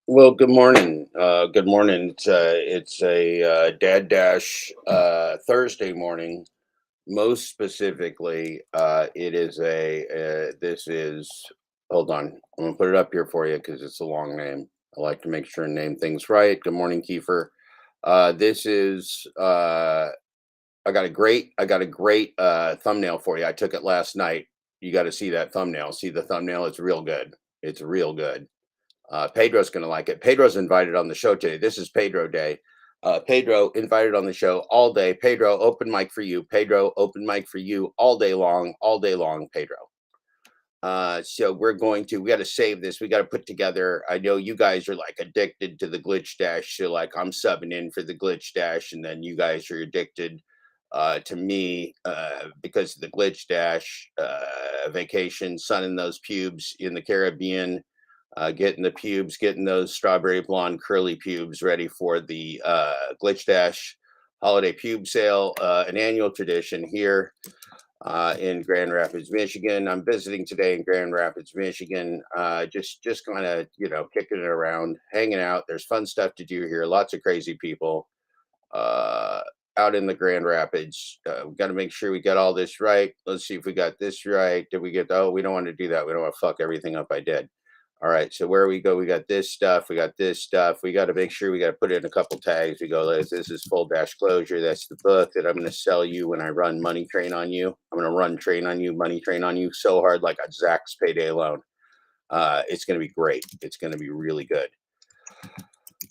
Well, good morning. Good morning. It's a dad dash Thursday morning. Most specifically, it is a. This is. Hold on. I'm gonna put it up here for you because it's a long name. I like to make sure and name things right. Good morning, Kiefer. This is. I got a great thumbnail for you. I took it last night. You got to see that thumbnail. See the thumbnail? It's real good. It's real good. Pedro's gonna like it. Pedro's invited on the show today. This is Pedro Day. Pedro invited on the show all day. Pedro, open mic for you. Pedro, open mic for you all day long, Pedro. So we got to save this. We got to put together. I know you guys are like addicted to the glitch dash. So like I'm subbing in for the glitch dash, and then you guys are addicted to me because of the glitch dash vacation, sunning those pubes in the Caribbean, getting the pubes, getting those strawberry blonde curly pubes ready for the glitch dash holiday pube sale, an annual tradition here in Grand Rapids, Michigan. I'm visiting today in Grand Rapids, Michigan. Just kind of kicking it around, hanging out. There's fun stuff to do here. Lots of crazy people uh, out in the Grand Rapids. We got to make sure we got all this right. Let's see if we got this right. Did we get? Oh, we don't want to do that. We don't want to fuck everything up. I did. All right, so where we go, we got this stuff, we got this stuff. We got to make sure we got to put in a couple tags. We go, this is full dash closure. That's the book that I'm going to sell you when I run Money Train on you. I'm going to run train on you, Money Train on you so hard like a Zach's payday loan. It's going to be great. It's going to be really good.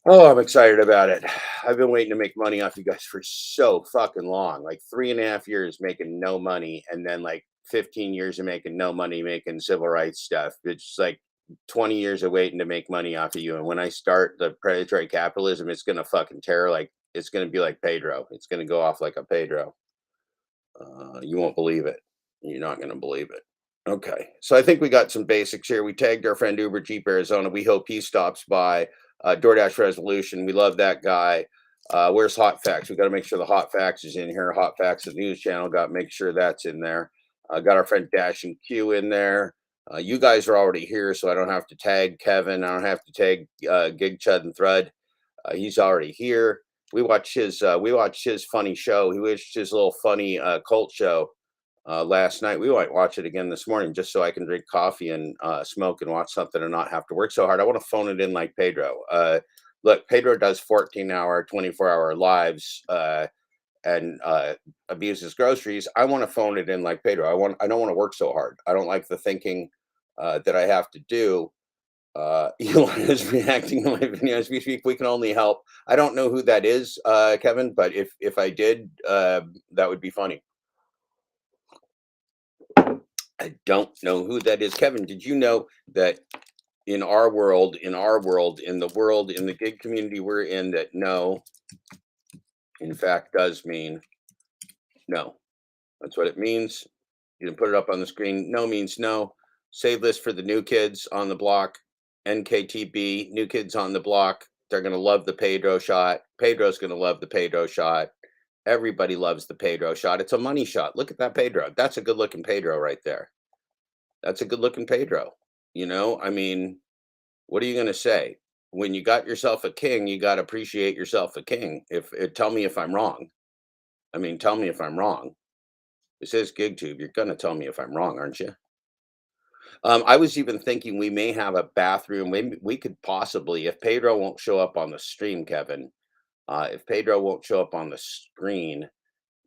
Oh, I'm excited about it. I've been waiting to make money off you guys for so fucking long, like 3.5 years making no money, and then like 15 years of making no money making civil rights stuff. It's like 20 years of waiting to make money off of you. And when I start the predatory capitalism, it's gonna fucking tear like it's gonna be like Pedro. It's gonna go off like a Pedro. You won't believe it. You're not gonna believe it. Okay, so I think we got some basics here. We tagged our friend Uber Jeep Arizona. We hope he stops by. DoorDash Resolution. We love that guy. Where's Hot Facts? We got to make sure the Hot Facts is in here. Hot Facts, the news channel. Got to make sure that's in there. Got our friend Dash and Q in there. You guys are already here, so I don't have to tag Kevin. I don't have to tag Gig Chud and Thread. He's already here. We watched his funny show. He watched his little funny cult show last night. We might watch it again this morning just so I can drink coffee and smoke and watch something and not have to work so hard. I want to phone it in like Pedro. Look, Pedro does 14-hour, 24-hour lives and abuses groceries. I want to phone it in like Pedro. I don't want to work so hard. I don't like the thinking that I have to do. Elon is reacting to my video as we speak. We can only help. I don't know who that is, Kevin, but if I did, that would be funny. I don't know who that is. Kevin, did you know that in the world, in the gig community we're in, that no, in fact, does mean no. That's what it means. You can put it up on the screen. No means no. Save this for the new kids on the block. NKTB, new kids on the block. They're going to love the Pedro shot. Pedro's going to love the Pedro shot. Everybody loves the Pedro shot. It's a money shot. Look at that Pedro. That's a good looking Pedro right there. That's a good looking Pedro. I mean, what are you going to say? When you got yourself a king, you got to appreciate yourself a king. Tell me if I'm wrong. I mean, tell me if I'm wrong. This is GigTube. You're going to tell me if I'm wrong, aren't you? I was even thinking we may have a bathroom. We could possibly, if Pedro won't show up on the stream, Kevin, if Pedro won't show up on the screen,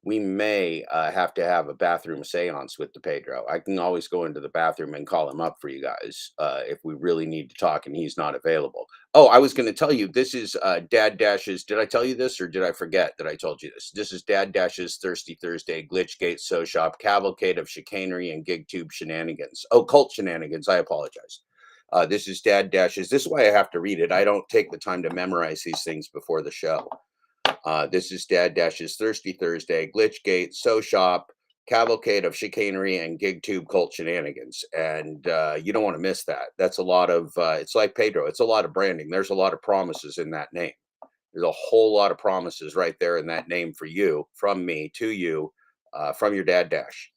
we may have to have a bathroom seance with the Pedro. I can always go into the bathroom and call him up for you guys if we really need to talk and he's not available. Oh, I was going to tell you, this is Dad Dash's. Did I tell you this or did I forget that I told you this? This is Dad Dash's Thirsty Thursday Glitchgate So Shop Cavalcade of Chicanery and GigTube Shenanigans. Oh, cult shenanigans. I apologize. This is Dad Dash's. This is why I have to read it. I don't take the time to memorize these things before the show. This is Dad Dash's Thirsty Thursday, Glitchgate, So Shop, Cavalcade of Chicanery, and GigTube Cult Shenanigans. And you don't want to miss that. That's a lot of, it's like Pedro, it's a lot of branding. There's a lot of promises in that name. There's a whole lot of promises right there in that name for you, from me to you, from your Dad Dash.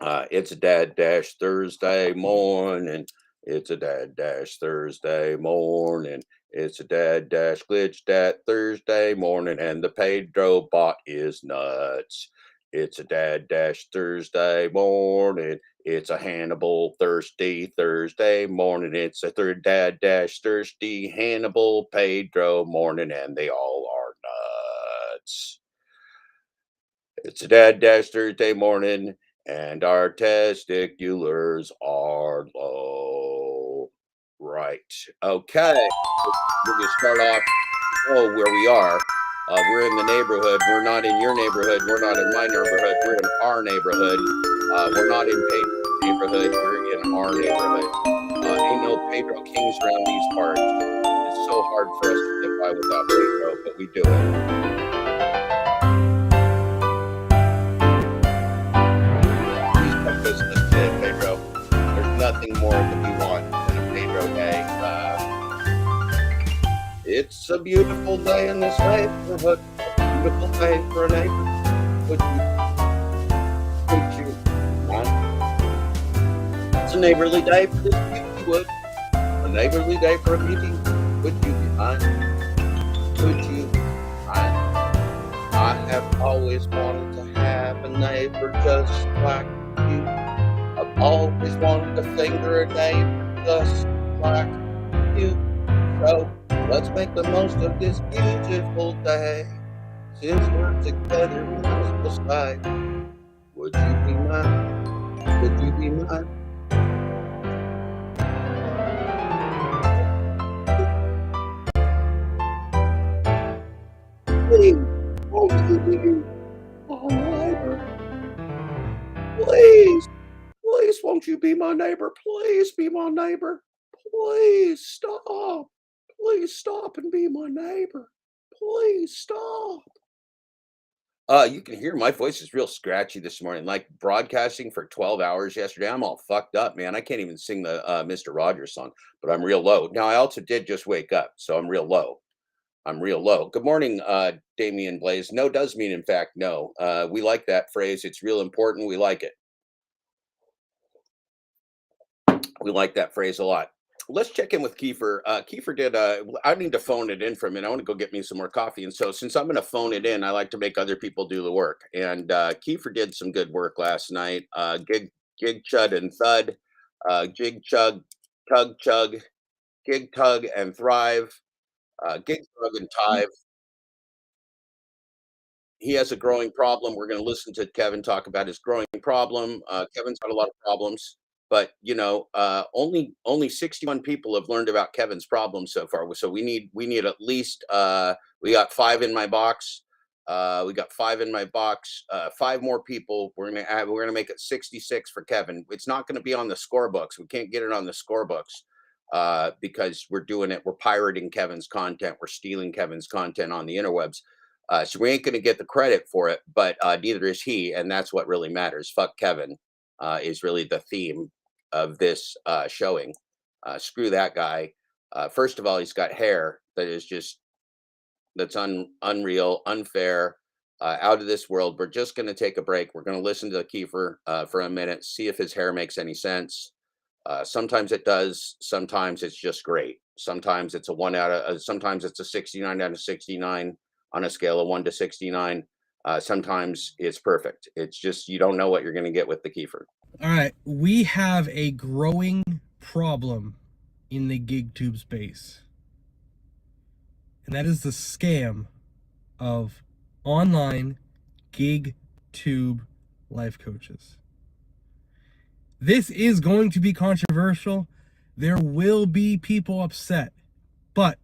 It's a Dad Dash Thursday morning. It's a Dad Dash Thursday morning. It's a Dad Dash glitch that Thursday morning, and the Pedro bot is nuts. It's a Dad Dash Thursday morning. It's a Hannibal Thirsty Thursday morning. It's a third Dad Dash Thirsty Hannibal Pedro morning, and they all are nuts. It's a Dad Dash Thursday morning, and our testiculars are low. right. Okay. We're going to start off where we are. We're in the neighborhood. We're not in your neighborhood. We're not in my neighborhood. We're in our neighborhood. We're not in Pedro's neighborhood. We're in our neighborhood. Ain't no Pedro Kings around these parts. It's so hard for us to get by without Pedro, but we do it. Please come visit us today, Pedro. There's nothing more that we want than a Pedro day. It's a beautiful day in this neighborhood. A beautiful day for a neighbor. Would you mind? It's a neighborly day for this beauty wood. A neighborly day for a beauty. Would you be mine? Would you be mine? I have always wanted to have a neighbor just like you. I've always wanted to finger a neighbor just like you. So let's make the most of this beautiful day. Since we're together in the sky, would you be mine? Would you be mine? Please, won't you be my neighbor? Please, please, won't you be my neighbor? Please be my neighbor. Please stop. Please stop and be my neighbor. Please stop. You can hear my voice is real scratchy this morning. Like broadcasting for 12 hours yesterday, I'm all fucked up, man. I can't even sing the Mr. Rogers song, but I'm real low. Now I also did just wake up, so I'm real low. I'm real low. Good morning, Damian Blaze. No does mean in fact no. We like that phrase. It's real important. We like it. We like that phrase a lot. Let's check in with Kiefer. Kiefer did. I need to phone it in for a minute. I want to go get me some more coffee. And so, since I'm going to phone it in, I like to make other people do the work. And Kiefer did some good work last night. Gig Chud and Thud, Jig Chug, Tug Chug, Gig Tug and Thrive, Gig Tug and Tive. He has a growing problem. We're going to listen to Kevin talk about his growing problem. Kevin's got a lot of problems, but only 61 people have learned about Kevin's problem so far. So we need at least we got 5 in my box. We got 5 in my box. 5 more people. We're gonna make it 66 for Kevin. It's not going to be on the scorebooks. We can't get it on the scorebooks because we're doing it. We're pirating Kevin's content. We're stealing Kevin's content on the interwebs. So we ain't going to get the credit for it, but neither is he, and that's what really matters. Fuck Kevin is really the theme of this showing. Screw that guy. First of all, he's got hair that is that's unreal, unfair, out of this world. We're just going to take a break. We're going to listen to Kiefer for a minute, see if his hair makes any sense. Sometimes it does. Sometimes it's just great. Sometimes it's sometimes it's a 69 out of 69. On a scale of 1 to 69. Sometimes it's perfect. It's just you don't know what you're going to get with the Kiefer. All right, we have a growing problem in the GigTube space, and that is the scam of online GigTube life coaches. This is going to be controversial. There will be people upset, but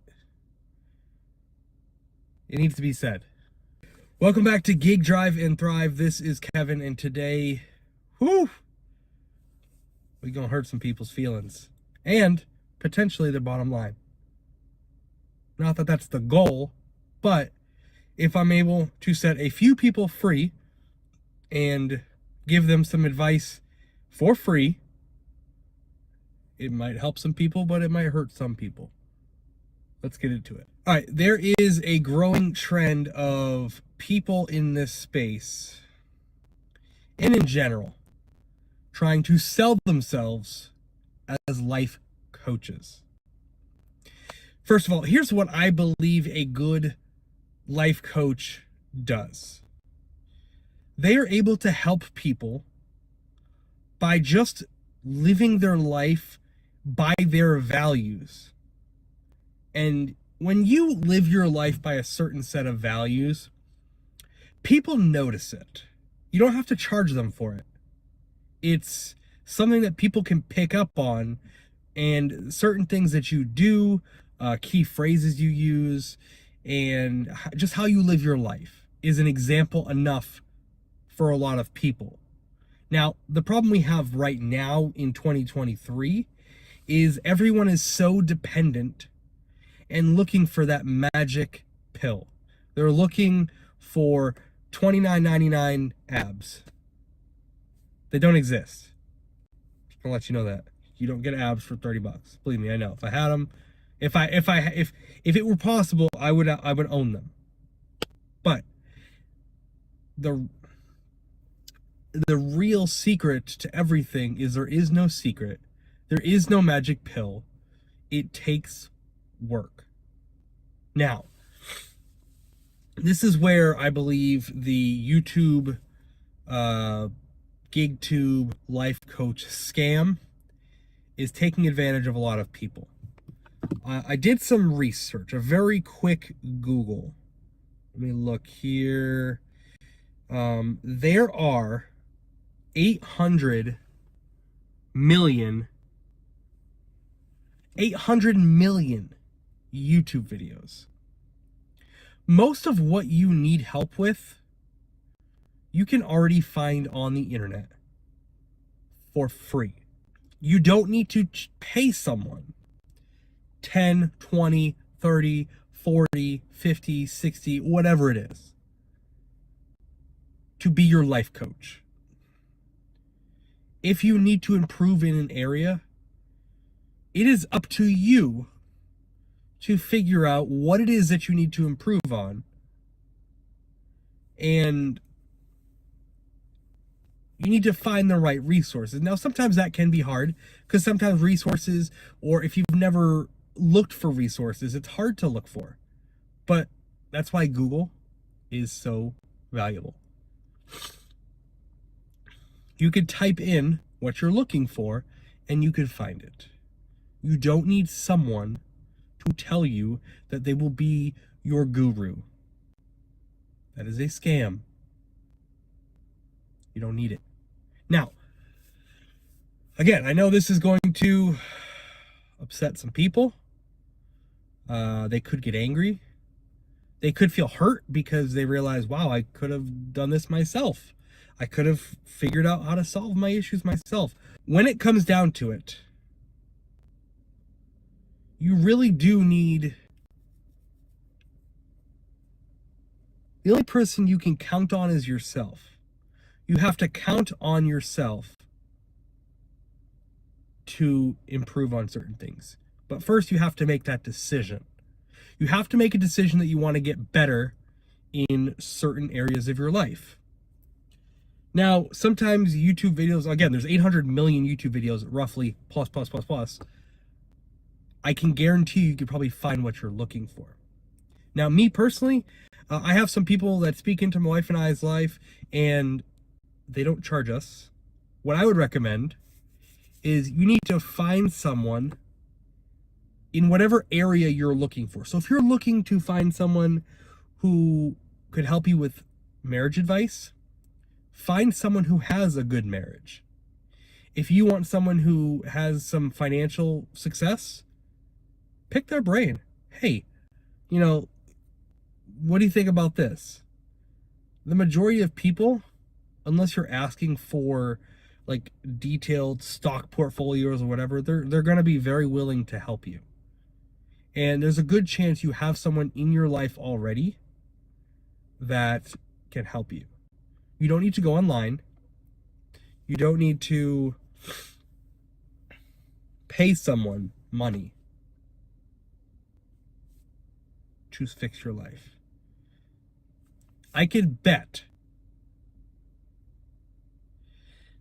it needs to be said. Welcome back to Gig Drive and Thrive. This is Kevin, and today, we're gonna hurt some people's feelings and potentially their bottom line. Not that that's the goal, but if I'm able to set a few people free and give them some advice for free, it might help some people, but it might hurt some people. Let's get into it. All right, there is a growing trend of people in this space, and in general, trying to sell themselves as life coaches. First of all, here's what I believe a good life coach does. They are able to help people by just living their life by their values. And when you live your life by a certain set of values, people notice it. You don't have to charge them for it. It's something that people can pick up on and certain things that you do, key phrases you use, and just how you live your life is an example enough for a lot of people. Now, the problem we have right now in 2023 is everyone is so dependent and looking for that magic pill. They're looking for $29.99 abs. They don't exist. Just gonna let you know that. You don't get abs for $30. Believe me, I know. If I had them, if it were possible, I would own them. But the real secret to everything is there is no secret. There is no magic pill. It takes work. Now, this is where I believe the YouTube, GigTube life coach scam is taking advantage of a lot of people. I did some research, a very quick Google. Let me look here. There are 800 million YouTube videos. Most of what you need help with, you can already find on the internet for free. You don't need to pay someone 10, 20, 30, 40, 50, 60, whatever it is, to be your life coach. If you need to improve in an area, it is up to you to figure out what it is that you need to improve on. And you need to find the right resources. Now, sometimes that can be hard because sometimes resources, or if you've never looked for resources, it's hard to look for. But that's why Google is so valuable. You could type in what you're looking for and you could find it. You don't need someone to tell you that they will be your guru. That is a scam. You don't need it. Now, again, I know this is going to upset some people. They could get angry. They could feel hurt because they realize, wow, I could have done this myself. I could have figured out how to solve my issues myself. When it comes down to it, you really do need... The only person you can count on is yourself. You have to count on yourself to improve on certain things. But first, you have to make that decision. You have to make a decision that you want to get better in certain areas of your life. Now, sometimes YouTube videos, again, there's 800 million YouTube videos, roughly, plus. I can guarantee you could probably find what you're looking for. Now, me personally, I have some people that speak into my wife and I's life, and they don't charge us. What I would recommend is you need to find someone in whatever area you're looking for. So if you're looking to find someone who could help you with marriage advice, find someone who has a good marriage. If you want someone who has some financial success, pick their brain. Hey, what do you think about this? The majority of people, unless you're asking for like detailed stock portfolios or whatever, they're going to be very willing to help you. And there's a good chance you have someone in your life already that can help you. You don't need to go online. You don't need to pay someone money to fix your life. I could bet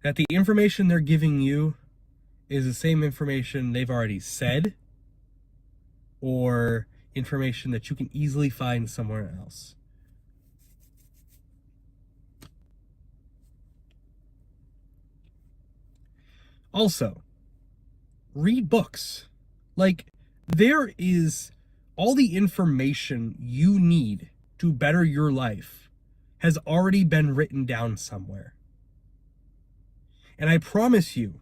that the information they're giving you is the same information they've already said, or information that you can easily find somewhere else. Also, read books. Like, there is all the information you need to better your life has already been written down somewhere. And I promise you,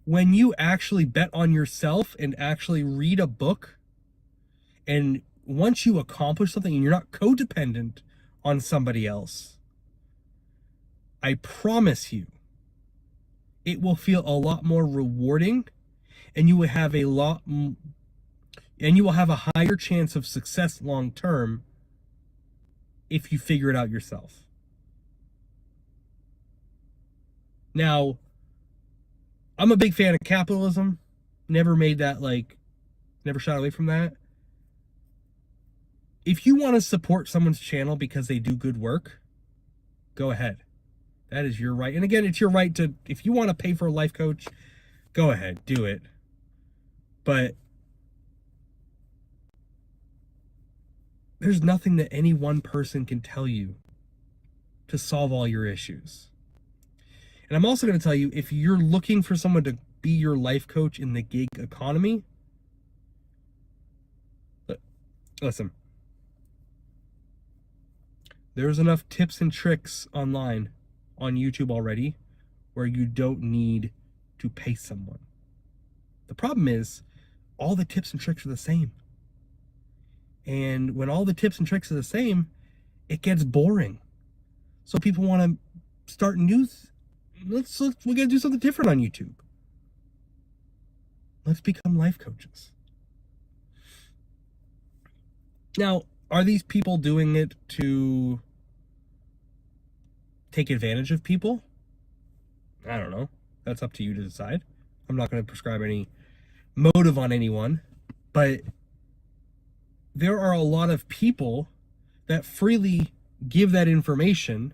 when you actually bet on yourself and actually read a book, and once you accomplish something and you're not codependent on somebody else, I promise you, it will feel a lot more rewarding, and you will have a higher chance of success long term if you figure it out yourself. Now, I'm a big fan of capitalism. Never shied away from that. If you want to support someone's channel because they do good work, go ahead. That is your right. And again, it's your right to, if you want to pay for a life coach, go ahead, do it. But there's nothing that any one person can tell you to solve all your issues. And I'm also going to tell you, if you're looking for someone to be your life coach in the gig economy, listen, there's enough tips and tricks online on YouTube already where you don't need to pay someone. The problem is all the tips and tricks are the same. And when all the tips and tricks are the same, it gets boring. So people want to start news. We got to do something different on YouTube. Let's become life coaches. Now, are these people doing it to take advantage of people? I don't know. That's up to you to decide. I'm not going to prescribe any motive on anyone, but there are a lot of people that freely give that information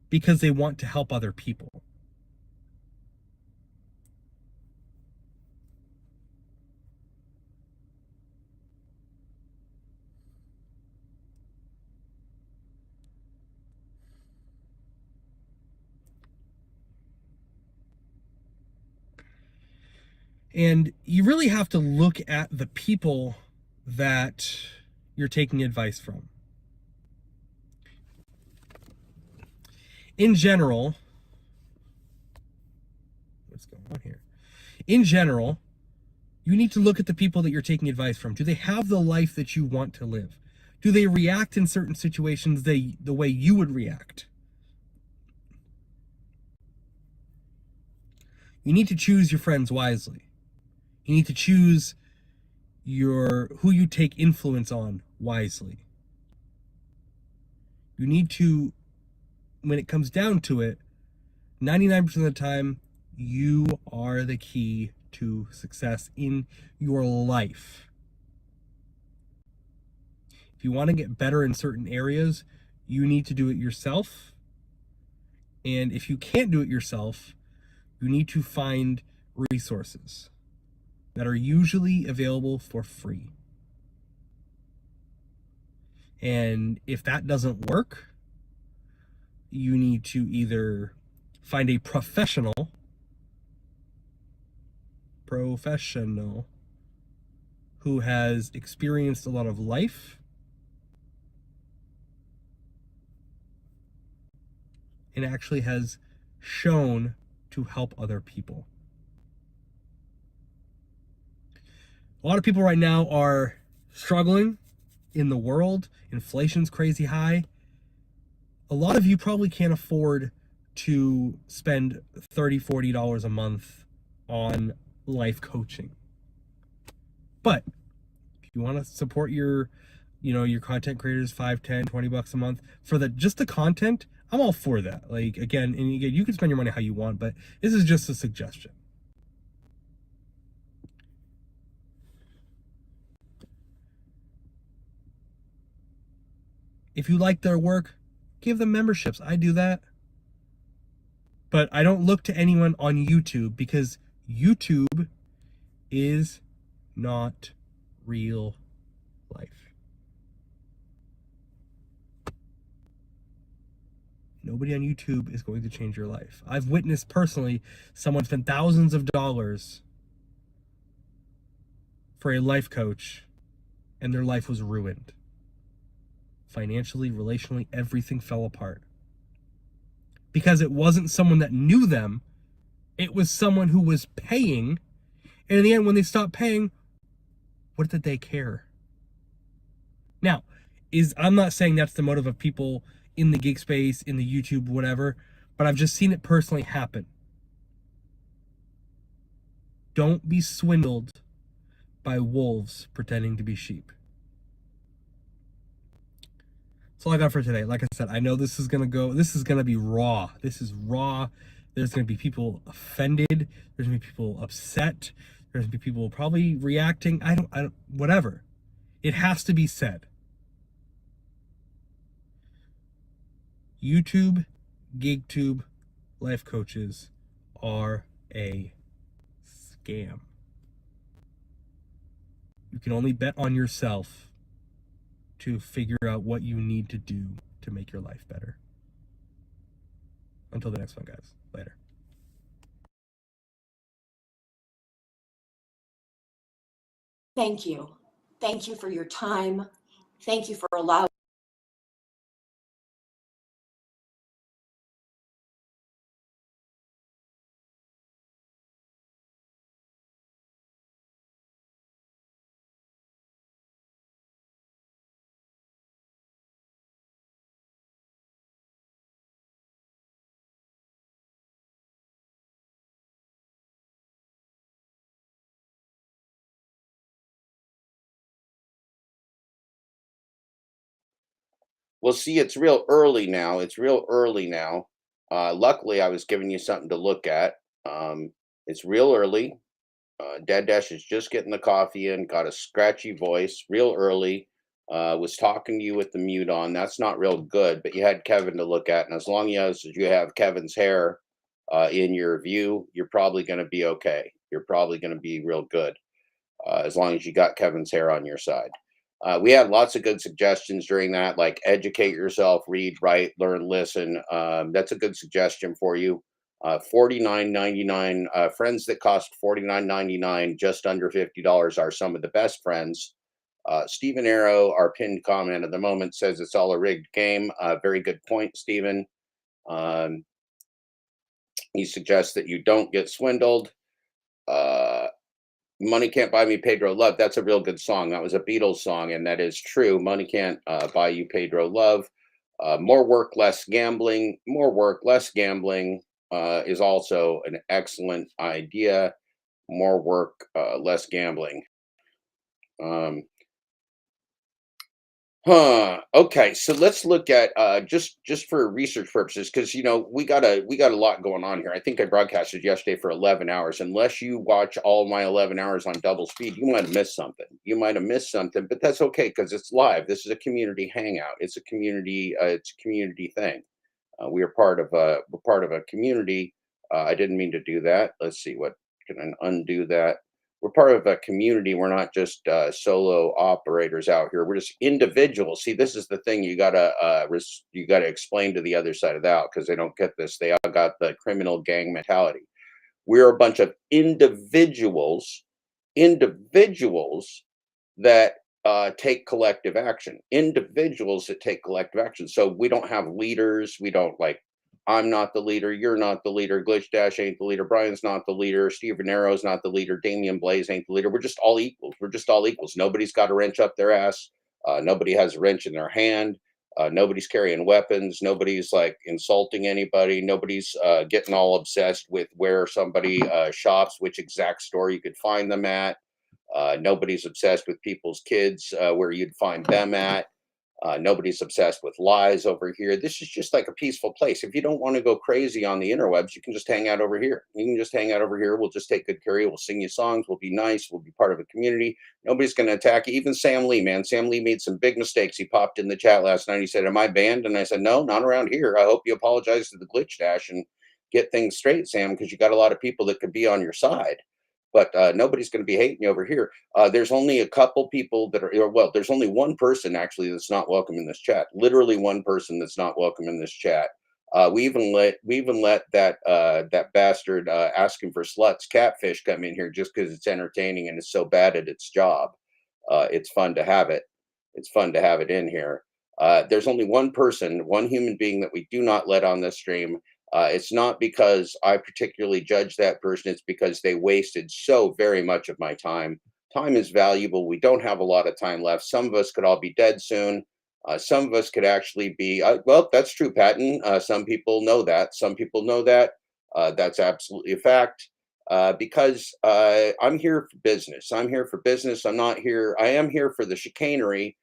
because they want to help other people. And you really have to look at the people that you're taking advice from. In general, what's going on here? In general, you need to look at the people that you're taking advice from. Do they have the life that you want to live? Do they react in certain situations the way you would react? You need to choose your friends wisely. You need to choose who you take influence on wisely. You need to, when it comes down to it, 99% of the time, you are the key to success in your life. If you want to get better in certain areas, you need to do it yourself. And if you can't do it yourself, you need to find resources that are usually available for free. And if that doesn't work, you need to either find a professional who has experienced a lot of life and actually has shown to help other people. A lot of people right now are struggling in the world. Inflation's crazy high. A lot of you probably can't afford to spend $30, $40 a month on life coaching. But if you want to support your content creators, $5, $10, $20 a month for just the content, I'm all for that. Again, you can spend your money how you want, but this is just a suggestion. If you like their work, give them memberships. I do that. But I don't look to anyone on YouTube because YouTube is not real life. Nobody on YouTube is going to change your life. I've witnessed personally someone spend thousands of dollars for a life coach and their life was ruined. Financially, relationally, everything fell apart. because it wasn't someone that knew them. It was someone who was paying. And in the end, when they stopped paying, what did they care? Now, I'm not saying that's the motive of people in the gig space, in the YouTube, whatever, but I've just seen it personally happen. Don't be swindled by wolves pretending to be sheep. That's all I got for today. Like I said, I know this is going to be raw. This is raw. There's going to be people offended. There's going to be people upset. There's going to be people probably reacting. I don't, whatever. It has to be said. YouTube, GigTube, life coaches are a scam. You can only bet on yourself to figure out what you need to do to make your life better. Until the next one, guys. Later. Thank you. Thank you for your time. Thank you for allowing Well, see, it's real early now. It's real early now. Luckily, I was giving you something to look at. It's real early. Dad Dash is just getting the coffee in, got a scratchy voice, real early. Was talking to you with the mute on. That's not real good, but you had Kevin to look at. And as long as you have Kevin's hair in your view, you're probably going to be okay. You're probably going to be real good as long as you got Kevin's hair on your side. We had lots of good suggestions during that, like educate yourself, read, write, learn, listen. That's a good suggestion for you. $49.99. Friends that cost $49.99, just under $50, are some of the best friends. Stephen Arrow, our pinned comment at the moment, says it's all a rigged game. Very good point, Stephen. Um, he suggests that you don't get swindled. Uh, Money Can't Buy Me Pedro Love. That's a real good song. That was a Beatles song, and that is true. Money can't buy you Pedro Love. More work, less gambling. More work, less gambling is also an excellent idea. More work, less gambling. Um, Okay, so let's look at just for research purposes, because we got a lot going on here. I think I broadcasted yesterday for 11 hours. Unless you watch all my 11 hours on double speed, you might have missed something. You might have missed something, but that's okay because it's live. This is a community hangout. It's a community thing. We're part of a community. I didn't mean to do that. Let's see, what can I undo that? We're part of a community. We're not just solo operators out here. We're just individuals. See, this is the thing you gotta explain to the other side of that, because they don't get this. They all got the criminal gang mentality. We're a bunch of individuals that take collective action. Individuals that take collective action. So we don't have leaders. We don't like. I'm not the leader. You're not the leader. Glitch Dash ain't the leader. Brian's not the leader. Steve Venero's not the leader. Damian Blaze ain't the leader. We're just all equals. We're just all equals. Nobody's got a wrench up their ass. Nobody has a wrench in their hand. Nobody's carrying weapons. Nobody's like insulting anybody. Nobody's getting all obsessed with where somebody shops, which exact store you could find them at. Nobody's obsessed with people's kids, where you'd find them at. Nobody's obsessed with lies over here. This is just like a peaceful place. If you don't want to go crazy on the interwebs, you can just hang out over here. You can just hang out over here. We'll just take good care of you. We'll sing you songs. We'll be nice. We'll be part of a community. Nobody's going to attack you. Even Sam Lee, man. Sam Lee made some big mistakes. He popped in the chat last night. He said, "Am I banned?" And I said, "No, not around here. I hope you apologize to the Glitch Dash and get things straight, Sam, because you got a lot of people that could be on your side. But nobody's going to be hating you over here." There's only a couple people that are, or, well, there's only one person actually that's not welcome in this chat. Literally one person that's not welcome in this chat. We even let that bastard asking for sluts catfish come in here just because it's entertaining and it's so bad at its job. It's fun to have it. It's fun to have it in here. There's only one person, one human being that we do not let on this stream. It's not because I particularly judge that person. It's because they wasted so very much of my time. Time is valuable. We don't have a lot of time left. Some of us could all be dead soon. Some of us could actually be, well, that's true, Patton. Some people know that. Some people know that. That's absolutely a fact. Because I'm here for business. I'm here for business. I'm not here. I am here for the chicanery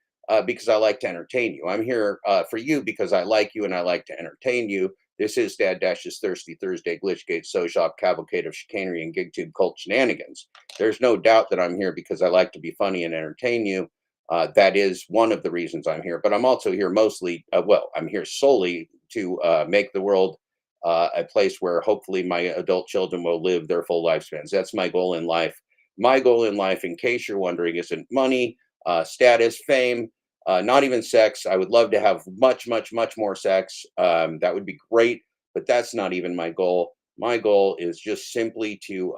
because I like to entertain you. I'm here for you because I like you and I like to entertain you. This is Dad Dash's Thirsty Thursday Glitchgate Sojop Cavalcade of Chicanery and GigTube Cult Shenanigans. There's no doubt that I'm here because I like to be funny and entertain you. That is one of the reasons I'm here. But I'm also here mostly, well, I'm here solely to make the world a place where hopefully my adult children will live their full lifespans. That's my goal in life. My goal in life, in case you're wondering, isn't money, status, fame, not even sex. I would love to have much, much, much more sex. That would be great, but that's not even my goal. My goal is just simply to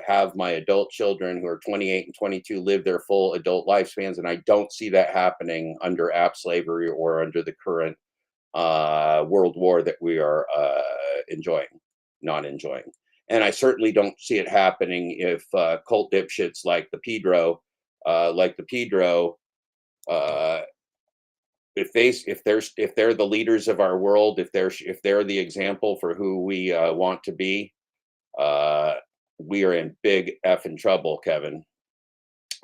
have my adult children who are 28 and 22 live their full adult lifespans. And I don't see that happening under app slavery or under the current world war that we are enjoying, not enjoying. And I certainly don't see it happening if cult dipshits like the Pedro, uh, if they're the leaders of our world, if they're the example for who we want to be, uh, we are in big effing trouble, Kevin.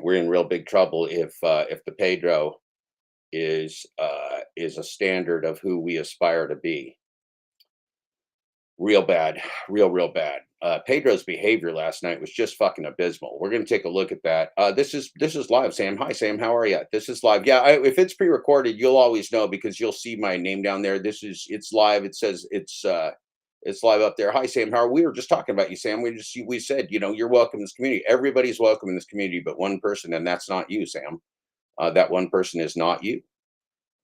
We're in real big trouble if the Pedro is a standard of who we aspire to be. Real bad, real bad. Pedro's behavior last night was just fucking abysmal. We're gonna take a look at that. This is live, Sam. Hi, Sam. How are you? This is live. Yeah, if it's pre-recorded, you'll always know because you'll see my name down there. It's live. It says it's live up there. Hi, Sam. How are we were just talking about you, Sam. We said you're welcome in this community. Everybody's welcome in this community, but one person, and that's not you, Sam. That one person is not you.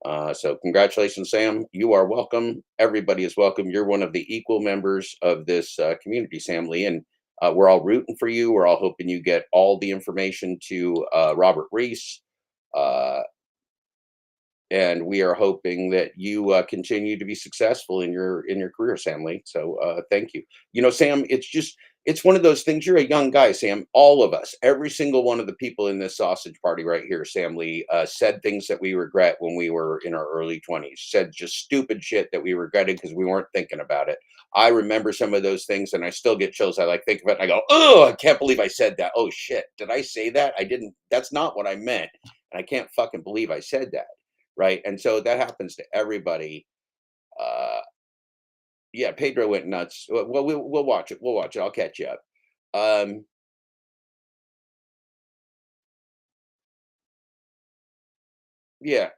So congratulations, Sam. You are welcome. Everybody is welcome. You're one of the equal members of this community, Sam Lee, and we're all rooting for you. We're all hoping you get all the information to Robert Reese, uh, and we are hoping that you continue to be successful in your career, Sam Lee. So thank you. Sam, it's one of those things. You're a young guy, Sam. All of us, every single one of the people in this sausage party right here, Sam Lee, said things that we regret when we were in our early 20s. Said just stupid shit that we regretted because we weren't thinking about it. I remember some of those things, and I still get chills. I think of it, and I go, "Oh, I can't believe I said that. Oh shit, did I say that? I didn't. That's not what I meant, and I can't fucking believe I said that." Right. And so that happens to everybody. Uh, yeah, Pedro went nuts. Well, we'll watch it. We'll watch it. I'll catch you up. Um, yeah.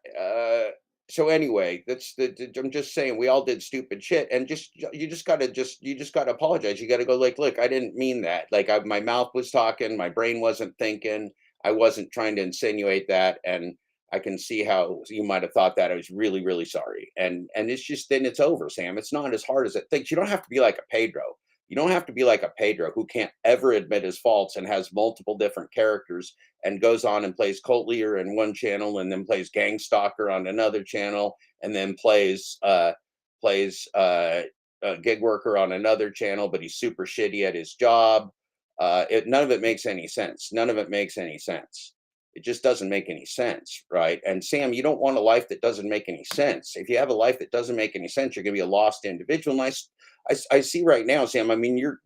So anyway, I'm just saying we all did stupid shit, and you just gotta apologize. You gotta go like, look, I didn't mean that. Like my mouth was talking, my brain wasn't thinking. I wasn't trying to insinuate that, and I can see how you might have thought that. I was really, really sorry, and it's just then it's over, Sam. It's not as hard as it thinks. You don't have to be like a Pedro. You don't have to be like a Pedro who can't ever admit his faults and has multiple different characters and goes on and plays cult leader in one channel and then plays gang stalker on another channel and then plays gig worker on another channel, but he's super shitty at his job. None of it makes any sense. None of it makes any sense. It just doesn't make any sense, right? And Sam, you don't want a life that doesn't make any sense. If you have a life that doesn't make any sense, you're going to be a lost individual. And I see right now, Sam. I mean,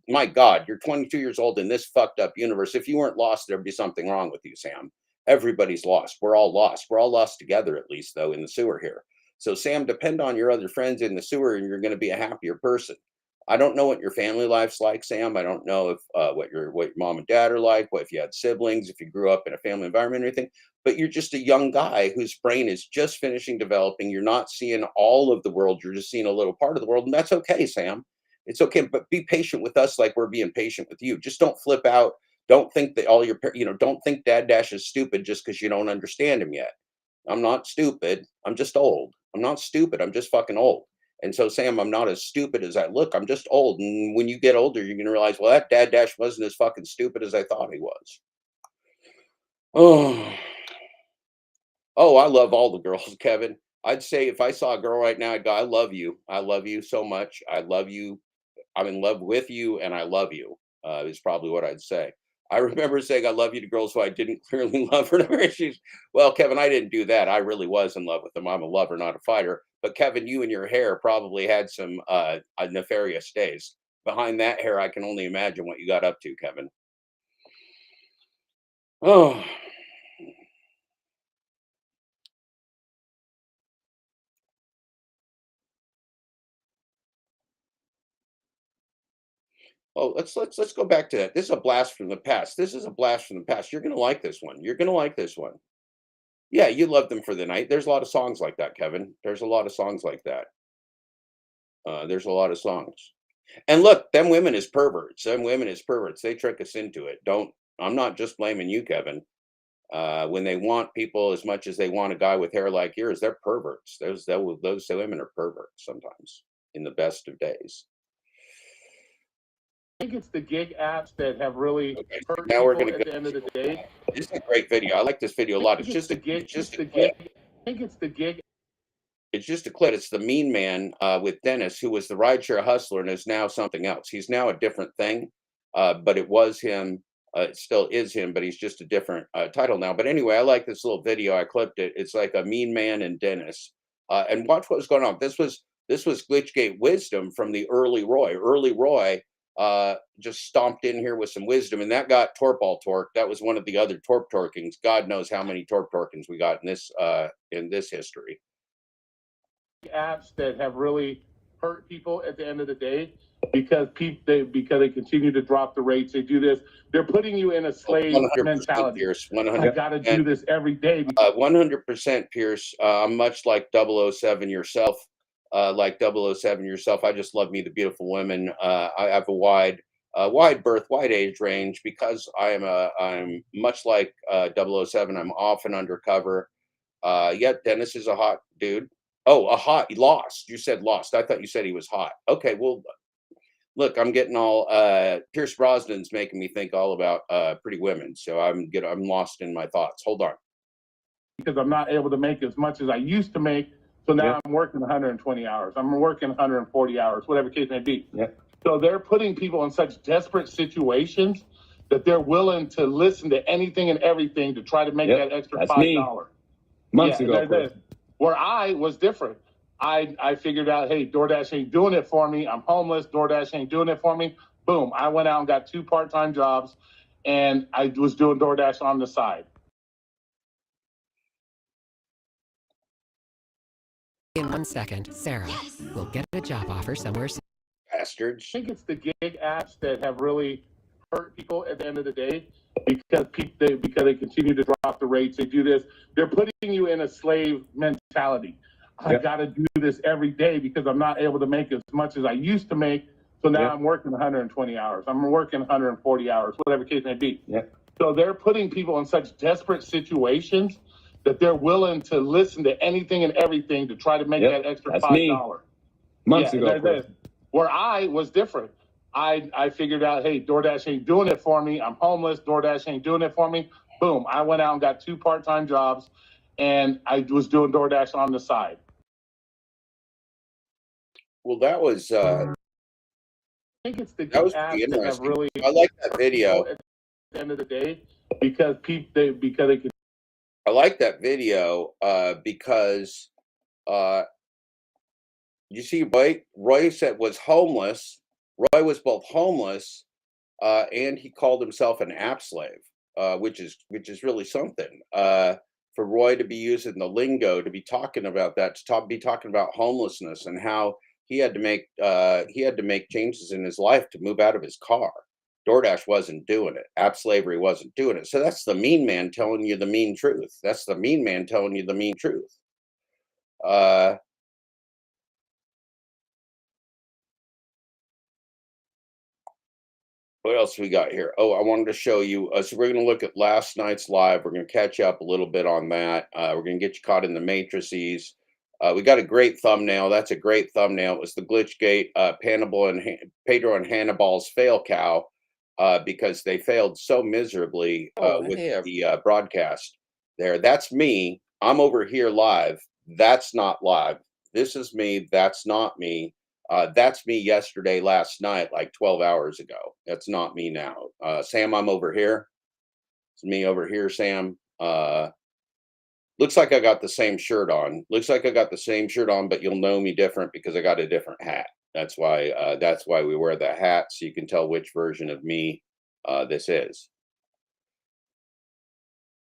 my God, you're 22 years old in this fucked up universe. If you weren't lost, there'd be something wrong with you, Sam. Everybody's lost. We're all lost. We're all lost together, at least, though, in the sewer here. So, Sam, depend on your other friends in the sewer, and you're going to be a happier person. I don't know what your family life's like, Sam. I don't know if what your mom and dad are like, what if you had siblings, if you grew up in a family environment or anything. But you're just a young guy whose brain is just finishing developing. You're not seeing all of the world. You're just seeing a little part of the world, and that's okay, Sam. It's okay, but be patient with us like we're being patient with you. Just don't flip out. Don't think that don't think Dad Dash is stupid just because you don't understand him yet. I'm not stupid. I'm just old. I'm not stupid. I'm just fucking old. And so, Sam, I'm not as stupid as I look. I'm just old. And when you get older, you're going to realize, well, that Dad Dash wasn't as fucking stupid as I thought he was. Oh, oh, I love all the girls, Kevin. I'd say if I saw a girl right now, I'd go, I love you. I love you so much. I love you. I'm in love with you and I love you, is probably what I'd say. I remember saying I love you to girls who I didn't clearly love her. She's, well, Kevin, I didn't do that. I really was in love with them. I'm a lover, not a fighter. But Kevin, you and your hair probably had some nefarious days. Behind that hair, I can only imagine what you got up to, Kevin. Oh, oh, let's go back to that. This is a blast from the past. This is a blast from the past. You're gonna like this one. You're gonna like this one. Yeah, you love them for the night. There's a lot of songs like that, Kevin. There's a lot of songs like that. There's a lot of songs. And look, them women is perverts. Them women is perverts. They trick us into it. Don't. I'm not just blaming you, Kevin. When they want people as much as they want a guy with hair like yours, they're perverts. Those women are perverts sometimes in the best of days. I think it's the gig apps that have really Okay, hurt now we're people gonna at go. the end of the day. This is a great video. I like this video a lot. It's just a clip. I think it's the gig. It's just a clip. It's the Mean Man with Dennis, who was the rideshare hustler and is now something else. He's now a different thing, but it was him. It still is him, but he's just a different title now. But anyway, I like this little video. I clipped it. It's like a Mean Man and Dennis, and watch what was going on. This was Glitchgate wisdom from the early Roy. Early Roy just stomped in here with some wisdom, and that got Torpal torque. That was one of the other Torp torkings. God knows how many Torp torkings we got in this history. Apps that have really hurt people at the end of the day because they continue to drop the rates. They do this. They're putting you in a slave 100% mentality. Pierce, I got to do this every day. 100% Pierce. Much like 007 yourself, I just love me the beautiful women. I have a wide berth, wide age range because I'm much like 007. I'm often undercover. Yet Dennis is a hot dude. Oh, lost. You said lost. I thought you said he was hot. Okay, well, look, I'm getting all Pierce Brosnan's making me think all about pretty women. So I'm lost in my thoughts. Hold on. Because I'm not able to make as much as I used to make. So now I'm working 120 hours. I'm working 140 hours, whatever case may be. So they're putting people in such desperate situations that they're willing to listen to anything and everything to try to make that extra $5. Months ago. Where I was different. I figured out, hey, DoorDash ain't doing it for me. I'm homeless. DoorDash ain't doing it for me. Boom. I went out and got 2 part-time jobs, and I was doing DoorDash on the side. In 1 second, Sarah will get a job offer somewhere soon. Bastards. I think it's the gig apps that have really hurt people at the end of the day because they continue to drop the rates. They do this. They're putting you in a slave mentality. I got to do this every day because I'm not able to make as much as I used to make. So now I'm working 120 hours. I'm working 140 hours, whatever case may be. So they're putting people in such desperate situations that they're willing to listen to anything and everything to try to make that extra $5. Months ago. Where I was different. I figured out, hey, DoorDash ain't doing it for me. I'm homeless. DoorDash ain't doing it for me. Boom. I went out and got 2 part-time jobs, and I was doing DoorDash on the side. Well, that was I think it's the that was apps pretty that have interesting. really I like that video. at the end of the day because they can. I like that video because you see, Roy said was homeless. Roy was both homeless and he called himself an app slave, which is really something. For Roy to be using the lingo, to be talking about that, be talking about homelessness and how he had to make changes in his life to move out of his car. DoorDash wasn't doing it. App slavery wasn't doing it. So that's the mean man telling you the mean truth. That's the mean man telling you the mean truth. What else we got here? Oh, I wanted to show you. So we're going to look at last night's live. We're going to catch up a little bit on that. We're going to get you caught in the matrices. We got a great thumbnail. That's a great thumbnail. It was the Glitchgate, Pedro and Hannibal's fail cow because they failed so miserably with the broadcast there. That's me. I'm over here live. That's not live. This is me. That's not me. That's me yesterday, last night, like 12 hours ago. That's not me now. Sam, I'm over here. It's me over here, Sam. Looks like I got the same shirt on. Looks like I got the same shirt on, but you'll know me different because I got a different hat. That's why we wear the hat, so you can tell which version of me this is.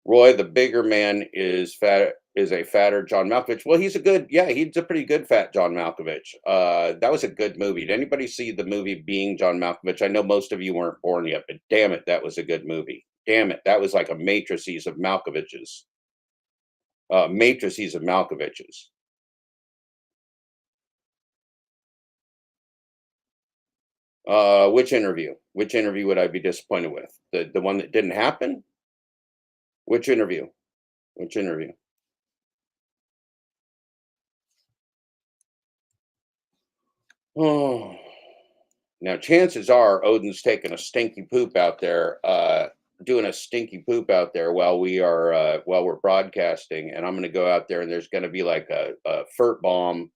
Roy, the bigger man, is a fatter John Malkovich. Well, he's a pretty good fat John Malkovich. That was a good movie. Did anybody see the movie Being John Malkovich? I know most of you weren't born yet, but damn it, that was a good movie. Damn it, that was like a matrices of Malkoviches. Matrices of Malkoviches. Which interview? Which interview would I be disappointed with? The one that didn't happen? Which interview? Which interview? Oh, now chances are Odin's taking a stinky poop out there, doing a stinky poop out there while we're broadcasting, and I'm going to go out there and there's going to be like a furt bomb,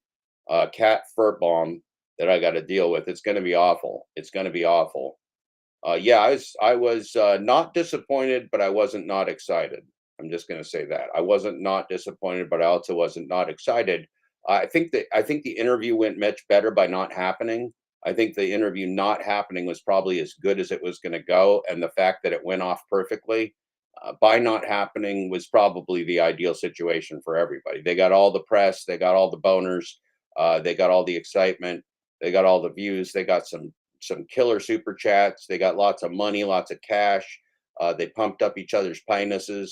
cat furt bomb that I got to deal with. It's going to be awful. It's going to be awful. Yeah, I was not disappointed, but I wasn't not excited. I'm just going to say that I wasn't not disappointed, but I also wasn't not excited. I think the interview went much better by not happening. I think the interview not happening was probably as good as it was going to go, and the fact that it went off perfectly by not happening was probably the ideal situation for everybody. They got all the press, they got all the boners, they got all the excitement, they got all the views, they got some killer super chats, they got lots of money, lots of cash. They pumped up each other's penises.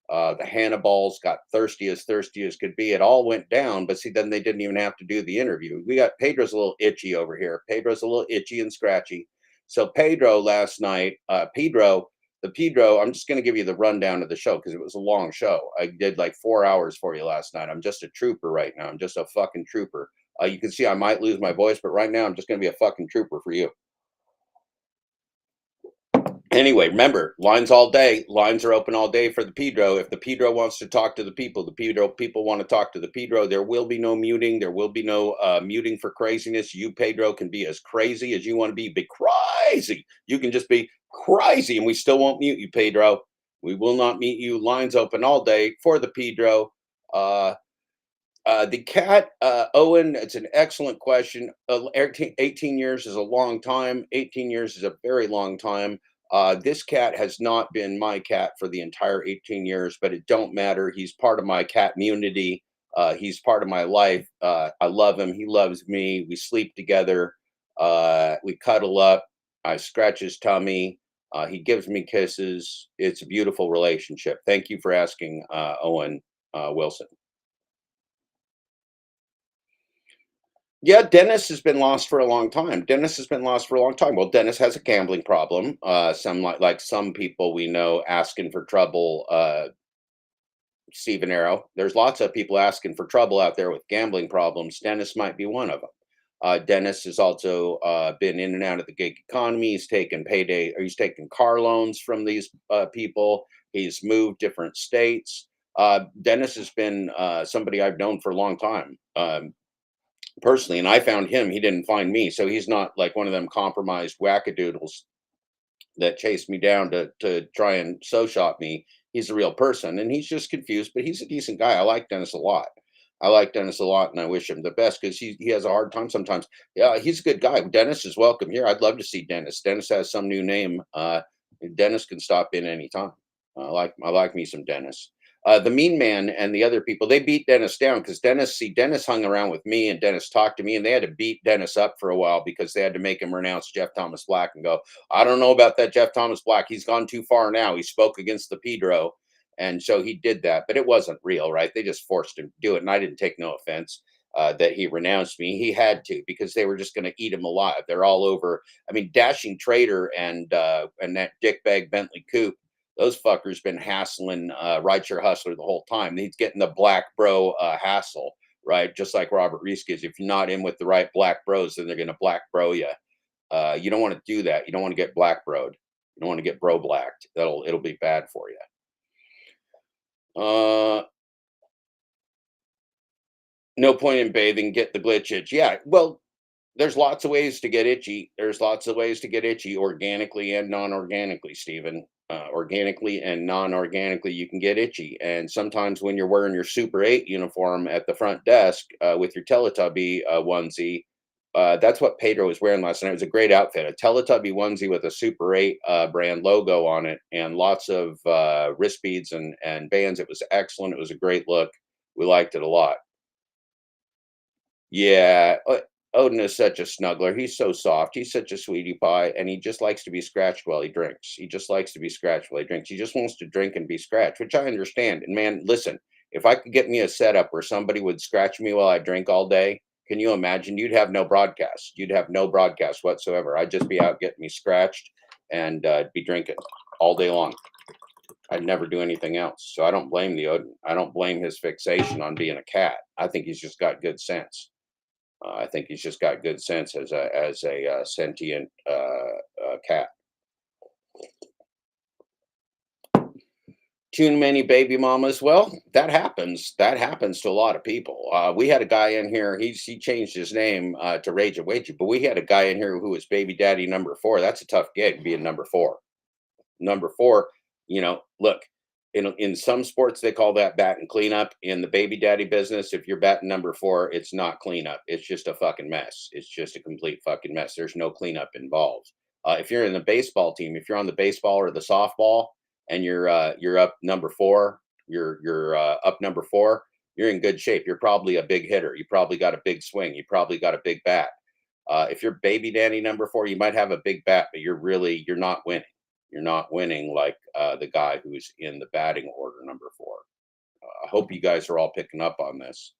The Hannibals got thirsty as could be. It all went down, but see, then they didn't even have to do the interview. We got Pedro's a little itchy over here. Pedro's a little itchy and scratchy. So Pedro last night, Pedro, I'm just going to give you the rundown of the show because it was a long show. I did like 4 hours for you last night. I'm just a trooper right now. I'm just a fucking trooper. You can see I might lose my voice, but right now I'm just going to be a fucking trooper for you. Anyway, remember, lines all day. Lines are open all day for the Pedro. If the Pedro wants to talk to the people want to talk to the Pedro. There will be no muting. There will be no muting for craziness. You, Pedro, can be as crazy as you want to be. Be crazy. You can just be crazy, and we still won't mute you, Pedro. We will not mute you. Lines open all day for the Pedro. The cat, Owen, it's an excellent question. 18 years is a long time. 18 years is a very long time. This cat has not been my cat for the entire 18 years, but it don't matter. He's part of my cat community. He's part of my life. I love him. He loves me. We sleep together. We cuddle up. I scratch his tummy. He gives me kisses. It's a beautiful relationship. Thank you for asking, Owen Wilson. Yeah, Dennis has been lost for a long time. Well, Dennis has a gambling problem. Some like some people we know asking for trouble. Stephen Arrow. There's lots of people asking for trouble out there with gambling problems. Dennis might be one of them. Dennis has also been in and out of the gig economy. He's taken he's taken car loans from these people. He's moved different states. Dennis has been somebody I've known for a long time. Personally, and I found him, he didn't find me, so he's not like one of them compromised wackadoodles that chased me down to try and shop me. He's a real person, and he's just confused, but he's a decent guy. I like Dennis a lot. And I wish him the best because he has a hard time sometimes. Yeah, he's a good guy. Dennis is welcome here. I'd love to see Dennis. Dennis has some new name. Dennis can stop in anytime. I like me some Dennis. The Mean Man and the other people, they beat Dennis down because Dennis hung around with me and Dennis talked to me, and they had to beat Dennis up for a while because they had to make him renounce Jeff Thomas Black and go, I don't know about that Jeff Thomas Black. He's gone too far now. He spoke against the Pedro. And so he did that, but it wasn't real, right? They just forced him to do it. And I didn't take no offense that he renounced me. He had to because they were just going to eat him alive. They're all over. I mean, Dashing Trader and that dickbag Bentley Coupe, those fuckers been hassling Rideshare Hustler the whole time. He's getting the black bro hassle, right? Just like Robert Reese is. If you're not in with the right black bros, then they're going to black bro you. You don't want to do that. You don't want to get black broed. You don't want to get bro blacked. It'll be bad for you. No point in bathing, get the glitch itch. Yeah, well, there's lots of ways to get itchy. There's lots of ways to get itchy organically and non-organically, Stephen. Organically and non-organically, you can get itchy. And sometimes when you're wearing your Super 8 uniform at the front desk with your Teletubby onesie, that's what Pedro was wearing last night. It was a great outfit, a Teletubby onesie with a Super 8 brand logo on it and lots of wrist beads and bands. It was excellent. It was a great look. We liked it a lot. Yeah, Odin is such a snuggler. He's so soft. He's such a sweetie pie, and he just likes to be scratched while he drinks. He just likes to be scratched while he drinks. He just wants to drink and be scratched, which I understand. And man, listen, if I could get me a setup where somebody would scratch me while I drink all day, can you imagine? You'd have no broadcast. You'd have no broadcast whatsoever. I'd just be out getting me scratched and be drinking all day long. I'd never do anything else. So I don't blame the Odin. I don't blame his fixation on being a cat. I think he's just got good sense. I think he's just got good sense as a sentient cat. Too many baby mamas. Well, that happens. That happens to a lot of people. We had a guy in here. He changed his name to Rage of Wagey, but we had a guy in here who was baby daddy number 4. That's a tough gig, being number 4. Number 4. Look. In some sports, they call that batting cleanup. In the baby daddy business, if you're batting number 4, it's not cleanup. It's just a fucking mess. It's just a complete fucking mess. There's no cleanup involved. If you're in the baseball team, if you're on the baseball or the softball, and you're up number 4, you're up number 4, you're in good shape. You're probably a big hitter. You probably got a big swing. You probably got a big bat. If you're baby daddy number 4, you might have a big bat, but you're not winning. You're not winning like the guy who's in the batting order number 4. I hope you guys are all picking up on this.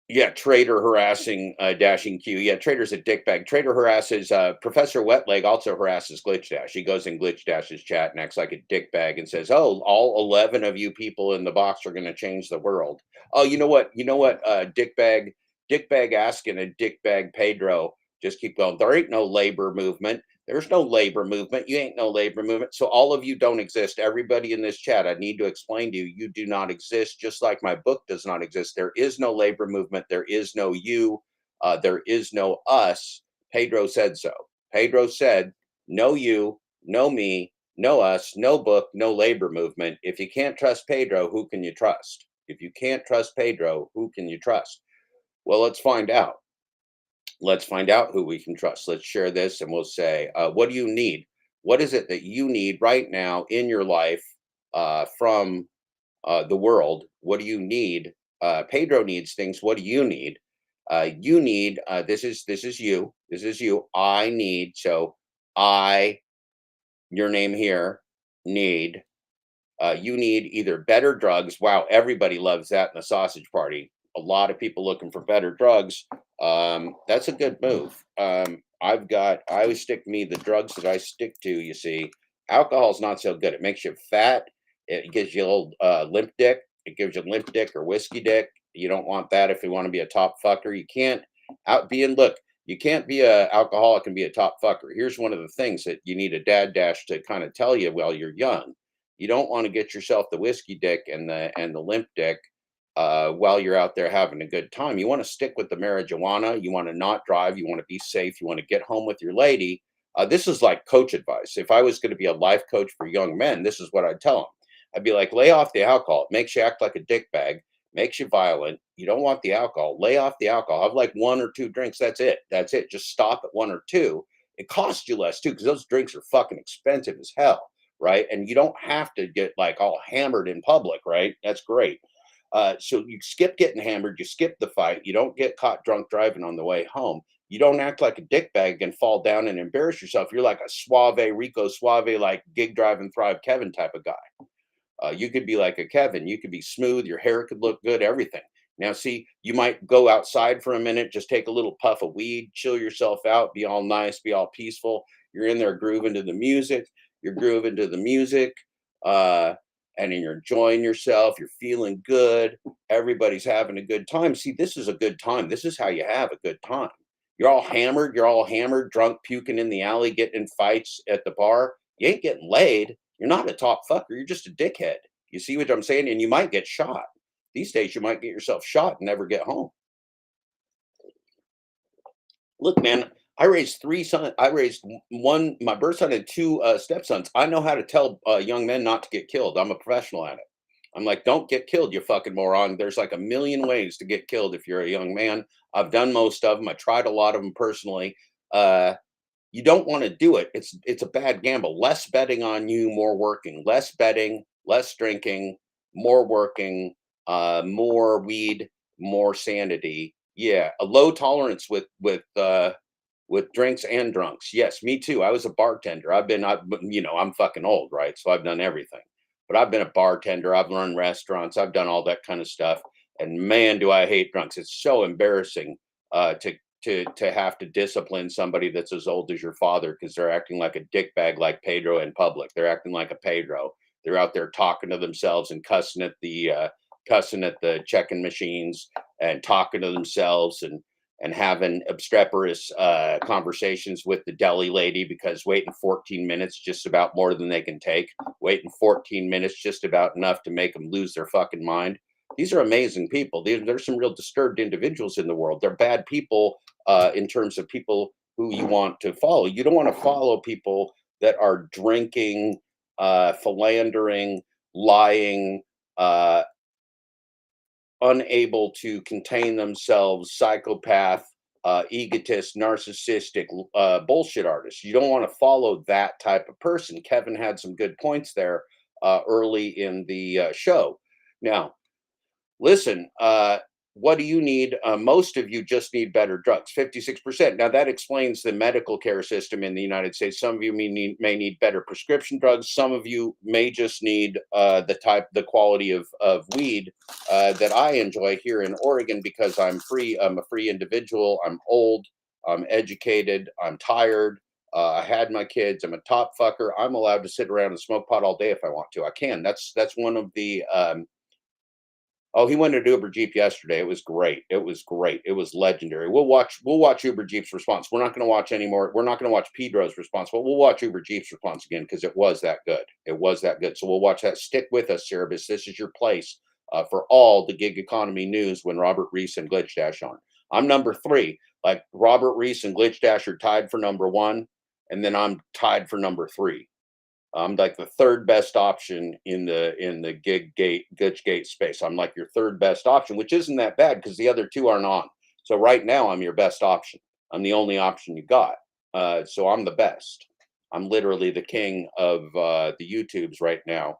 Yeah, Trader harassing Dashing Q. Yeah, Trader's a dickbag. Trader harasses Professor Wetleg, also harasses Glitch Dash. He goes in Glitch Dash's chat and acts like a dickbag and says, "Oh, all 11 of you people in the box are going to change the world." Oh, you know what? Dickbag asking a dickbag Pedro. Just keep going. There ain't no labor movement. There's no labor movement. You ain't no labor movement. So all of you don't exist. Everybody in this chat, I need to explain to you, you do not exist, just like my book does not exist. There is no labor movement. There is no you. There is no us. Pedro said so. Pedro said, no you, no me, no us, no book, no labor movement. If you can't trust Pedro, who can you trust? If you can't trust Pedro, who can you trust? Well, let's find out. Let's find out who we can trust. Let's share this and we'll say, what do you need? What is it that you need right now in your life from the world? What do you need? Pedro needs things. What do you need? You need, this is you. This is you. I need, so your name here, need. You need either better drugs. Wow, everybody loves that in the sausage party. A lot of people looking for better drugs. That's a good move. I always stick the drugs that I stick to, you see, alcohol's not so good. It makes you fat. It gives you a little limp dick. It gives you limp dick or whiskey dick. You don't want that if you want to be a top fucker. You can't you can't be a alcoholic and be a top fucker. Here's one of the things that you need a dad dash to kind of tell you while you're young. You don't want to get yourself the whiskey dick and the limp dick while you're out there having a good time. You want to stick with the marijuana. You want to not drive. You want to be safe. You want to get home with your lady. This is like coach advice. If I was going to be a life coach for young men, this is what I'd tell them. I'd be like, lay off the alcohol. It makes you act like a dickbag, makes you violent. You don't want the alcohol. Lay off the alcohol. Have like 1 or 2 drinks. That's it. That's it. Just stop at 1 or 2. It costs you less too, because those drinks are fucking expensive as hell, right? And you don't have to get like all hammered in public, right? That's great. So you skip getting hammered, you skip the fight, you don't get caught drunk driving on the way home. You don't act like a dickbag and fall down and embarrass yourself. You're like a suave, Rico Suave, like Gig Drive and Thrive Kevin type of guy. You could be like a Kevin. You could be smooth. Your hair could look good, everything. Now, see, you might go outside for a minute, just take a little puff of weed, chill yourself out, be all nice, be all peaceful. You're in there grooving to the music. You're grooving to the music. And you're enjoying yourself, you're feeling good, everybody's having a good time. See, this is a good time. This is how you have a good time. You're all hammered, drunk, puking in the alley, getting in fights at the bar. You ain't getting laid. You're not a top fucker. You're just a dickhead. You see what I'm saying? And you might get shot. These days, you might get yourself shot and never get home. Look, man, I raised 3 sons. I raised one, my birth son and 2 stepsons. I know how to tell young men not to get killed. I'm a professional at it. I'm like, don't get killed, you fucking moron. There's like a million ways to get killed if you're a young man. I've done most of them. I tried a lot of them personally. You don't want to do it. It's a bad gamble. Less betting on you, more working. Less betting, less drinking, more working, more weed, more sanity. Yeah, a low tolerance with drinks and drunks. Yes, me too. I was a bartender. I'm fucking old, right? So I've done everything. But I've been a bartender. I've run restaurants. I've done all that kind of stuff. And man, do I hate drunks. It's so embarrassing to have to discipline somebody that's as old as your father because they're acting like a dickbag like Pedro in public. They're acting like a Pedro. They're out there talking to themselves and cussing at the checking machines and talking to themselves and having obstreperous conversations with the deli lady because waiting 14 minutes just about more than they can take. Waiting 14 minutes just about enough to make them lose their fucking mind. These are amazing people. There's some real disturbed individuals in the world. They're bad people in terms of people who you want to follow. You don't want to follow people that are drinking, philandering, lying, unable to contain themselves, psychopath, egotist, narcissistic, bullshit artists. You don't want to follow that type of person. Kevin had some good points there early in the show. Now, listen, what do you need? Most of you just need better drugs, 56%. Now, that explains the medical care system in the United States. Some of you may need better prescription drugs. Some of you may just need the quality of weed that I enjoy here in Oregon because I'm free. I'm a free individual. I'm old. I'm educated. I'm tired. I had my kids. I'm a top fucker. I'm allowed to sit around and smoke pot all day if I want to. I can. That's one of the oh, he went to Uber Jeep yesterday. It was great. It was great. It was legendary. We'll watch Uber Jeep's response. We're not going to watch anymore. We're not going to watch Pedro's response, but we'll watch Uber Jeep's response again because it was that good. It was that good. So we'll watch that. Stick with us, Cerebus. This is your place for all the gig economy news when Robert Reese and Glitch Dash on. I'm number 3. Like Robert Reese and Glitch Dash are tied for number 1, and then I'm tied for number 3. I'm like the 3rd best option in the Glitch Gate space. I'm like your 3rd best option, which isn't that bad because the other 2 aren't on. So right now I'm your best option. I'm the only option you got. So I'm the best. I'm literally the king of the YouTubes right now.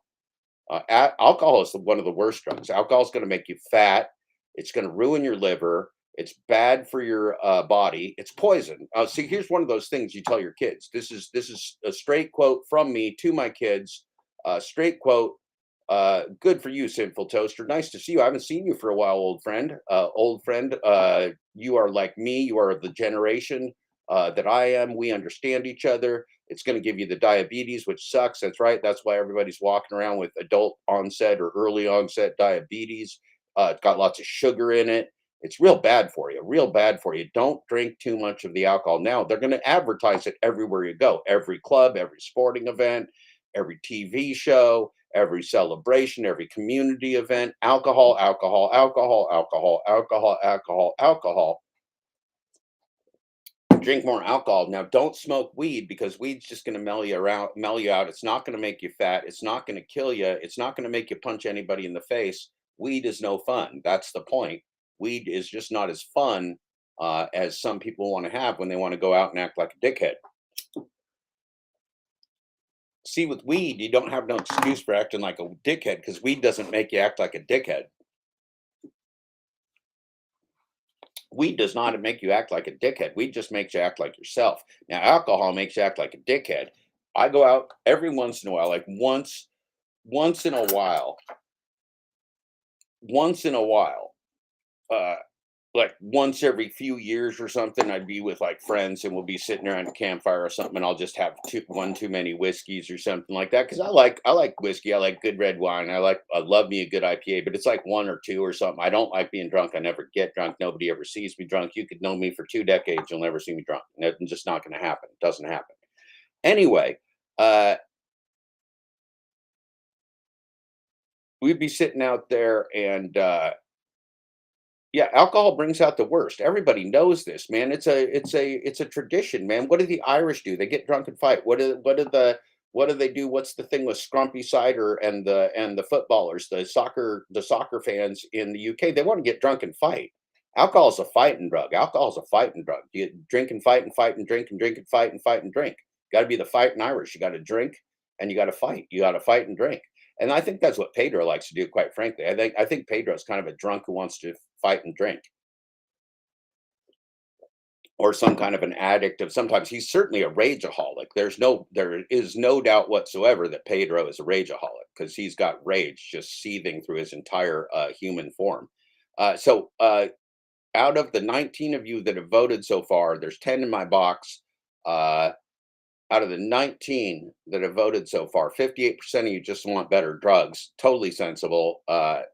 Alcohol is one of the worst drugs. Alcohol is going to make you fat. It's going to ruin your liver. It's bad for your body. It's poison. See, here's one of those things you tell your kids. This is a straight quote from me to my kids. Straight quote. Good for you, Sinful Toaster. Nice to see you. I haven't seen you for a while, old friend. You are like me. You are the generation that I am. We understand each other. It's going to give you the diabetes, which sucks. That's right. That's why everybody's walking around with adult onset or early onset diabetes. It's got lots of sugar in it. It's real bad for you, real bad for you. Don't drink too much of the alcohol. Now, they're going to advertise it everywhere you go. Every club, every sporting event, every TV show, every celebration, every community event. Alcohol, alcohol, alcohol, alcohol, alcohol, alcohol, alcohol. Drink more alcohol. Now, don't smoke weed because weed's just going to mellow you out. It's not going to make you fat. It's not going to kill you. It's not going to make you punch anybody in the face. Weed is no fun. That's the point. Weed is just not as fun as some people want to have when they want to go out and act like a dickhead. See, with weed, you don't have no excuse for acting like a dickhead because weed doesn't make you act like a dickhead. Weed does not make you act like a dickhead. Weed just makes you act like yourself. Now, alcohol makes you act like a dickhead. I go out every once in a while, like once in a while, like once every few years or something, I'd be with like friends and we'll be sitting around a campfire or something. And I'll just have one too many whiskeys or something like that. Cause I like whiskey. I like good red wine. I love me a good IPA, but it's like 1 or 2 or something. I don't like being drunk. I never get drunk. Nobody ever sees me drunk. You could know me for 2 decades. You'll never see me drunk. It's just not going to happen. It doesn't happen. Anyway, we'd be sitting out there and yeah, alcohol brings out the worst. Everybody knows this, man. It's a tradition, man. What do the Irish do? They get drunk and fight. What do they do? What's the thing with Scrumpy Cider and the footballers, the soccer fans in the UK? They want to get drunk and fight. Alcohol is a fighting drug. Alcohol is a fighting drug. You drink and fight and fight and drink and drink and fight and fight and drink. Got to be the fighting Irish. You got to drink and you got to fight. You got to fight and drink. And I think that's what Pedro likes to do, quite frankly. I think Pedro's kind of a drunk who wants to fight and drink, or some kind of an addict of sometimes. He's certainly a rageaholic. There is no doubt whatsoever that Pedro is a rageaholic, because he's got rage just seething through his entire human form. So out of the 19 of you that have voted so far, there's 10 in my box. Out of the 19 that have voted so far, 58% of you just want better drugs. Totally sensible. I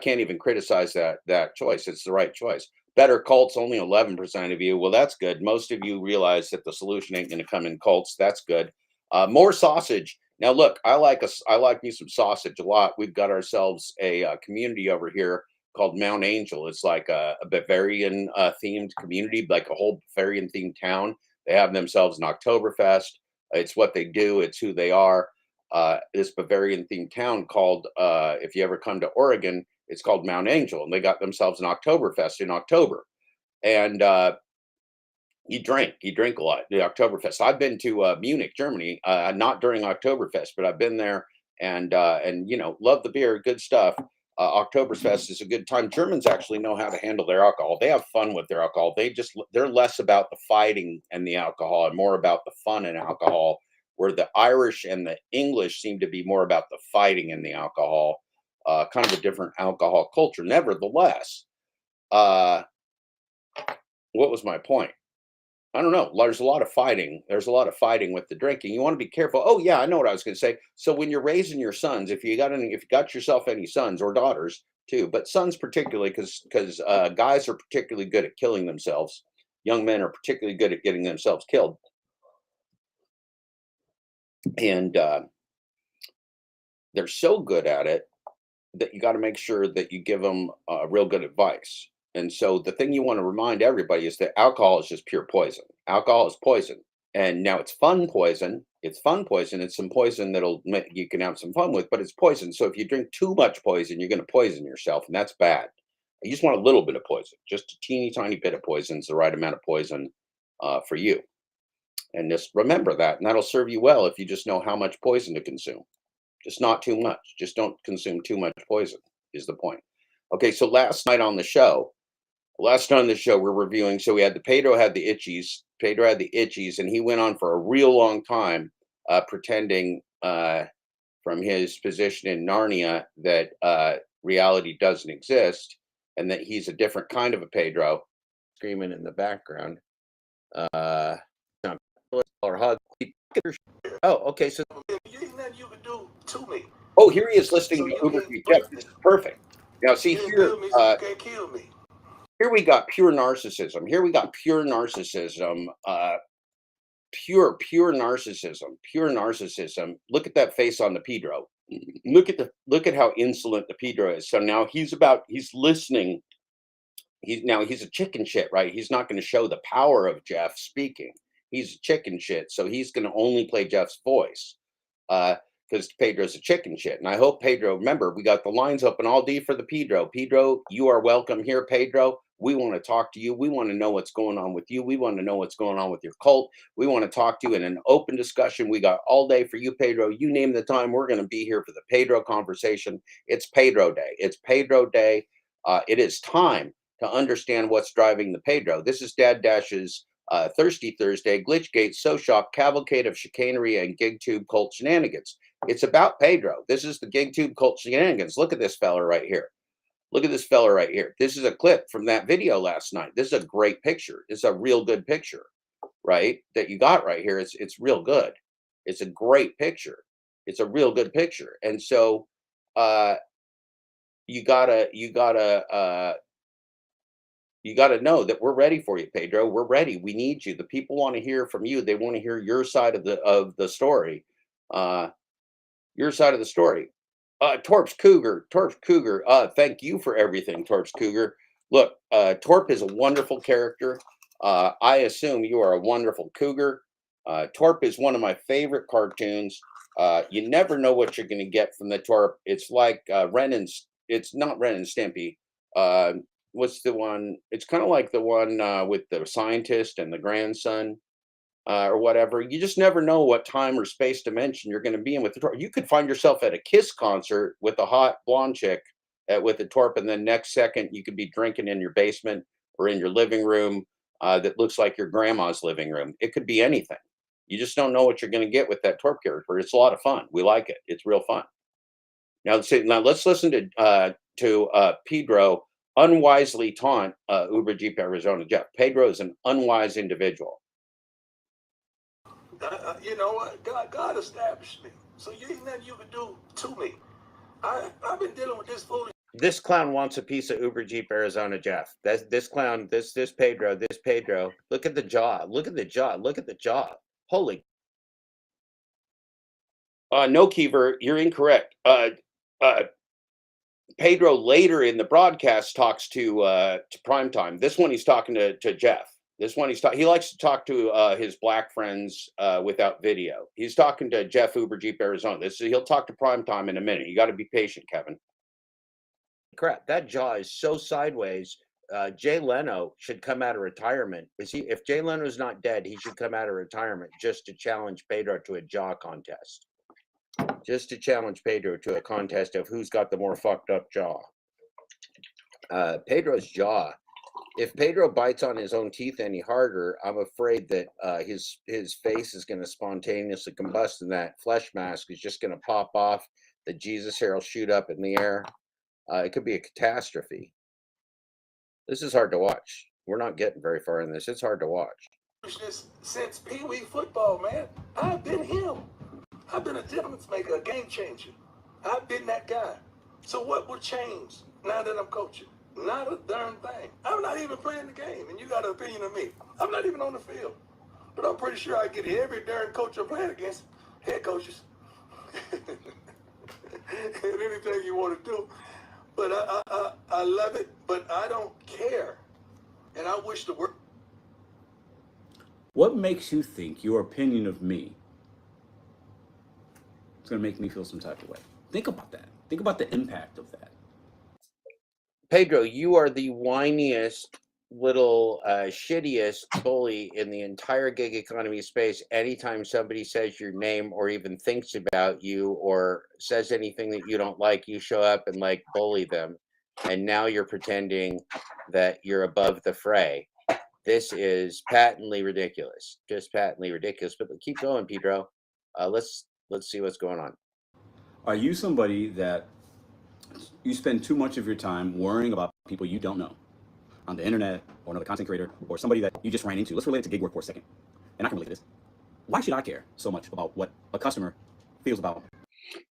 can't even criticize that choice. It's the right choice. Better cults, only 11% of you. Well, that's good. Most of you realize that the solution ain't going to come in cults. That's good. More sausage. Now, look, I like me some sausage a lot. We've got ourselves a community over here called Mount Angel. It's like a Bavarian themed community, like a whole Bavarian themed town. They have themselves an Oktoberfest. It's what they do. It's who they are. This Bavarian themed town called, if you ever come to Oregon, it's called Mount Angel, and they got themselves an Oktoberfest in October. And you drink a lot. The Oktoberfest. I've been to Munich, Germany, not during Oktoberfest, but I've been there, and love the beer, good stuff. Oktoberfest is a good time. Germans actually know how to handle their alcohol. They have fun with their alcohol. They're less about the fighting and the alcohol and more about the fun and alcohol, where the Irish and the English seem to be more about the fighting and the alcohol. Kind of a different alcohol culture. Nevertheless, what was my point? I don't know. There's a lot of fighting. There's a lot of fighting with the drinking. You want to be careful. Oh yeah, I know what I was going to say. So when you're raising your sons, if you got yourself any sons or daughters too, but sons particularly, because guys are particularly good at killing themselves. Young men are particularly good at getting themselves killed, and they're so good at it that you got to make sure that you give them real good advice. And so the thing you want to remind everybody is that alcohol is just pure poison. Alcohol is poison. And now it's fun poison. It's fun poison. It's some poison you can have some fun with, but it's poison. So if you drink too much poison, you're going to poison yourself, and that's bad. You just want a little bit of poison. Just a teeny tiny bit of poison is the right amount of poison for you. And just remember that, and that'll serve you well if you just know how much poison to consume. Just not too much. Just don't consume too much poison is the point. Okay, so last night on the show, we're reviewing. So Pedro had the itchies, and he went on for a real long time pretending from his position in Narnia that reality doesn't exist and that he's a different kind of a Pedro. Screaming in the background. Or hug. Oh, okay. So you ain't nothing you can do to me. Oh, here he is listening to Uber Free Jeff. This is perfect. Now, see here. You can't kill me. Here we got pure narcissism. Pure narcissism. Look at that face on the Pedro. Look at how insolent the Pedro is. So now he's listening. He's a chicken shit, right? He's not going to show the power of Jeff speaking. He's a chicken shit, so he's going to only play Jeff's voice because Pedro's a chicken shit. And I hope Pedro, remember, we got the lines open all day for the Pedro. Pedro, you are welcome here, Pedro. We want to talk to you. We want to know what's going on with you. We want to know what's going on with your cult. We want to talk to you in an open discussion. We got all day for you, Pedro. You name the time. We're going to be here for the Pedro conversation. It's Pedro Day. It's Pedro Day. It is time to understand what's driving the Pedro. This is Dad Dash's Thirsty Thursday, Glitchgate, SoShop, Cavalcade of Chicanery and GigTube cult shenanigans. It's about Pedro. This is the GigTube cult shenanigans. Look at this fella right here. This is a clip from that video last night. This is a great picture. It's a real good picture, right? That you got right here. It's real good. It's a great picture. It's a real good picture. And so you gotta know that we're ready for you, Pedro. We're ready. We need you. The people want to hear from you. They want to hear your side of the story. Your side of the story. Torps Cougar. Thank you for everything, Torps Cougar. Look, Torp is a wonderful character. I assume you are a wonderful cougar. Torp is one of my favorite cartoons. You never know what you're going to get from the Torp. It's like it's not Ren and Stimpy. What's the one? It's kind of like the one with the scientist and the grandson. Or whatever. You just never know what time or space dimension you're going to be in with the Torp. You could find yourself at a Kiss concert with a hot blonde chick with the Torp, and then next second you could be drinking in your basement or in your living room that looks like your grandma's living room. It could be anything. You just don't know what you're going to get with that Torp character. It's a lot of fun. We like it. It's real fun. Now let's listen to Pedro unwisely taunt Uber Jeep Arizona Jeff. Pedro is an unwise individual. You know what? God established me. So you ain't nothing you can do to me. I've been dealing with this foolish. This clown wants a piece of Uber Jeep Arizona Jeff. This clown, this Pedro. Look at the jaw. Look at the jaw. Holy. No, Keever, you're incorrect. Pedro later in the broadcast talks to Primetime. This one he's talking to Jeff. This one he likes to talk to his black friends without video. He's talking to Jeff Uber Jeep Arizona. He'll talk to Primetime in a minute. You got to be patient, Kevin. Crap, that jaw is so sideways. Jay Leno should come out of retirement. If Jay Leno's not dead, he should come out of retirement just to challenge Pedro to a jaw contest. Just to challenge Pedro to a contest of who's got the more fucked up jaw. Pedro's jaw. If Pedro bites on his own teeth any harder, I'm afraid that his face is going to spontaneously combust, and that flesh mask is just going to pop off. The Jesus hair will shoot up in the air. It could be a catastrophe. This is hard to watch. We're not getting very far in this. It's hard to watch. Since Pee Wee football, man, I've been him. I've been a difference maker, a game changer. I've been that guy. So what will change now that I'm coaching? Not a darn thing. I'm not even playing the game, and you got an opinion of me. I'm not even on the field. But I'm pretty sure I get every darn coach I'm playing against, head coaches. Anything you want to do. But I love it, but I don't care. And I wish the word. What makes you think your opinion of me is going to make me feel some type of way? Think about that. Think about the impact of that. Pedro, you are the whiniest, little shittiest bully in the entire gig economy space. Anytime somebody says your name or even thinks about you or says anything that you don't like, you show up and like bully them. And now you're pretending that you're above the fray. This is patently ridiculous. Just patently ridiculous. But keep going, Pedro. Let's see what's going on. Are you somebody that you spend too much of your time worrying about people you don't know on the internet or another content creator or somebody that you just ran into? Let's relate it to gig work for a second. And I can relate to this. Why should I care so much about what a customer feels about?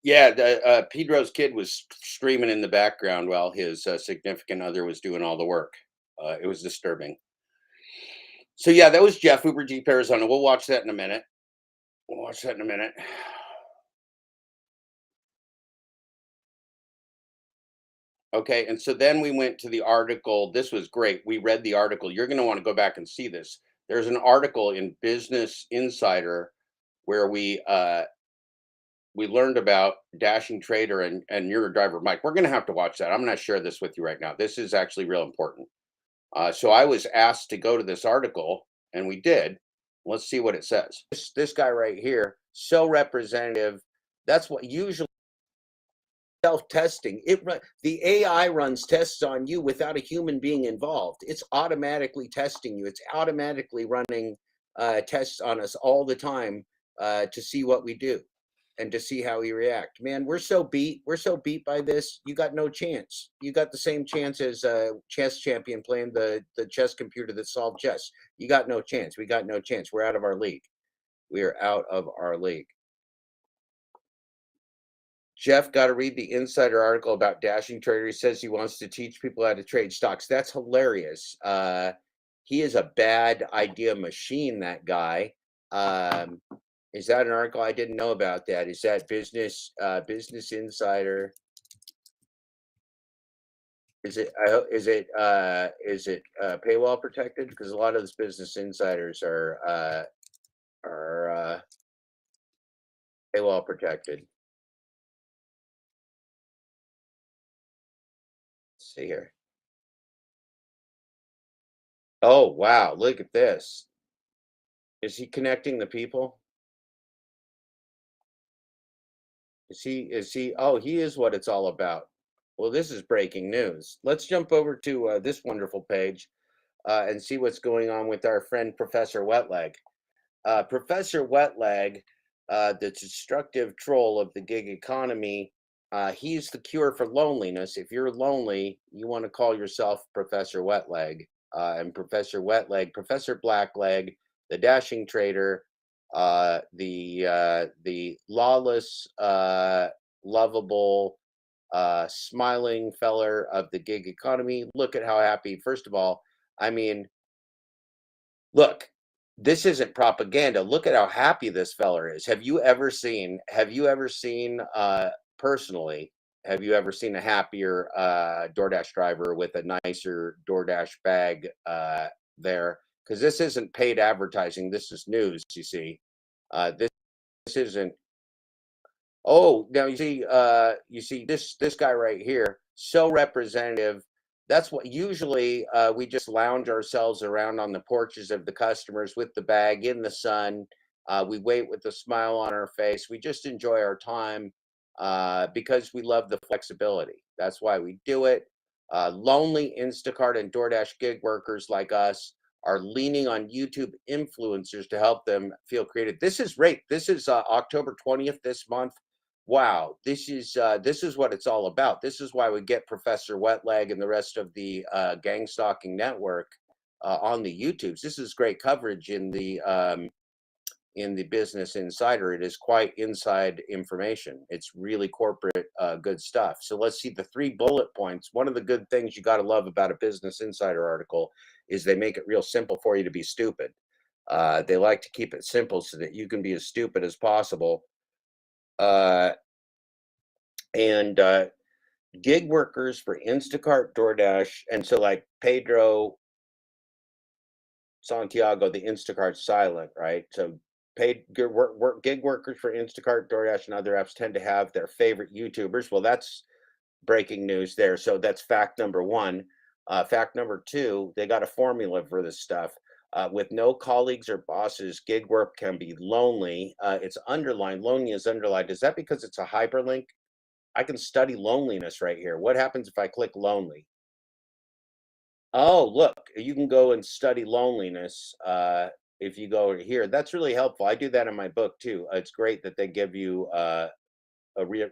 Yeah, Pedro's kid was screaming in the background while his significant other was doing all the work. It was disturbing. So yeah, that was Jeff Uber Jeep Arizona. We'll watch that in a minute. Okay, and so then we went to the article. This was great. We read the article. You're going to want to go back and see this. There's an article in Business Insider where we learned about Dashing Trader and Your Driver Mike. We're going to have to watch that. I'm going to share this with you right now. This is actually real important. So I was asked to go to this article, and we did. Let's see what it says. This guy right here, so representative. That's what usually self-testing. The AI runs tests on you without a human being involved. It's automatically testing you. It's automatically running tests on us all the time to see what we do and to see how we react. Man, we're so beat by this. You got no chance. You got the same chance as a chess champion playing the chess computer that solved chess. You got no chance. We got no chance. We're out of our league. We are out of our league. Jeff got to read the Insider article about Dashing Trader. He says he wants to teach people how to trade stocks. That's hilarious. He is a bad idea machine, that guy. Is that an article? I didn't know about that. Is that Business Insider? Is it paywall protected? Because a lot of those Business Insiders are paywall protected. Let's see here. Oh wow, look at this. Is he connecting the people? Is he oh, he is what it's all about. Well, this is breaking news. Let's jump over to this wonderful page and see what's going on with our friend Professor Wetleg. Professor Wetleg, the destructive troll of the gig economy, he's the cure for loneliness. If you're lonely, you want to call yourself Professor Wetleg. And Professor Wetleg, Professor Blackleg, the dashing trader, the lawless, lovable, smiling feller of the gig economy. Look at how happy. First of all, I mean, look, this isn't propaganda. Look at how happy this feller is. Personally, have you ever seen a happier DoorDash driver with a nicer DoorDash bag there? Because this isn't paid advertising. This is news, you see. This isn't. Oh, now you see this guy right here, so representative. That's what usually we just lounge ourselves around on the porches of the customers with the bag in the sun. We wait with a smile on our face. We just enjoy our time because we love the flexibility. That's why we do it. Lonely Instacart and DoorDash gig workers like us are leaning on YouTube influencers to help them feel creative. This is great. This is October 20th this month. Wow, this is what it's all about. This is why we get Professor Wetleg and the rest of the gang stalking network on the YouTubes. This is great coverage in the Business Insider. It is quite inside information. It's really corporate good stuff. So let's see the 3 bullet points. One of the good things you got to love about a Business Insider article is they make it real simple for you to be stupid. They like to keep it simple so that you can be as stupid as possible. And gig workers for Instacart, DoorDash, and so like Pedro Santiago, the Instacart's silent, right? So paid gig workers for Instacart, DoorDash, and other apps tend to have their favorite YouTubers. Well, that's breaking news there. So that's fact number 1. Fact number 2, they got a formula for this stuff. With no colleagues or bosses, gig work can be lonely. It's underlined. Lonely is underlined. Is that because it's a hyperlink? I can study loneliness right here. What happens if I click lonely? Oh, look, you can go and study loneliness if you go over here. That's really helpful. I do that in my book too. It's great that they give you a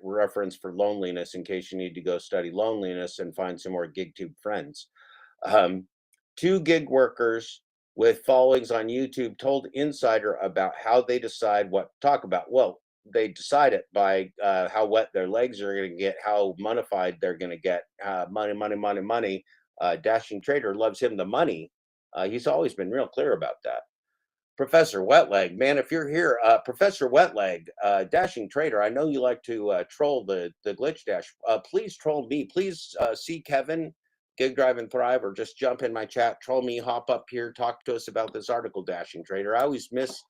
reference for loneliness in case you need to go study loneliness and find some more GigTube friends. 2 gig workers with followings on YouTube told Insider about how they decide what to talk about. Well, they decide it by how wet their legs are going to get, how moneyfied they're going to get. Money, money, money, money. Dashing Trader loves him the money. He's always been real clear about that. Professor Wetleg, man, if you're here, Professor Wetleg, Dashing Trader, I know you like to troll the Glitch Dash. Please troll me. Please see Kevin, Gig Drive and Thrive, or just jump in my chat, troll me, hop up here, talk to us about this article, Dashing Trader. I always miss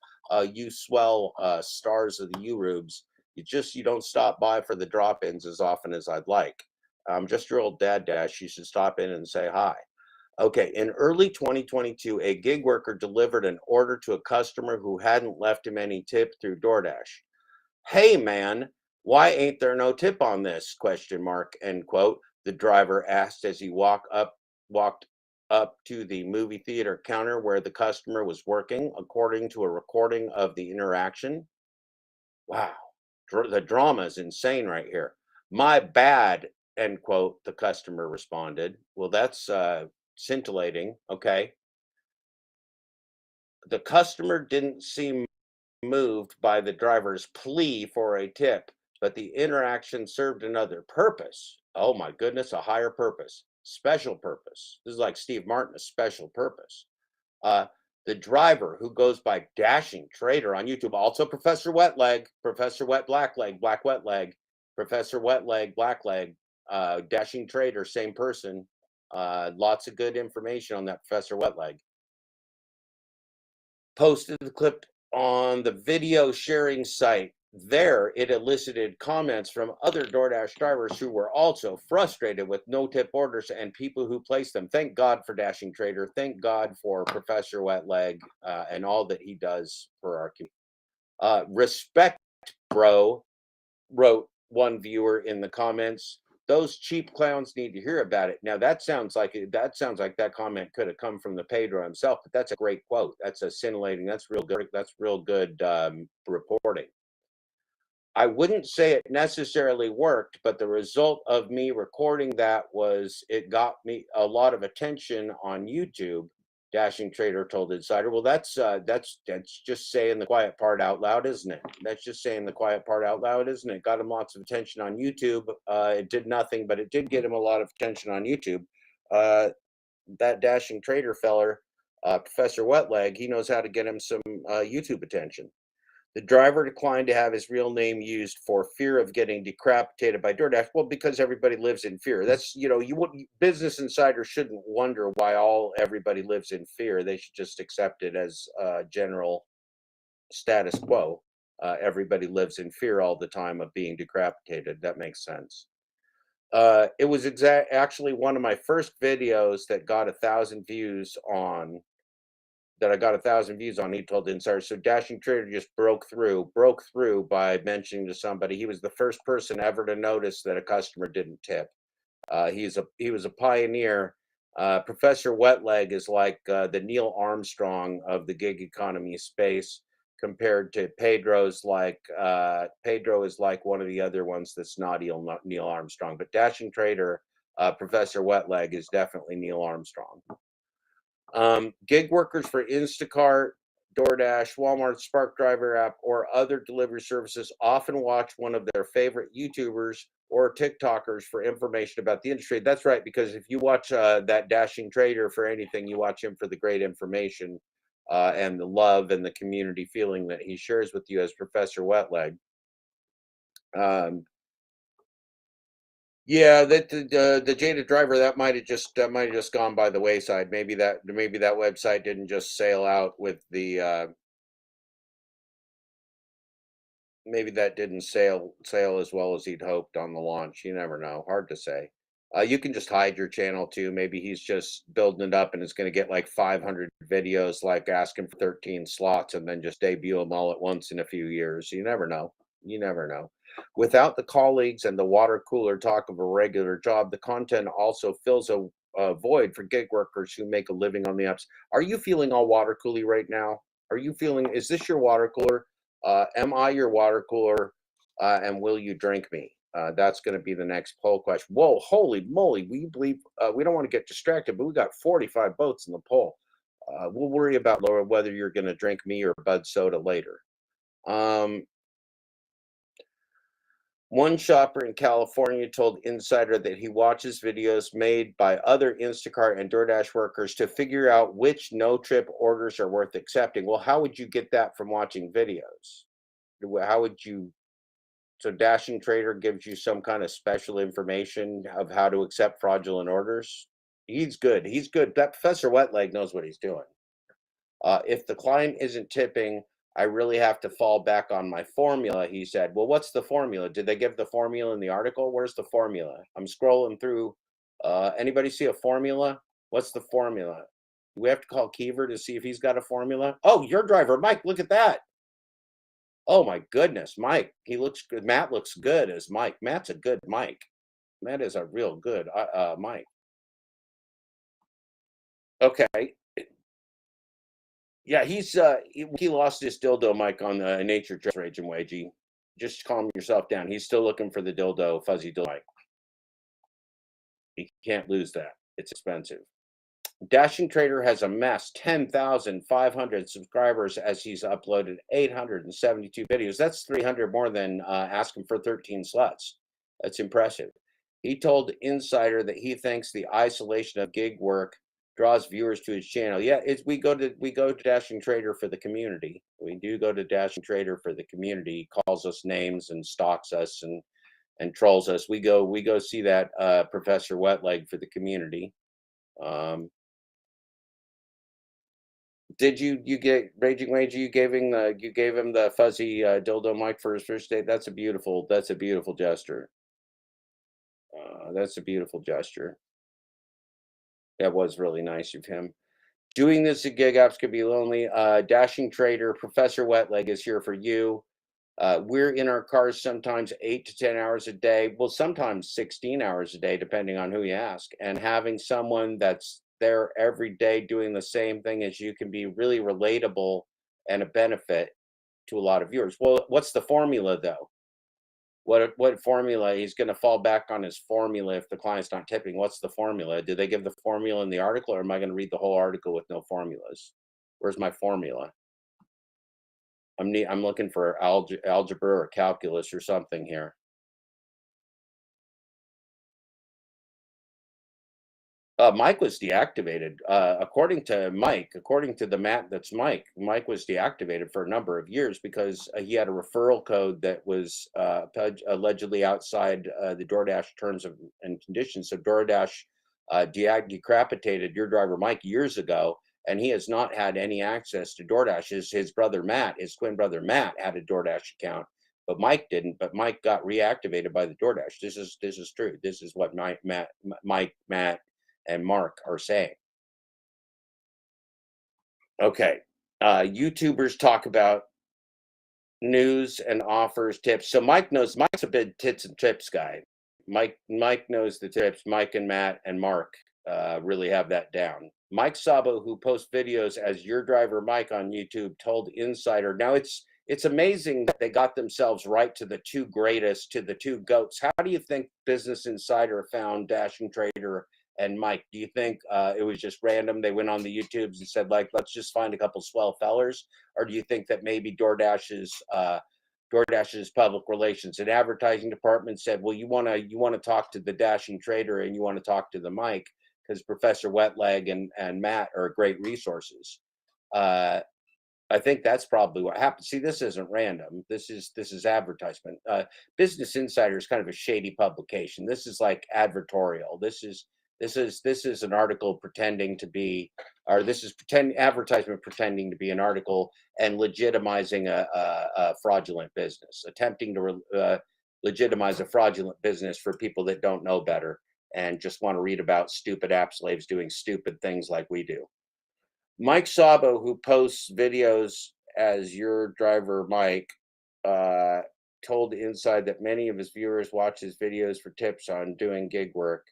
you swell stars of the U-Rubes. You don't stop by for the drop-ins as often as I'd like. I'm just your old dad dash. You should stop in and say hi. Okay, in early 2022, a gig worker delivered an order to a customer who hadn't left him any tip through DoorDash. Hey man, why ain't there no tip on this? ? End quote. The driver asked as he walked up to the movie theater counter where the customer was working, according to a recording of the interaction. Wow, the drama is insane right here. My bad, end quote, the customer responded. Well, that's scintillating. Okay. The customer didn't seem moved by the driver's plea for a tip, but the interaction served another purpose. Oh my goodness, a higher purpose, special purpose. This is like Steve Martin, a special purpose. The driver, who goes by Dashing Trader on YouTube, also Professor Wetleg, Professor Wet Blackleg, Black Wetleg, Professor Wetleg, Blackleg, Dashing Trader, same person. Lots of good information on that Professor Wetleg. Posted the clip on the video sharing site. There, it elicited comments from other DoorDash drivers who were also frustrated with no-tip orders and people who placed them. Thank God for Dashing Trader. Thank God for Professor Wetleg and all that he does for our community. Respect, bro, wrote one viewer in the comments. Those cheap clowns need to hear about it. Now that sounds like that comment could have come from the Pedro himself, but that's a great quote. That's a scintillating. That's real good. That's real good reporting. I wouldn't say it necessarily worked, but the result of me recording that was it got me a lot of attention on YouTube. Dashing Trader told Insider. Well, that's just saying the quiet part out loud, isn't it? That's just saying the quiet part out loud, isn't it? Got him lots of attention on YouTube. It did nothing, but it did get him a lot of attention on YouTube. That Dashing Trader feller, Professor Wetleg, he knows how to get him some YouTube attention. The driver declined to have his real name used for fear of getting decapitated by DoorDash. Well, because everybody lives in fear. That's, you wouldn't, Business Insider shouldn't wonder why everybody lives in fear. They should just accept it as general status quo. Everybody lives in fear all the time of being decapitated. That makes sense. It was actually one of my first videos that got 1,000 views on. I got 1,000 views on, he told Insider. So Dashing Trader just broke through by mentioning to somebody. He was the first person ever to notice that a customer didn't tip. He was a pioneer. Professor Wetleg is like the Neil Armstrong of the gig economy space, compared to Pedro's Pedro is like one of the other ones that's not Neil Armstrong. But Dashing Trader, Professor Wetleg is definitely Neil Armstrong. Gig workers for Instacart, DoorDash, Walmart, Spark Driver app, or other delivery services often watch one of their favorite YouTubers or TikTokers for information about the industry. That's right, because if you watch that Dashing Trader for anything, you watch him for the great information and the love and the community feeling that he shares with you as Professor Wetleg. Yeah, that the jaded driver, that might have just gone by the wayside. Maybe that website didn't just sail out with the maybe that didn't sail as well as he'd hoped on the launch. You never know. Hard to say. You can just hide your channel too. Maybe he's just building it up and it's going to get like 500 videos, like asking for 13 slots, and then just debut them all at once in a few years. You never know. You never know. Without the colleagues and the water cooler talk of a regular job, the content also fills a void for gig workers who make a living on the apps. Are you feeling all water cooly right now? Is this your water cooler? Am I your water cooler? And will you drink me? That's going to be the next poll question. Whoa, holy moly. We believe, we don't want to get distracted, but we got 45 votes in the poll. We'll worry about, Laura, whether you're going to drink me or Bud Soda later. One shopper in California told Insider that he watches videos made by other Instacart and DoorDash workers to figure out which no-trip orders are worth accepting. Well, how would you get that from watching videos? How would you? So Dashing Trader gives you some kind of special information of how to accept fraudulent orders. He's good. He's good. That Professor Wetleg knows what he's doing. If the client isn't tipping, I really have to fall back on my formula, he said. Well, what's the formula? Did they give the formula in the article? Where's the formula? I'm scrolling through. Anybody see a formula? What's the formula? Do we have to call Kiever to see if he's got a formula? Oh, your driver, Mike, look at that. Oh my goodness, Mike. He looks good. Matt looks good as Mike. Matt's a good Mike. Matt is a real good Mike. Okay. Yeah, he lost his dildo mic on the nature trail, Rage and Wagey. Just calm yourself down. He's still looking for the dildo, fuzzy dildo mic. He can't lose that. It's expensive. Dashing Trader has amassed 10,500 subscribers as he's uploaded 872 videos. That's 300 more than asking for 13 slots. That's impressive. He told Insider that he thinks the isolation of gig work draws viewers to his channel. Yeah, we go to Dashing Trader for the community. We do go to Dashing Trader for the community. He calls us names and stalks us and and trolls us. We go see that Professor Wetleg for the community. Did you get Raging Wager? You gave him the fuzzy dildo mic for his first date. That's a beautiful gesture. That's a beautiful gesture. That was really nice of him. Doing this at gig apps could be lonely. Dashing Trader, Professor Wetleg is here for you. We're in our cars sometimes 8 to 10 hours a day. Well, sometimes 16 hours a day, depending on who you ask. And having someone that's there every day doing the same thing as you can be really relatable and a benefit to a lot of viewers. Well, what's the formula though? What formula? He's going to fall back on his formula if the client's not tipping. What's the formula? Did they give the formula in the article, or am I going to read the whole article with no formulas? Where's my formula? I'm looking for algebra or calculus or something here. Mike was deactivated. According to the Matt that's Mike was deactivated for a number of years because he had a referral code that was allegedly outside the DoorDash terms and conditions. So DoorDash decapitated your driver Mike years ago, and he has not had any access to DoorDash. His brother Matt, his twin brother Matt, had a DoorDash account, but Mike didn't. But Mike got reactivated by the DoorDash. This is true. This is what Mike, Matt, and Mark are saying. Okay, YouTubers talk about news and offers tips. So Mike's a big tits and tips guy. Mike knows the tips. Mike and Matt and Mark really have that down. Mike Sabo, who posts videos as Your Driver Mike on YouTube, told Insider. Now it's amazing that they got themselves right to the two greatest, to the two goats. How do you think Business Insider found Dashing Trader and Mike? Do you think it was just random? They went on the YouTubes and said, like, let's just find a couple swell fellers? Or do you think that maybe DoorDash's public relations and advertising department said, well, you want to talk to the Dashing Trader and you want to talk to the Mike because Professor Wetleg and Matt are great resources. I think that's probably what happened. See, this isn't random. This is advertisement. Business Insider is kind of a shady publication. This is like advertorial. This is an article pretending to be, or this is advertisement pretending to be an article and legitimizing a fraudulent business, attempting to legitimize a fraudulent business for people that don't know better and just want to read about stupid app slaves doing stupid things like we do. Mike Sabo, who posts videos as Your Driver Mike, told Inside that many of his viewers watch his videos for tips on doing gig work.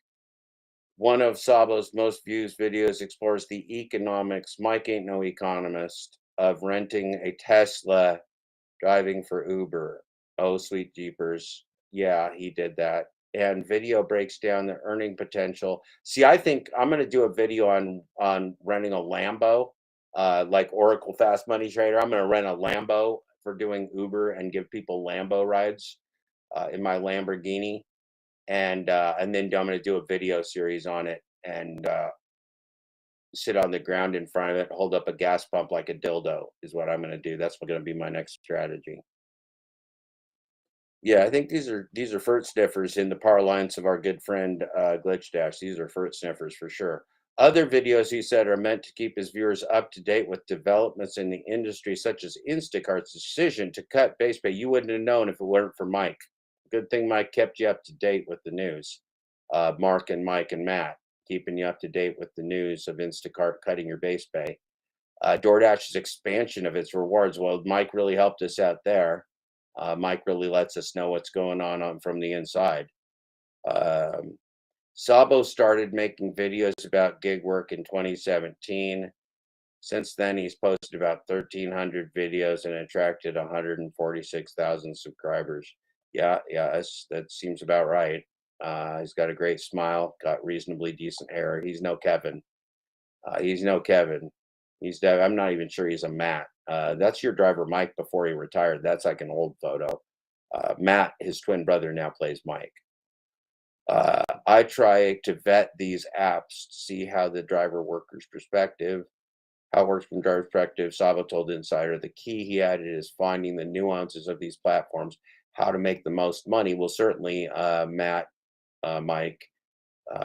One of Sabo's most viewed videos explores the economics, Mike ain't no economist, of renting a Tesla, driving for Uber. Oh, sweet jeepers. Yeah, he did that. And video breaks down the earning potential. See, I think I'm going to do a video on renting a Lambo, like Oracle Fast Money Trader. I'm going to rent a Lambo for doing Uber and give people Lambo rides in my Lamborghini. And then I'm going to do a video series on it and sit on the ground in front of it, hold up a gas pump like a dildo is what I'm going to do. That's going to be my next strategy. Yeah, I think these are furt sniffers in the parlance of our good friend Glitch Dash. These are furt sniffers for sure. Other videos, he said, are meant to keep his viewers up to date with developments in the industry, such as Instacart's decision to cut base pay. You wouldn't have known if it weren't for Mike. Good thing Mike kept you up to date with the news. Mark and Mike and Matt keeping you up to date with the news of Instacart cutting your base pay. DoorDash's expansion of its rewards. Well, Mike really helped us out there. Mike really lets us know what's going on from the inside. Sabo started making videos about gig work in 2017. Since then, he's posted about 1,300 videos and attracted 146,000 subscribers. Yeah, that seems about right. He's got a great smile, got reasonably decent hair. He's no Kevin. I'm not even sure he's a Matt. That's Your Driver Mike before he retired. That's like an old photo. Matt, his twin brother, now plays Mike. I try to vet these apps to see how the driver worker's perspective. How it works from driver's perspective, Sabo told Insider. The key, he added, is finding the nuances of these platforms, how to make the most money. Well, certainly, Matt, Mike,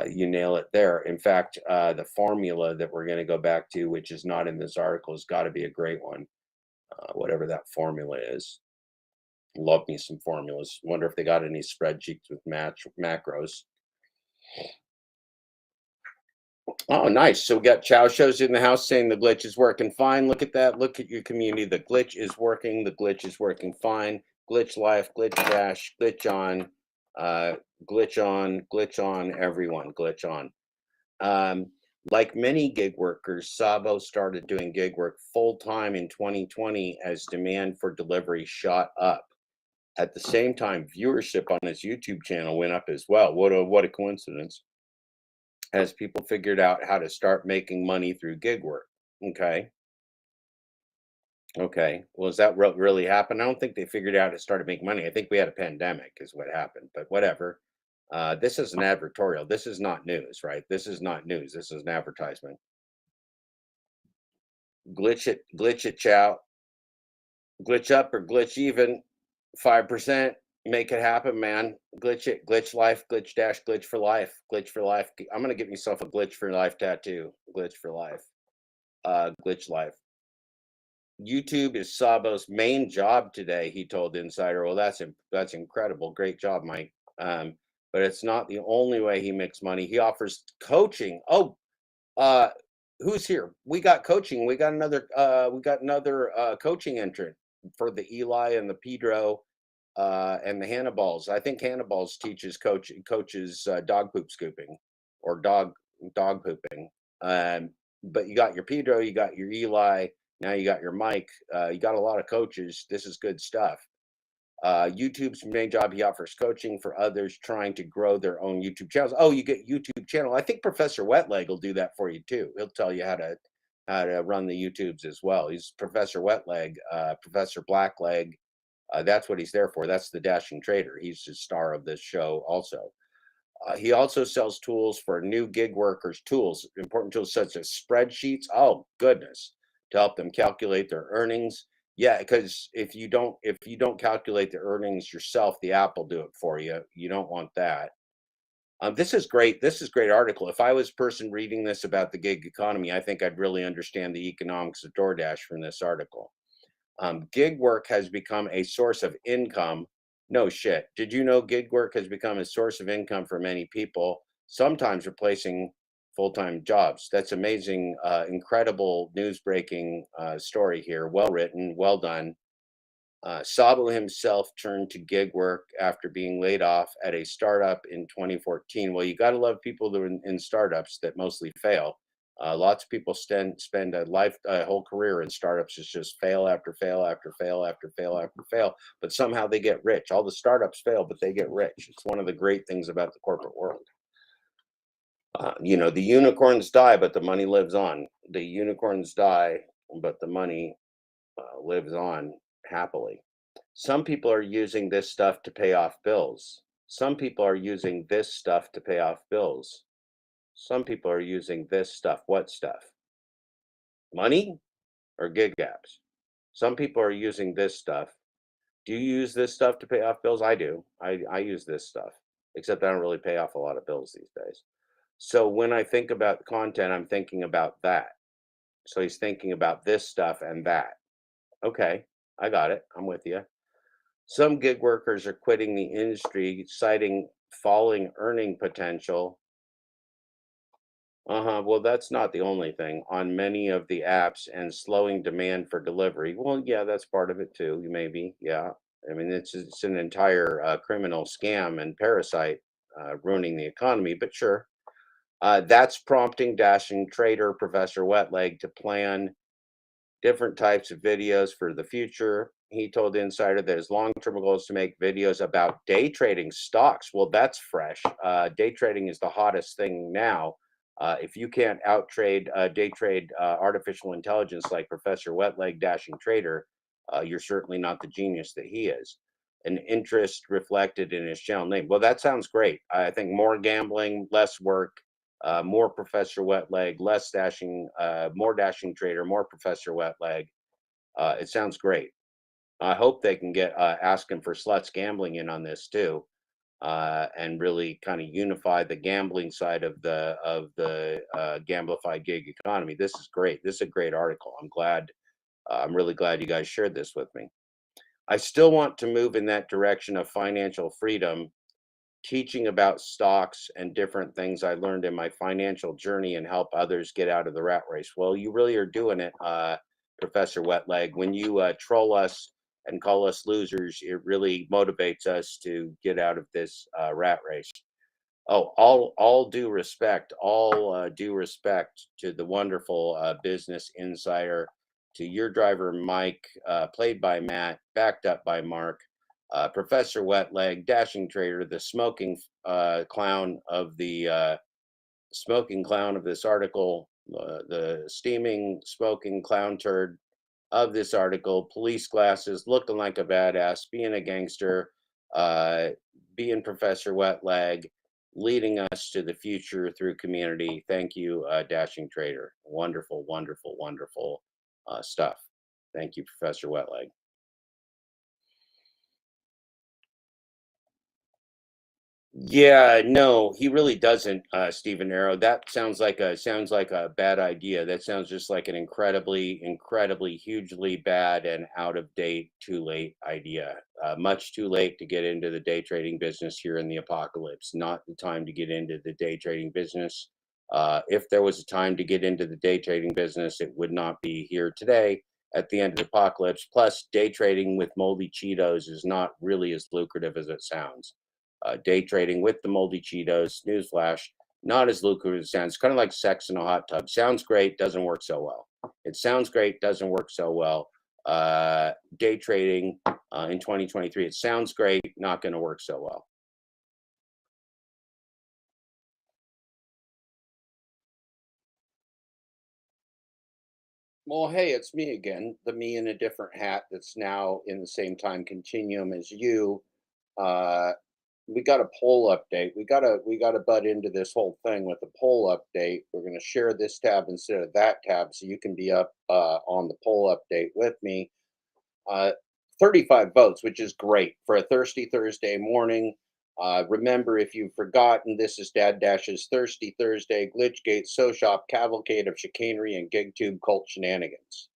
you nail it there. In fact, the formula that we're going to go back to, which is not in this article, has got to be a great one, whatever that formula is. Love me some formulas. Wonder if they got any spreadsheets with macros. Oh, nice. So we got Chow Shows in the house saying the glitch is working fine. Look at that. Look at your community. The glitch is working. The glitch is working fine. Glitch life, glitch dash, glitch on, glitch on, glitch on, everyone, glitch on. Like many gig workers, Sabo started doing gig work full time in 2020 as demand for delivery shot up. At the same time, viewership on his YouTube channel went up as well. What a coincidence. As people figured out how to start making money through gig work. Okay. Well, is that what really happened? I don't think they figured out how to start making money. I think we had a pandemic is what happened, but whatever. This is an advertorial. This is not news, right? This is not news. This is an advertisement. Glitch it, Chow. Glitch up or glitch even. 5%. Make it happen, man. Glitch it. Glitch life. Glitch dash. Glitch for life. Glitch for life. I'm gonna get myself a glitch for life tattoo. Glitch for life. Glitch life. YouTube is Sabo's main job today, he told Insider. Well, that's incredible. Great job, Mike. But it's not the only way he makes money. He offers coaching. Oh, who's here? We got coaching. We got another coaching entrant for the Eli and the Pedro and the Hannibal's. I think Hannibal's teaches coaches dog poop scooping or dog pooping. But you got your Pedro, you got your Eli, now you got your Mike. You got a lot of coaches. This is good stuff. YouTube's main job, he offers coaching for others trying to grow their own YouTube channels. Oh, you get YouTube channel. I think Professor Wetleg will do that for you too. He'll tell you how to run the YouTubes as well. He's Professor Wetleg, Professor Blackleg. That's what he's there for. That's the Dashing Trader. He's the star of this show also. He also sells tools for new gig workers, important tools such as spreadsheets. Oh, goodness, to help them calculate their earnings. Yeah, because if you don't calculate the earnings yourself, the app will do it for you. You don't want that. This is great. This is a great article. If I was a person reading this about the gig economy, I think I'd really understand the economics of DoorDash from this article. Gig work has become a source of income. No shit. Did you know gig work has become a source of income for many people, sometimes replacing full-time jobs? That's amazing, incredible news-breaking story here. Well written, well done. Sabo himself turned to gig work after being laid off at a startup in 2014. Well, you got to love people that are in startups that mostly fail. Lots of people spend a whole career in startups. It's just fail after fail after fail after fail after fail, but somehow they get rich. All the startups fail, but they get rich. It's one of the great things about the corporate world. The unicorns die, but the money lives on. The unicorns die, but the money lives on happily. Some people are using this stuff to pay off bills. Some people are using this stuff to pay off bills. Some people are using this stuff. What stuff? Money or gig apps? Some people are using this stuff. Do you use this stuff to pay off bills? I do. I use this stuff, except I don't really pay off a lot of bills these days. So when I think about content, I'm thinking about that. So he's thinking about this stuff and that. Okay, I got it. I'm with you. Some gig workers are quitting the industry, citing falling earning potential. Well, that's not the only thing on many of the apps and slowing demand for delivery. Well, yeah, that's part of it too. Maybe, yeah. I mean, it's an entire criminal scam and parasite ruining the economy. But sure, that's prompting Dashing Trader Professor Wetleg to plan different types of videos for the future. He told Insider that his long-term goal is to make videos about day trading stocks. Well, that's fresh. Day trading is the hottest thing now. If you can't day trade artificial intelligence like Professor Wetleg Dashing Trader, you're certainly not the genius that he is. An interest reflected in his channel name. Well, that sounds great. I think more gambling, less work, more Professor Wetleg, less dashing, more dashing trader, more Professor Wetleg. It sounds great. I hope they can get asking for sluts gambling in on this too, and really kind of unify the gambling side of the gamblified gig economy. This is great. This is a great article. I'm glad. I'm really glad you guys shared this with me. I still want to move in that direction of financial freedom, teaching about stocks and different things I learned in my financial journey and help others get out of the rat race. Well, you really are doing it, Professor Wetleg. When you troll us and call us losers, it really motivates us to get out of this rat race. Oh, all due respect, all due respect to the wonderful business insider, to your driver Mike, played by Matt, backed up by Mark, Professor Wetleg, dashing trader, the smoking clown of the smoking clown of this article, the steaming smoking clown turd of this article, police glasses, looking like a badass, being a gangster, uh, being Professor Wetleg, leading us to the future through community. Thank you, Dashing Trader. Wonderful, wonderful, wonderful stuff. Thank you, Professor Wetleg. Yeah, no, he really doesn't, Stephen Arrow. That sounds like a bad idea. That sounds just like an incredibly, incredibly, hugely bad and out of date, too late idea. Much too late to get into the day trading business here in the apocalypse. Not the time to get into the day trading business. If there was a time to get into the day trading business, it would not be here today at the end of the apocalypse. Plus, day trading with moldy Cheetos is not really as lucrative as it sounds. Day trading with the moldy Cheetos, newsflash, not as lucrative as it sounds. Kind of like sex in a hot tub. Sounds great, doesn't work so well. It sounds great, doesn't work so well. Day trading in 2023, it sounds great, not going to work so well. Well, hey, it's me again, the me in a different hat that's now in the same time continuum as you. Uh, we got a poll update. We gotta butt into this whole thing with a poll update. We're gonna share this tab instead of that tab, so you can be up on the poll update with me. Uh, 35 votes, which is great for a thirsty Thursday morning. Remember, if you've forgotten, this is Dad Dash's Thirsty Thursday Glitchgate SoShop Cavalcade of Chicanery and GigTube cult shenanigans.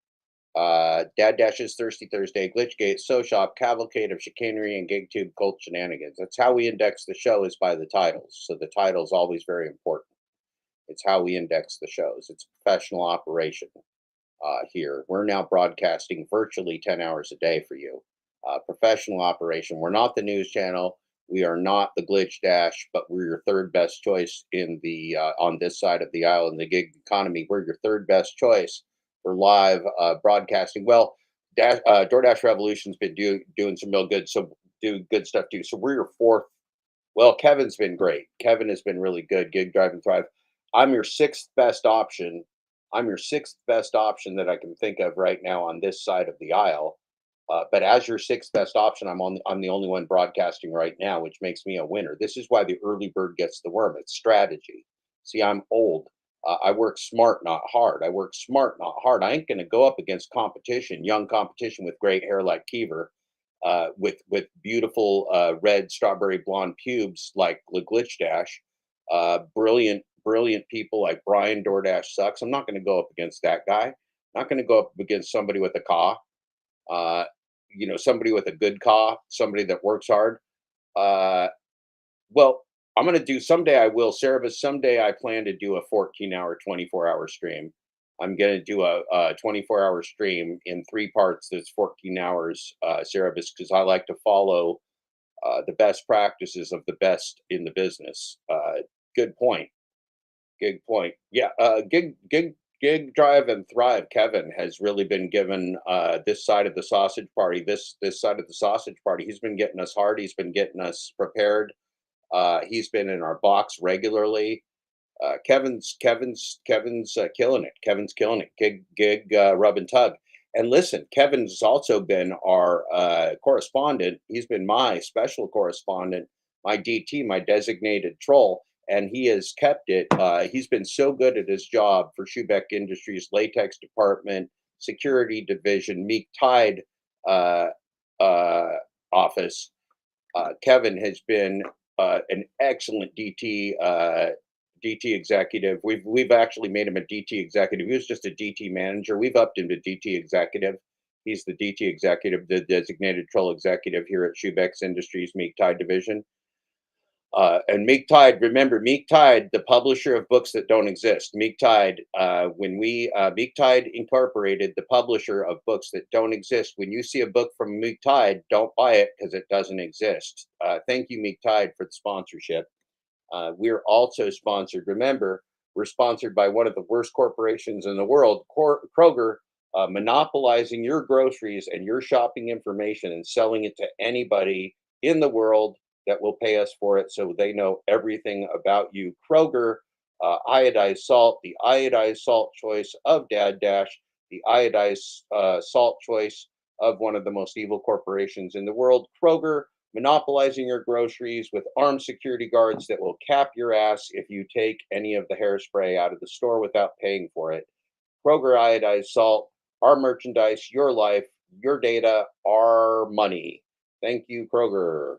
Dad Dash's Thirsty Thursday, Glitchgate, SoShop, Cavalcade of Chicanery, and GigTube cult shenanigans. That's how we index the show, is by the titles. So the title is always very important. It's how we index the shows. It's a professional operation here. We're now broadcasting virtually 10 hours a day for you. Professional operation. We're not the news channel. We are not the Glitch Dash, but we're your third best choice in the on this side of the aisle in the gig economy. We're your third best choice for live broadcasting. Well, DoorDash Revolution's been doing some real good, so do good stuff too. So we're your fourth. Well, Kevin's been great. Kevin has been really good. Gig Drive and Thrive. I'm your sixth best option. I'm your sixth best option that I can think of right now on this side of the aisle. But as your sixth best option, I'm the only one broadcasting right now, which makes me a winner. This is why the early bird gets the worm. It's strategy. See, I'm old. I work smart, not hard. I work smart, not hard. I ain't going to go up against competition, young competition with great hair like Keever, with beautiful red strawberry blonde pubes like Glitch Dash, brilliant people like Brian DoorDash sucks. I'm not going to go up against that guy. I'm not going to go up against somebody with a caw. Somebody with a good caw, somebody that works hard. Well, I'm going to do someday. I will, Cerebus. Someday I plan to do a 14-hour, 24-hour stream. I'm going to do a 24-hour stream in 3 parts. That's 14 hours, Cerebus, because I like to follow the best practices of the best in the business. Good point. Good point. Yeah. Gig Drive and Thrive. Kevin has really been given this side of the sausage party. This side of the sausage party. He's been getting us hard. He's been getting us prepared. He's been in our box regularly. Kevin's killing it. Kevin's killing it. Gig rub and tug. And listen, Kevin's also been our correspondent. He's been my special correspondent, my DT, my designated troll. and he has kept it. He's been so good at his job for Schubeck Industries, latex department, security division, Meek Tide uh, office. Kevin has been an excellent DT executive. We've actually made him a DT executive. He was just a DT manager. We've upped him to DT executive. He's the DT executive, the designated troll executive here at Schubeck's Industries Meek Tide division. And Meek Tide, remember Meek Tide, the publisher of books that don't exist. Meek Tide, Meek Tide Incorporated, the publisher of books that don't exist. When you see a book from Meek Tide, don't buy it because it doesn't exist. Thank you, Meek Tide, for the sponsorship. We're also sponsored. Remember, we're sponsored by one of the worst corporations in the world, Kroger, monopolizing your groceries and your shopping information and selling it to anybody in the world that will pay us for it, so they know everything about you. Kroger, iodized salt, the iodized salt choice of Dad Dash, the iodized salt choice of one of the most evil corporations in the world. Kroger, monopolizing your groceries with armed security guards that will cap your ass if you take any of the hairspray out of the store without paying for it. Kroger iodized salt, our merchandise, your life, your data, our money. Thank you, Kroger.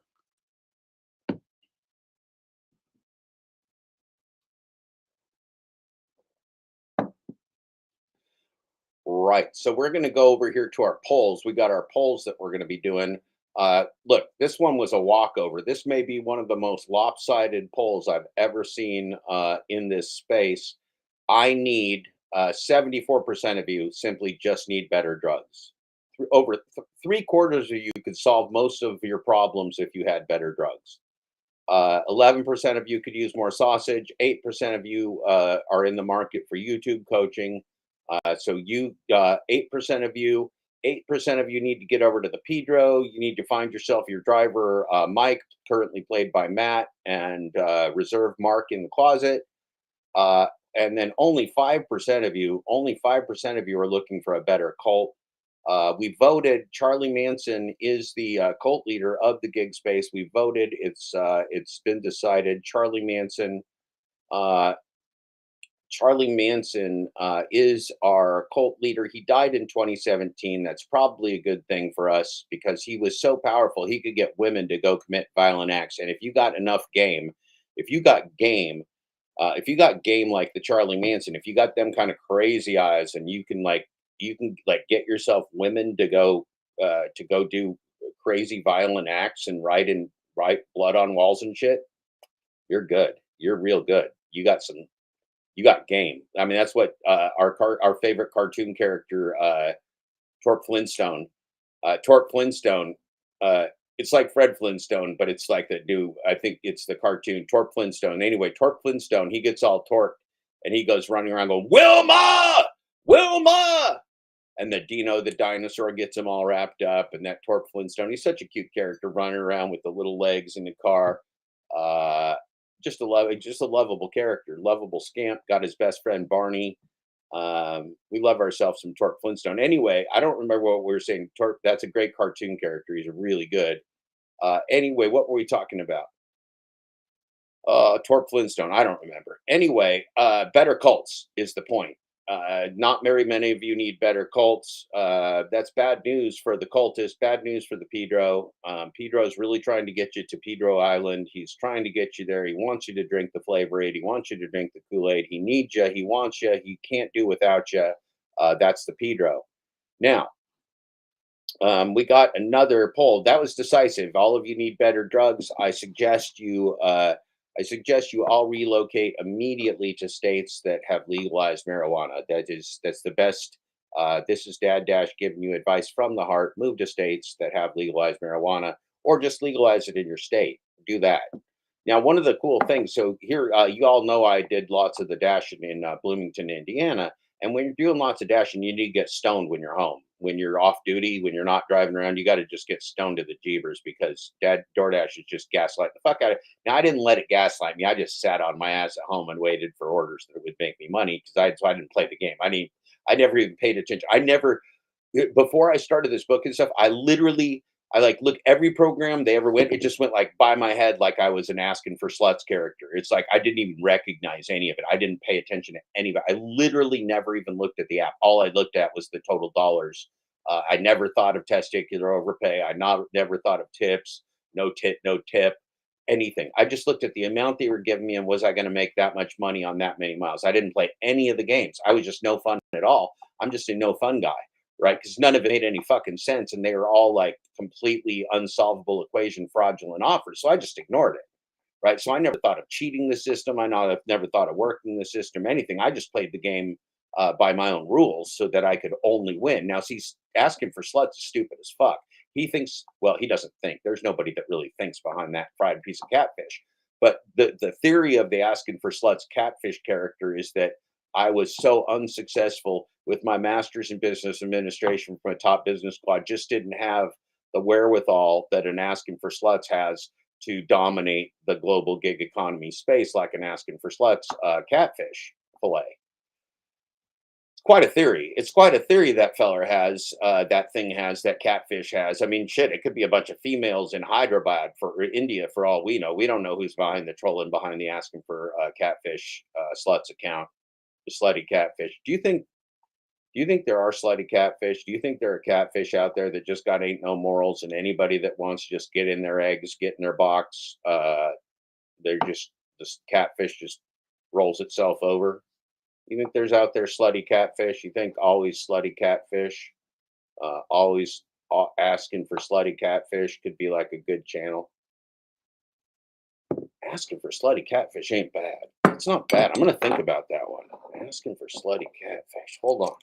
Right. So we're going to go over here to our polls. We got our polls that we're going to be doing. Look, this one was a walkover. This may be one of the most lopsided polls I've ever seen in this space. I need 74% of you simply just need better drugs. Over 3/4 of you could solve most of your problems if you had better drugs. 11% of you could use more sausage. 8% of you are in the market for YouTube coaching. So you 8% of you, 8% of you need to get over to the Pedro. You need to find yourself your driver, Mike, currently played by Matt, and reserve Mark in the closet. And then only 5% of you, are looking for a better cult. We voted. Charlie Manson is the cult leader of the gig space. We voted. It's been decided. Charlie Manson is our cult leader. He died in 2017. That's probably a good thing for us because he was so powerful. He could get women to go commit violent acts. And if you got enough game, if you got game like the Charlie Manson, if you got them kind of crazy eyes, and you can get yourself women to go do crazy violent acts and write blood on walls and shit, you're good. You're real good. You got game. I mean, that's what our favorite cartoon character, Torp Flintstone. It's like Fred Flintstone, but it's like the new. I think it's the cartoon Torp Flintstone. Anyway, Torp Flintstone, he gets all torqued and he goes running around going, "Wilma, Wilma!" And the Dino the dinosaur gets him all wrapped up. And that Torp Flintstone, he's such a cute character running around with the little legs in the car. Just a lovable character, lovable scamp. Got his best friend Barney. We love ourselves some Torp Flintstone. Anyway, I don't remember what we were saying. Torp, that's a great cartoon character. He's really good. Anyway, what were we talking about? Torp Flintstone. I don't remember. Anyway, better cults is the point. Not very many of you need better cults. That's bad news for the cultists, bad news for the Pedro. Pedro's really trying to get you to Pedro Island. He's trying to get you there. He wants you to drink the Flavor Aid. He wants you to drink the Kool-Aid. He needs you. He wants you. He can't do without you. That's the Pedro. Now, we got another poll. That was decisive. All of you need better drugs. I suggest you all relocate immediately to states that have legalized marijuana. That's the best. This is Dad Dash giving you advice from the heart. Move to states that have legalized marijuana, or just legalize it in your state. Do that. Now, one of the cool things. So here, you all know I did lots of the dashing in Bloomington, Indiana. And when you're doing lots of dashing, you need to get stoned when you're home. When you're off duty, when you're not driving around, you got to just get stoned to the jeebers because DoorDash is just gaslighting the fuck out of it. Now, I didn't let it gaslight me. I just sat on my ass at home and waited for orders that would make me money because I didn't play the game. I never even paid attention. Before I started this book and stuff, I literally I like look every program they ever went. It just went like by my head, like I was an Asking for Sluts character. It's like I didn't even recognize any of it. I didn't pay attention to any of it. I literally never even looked at the app. All I looked at was the total dollars. I never thought of testicular overpay. Never thought of tips. No tip, anything. I just looked at the amount they were giving me and was I going to make that much money on that many miles. I didn't play any of the games. I was just no fun at all. I'm just a no fun guy, right? Because none of it made any fucking sense, and they were all like completely unsolvable equation, fraudulent offers. So I just ignored it, right? So I never thought of cheating the system. Never thought of working the system, anything. I just played the game by my own rules so that I could only win. Now, see, Asking for Sluts is stupid as fuck. He thinks, well, he doesn't think. There's nobody that really thinks behind that fried piece of catfish. But the theory of the Asking for Sluts catfish character is that I was so unsuccessful with my master's in business administration from a top business school. I just didn't have the wherewithal that an Asking for Sluts has to dominate the global gig economy space like an Asking for Sluts catfish fillet. Quite a theory. It's quite a theory that feller has, that catfish has. I mean, shit, it could be a bunch of females in Hyderabad for India for all we know. We don't know who's behind the trolling behind the Asking for catfish sluts account, the slutty catfish. Do you think there are slutty catfish? Do you think there are catfish out there that just got ain't no morals, and anybody that wants to just get in their eggs, get in their box, they're just this catfish just rolls itself over? You think there's out there slutty catfish? You think always slutty catfish, always asking for slutty catfish could be like a good channel? Asking for slutty catfish ain't bad. It's not bad. I'm going to think about that one. Asking for slutty catfish. Hold on.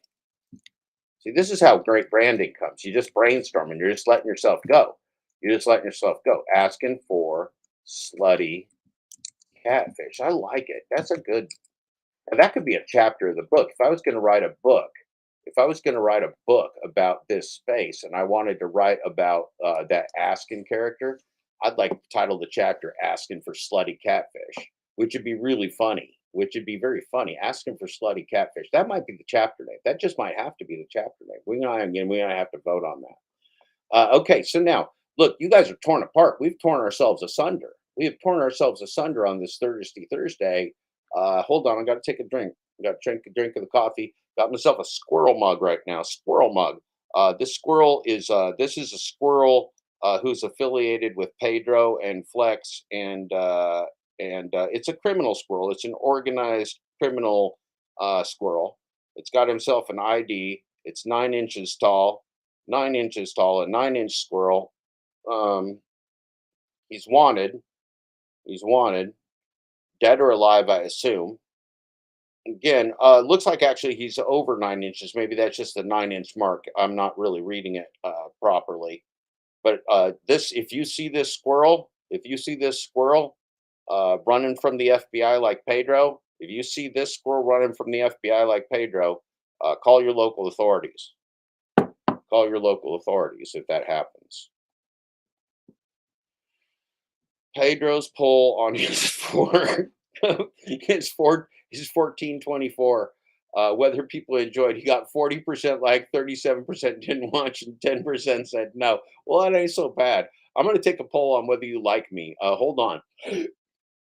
See, this is how great branding comes. You just brainstorm and you're just letting yourself go. You're just letting yourself go. Asking for slutty catfish. I like it. That's a good. And that could be a chapter of the book. If I was going to write a book, about this space, and I wanted to write about that Asking character, I'd like to title the chapter "Asking for Slutty Catfish," which would be really funny. Which would be very funny. Asking for slutty catfish. That might be the chapter name. That just might have to be the chapter name. We're gonna have to vote on that. Okay, so now look, you guys are torn apart. We've torn ourselves asunder. We have torn ourselves asunder on this Thursday. Hold on, I got to take a drink. I got to drink a drink of the coffee. Got myself a squirrel mug right now. Squirrel mug. This is a squirrel who's affiliated with Pedro and Flex, and it's a criminal squirrel. It's an organized criminal squirrel. It's got himself an ID. It's 9 inches tall. 9 inches tall. A 9-inch squirrel. He's wanted. He's wanted. Dead or alive, I assume. Again, looks like actually he's over 9 inches. Maybe that's just the 9-inch mark. I'm not really reading it properly. But if you see this squirrel, running from the FBI like Pedro, if you see this squirrel running from the FBI like Pedro, call your local authorities. Call your local authorities if that happens. Pedro's poll on his 1424. Whether people enjoyed, he got 40% like, 37% didn't watch, and 10% said no. Well, that ain't so bad. I'm going to take a poll on whether you like me. Hold on.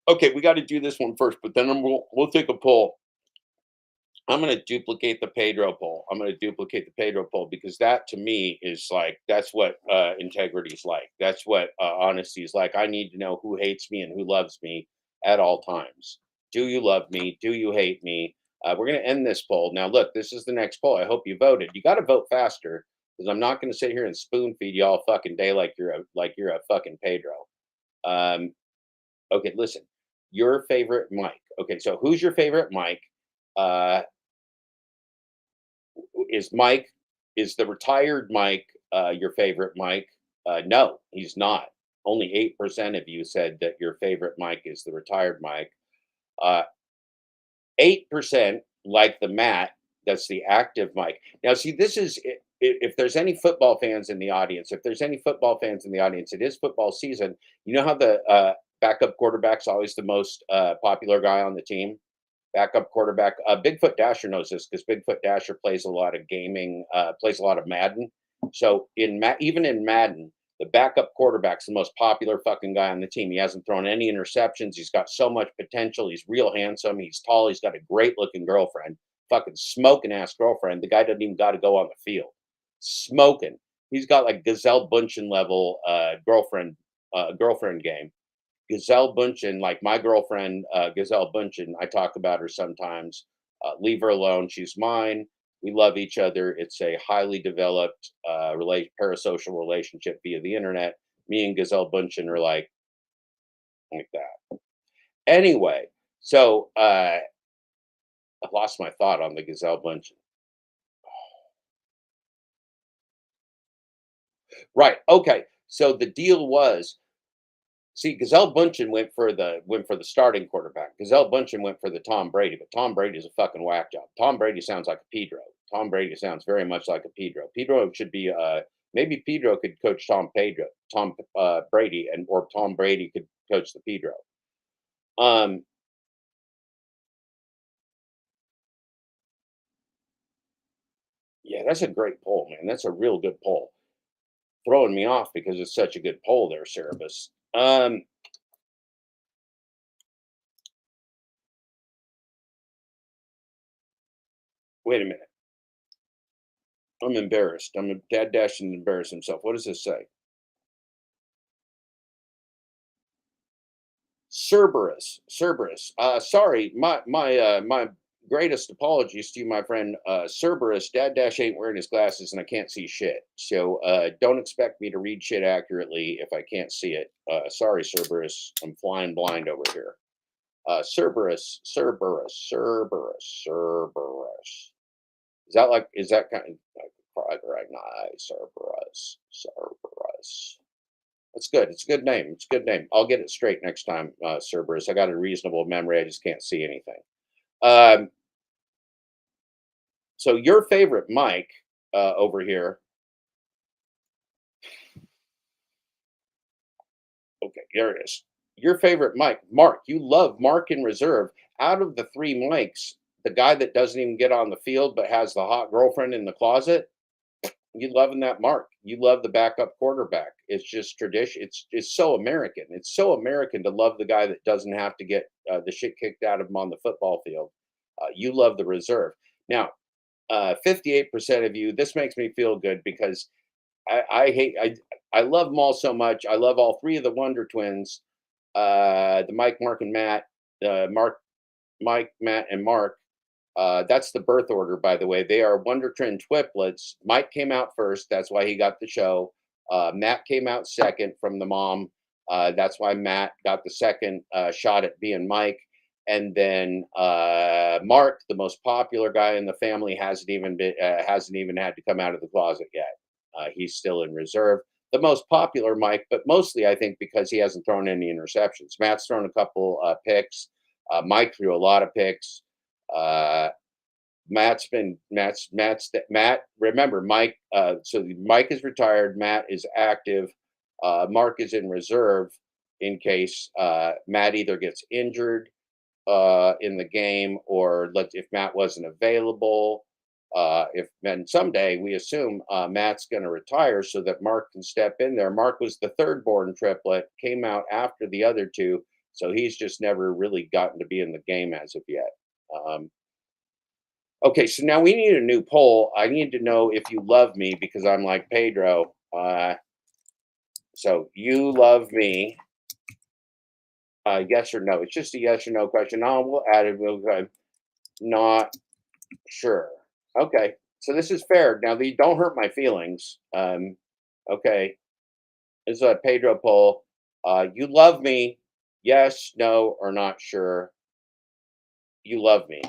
Okay, we got to do this one first, but then we'll take a poll. I'm going to duplicate the Pedro poll. Because that to me is like, that's what integrity is like. That's what honesty is like. I need to know who hates me and who loves me at all times. Do you love me? Do you hate me? We're going to end this poll. Now, look, this is the next poll. I hope you voted. You got to vote faster, because I'm not going to sit here and spoon feed you all fucking day like you're a fucking Pedro. Okay, listen. Your favorite Mike. Okay, so who's your favorite Mike? Is the retired Mike your favorite Mike? No, he's not. Only 8% of you said that your favorite Mike is the retired Mike. 8% like the Matt, that's the active Mike. Now, see, this is if there's any football fans in the audience, it is football season. You know how the backup quarterback's always the most popular guy on the team? Backup quarterback. Bigfoot Dasher knows this because Bigfoot Dasher plays a lot of gaming, plays a lot of Madden. So even in Madden, The backup quarterback's the most popular fucking guy on the team. He hasn't thrown any interceptions. He's got so much potential. He's real handsome. He's tall. He's got a great looking girlfriend, fucking smoking ass girlfriend. The guy doesn't even got to go on the field. Smoking. He's got like Gazelle Bündchen level girlfriend game. Gazelle Bündchen, like my girlfriend, Gazelle Bündchen, I talk about her sometimes. Leave her alone. She's mine. We love each other. It's a highly developed parasocial relationship via the internet. Me and Gazelle Bündchen are like that. Anyway, so I lost my thought on the Gazelle Bündchen. Right. Okay. So the deal was, see, Gazelle Bündchen went for the starting quarterback. Gazelle Bündchen went for the Tom Brady, but Tom Brady's a fucking whack job. Tom Brady sounds like a Pedro. Tom Brady sounds very much like a Pedro. Pedro should be maybe Pedro could coach Tom Brady, or Tom Brady could coach the Pedro. Yeah, that's a great poll, man. That's a real good poll. Throwing me off because it's such a good poll there, Cerebus. Wait a minute. I'm embarrassed. Dad Dash and embarrass himself. What does this say? Cerberus. Sorry, my greatest apologies to you, my friend. Cerberus. Dad Dash ain't wearing his glasses, and I can't see shit. So don't expect me to read shit accurately if I can't see it. Sorry, Cerberus. I'm flying blind over here. Cerberus. Is that kind of like Cerberus? That's good. It's a good name. It's a good name. I'll get it straight next time, Cerberus. I got a reasonable memory. I just can't see anything. So your favorite Mike over here. Okay, there it is. Your favorite Mike, Mark. You love Mark in reserve. Out of the three Mikes, the guy that doesn't even get on the field but has the hot girlfriend in the closet, you loving that Mark. You love the backup quarterback. It's just tradition. It's so American. It's so American to love the guy that doesn't have to get the shit kicked out of him on the football field. You love the reserve. Now, 58% of you. This makes me feel good because I love them all so much. I love all three of the Wonder Twins, the Mike, Mark, and Matt. Mike, Matt, and Mark. That's the birth order, by the way. They are Wonder Twin triplets. Mike came out first. That's why he got the show. Matt came out second from the mom. That's why Matt got the second shot at being Mike. And then Mark, the most popular guy in the family, hasn't even had to come out of the closet yet. He's still in reserve. The most popular Mike, but mostly I think because he hasn't thrown any interceptions. Matt's thrown a couple picks. Mike threw a lot of picks. Matt. Remember, Mike. So Mike is retired. Matt is active. Mark is in reserve in case Matt either gets injured in the game, or if Matt wasn't available. And someday we assume Matt's going to retire so that Mark can step in there. Mark was the third born triplet, came out after the other two, so he's just never really gotten to be in the game as of yet. Okay, so now we need a new poll. I need to know if you love me because I'm like Pedro. So you love me? Yes or no? It's just a yes or no question. No, we'll add it. We'll go. Not sure. Okay, so this is fair. Now, don't hurt my feelings. Okay, this is a Pedro poll. You love me? Yes, no, or not sure. You love me.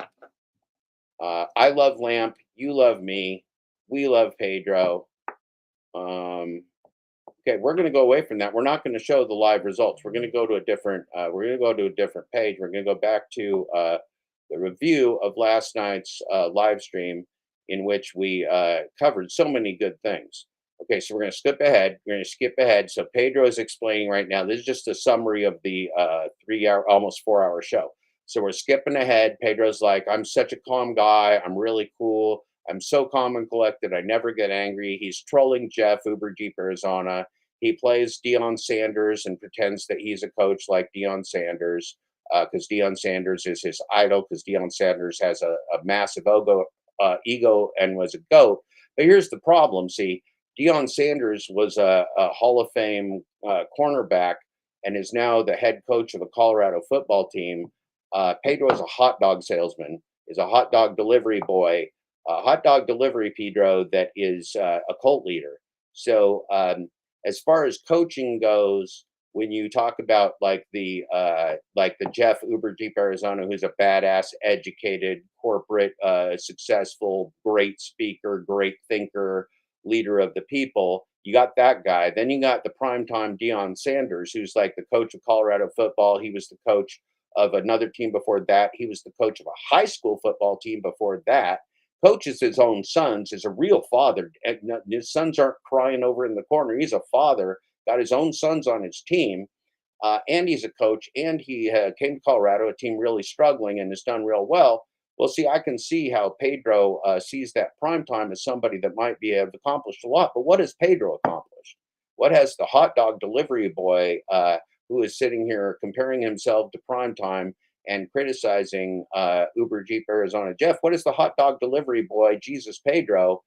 I love Lamp. You love me. We love Pedro. Okay, we're going to go away from that. We're not going to show the live results. We're going to go to a different. We're going to go to a different page. We're going to go back to the review of last night's live stream, in which we covered so many good things. Okay, so we're going to skip ahead. We're going to skip ahead. So Pedro is explaining right now. This is just a summary of the 3-hour, almost 4-hour show. So we're skipping ahead. Pedro's like, I'm such a calm guy. I'm really cool. I'm so calm and collected. I never get angry. He's trolling Jeff, Uber Jeep Arizona. He plays Deion Sanders and pretends that he's a coach like Deion Sanders, because Deion Sanders is his idol, because Deion Sanders has a massive ego and was a GOAT. But here's the problem. See, Deion Sanders was a Hall of Fame cornerback and is now the head coach of a Colorado football team. Pedro is a hot dog salesman, is a hot dog delivery boy, a hot dog delivery Pedro that is a cult leader. So as far as coaching goes, when you talk about like the Jeff Uber Jeep Arizona, who's a badass, educated, corporate, successful, great speaker, great thinker, leader of the people, you got that guy. Then you got the primetime Deion Sanders, who's like the coach of Colorado football. He was the coach of another team before that. He was the coach of a high school football team before that. Coaches his own sons, is a real father. His sons aren't crying over in the corner. He's a father, got his own sons on his team, and he's a coach, and he came to Colorado, a team really struggling, and has done real well. Well, see, I can see how Pedro sees that prime time as somebody that might be able to accomplish a lot. But what has Pedro accomplished? What has the hot dog delivery boy who is sitting here comparing himself to prime time and criticizing Uber Jeep Arizona Jeff? What is the hot dog delivery boy, Jesus Pedro,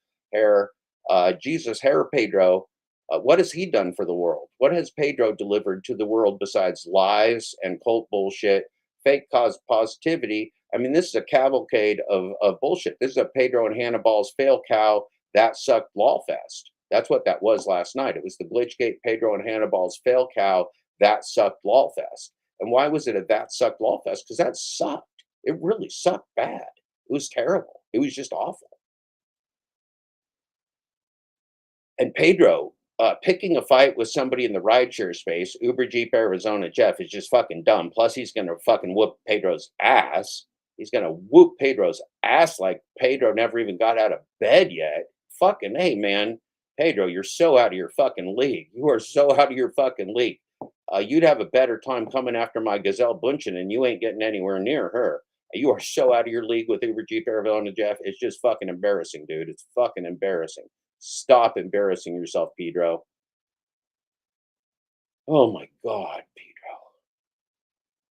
Jesus Hair Pedro? What has he done for the world? What has Pedro delivered to the world besides lies and cult bullshit, fake cause positivity? I mean, this is a cavalcade of bullshit. This is a Pedro and Hannibal's fail cow that sucked law fest. That's what that was last night. It was the Glitchgate Pedro and Hannibal's fail cow that sucked law fest. And why was it a that sucked law fest? Because that sucked. It really sucked bad. It was terrible. It was just awful. And Pedro picking a fight with somebody in the rideshare space, Uber Jeep Arizona Jeff, is just fucking dumb. Plus, he's going to fucking whoop Pedro's ass. He's going to whoop Pedro's ass like Pedro never even got out of bed yet. Fucking, hey, man. Pedro, you're so out of your fucking league. You are so out of your fucking league. You'd have a better time coming after my Gazelle Bunchen, and you ain't getting anywhere near her. You are so out of your league with Uber Jeep Arizona Jeff. It's just fucking embarrassing, dude. It's fucking embarrassing. Stop embarrassing yourself, Pedro. Oh my God, Pedro.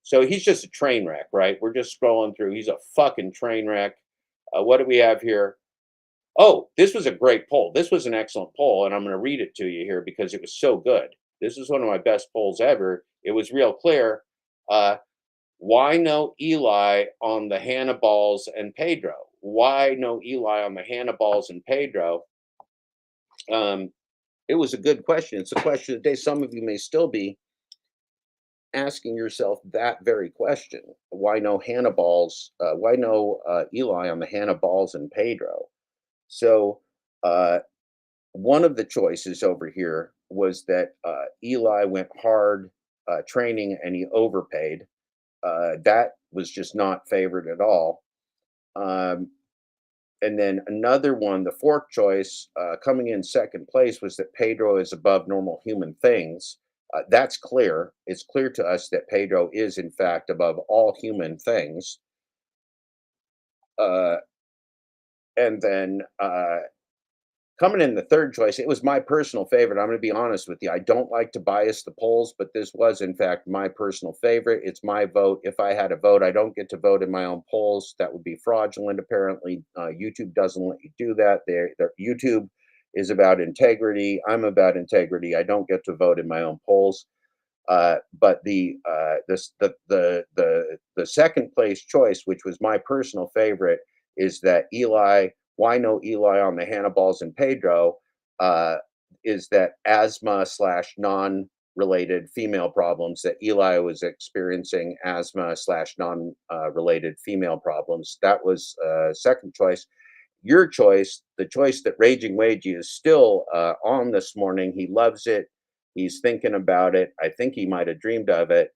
So he's just a train wreck, right? We're just scrolling through. He's a fucking train wreck. What do we have here? Oh, this was a great poll. This was an excellent poll, and I'm going to read it to you here because it was so good. This is one of my best polls ever. It was real clear. Why no Eli on the Hannibal's and Pedro? Why no Eli on the Hannibal's and Pedro? It was a good question. It's a question of the day. Some of you may still be asking yourself that very question. Why no Hannibal's? Why no Eli on the Hannibal's and Pedro? So one of the choices over here was that Eli went hard training and he overpaid. That was just not favored at all. And then another one, the fourth choice, coming in second place, was that Pedro is above normal human things. That's clear. It's clear to us that Pedro is, in fact, above all human things. And then coming in the third choice, it was my personal favorite. I'm going to be honest with you. I don't like to bias the polls, but this was, in fact, my personal favorite. It's my vote. If I had a vote, I don't get to vote in my own polls. That would be fraudulent, apparently. YouTube doesn't let you do that. YouTube is about integrity. I'm about integrity. I don't get to vote in my own polls. But the second place choice, which was my personal favorite, is that Eli. Why no Eli on the Hannibal's and Pedro? Is that asthma / non-related female problems, that Eli was experiencing asthma / non-related female problems. That was second choice. Your choice, the choice that Raging Wagey is still on this morning. He loves it. He's thinking about it. I think he might have dreamed of it.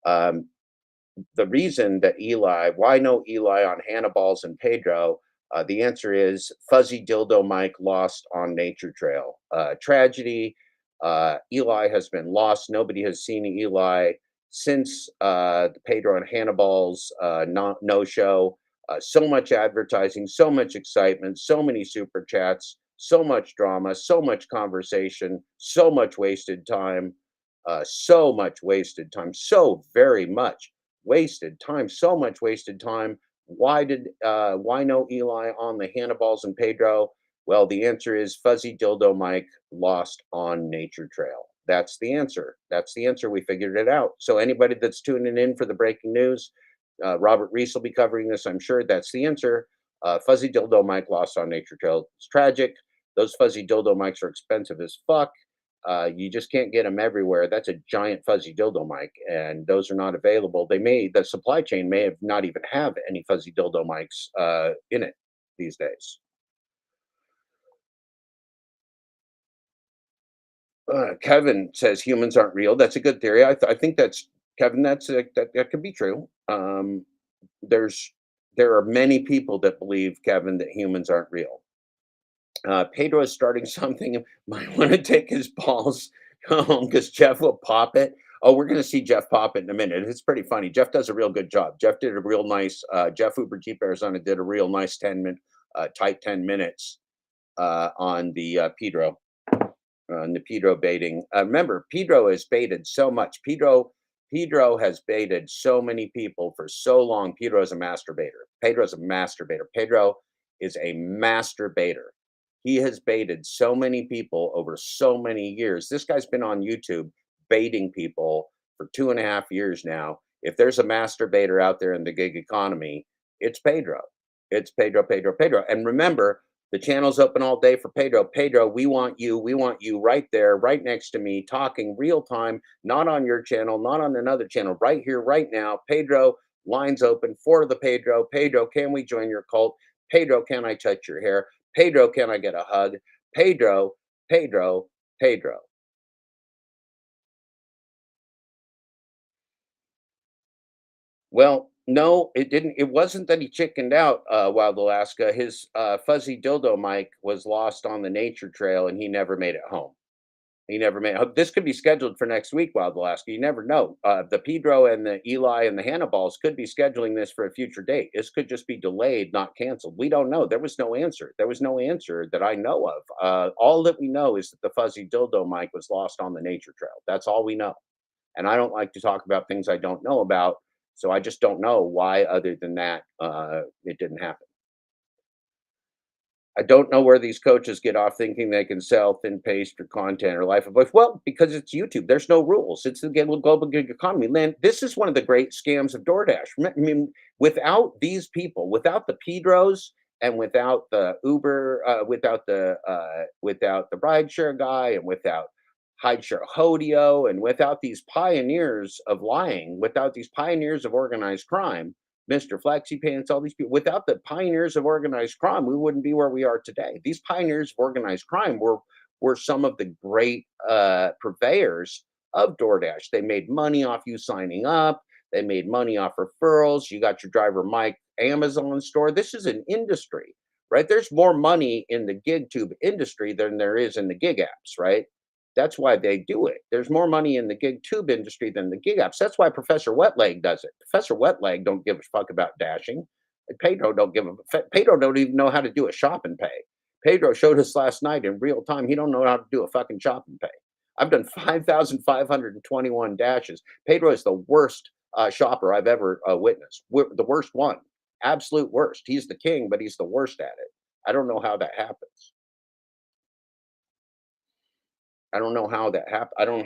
The reason that Eli, why no Eli on Hannibal's and Pedro? The answer is Fuzzy Dildo Mike lost on Nature Trail. Tragedy. Eli has been lost. Nobody has seen Eli since the Pedro and Hannibal's no show. So much advertising, so much excitement, so many super chats. so much drama, so much conversation, so much wasted time, so much wasted time, so very much wasted time, so much wasted time. Why no Eli on the Hannibals and Pedro? Well, the answer is Fuzzy Dildo Mike lost on Nature Trail. That's the answer. That's the answer. We figured it out. So anybody that's tuning in for the breaking news, Robert Reese will be covering this, I'm sure. That's the answer. Fuzzy Dildo Mike lost on Nature Trail. It's tragic. Those fuzzy dildo mics are expensive as fuck. You just can't get them everywhere. That's a giant fuzzy dildo mic, and those are not available. The supply chain may have not even have any fuzzy dildo mics in it these days. Kevin says humans aren't real. That's a good theory. I think that's Kevin. That could be true. There are many people that believe, Kevin, that humans aren't real. Pedro is starting something. Might want to take his balls home because Jeff will pop it. Oh, we're going to see Jeff pop it in a minute. It's pretty funny. Jeff does a real good job. Jeff did a real nice. Jeff Uber Jeep Arizona did a real nice 10-minute, tight 10 minutes on the Pedro. On the Pedro baiting. Remember, Pedro has baited so much. Pedro has baited so many people for so long. Pedro is a masturbator. Pedro is a masturbator. Pedro is a masturbator. He has baited so many people over so many years. This guy's been on YouTube baiting people for 2.5 years now. If there's a masturbator out there in the gig economy, it's Pedro. It's Pedro. And remember, the channel's open all day for Pedro. Pedro, we want you. We want you right there, right next to me, talking real time, not on your channel, not on another channel, right here, right now. Pedro, lines open for the Pedro. Pedro, can we join your cult? Pedro, can I touch your hair? Pedro, can I get a hug? Pedro, Pedro, Pedro. Well, no, it didn't. It wasn't that he chickened out, Wild Alaska. His fuzzy dildo mic was lost on the nature trail and he never made it home. He never made this could be scheduled for next week, Wild Alaska. You never know. The Pedro and the Eli and the Hannibals could be scheduling this for a future date. This could just be delayed, not canceled. We don't know. There was no answer. There was no answer that I know of. All that we know is that the fuzzy dildo mic was lost on the nature trail. That's all we know. And I don't like to talk about things I don't know about. So I just don't know why, other than that, it didn't happen. I don't know where these coaches get off thinking they can sell thin paste or content or life of life. Well, because it's YouTube. There's no rules. It's the global gig economy. Lynn, this is one of the great scams of DoorDash. I mean, without these people, without the Pedros and without the Uber, without the rideshare guy, and without Hideshare Hodio, and without these pioneers of lying, without these pioneers of organized crime, Mr. Flexi Pants, all these people. Without the pioneers of organized crime, we wouldn't be where we are today. These pioneers of organized crime were some of the great purveyors of DoorDash. They made money off you signing up. They made money off referrals. You got your driver Mike Amazon store. This is an industry, right? There's more money in the GigTube industry than there is in the gig apps, right? That's why they do it. There's more money in the gig tube industry than the gig apps. That's why Professor Wetleg does it. Professor Wetleg don't give a fuck about dashing. And Pedro don't even know how to do a shop and pay. Pedro showed us last night in real time. He don't know how to do a fucking shop and pay. I've done 5,521 dashes. Pedro is the worst shopper I've ever witnessed. The worst one. Absolute worst. He's the king, but he's the worst at it. I don't know how that happens. I don't know how that happened. I don't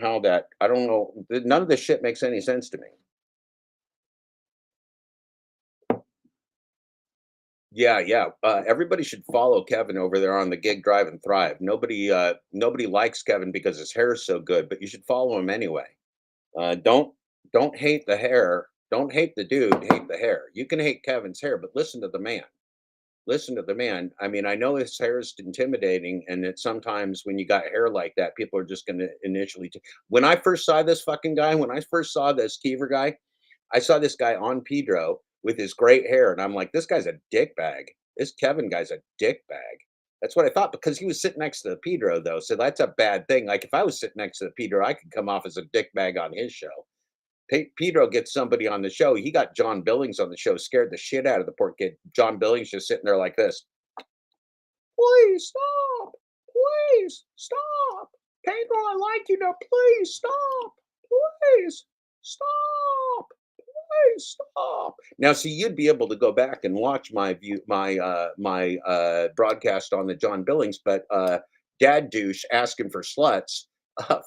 know. None of this shit makes any sense to me. Yeah. Everybody should follow Kevin over there on the Gig Drive and Thrive. Nobody likes Kevin because his hair is so good, but you should follow him anyway. Don't hate the hair. Don't hate the dude. Hate the hair. You can hate Kevin's hair, but listen to the man. Listen to the man. I mean, I know his hair is intimidating, and that sometimes when you got hair like that, people are just going to initially. When I first saw this fucking guy, when I first saw this Kiever guy, I saw this guy on Pedro with his great hair, and I'm like, this guy's a dick bag. This Kevin guy's a dick bag. That's what I thought, because he was sitting next to the Pedro, though. So that's a bad thing. Like, if I was sitting next to the Pedro, I could come off as a dick bag on his show. Pedro gets somebody on the show. He got John Billings on the show, scared the shit out of the poor kid. John Billings just sitting there like this. Please stop. please stop. Pedro, I like you now. Please stop. Please stop. Please stop. Now, see, you'd be able to go back and watch my broadcast on the John Billings, but Dad Douche asking for sluts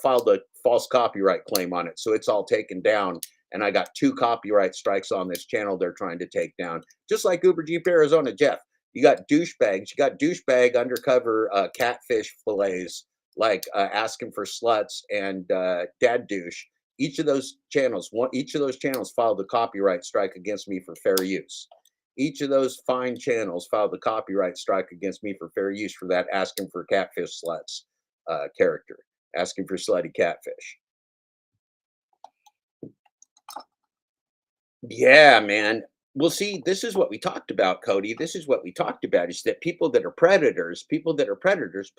filed a false copyright claim on it, so it's all taken down. And I got 2 copyright strikes on this channel they're trying to take down, just like Uber Jeep Arizona Jeff. You got douchebags. You got douchebag undercover catfish fillets, like asking for sluts and Dad Douche. Each of those channels filed a copyright strike against me for fair use. Each of those fine channels filed a copyright strike against me for fair use for that asking for catfish sluts character, asking for slutty catfish. Yeah, man. Well, see, this is what we talked about, Cody. This is what we talked about is that people that are predators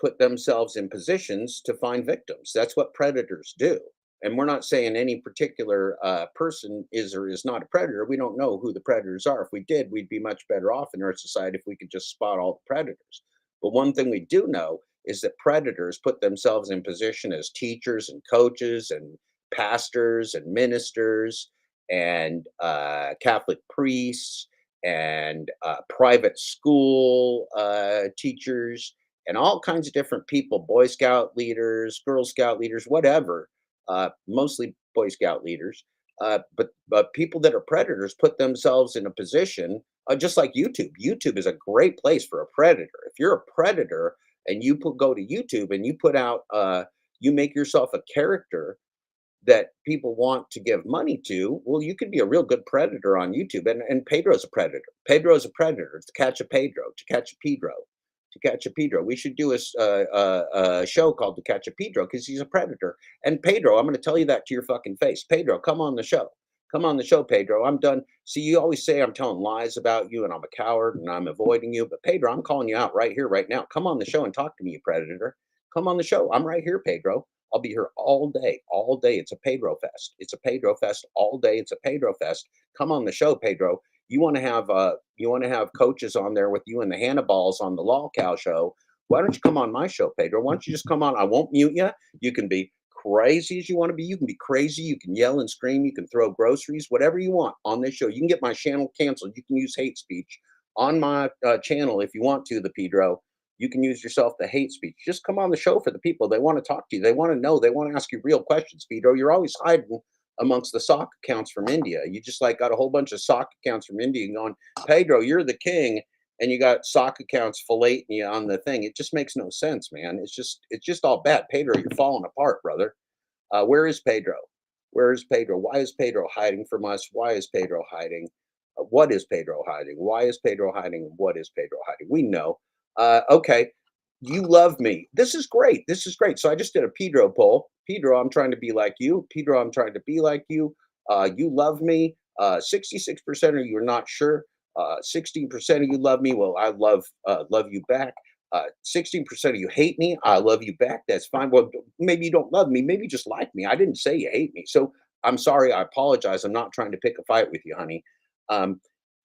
put themselves in positions to find victims. That's what predators do. And we're not saying any particular person is or is not a predator. We don't know who the predators are. If we did, we'd be much better off in our society if we could just spot all the predators. But one thing we do know is that predators put themselves in position as teachers and coaches and pastors and ministers and Catholic priests and private school teachers and all kinds of different people, Boy Scout leaders, Girl Scout leaders, whatever, mostly Boy Scout leaders. But people that are predators put themselves in a position, just like YouTube. YouTube is a great place for a predator. If you're a predator and you go to YouTube and you put out, you make yourself a character that people want to give money to, well, you could be a real good predator on YouTube. And Pedro's a predator. Pedro's a predator. To catch a Pedro, to catch a Pedro, to catch a Pedro. We should do a show called To Catch a Pedro because he's a predator. And Pedro, I'm going to tell you that to your fucking face. Pedro, come on the show. Come on the show, Pedro. I'm done. See, you always say I'm telling lies about you and I'm a coward and I'm avoiding you. But Pedro, I'm calling you out right here, right now. Come on the show and talk to me, you predator. Come on the show. I'm right here, Pedro. I'll be here all day, all day. It's a Pedro fest. It's a Pedro fest all day. It's a Pedro fest. Come on the show, Pedro. You want to have coaches on there with you and the Hanniballs on the Law Cow show. Why don't you come on my show, Pedro? Why don't you just come on? I won't mute you. You can be crazy as you want to be. You can be crazy. You can yell and scream. You can throw groceries, whatever you want on this show. You can get my channel canceled. You can use hate speech on my channel if you want to, the Pedro. You can use yourself the hate speech. Just come on the show for the people. They want to talk to you. They want to know. They want to ask you real questions, Pedro. You're always hiding amongst the sock accounts from India. You just like got a whole bunch of sock accounts from India going, Pedro, you're the king. And you got sock accounts filleting you on the thing. It just makes no sense, man. It's just all bad. Pedro, you're falling apart, brother. Where is Pedro? Where is Pedro? Why is Pedro hiding from us? Why is Pedro hiding? What is Pedro hiding? Why is Pedro hiding? What is Pedro hiding? We know. Okay, you love me. This is great. This is great. So I just did a Pedro poll. Pedro, I'm trying to be like you. Pedro, I'm trying to be like you. You love me. 66% of you are not sure. 16% of you love me. Well, I love you back. 16% of you hate me. I love you back. That's fine. Well, maybe you don't love me. Maybe you just like me. I didn't say you hate me. So I'm sorry. I apologize. I'm not trying to pick a fight with you, honey.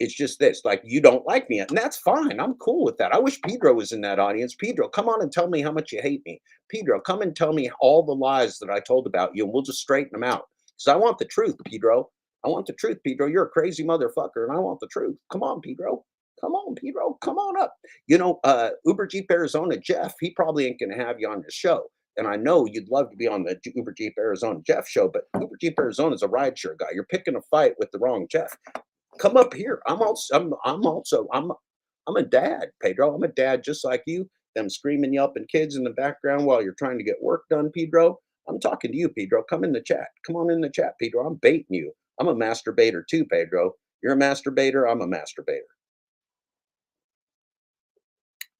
It's just this, like, you don't like me, and that's fine. I'm cool with that. I wish Pedro was in that audience. Pedro, come on and tell me how much you hate me. Pedro, come and tell me all the lies that I told about you, and we'll just straighten them out. Because I want the truth, Pedro. I want the truth, Pedro. You're a crazy motherfucker, and I want the truth. Come on, Pedro. Come on, Pedro. Come on up. Uber Jeep Arizona Jeff, he probably ain't going to have you on his show. And I know you'd love to be on the Uber Jeep Arizona Jeff show, but Uber Jeep Arizona is a rideshare guy. You're picking a fight with the wrong Jeff. Come up here. I'm a dad, Pedro. I'm a dad just like you. Them screaming, yelping kids in the background while you're trying to get work done, Pedro. I'm talking to you, Pedro. Come in the chat. Come on in the chat, Pedro. I'm baiting you. I'm a masturbator too, Pedro. You're a masturbator. I'm a masturbator.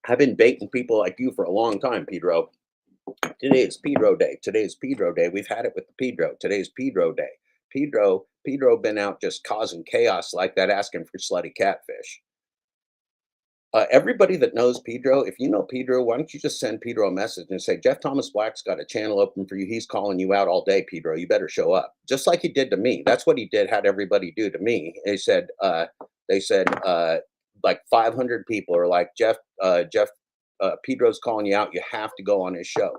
I've been baiting people like you for a long time, Pedro. Today is Pedro Day. Today is Pedro Day. We've had it with the Pedro. Today's Pedro Day. Pedro been out just causing chaos like that, asking for slutty catfish. Everybody that knows Pedro, if you know Pedro, why don't you just send Pedro a message and say, Jeff Thomas Black's got a channel open for you. He's calling you out all day, Pedro. You better show up. Just like he did to me. That's what he did, had everybody do to me. They said like 500 people are like, Jeff Pedro's calling you out, you have to go on his show.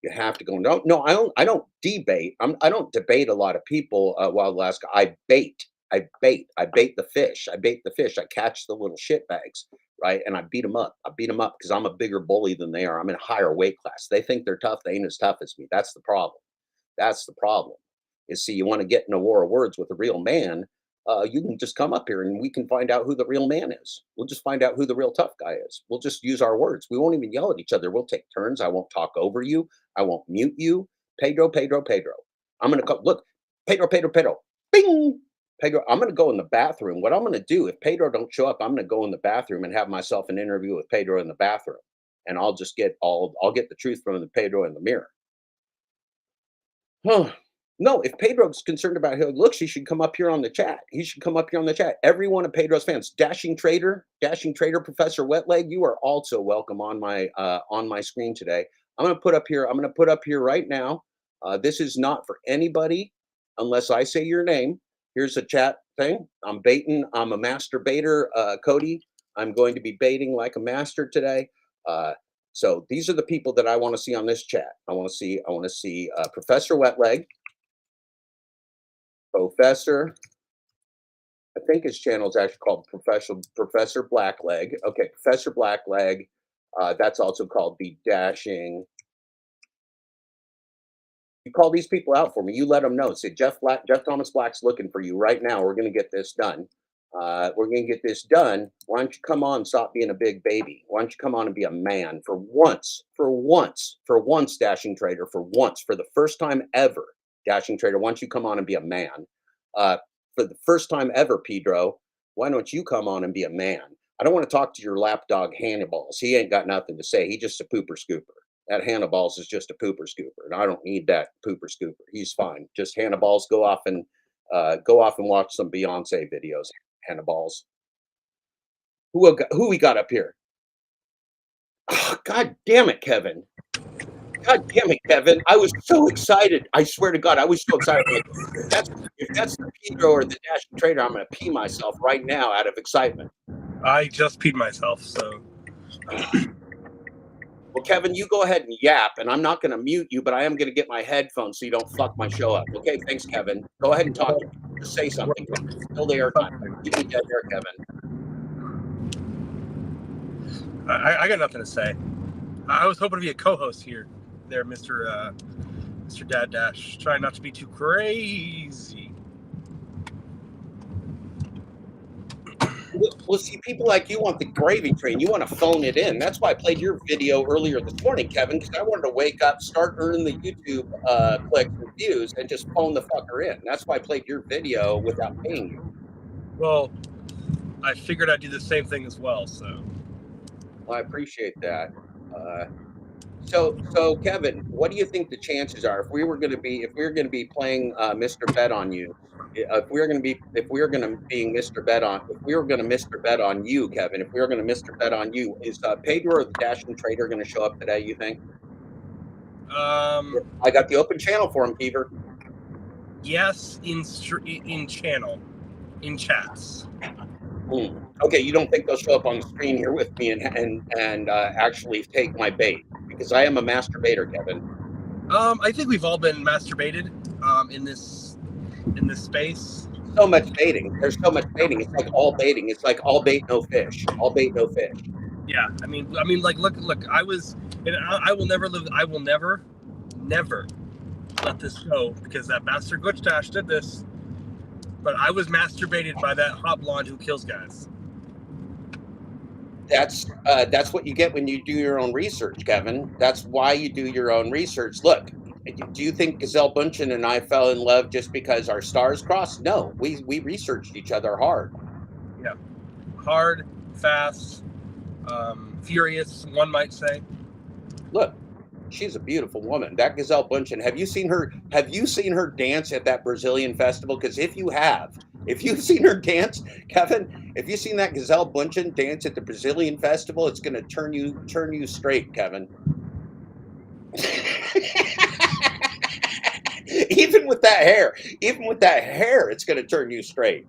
You have to go. No, I don't debate. I don't debate a lot of people, Wild Alaska. I bait. I bait. I bait the fish. I bait the fish. I catch the little shit bags, right? And I beat them up. I beat them up because I'm a bigger bully than they are. I'm in a higher weight class. They think they're tough. They ain't as tough as me. That's the problem. That's the problem. Is see, you want to get in a war of words with a real man, you can just come up here and we can find out who the real man is. We'll just find out who the real tough guy is. We'll just use our words. We won't even yell at each other. We'll take turns. I won't talk over you. I won't mute you. Pedro, Pedro, Pedro. I'm going to go, look, Pedro, Pedro, Pedro. Bing! Pedro, I'm going to go in the bathroom. What I'm going to do, if Pedro don't show up, I'm going to go in the bathroom and have myself an interview with Pedro in the bathroom. And I'll get the truth from the Pedro in the mirror. Huh. No, if Pedro's concerned about how he looks, he should come up here on the chat. He should come up here on the chat. Every one of Pedro's fans, Dashing Trader, Professor Wetleg, you are also welcome on my screen today. I'm going to put up here right now. This is not for anybody unless I say your name. Here's a chat thing. I'm baiting. I'm a master baiter, Cody. I'm going to be baiting like a master today. So these are the people that I want to see on this chat. I want to see Professor Wetleg. Professor, I think his channel is actually called Professor Blackleg. Okay, Professor Blackleg. That's also called the Dashing. You call these people out for me. You let them know. Say Jeff Thomas Black's looking for you right now. We're going to get this done. We're going to get this done. Why don't you come on and stop being a big baby? Why don't you come on and be a man for once, Dashing Trader, for the first time ever, Dashing Trader, why don't you come on and be a man? For the first time ever, Pedro, why don't you come on and be a man? I don't want to talk to your lapdog Hannibal's. He ain't got nothing to say. He's just a pooper scooper. That Hannibal's is just a pooper scooper, and I don't need that pooper scooper. He's fine. Just Hannibal's, go off and watch some Beyonce videos. Hannibal's. Who we got up here? Oh, God damn it, Kevin. God damn it, Kevin. I was so excited. I swear to God, I was so excited. Like, if that's the Pedro or the Dashing Trader, I'm going to pee myself right now out of excitement. I just peed myself, so. Well, Kevin, you go ahead and yap, and I'm not going to mute you, but I am going to get my headphones so you don't fuck my show up. Okay, thanks, Kevin. Go ahead and talk. Just say something. Fill the airtime. Keep me dead there, Kevin. I got nothing to say. I was hoping to be a co-host here, there, Mr. Dad Dash. Try not to be too crazy. Well, see, people like you want the gravy train. You want to phone it in. That's why I played your video earlier this morning, Kevin, because I wanted to wake up, start earning the YouTube clicks and views, and just phone the fucker in. That's why I played your video without paying you. Well, I figured I'd do the same thing as well, so. Well, I appreciate that. So Kevin, what do you think the chances are if we were going to be playing Mr. Bet on you? If we were going to Mr. Bet on you, Kevin, if we were going to Mr. Bet on you, is Pedro or the Dashing Trader going to show up today, you think? I got the open channel for him, Peter. Yes, in chats. Okay, you don't think they'll show up on the screen here with me and actually take my bait? Because I am a masturbator, Kevin. I think we've all been masturbated in this space. So much baiting. There's so much baiting. It's like all baiting. It's like all bait, no fish. All bait, no fish. Yeah, I mean, like, look. I will never let this go because that bastard Glitch Dash did this. But I was masturbated by that hot blonde who kills guys. That's what you get when you do your own research, Kevin. That's why you do your own research. Look, do you think Gazelle Bunchen and I fell in love just because our stars crossed? No, we researched each other hard. Yeah, hard, fast, furious, one might say. Look, she's a beautiful woman. That Gazelle Bunchen. Have you seen her dance at that Brazilian festival? Because if you've seen her dance, Kevin, if you've seen that Gazelle Bunchen dance at the Brazilian festival, it's going to turn you straight, Kevin. Even with that hair, it's going to turn you straight.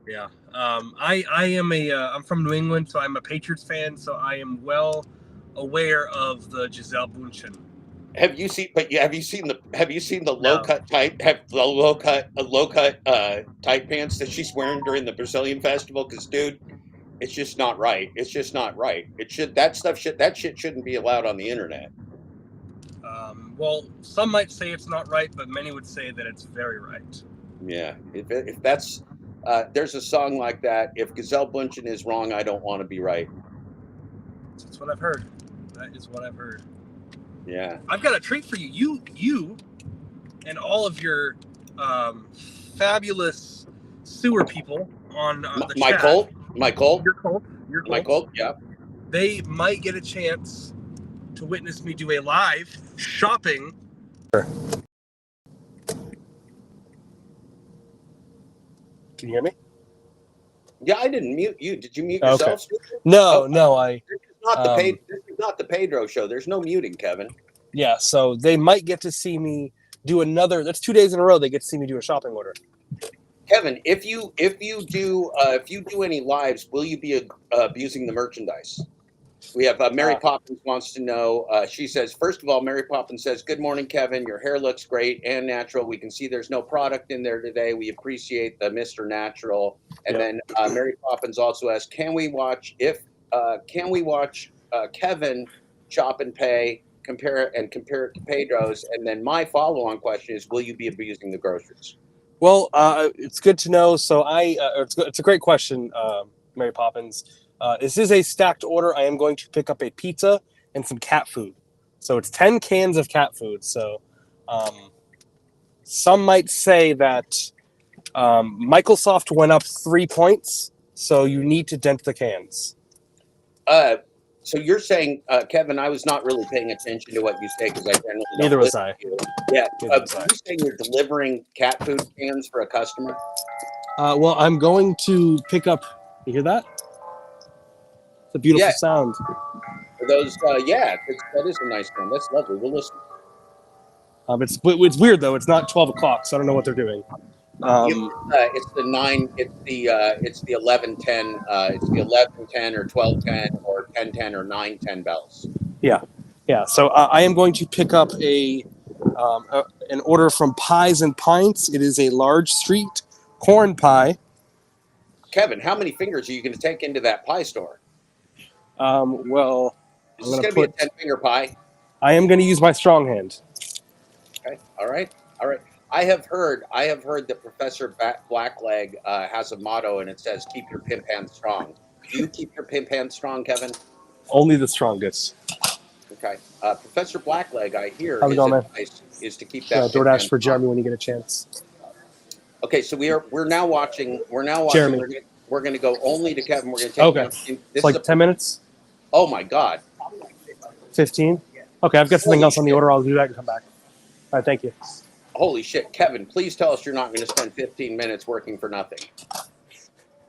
Yeah. I'm from New England, so I'm a Patriots fan. So I am well aware of the Giselle Bundchen. Have you seen the No. low cut tight tight pants that she's wearing during the Brazilian festival? Because dude, it's just not right. It's just not right. That shit shouldn't be allowed on the internet. Well, some might say it's not right, but many would say that it's very right. Yeah, if that's there's a song like that. If Giselle Bundchen is wrong, I don't want to be right. That's what I've heard. That is what I've heard. Yeah. I've got a treat for you. You and all of your fabulous sewer people on the My chat. Colt. Your Colt. My Colt. Yeah. They might get a chance to witness me do a live shopping. Can you hear me? Yeah, I didn't mute you. Did you mute Okay. yourself? No, Oh, no, I. This is not the Pedro show. There's no muting, Kevin. Yeah, so they might get to see me do another. That's 2 days in a row. They get to see me do a shopping order. Kevin, if you do any lives, will you be abusing the merchandise? We have Mary Poppins wants to know. She says, first of all, Mary Poppins says, "Good morning, Kevin. Your hair looks great and natural. We can see there's no product in there today. We appreciate the Mr. Natural." And then Mary Poppins also asks, "Can we watch Kevin shop and pay, compare it to Pedro's?" And then my follow-on question is, will you be abusing the groceries? Well, it's good to know. So it's a great question, Mary Poppins. This is a stacked order. I am going to pick up a pizza and some cat food. So it's 10 cans of cat food. So some might say that Microsoft went up 3 points. So you need to dent the cans. So you're saying, Kevin, I was not really paying attention to what you say because I generally don't Neither was listen I. to you. Yeah. Neither was I. Are you saying you're delivering cat food cans for a customer? Well, I'm going to pick up. You hear that? It's a beautiful sound. For those, that is a nice one. That's lovely. We'll listen. It's weird though. It's not 12 o'clock, so I don't know what they're doing. It's the 11:10. It's the 11:10 or 12:10 or 10:10 or 9:10 bells. Yeah. So I am going to pick up an order from Pies and Pints. It is a large street corn pie. Kevin, how many fingers are you going to take into that pie store? Well, is this going to be a 10-finger pie? I am going to use my strong hand. Okay. All right. I have heard that Professor Blackleg has a motto, and it says, "Keep your pimp hand strong." Do you keep your pimp hand strong, Kevin? Only the strongest. Okay. Professor Blackleg, I hear, how's it going, man? Is to keep that. DoorDash for Jeremy when you get a chance. Okay, so we're now watching. Jeremy. We're going to go only to Kevin. We're going to take. It's like 10 minutes. Oh my God. 15. Okay, I've got something else on the order. I'll do that and come back. All right, thank you. Holy shit, Kevin! Please tell us you're not going to spend 15 minutes working for nothing.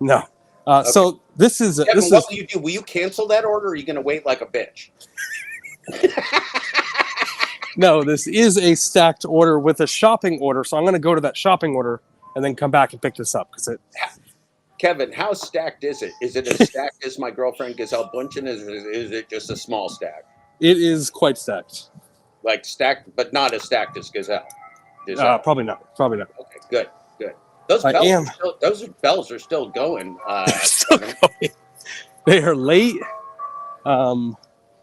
No. Okay. So this is. Kevin, what will you do? Will you cancel that order, or are you going to wait like a bitch? No, this is a stacked order with a shopping order. So I'm going to go to that shopping order and then come back and pick this up because it. Kevin, how stacked is it? Is it as stacked as my girlfriend Giselle Bundchen? Is it just a small stack? It is quite stacked. Like stacked, but not as stacked as Giselle. Probably not. Okay, good. Those bells are still going. Still going. They are late.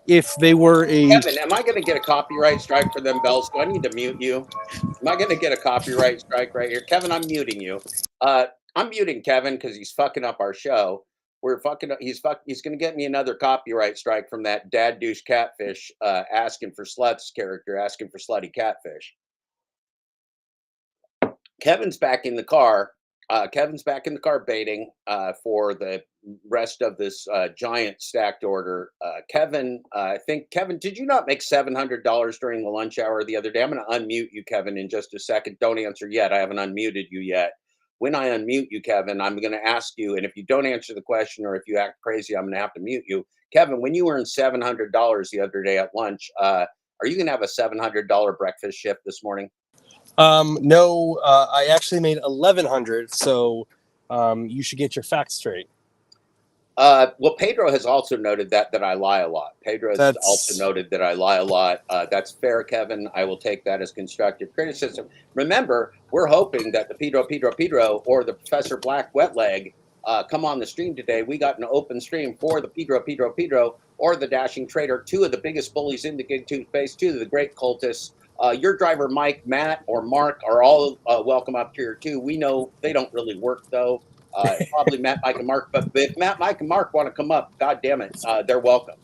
If they were Kevin, am I going to get a copyright strike for them bells? Do I need to mute you? Am I going to get a copyright strike right here? Kevin, I'm muting you. I'm muting Kevin because he's fucking up our show. He's going to get me another copyright strike from that dad douche catfish asking for sluts character, asking for slutty catfish. Kevin's back in the car. Baiting for the rest of this giant stacked order. Kevin, did you not make $700 during the lunch hour the other day? I'm going to unmute you, Kevin, in just a second. Don't answer yet. I haven't unmuted you yet. When I unmute you, Kevin, I'm going to ask you, and if you don't answer the question or if you act crazy, I'm going to have to mute you. Kevin, when you earned $700 the other day at lunch, are you going to have a $700 breakfast shift this morning? No, I actually made $1,100, so you should get your facts straight. Well, Pedro has also noted that I lie a lot. Pedro has also noted that I lie a lot. That's fair, Kevin. I will take that as constructive criticism. Remember, we're hoping that the Pedro, or the Professor Black Wetleg come on the stream today. We got an open stream for the Pedro, or the Dashing Trader, two of the biggest bullies in the GigTube space, two of the great cultists. Your driver, Mike, Matt, or Mark are all welcome up here too. We know they don't really work though. Probably Matt, Mike, and Mark. But if Matt, Mike, and Mark want to come up, God damn it, they're welcome.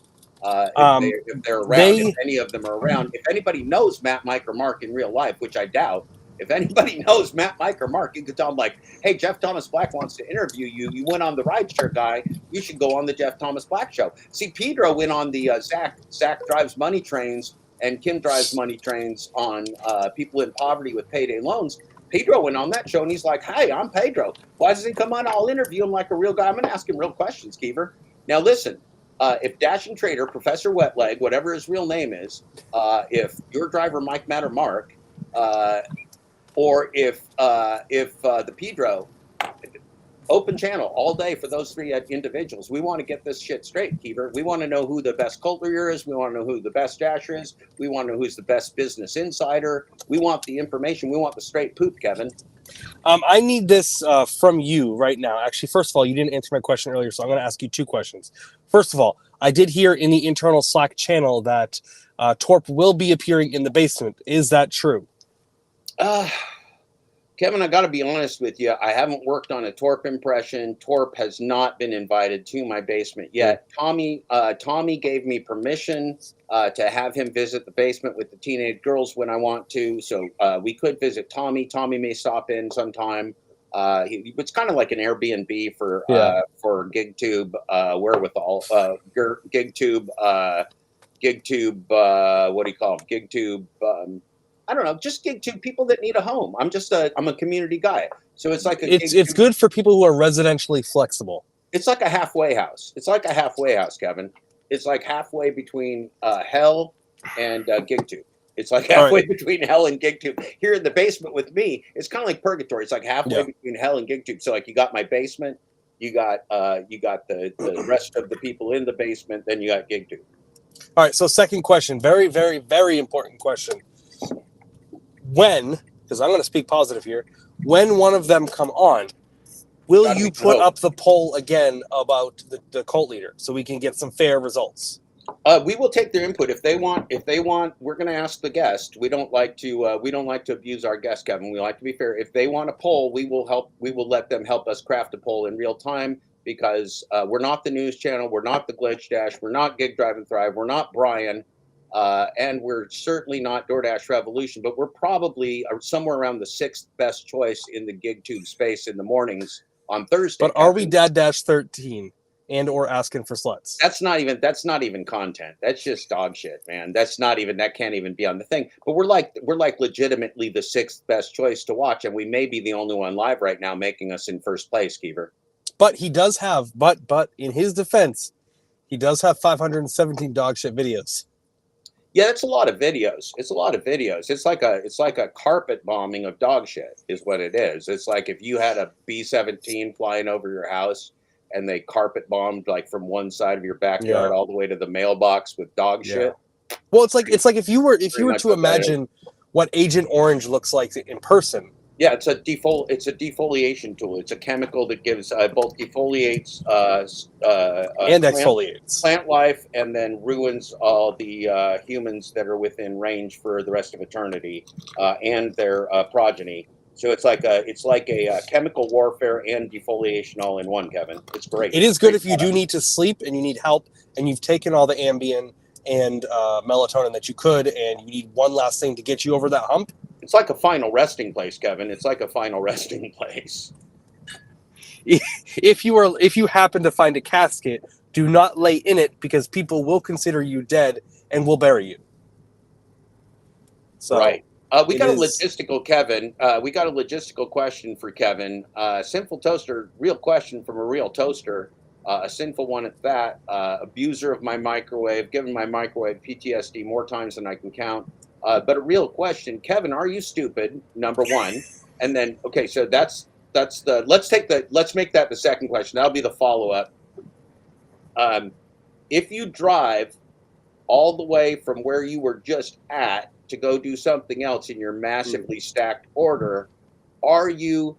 If they're around, if any of them are around, if anybody knows Matt, Mike, or Mark in real life, which I doubt, if anybody knows Matt, Mike, or Mark, you could tell them like, hey, Jeff Thomas Black wants to interview you. You went on the rideshare guy. You should go on the Jeff Thomas Black show. See, Pedro went on the Zach drives money trains and Kim drives money trains on people in poverty with payday loans. Pedro went on that show and he's like, hey, I'm Pedro. Why doesn't he come on? I'll interview him like a real guy. I'm going to ask him real questions, Keever. Now, listen, if Dashing Trader, Professor Wetleg, whatever his real name is, if your driver, Mike, Matt, or Mark, or if the Pedro, open channel all day for those three individuals. We want to get this shit straight, Keever. We want to know who the best cult leader is. We want to know who the best dasher is. We want to know who's the best business insider. We want the information. We want the straight poop, Kevin. I need this from you right now. Actually, first of all, you didn't answer my question earlier, so I'm going to ask you two questions. First of all, I did hear in the internal Slack channel that Torp will be appearing in the basement. Is that true? Kevin, I got to be honest with you. I haven't worked on a Torp impression. Torp has not been invited to my basement yet. Tommy gave me permission to have him visit the basement with the teenage girls when I want to. So we could visit Tommy. Tommy may stop in sometime. It's kind of like an Airbnb for GigTube wherewithal. GigTube. What do you call them? GigTube. I don't know, just GigTube people that need a home. I'm a community guy. So it's like it's good for people who are residentially flexible. It's like a halfway house. It's like a halfway house, Kevin. It's like halfway between hell and GigTube. It's like halfway between hell and GigTube. Here in the basement with me, it's kind of like purgatory. It's like halfway between hell and GigTube. So like you got my basement, you got the rest of the people in the basement, then you got GigTube. All right, so second question, very, very, very important question. When, because I'm going to speak positive here, when one of them come on, will you put up the poll again about the cult leader so we can get some fair results? We will take their input if they want. We're going to ask the guest. We don't like to abuse our guest, Kevin. We like to be fair. If they want a poll, we will let them help us craft a poll in real time because we're not the news channel, we're not the Glitch Dash, we're not Gig Drive and Thrive, we're not Brian. And we're certainly not DoorDash Revolution, but we're probably somewhere around the sixth best choice in the GigTube space in the mornings on Thursday. But are we Dad Dash 13 and or asking for sluts? That's not even content. That's just dog shit, man. That can't even be on the thing. But we're like legitimately the sixth best choice to watch, and we may be the only one live right now, making us in first place, Keever. But he does have, but in his defense, he does have 517 dog shit videos. Yeah, it's a lot of videos. It's like a carpet bombing of dog shit is what it is. It's like if you had a B-17 flying over your house and they carpet bombed like from one side of your backyard all the way to the mailbox with dog shit. Well, it's like if you were to imagine what Agent Orange looks like in person. Yeah, it's a defoliation tool. It's a chemical that gives both defoliates and exfoliates plant life, and then ruins all the humans that are within range for the rest of eternity and their progeny. So it's like a chemical warfare and defoliation all in one, Kevin. It's great. It is good if you do need to sleep and you need help and you've taken all the Ambien and melatonin that you could, and you need one last thing to get you over that hump. It's like a final resting place, Kevin. It's like a final resting place. If you happen to find a casket, do not lay in it because people will consider you dead and will bury you. So, right. We got a logistical question for Kevin. Sinful Toaster, real question from a real toaster. A sinful one at that. Abuser of my microwave, given my microwave PTSD more times than I can count. But a real question, Kevin, are you stupid? Number one. And then, okay, so let's make that the second question. That'll be the follow-up. If you drive all the way from where you were just at to go do something else in your massively stacked order, are you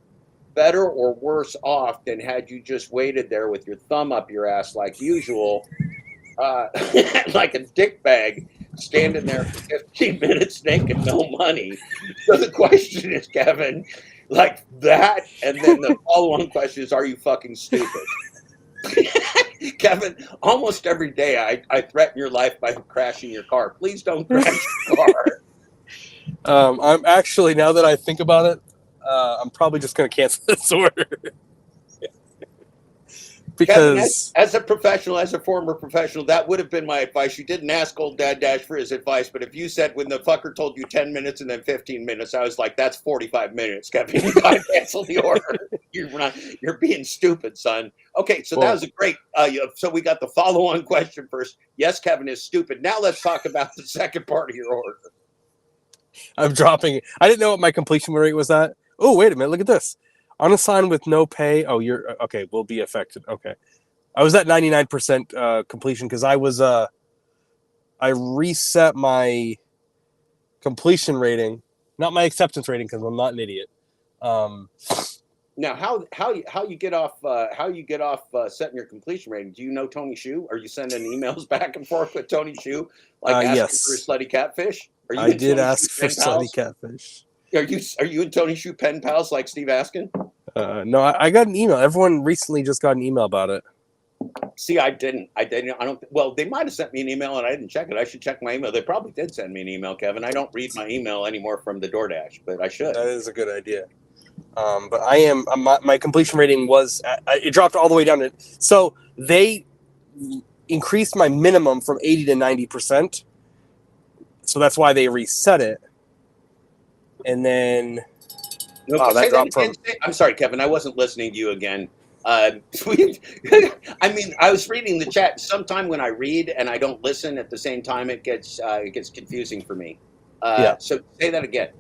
better or worse off than had you just waited there with your thumb up your ass like usual, like a dick bag, standing there for 15 minutes making no money? So the question is, Kevin, like that, and then the follow-on question is, are you fucking stupid? Kevin, almost every day I threaten your life by crashing your car. Please don't crash your car. I'm actually, now that I think about it, I'm probably just going to cancel this order. Kevin, Because as a professional, as a former professional, that would have been my advice. You didn't ask old Dad Dash for his advice, but if you said when the fucker told you 10 minutes and then 15 minutes, I was like, that's 45 minutes, Kevin. You gotta cancel the order. You're being stupid, son. Okay, so that was a great. So we got the follow-on question first. Yes, Kevin is stupid. Now let's talk about the second part of your order. I'm dropping. I didn't know what my completion rate was at. Oh, wait a minute. Look at this. Unassigned with no pay. Oh, you're okay. Will be affected. Okay. I was at 99% completion because I reset my completion rating, not my acceptance rating, because I'm not an idiot. Now, how you get off setting your completion rating? Do you know Tony Shu? Are you sending emails back and forth with Tony Shu, like asking yes. for his slutty catfish? Are you I and did Tony ask Shu for pen slutty pals? catfish. Are you and Tony Shu pen pals like Steve Askin? No, I got an email. Everyone recently just got an email about it. See, I didn't. I don't. Well, they might have sent me an email and I didn't check it. I should check my email. They probably did send me an email, Kevin. I don't read my email anymore from the DoorDash, but I should. That is a good idea. But I am my completion rating was it dropped all the way down to, so they increased my minimum from 80 to 90%. So that's why they reset it. And then that dropped from. I'm sorry, Kevin. I wasn't listening to you again. I mean, I was reading the chat. Sometime when I read and I don't listen at the same time, it gets confusing for me. So say that again.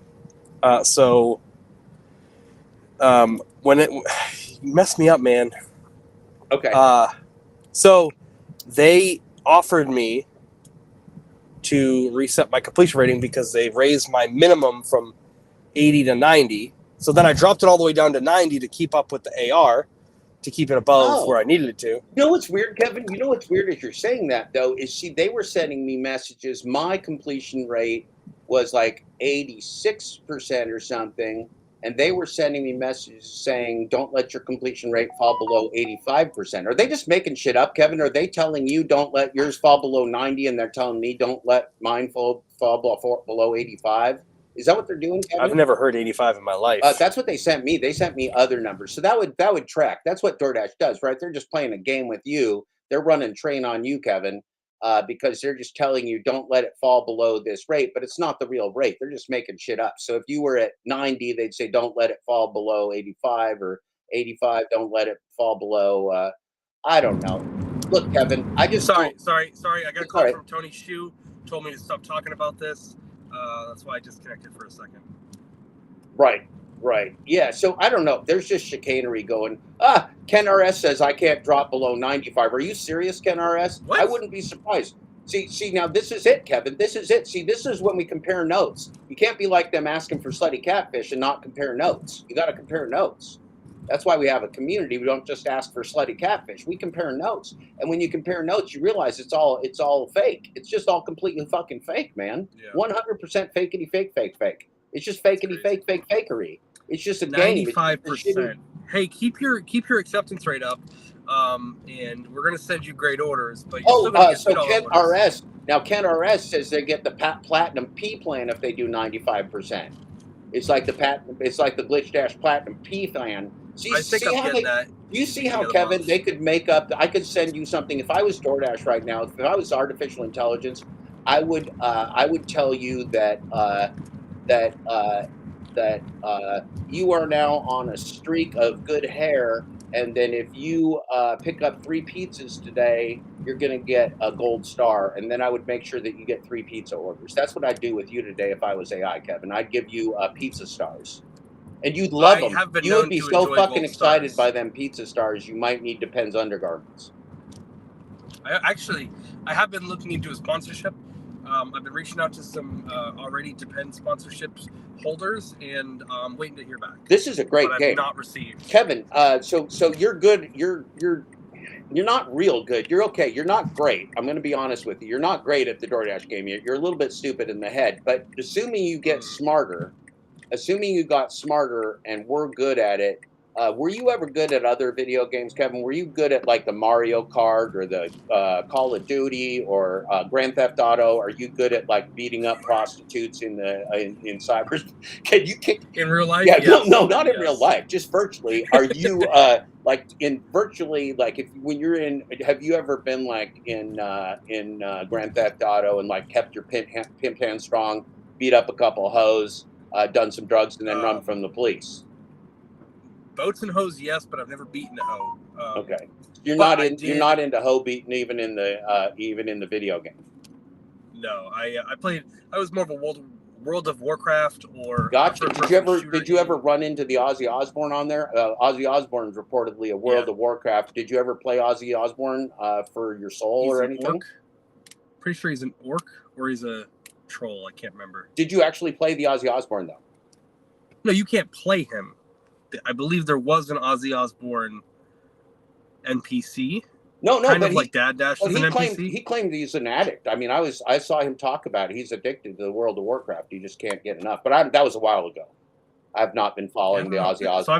When it messed me up, man. Okay. So they offered me to reset my completion rating because they raised my minimum from 80 to 90. So then I dropped it all the way down to 90 to keep up with the AR, to keep it above where I needed it to. You know what's weird, Kevin? You know what's weird as you're saying that, though, is see, they were sending me messages. My completion rate was like 86% or something. And they were sending me messages saying, don't let your completion rate fall below 85%. Are they just making shit up, Kevin? Are they telling you don't let yours fall below 90 and they're telling me don't let mine fall below 85? Is that what they're doing, Kevin? I've never heard 85 in my life. That's what they sent me. They sent me other numbers. So that would track. That's what DoorDash does, right? They're just playing a game with you. They're running train on you, Kevin. Because they're just telling you don't let it fall below this rate, but it's not the real rate. They're just making shit up. So if you were at 90, they'd say don't let it fall below 85, or 85, don't let it fall below. I don't know. Look, Kevin, I just sorry. I got a call from Tony Shu. Told me to stop talking about this. That's why I disconnected for a second. Right. Yeah. So I don't know. There's just chicanery going. Ken RS says I can't drop below 95. Are you serious, Ken RS? What? I wouldn't be surprised. See, now this is it, Kevin. This is it. See, this is when we compare notes. You can't be like them asking for slutty catfish and not compare notes. You got to compare notes. That's why we have a community. We don't just ask for slutty catfish. We compare notes. And when you compare notes, you realize it's all fake. It's just all completely fucking fake, man. 100% fakety fake. It's just fakety fake fakery. It's just a 95%. Hey, keep your acceptance rate up, and we're gonna send you great orders. But so Ken RS now. Ken RS says they get the Platinum P plan if they do 95%. It's like the Glitch Dash Platinum P plan. I think I'm getting that. You see how, Kevin, they could make up. I could send you something if I was DoorDash right now. If I was artificial intelligence, I would tell you that you are now on a streak of good hair, and then if you pick up 3 pizzas today, you're going to get a gold star, and then I would make sure that you get 3 pizza orders. That's what I'd do with you today if I was AI, Kevin. I'd give you pizza stars, and you'd love them. You would be so fucking excited by them pizza stars, you might need Depends undergarments. I have been looking into a sponsorship. I've been reaching out to some already Depend sponsorships holders, and I'm waiting to hear back. This is a great but game. I've not received. Kevin, so you're good. You're not real good. You're okay. You're not great. I'm going to be honest with you. You're not great at the DoorDash game. You're a little bit stupid in the head. But assuming you get smarter, assuming you got smarter and were good at it, were you ever good at other video games, Kevin? Were you good at like the Mario Kart or the Call of Duty or Grand Theft Auto? Are you good at like beating up prostitutes in the in cyber? Can you kick In real life? Yeah, Yes. no, not in Yes. real life, just virtually. Are you like in virtually like if when you're in? Have you ever been like in Grand Theft Auto and like kept your pimp hand strong, beat up a couple hoes, done some drugs, and then run from the police? Boats and hoes, yes, but I've never beaten a hoe. Okay, you're but not I in. You're did- not into hoe beating even in the video game. No, I played. I was more of a World of Warcraft or. Gotcha. first-person shooter Did you ever game. run into the Ozzy Osbourne on there? Ozzy Osbourne's reportedly a World of Warcraft. Did you ever play Ozzy Osbourne for your soul He's or an anything? orc. Pretty sure he's an orc or he's a troll. I can't remember. Did you actually play the Ozzy Osbourne though? No, you can't play him. I believe there was an Ozzy Osbourne NPC. No, kind but of like Dad Dash is an NPC. he claimed he's an addict. I mean, I saw him talk about it. He's addicted to the World of Warcraft. He just can't get enough. But that was a while ago. I've not been following the Ozzy Osbourne. So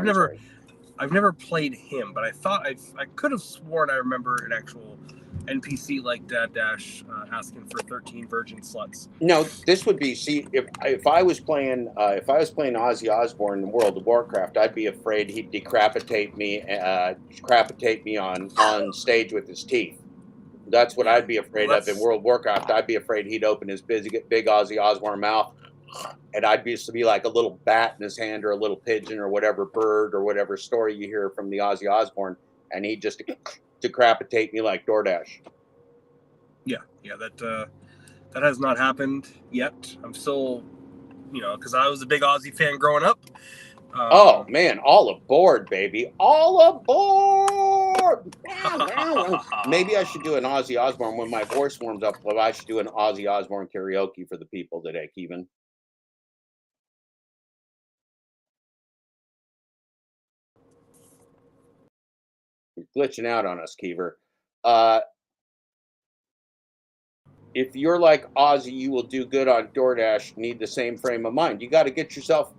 I've never played him, but I thought I could have sworn I remember an actual NPC like Dad Dash asking for 13 virgin sluts. No, this would be if I was playing Ozzy Osbourne in World of Warcraft, I'd be afraid he'd decapitate me on stage with his teeth. That's what I'd be afraid of in World of Warcraft. I'd be afraid he'd open his big Ozzy Osbourne mouth, and I'd be like a little bat in his hand or a little pigeon or whatever bird or whatever story you hear from the Ozzy Osbourne, and he'd just decapitate me like DoorDash. Yeah, that has not happened yet. I'm still, because I was a big Ozzy fan growing up. Oh man, all aboard, baby! All aboard! Maybe I should do an Ozzy Osbourne when my voice warms up. Well, I should do an Ozzy Osbourne karaoke for the people today, Kevin. You're glitching out on us, Keever. If you're like Ozzy, you will do good on DoorDash. Need the same frame of mind. You got to get yourself.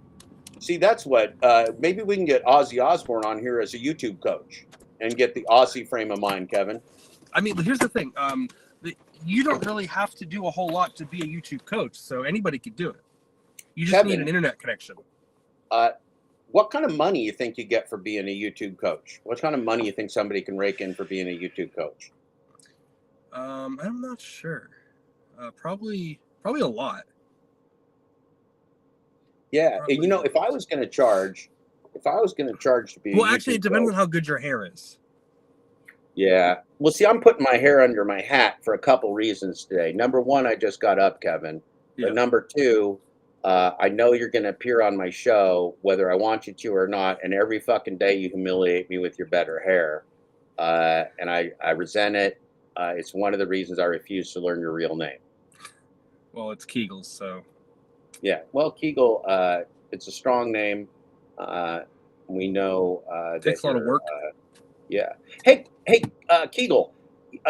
See, that's what. Maybe we can get Ozzy Osbourne on here as a YouTube coach and get the Aussie frame of mind, Kevin. I mean, here's the thing. You don't really have to do a whole lot to be a YouTube coach, so anybody could do it. You just need an internet connection. What kind of money you think you get for being a YouTube coach? What kind of money you think somebody can rake in for being a YouTube coach? I'm not sure. Probably a lot. Yeah, Probably and if I was going to charge to be actually, it depends on how good your hair is. Yeah. Well, see, I'm putting my hair under my hat for a couple reasons today. Number one, I just got up, Kevin. Yeah. But number two, I know you're going to appear on my show, whether I want you to or not, and every fucking day you humiliate me with your better hair. And I resent it. It's one of the reasons I refuse to learn your real name. Well, it's Kegel's, so. Yeah. Well, Kegel, it's a strong name. We know it takes a lot of work. Yeah. Hey, Kegel.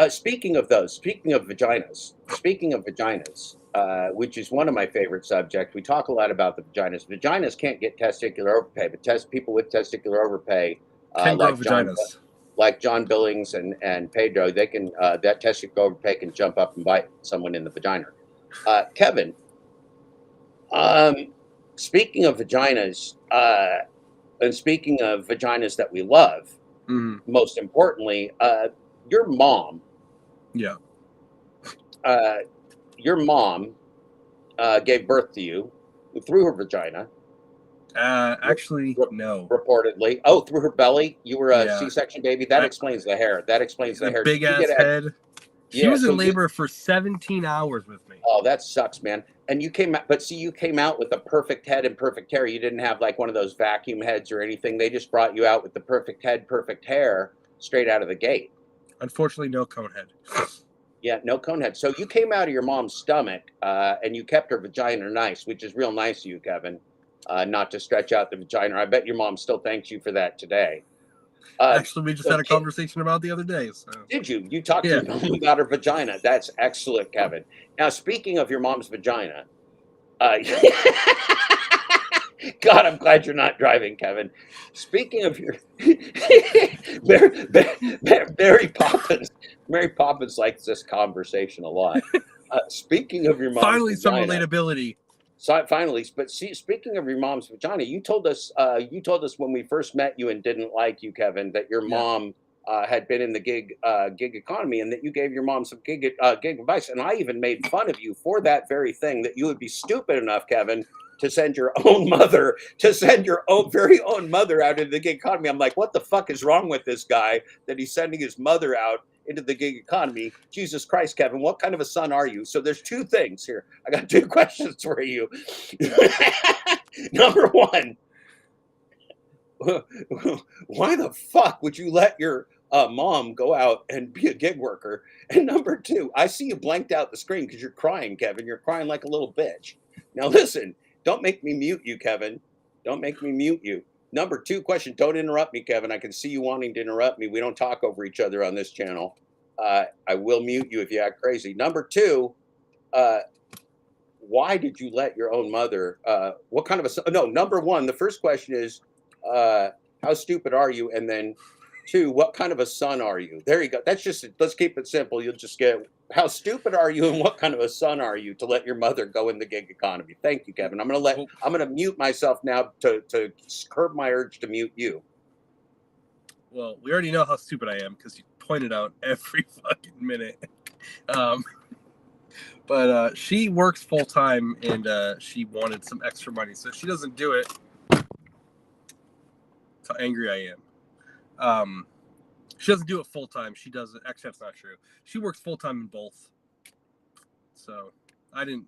Speaking of vaginas, which is one of my favorite subjects, we talk a lot about the vaginas. Vaginas can't get testicular overpay, but people with testicular overpay, like John Billings and Pedro, they can that testicular overpay can jump up and bite someone in the vagina. Kevin, speaking of vaginas, and speaking of vaginas that we love, most importantly, your mom. Yeah. Your mom gave birth to you through her vagina. Actually, no. Reportedly. Oh, through her belly? You were a C-section baby? That explains the hair. That explains the hair. Big ass head. She was in labor for 17 hours with me. Oh, that sucks, man. And you came out, but see, you came out with a perfect head and perfect hair. You didn't have like one of those vacuum heads or anything. They just brought you out with the perfect head, perfect hair straight out of the gate. Unfortunately, no cone head. Yeah, no cone head. So you came out of your mom's stomach, and you kept her vagina nice, which is real nice of you, Kevin. Not to stretch out the vagina. I bet your mom still thanks you for that today. Actually, we just had a conversation about it the other day. So Did you? You talked to Yeah. your mom about her vagina. That's excellent, Kevin. Now, speaking of your mom's vagina, God, I'm glad you're not driving, Kevin. Speaking of your Mary Poppins, Mary Poppins likes this conversation a lot. Speaking of your mom's finally, some vagina, relatability. so finally, but see, speaking of your mom's vagina, you told us when we first met you and didn't like you, Kevin, that your Yeah. mom had been in the gig economy, and that you gave your mom some gig advice. And I even made fun of you for that very thing, that you would be stupid enough, Kevin, to send your very own mother out into the gig economy. I'm like, what the fuck is wrong with this guy that he's sending his mother out into the gig economy? Jesus Christ, Kevin, what kind of a son are you? So there's two things here. I got two questions for you. Number one, why the fuck would you let your mom go out and be a gig worker? And number two, I see you blanked out the screen because you're crying, Kevin. You're crying like a little bitch. Now listen, don't make me mute you, Kevin. Don't make me mute you. Number two question, don't interrupt me, Kevin. I can see you wanting to interrupt me. We don't talk over each other on this channel. I will mute you if you act crazy. Number two, why did you let your own mother, what kind of a, no, number one, the first question is, how stupid are you? And then two, what kind of a son are you? There you go. That's just, let's keep it simple. You'll just get, how stupid are you and what kind of a son are you to let your mother go in the gig economy? Thank you, Kevin. I'm going to mute myself now to curb my urge to mute you. Well, we already know how stupid I am because you pointed out every fucking minute. But she works full time, and she wanted some extra money, so she doesn't do it. That's how angry I am. She doesn't do it full time. She does it. Actually, that's not true. She works full time in both. So I didn't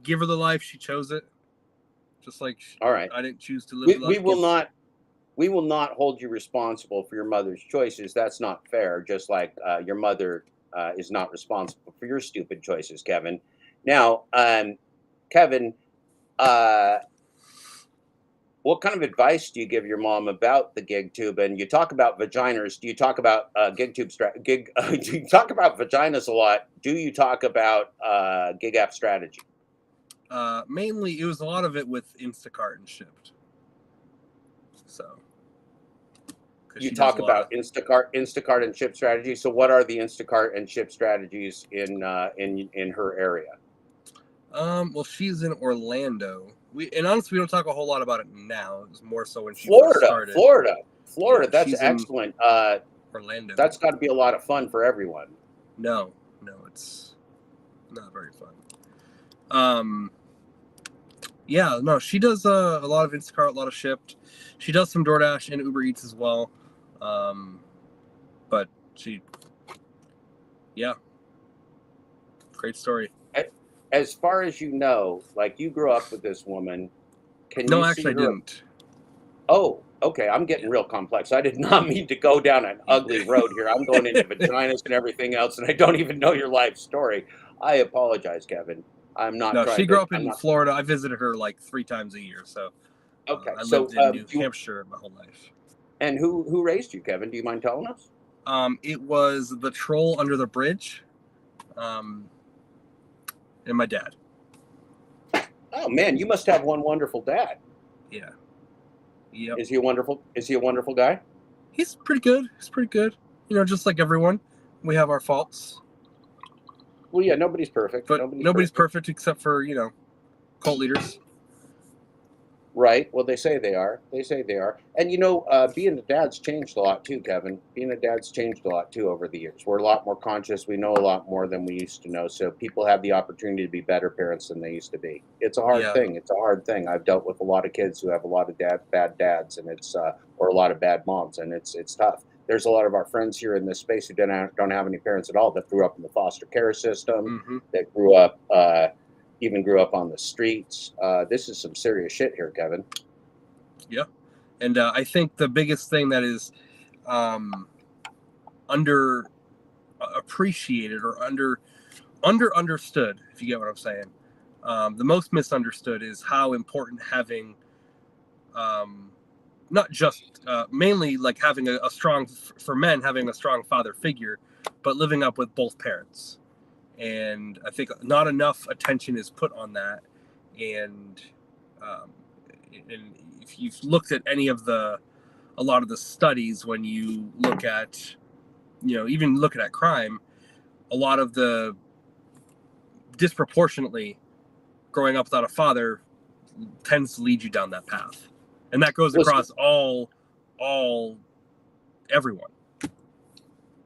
give her the life. She chose it. Just like all right, I didn't choose to live. We will not hold you responsible for your mother's choices. That's not fair. Just like your mother is not responsible for your stupid choices, Kevin. Now, Kevin, what kind of advice do you give your mom about the GigTube? And you talk about vaginas. Do you talk about GigTube do you talk about vaginas a lot? Do you talk about gig app strategy? Mainly, it was a lot of it with Instacart and Shipped. So you talk about Instacart and Ship strategy. So what are the Instacart and Ship strategies in her area? Well, she's in Orlando. And honestly, we don't talk a whole lot about it now. It was more so when she first started. Florida. Yeah, that's excellent. Orlando. That's got to be a lot of fun for everyone. No, it's not very fun. Yeah, no, she does a lot of Instacart, a lot of Shipped. She does some DoorDash and Uber Eats as well. But great story. As far as you know, like you grew up with this woman. No, actually, I didn't. Oh, okay. I'm getting real complex. I did not mean to go down an ugly road here. I'm going into vaginas and everything else, and I don't even know your life story. I apologize, Kevin. I'm not. No, she grew up in Florida. I visited her like 3 times a year. So okay. I lived in New Hampshire my whole life. And who raised you, Kevin? Do you mind telling us? It was the troll under the bridge. And my dad. Oh man, you must have one wonderful dad. Yeah. Yep. Is he a wonderful guy? He's pretty good. You know, just like everyone, we have our faults. Well, yeah, nobody's perfect. But nobody's perfect except for, you know, cult leaders. Right. Well, they say they are. And, you know, being a dad's changed a lot, too, Kevin. Being a dad's changed a lot, too, over the years. We're a lot more conscious. We know a lot more than we used to know. So people have the opportunity to be better parents than they used to be. It's a hard thing. I've dealt with a lot of kids who have a lot of bad dads, and it's or a lot of bad moms, and it's tough. There's a lot of our friends here in this space who don't have any parents at all, that grew up in the foster care system, that grew up on the streets. This is some serious shit here, Kevin. Yeah. And I think the biggest thing that is under appreciated or understood, if you get what I'm saying. The most misunderstood is how important having, not just mainly like having a strong, for men, having a strong father figure, but living up with both parents. And I think not enough attention is put on that. And if you've looked at a lot of the studies, when you look at, even looking at crime, a lot of the disproportionately growing up without a father tends to lead you down that path. And that goes across everyone.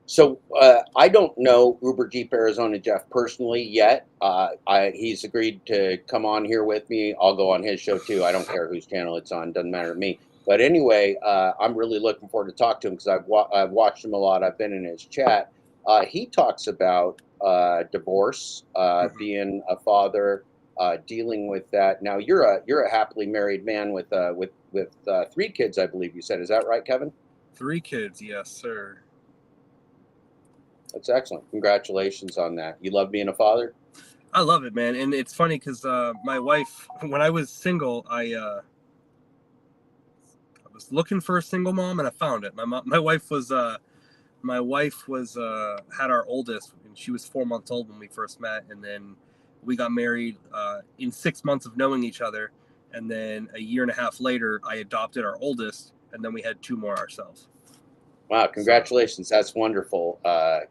So I don't know Uber Jeep Arizona Jeff personally yet. He's agreed to come on here with me. I'll go on his show too. I don't care whose channel it's on. Doesn't matter to me. But anyway, I'm really looking forward to talk to him because I've watched him a lot. I've been in his chat. He talks about divorce, being a father, dealing with that. Now you're a happily married man with 3 kids, I believe you said. Is that right, Kevin? 3 kids, yes, sir. That's excellent. Congratulations on that. You love being a father? I love it, man. And it's funny because my wife, when I was single, I was looking for a single mom, and I found it. My wife was had our oldest, and she was 4 months old when we first met, and then we got married in 6 months of knowing each other, and then a year and a half later, I adopted our oldest, and then we had 2 more ourselves. Wow, congratulations. That's wonderful,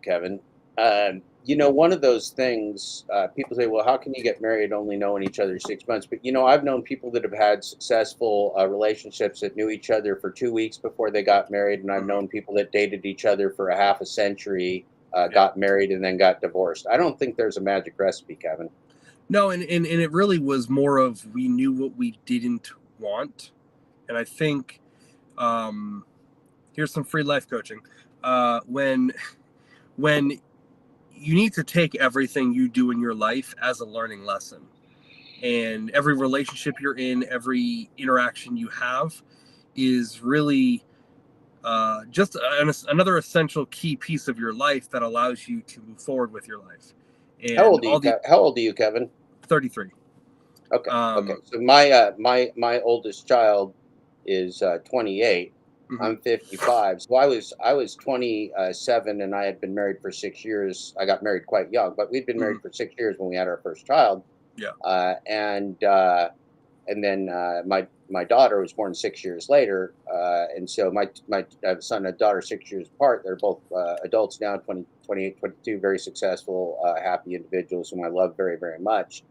Kevin. One of those things, people say, well, how can you get married only knowing each other 6 months? But, I've known people that have had successful relationships that knew each other for 2 weeks before they got married. And I've known people that dated each other for a half a century, got married, and then got divorced. I don't think there's a magic recipe, Kevin. No, and it really was more of we knew what we didn't want. And I think... here's some free life coaching. When you need to take everything you do in your life as a learning lesson, and every relationship you're in, every interaction you have is really just another essential key piece of your life that allows you to move forward with your life. And How old are you, Kevin? 33. Okay. Okay. So my oldest child is 28. I'm 55. So I was 27, and I had been married for 6 years. I got married quite young, but we'd been married for 6 years when we had our first child. Yeah. And then my daughter was born 6 years later, and so my son and daughter 6 years apart. They're both adults now, 20, 28, 22, very successful, happy individuals whom I love very, very much.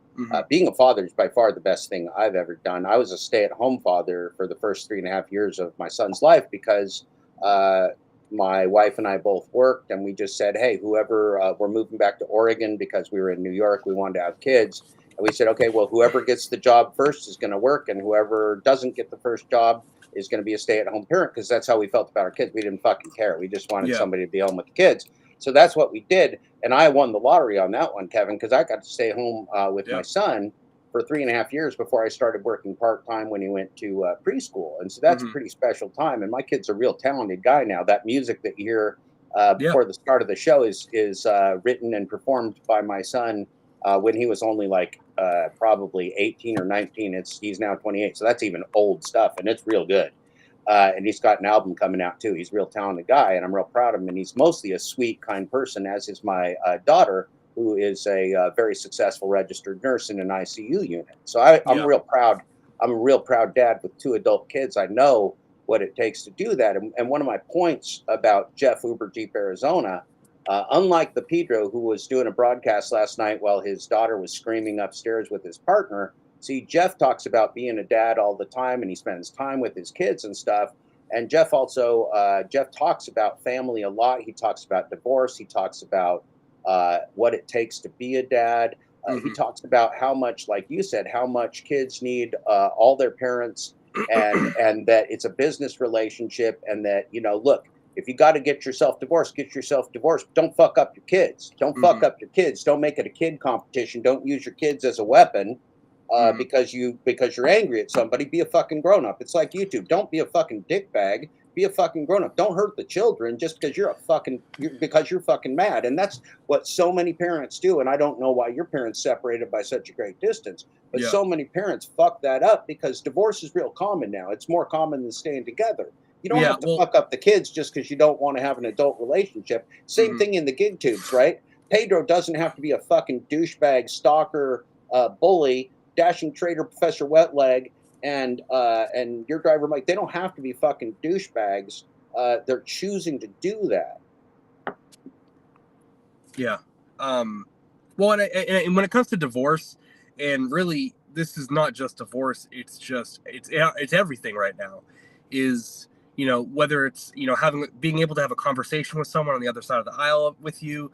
Being a father is by far the best thing I've ever done. I was a stay-at-home father for the first 3.5 years of my son's life because my wife and I both worked, and we just said, hey, whoever, we're moving back to Oregon because we were in New York. We wanted to have kids. And we said, okay, well, whoever gets the job first is going to work, and whoever doesn't get the first job is going to be a stay-at-home parent, because that's how we felt about our kids. We didn't fucking care. We just wanted somebody to be home with the kids. So that's what we did. And I won the lottery on that one, Kevin, because I got to stay home with my son for 3.5 years before I started working part-time when he went to preschool. And so that's a pretty special time. And my kid's a real talented guy now. That music that you hear before the start of the show is written and performed by my son when he was only like probably 18 or 19. He's now 28. So that's even old stuff, and it's real good. And he's got an album coming out too. He's a real talented guy, and I'm real proud of him. And he's mostly a sweet, kind person, as is my daughter, who is a very successful registered nurse in an ICU unit. So I'm real proud. I'm a real proud dad with 2 adult kids. I know what it takes to do that. And one of my points about Jeff Uber Jeep Arizona, unlike the Pedro who was doing a broadcast last night while his daughter was screaming upstairs with his partner. See, Jeff talks about being a dad all the time, and he spends time with his kids and stuff. And Jeff also, Jeff talks about family a lot. He talks about divorce. He talks about what it takes to be a dad. He talks about how much, like you said, how much kids need all their parents, and that it's a business relationship, and that, look, if you got to get yourself divorced, get yourself divorced. Don't fuck up your kids. Don't fuck up your kids. Don't make it a kid competition. Don't use your kids as a weapon. Because you're angry at somebody. Be a fucking grown up. It's like YouTube. Don't be a fucking dickbag Be a fucking grown up. Don't hurt the children just because you're fucking mad. And that's what so many parents do. And I don't know why your parents separated by such a great distance, but Yeah. so many parents fuck that up because divorce is real common now. It's more common than staying together. You don't Yeah, have to well- fuck up the kids just because you don't want to have an adult relationship. Same Mhm. thing in the gig tubes, right? Pedro doesn't have to be a fucking douchebag, stalker, bully, dashing traitor, Professor Wetleg, and your driver Mike. They don't have to be fucking douchebags. They're choosing to do that. Yeah. Well, and when it comes to divorce, and really, this is not just divorce. It's everything right now. Is, whether it's, being able to have a conversation with someone on the other side of the aisle with you,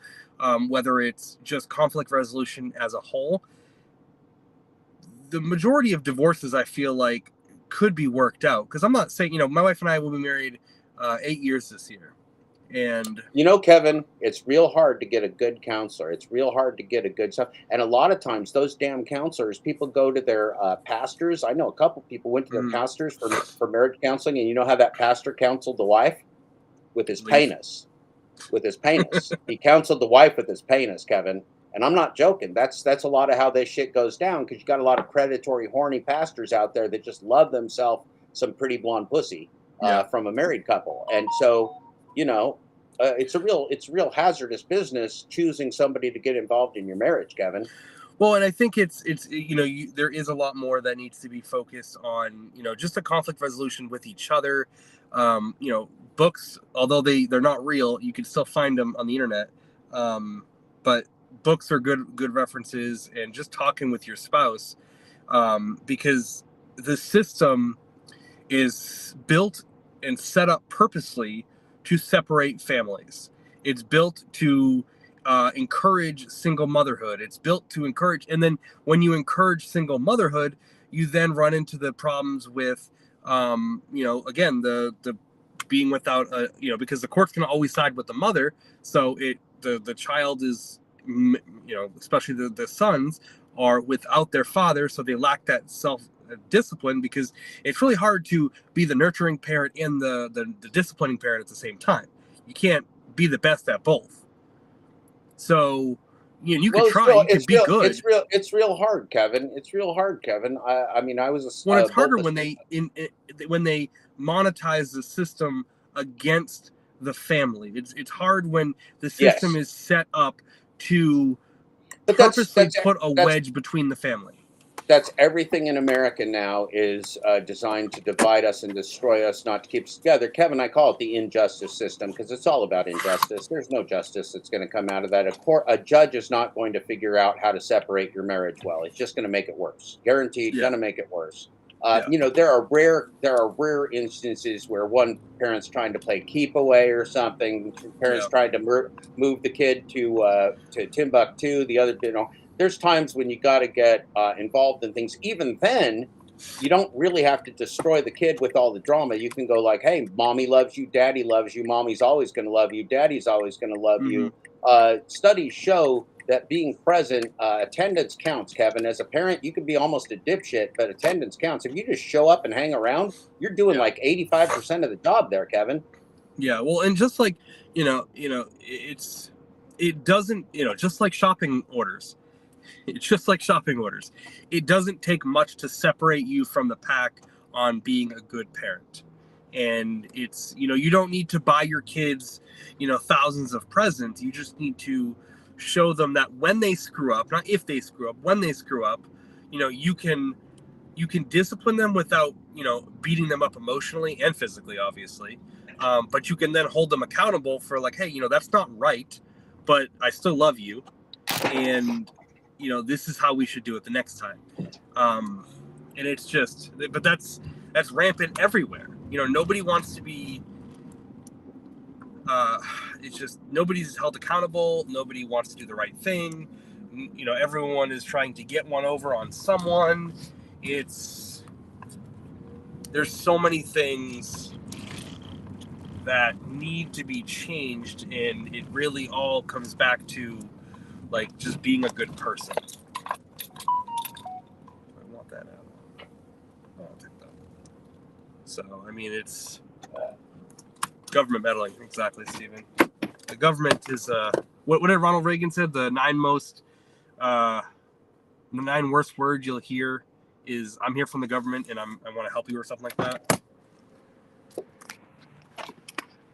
whether it's just conflict resolution as a whole. The majority of divorces, I feel like, could be worked out, because I'm not saying, my wife and I will be married 8 years this year, and Kevin, it's real hard to get a good counselor. It's real hard to get a good stuff. And a lot of times, those damn counselors, people go to their pastors. I know a couple people went to their pastors for marriage counseling, and you know how that pastor counseled the wife? With his penis. With his penis. He counseled the wife with his penis, Kevin. And I'm not joking. That's a lot of how this shit goes down, because you got a lot of predatory, horny pastors out there that just love themselves some pretty blonde pussy from a married couple. And so, it's real hazardous business choosing somebody to get involved in your marriage, Kevin. Well, and I think it's there is a lot more that needs to be focused on, just a conflict resolution with each other. Books, although they're not real, you can still find them on the internet. But books are good references, and just talking with your spouse, because the system is built and set up purposely to separate families. It's built to encourage single motherhood. It's built to encourage, and then when you encourage single motherhood, you then run into the problems with, again, the being without a, because the court's going to always side with the mother. So the child is, especially the sons are without their father, so they lack that self discipline, because it's really hard to be the nurturing parent and the disciplining parent at the same time. You can't be the best at both. So, you can try. You can be good. It's real hard, Kevin. It's real hard, Kevin. I mean, I was a. Well, it's harder when they monetize the system against the family. It's hard when the system is set up to purposely put a wedge between the family. That's everything in America now is designed to divide us and destroy us, not to keep us together. Kevin, I call it the injustice system, because it's all about injustice. There's no justice that's going to come out of that. A judge is not going to figure out how to separate your marriage well. It's just going to make it worse. Guaranteed, going to make it worse. There are rare instances where one parent's trying to play keep away or something. Parents trying to move the kid to Timbuktu. The other, there's times when you got to get involved in things. Even then, you don't really have to destroy the kid with all the drama. You can go like, hey, mommy loves you, daddy loves you, mommy's always going to love you, daddy's always going to love you. Studies show that being present, attendance counts, Kevin. As a parent, you can be almost a dipshit, but attendance counts. If you just show up and hang around, you're doing like 85% of the job there, Kevin. Yeah, well, and just like, it doesn't, just like shopping orders. It's just like shopping orders. It doesn't take much to separate you from the pack on being a good parent. And it's, you don't need to buy your kids, thousands of presents. You just need to show them that when they screw up, not if they screw up, when they screw up, you can discipline them without, beating them up emotionally and physically, obviously. But you can then hold them accountable for like, hey, that's not right, but I still love you. And, this is how we should do it the next time. And it's just, but that's rampant everywhere. Nobody wants to be, it's just, nobody's held accountable. Nobody wants to do the right thing. Everyone is trying to get one over on someone. There's so many things that need to be changed, and it really all comes back to like just being a good person. I want that out. I'll take that. So I mean, it's Government meddling, exactly, Stephen. The government is what did Ronald Reagan said? The 9 worst words you'll hear is "I'm here from the government and I want to help you" or something like that.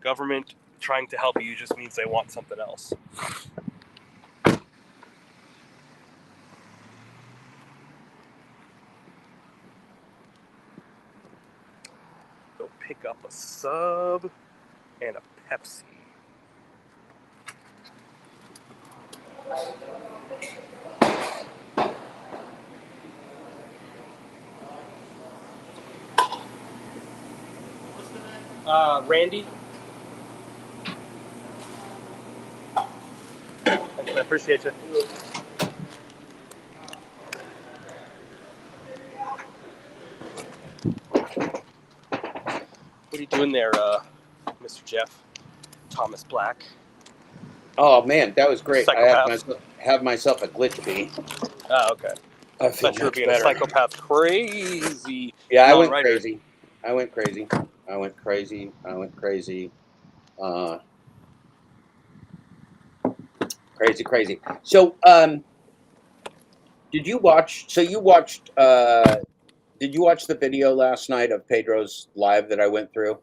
Government trying to help you just means they want something else. Go pick up a sub and a Pepsi. Randy. I appreciate you. What are you doing there, Mr. Jeff? Thomas Black. Oh man, that was great. Psychopath. I have myself a glitch bee. Oh, okay. I I feel thought you were much being better. a psychopath. Crazy. Yeah, I went non-writer. crazy. I went crazy. Crazy. So, did you watch? So you watched? Did you watch the video last night of Pedro's live that I went through?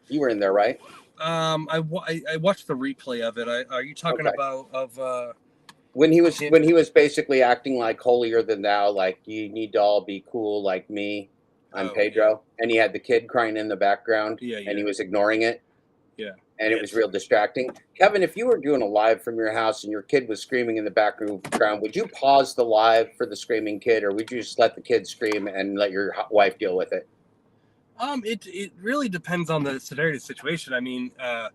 You were in there, right? I watched the replay of it. Are you talking Okay. about When he was basically acting like holier than thou, like you need to all be cool like me. I'm Pedro, and he had the kid crying in the background, and he was ignoring it. Yeah. And it was real distracting. Kevin, if you were doing a live from your house and your kid was screaming in the background, would you pause the live for the screaming kid, or would you just let the kid scream and let your wife deal with it? It really depends on the severity of the situation. I mean, and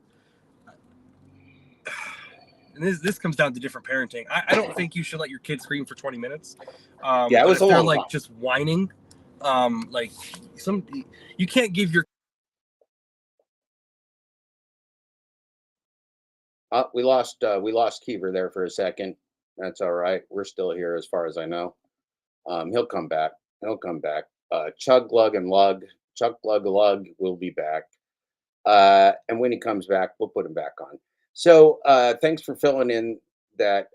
this comes down to different parenting. I don't think you should let your kid scream for 20 minutes. Yeah, it but was if a they're long like time. just whining, like you can't give your We lost Keever there for a second. That's all right. We're still here as far as I know. He'll come back. Chug Glug and Lug. Chuck Glug Lug will be back. And when he comes back, we'll put him back on. So thanks for filling in that,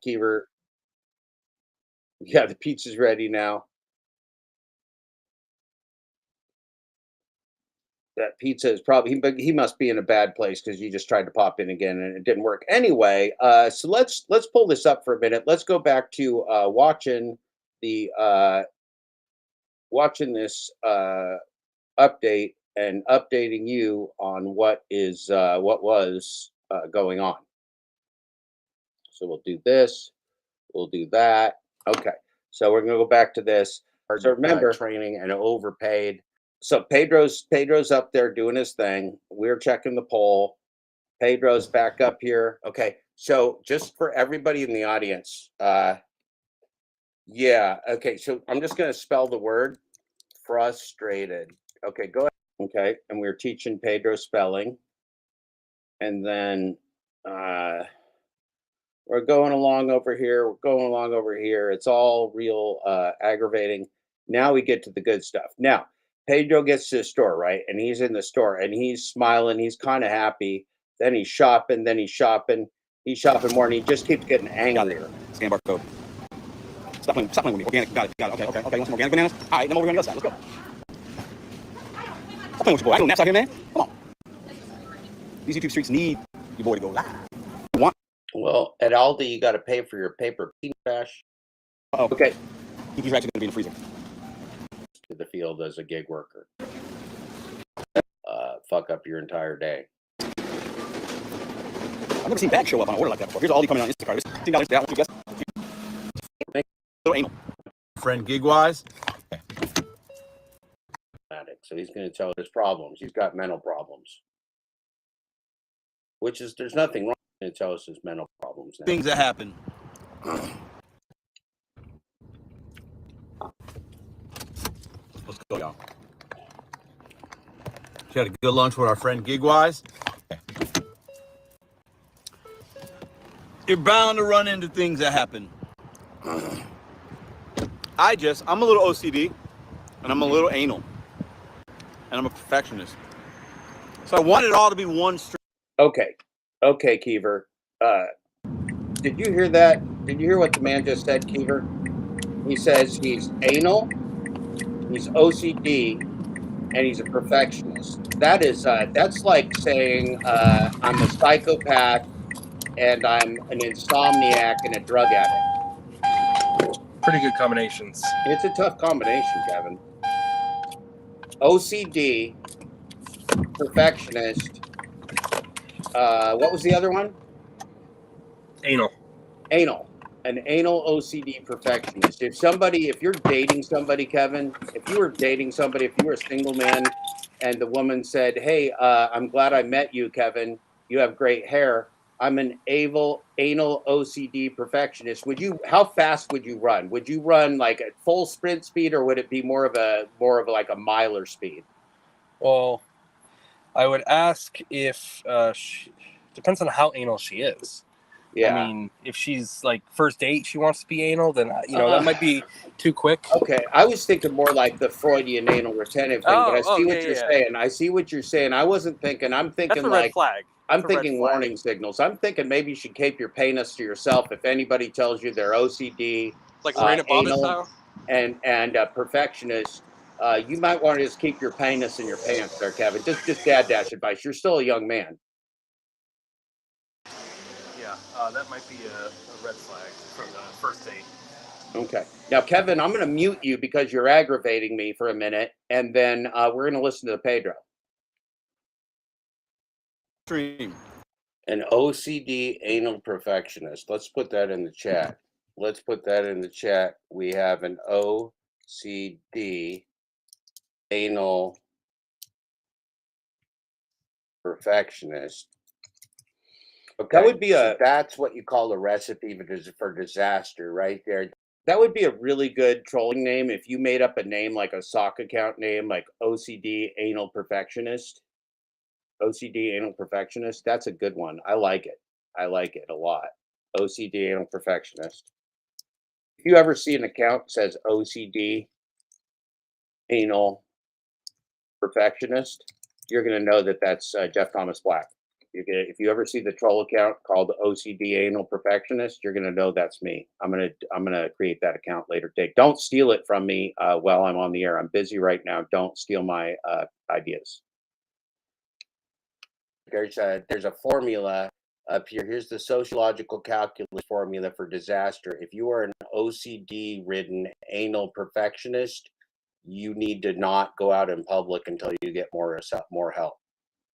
Keever. Yeah, the pizza's ready now. That pizza is probably, but he must be in a bad place because you just tried to pop in again and it didn't work. Anyway, so let's pull this up for a minute. Let's go back to watching this update and updating you on what was going on. So we'll do this, we'll do that. Okay, so we're gonna go back to this. So remember, training and overpaid. So Pedro's up there doing his thing. We're checking the poll. Pedro's back up here. Okay, so just for everybody in the audience, yeah. Okay, so I'm just gonna spell the word frustrated. Okay, go ahead. Okay, and we're teaching Pedro spelling, and then we're going along over here. It's all real aggravating. Now we get to the good stuff. Now Pedro gets to the store, right? And he's in the store and he's smiling. He's kind of happy. Then he's shopping. He's shopping more, and he just keeps getting angrier. Scan barcode. Stop playing with me. Organic. Got it. Okay. You want some organic bananas? All right, then over on the other side. Let's go. Stop playing with your boy. I know naps out here, man. Come on. These YouTube streets need your boy to go live. Well, at Aldi, you got to pay for your paper trash. Uh-oh. Okay. He's actually going to be in the freezer. To the field as a gig worker. Fuck up your entire day. I've never seen bags show up on an order like that before. Here's Aldi coming on Instacart. Little anal. Friend Gigwise. So he's going to tell his problems. He's got mental problems. Which is, there's nothing wrong. He's going to tell us his mental problems now. Things that happen. Let's go, y'all. She had a good lunch with our friend Gigwise. You're bound to run into things that happen. I'm a little OCD, and I'm a little anal, and I'm a perfectionist. So I want it all to be one stream. Okay, Keever. Did you hear that? Did you hear what the man just said, Keever? He says he's anal, he's OCD, and he's a perfectionist. That's like saying I'm a psychopath and I'm an insomniac and a drug addict. Pretty good combinations. It's a tough combination, Kevin. OCD, perfectionist. What was the other one? Anal. Anal. An anal OCD perfectionist. If you're dating somebody, Kevin, if you were a single man and the woman said, "Hey, I'm glad I met you, Kevin. You have great hair. I'm an anal OCD perfectionist." How fast would you run? Would you run like at full sprint speed, or would it be more of like a miler speed? Well, I would ask if depends on how anal she is. Yeah. I mean, if she's like first date, she wants to be anal, then that might be too quick. Okay, I was thinking more like the Freudian anal retentive thing, but I see what you're saying. I see what you're saying. I wasn't thinking. I'm thinking That's a like red flag. I'm thinking warning signals. I'm thinking maybe you should keep your penis to yourself if anybody tells you they're OCD, Like Lorena Bobbitt anal, style. and perfectionist. You might want to just keep your penis in your pants, there, Kevin. Just dad dash advice. You're still a young man. Yeah, that might be a red flag from the first date. Okay. Now, Kevin, I'm going to mute you because you're aggravating me for a minute, and then we're going to listen to Pedro. Stream. An OCD anal perfectionist. Let's put that in the chat. We have an OCD anal perfectionist. Okay. That's what you call a recipe for disaster right there. That would be a really good trolling name if you made up a name like a sock account name like OCD anal perfectionist. OCD anal perfectionist. That's a good one. I like it a lot. OCD anal perfectionist. If you ever see an account that says OCD anal perfectionist, you're going to know that that's Jeff Thomas Black. If you ever see the troll account called OCD anal perfectionist, you're going to know that's me. I'm gonna create that account later today. Don't steal it from me while I'm on the air. I'm busy right now. Don't steal my ideas. There's a formula up here. Here's the sociological calculus formula for disaster. If you are an OCD ridden anal perfectionist, you need to not go out in public until you get more help.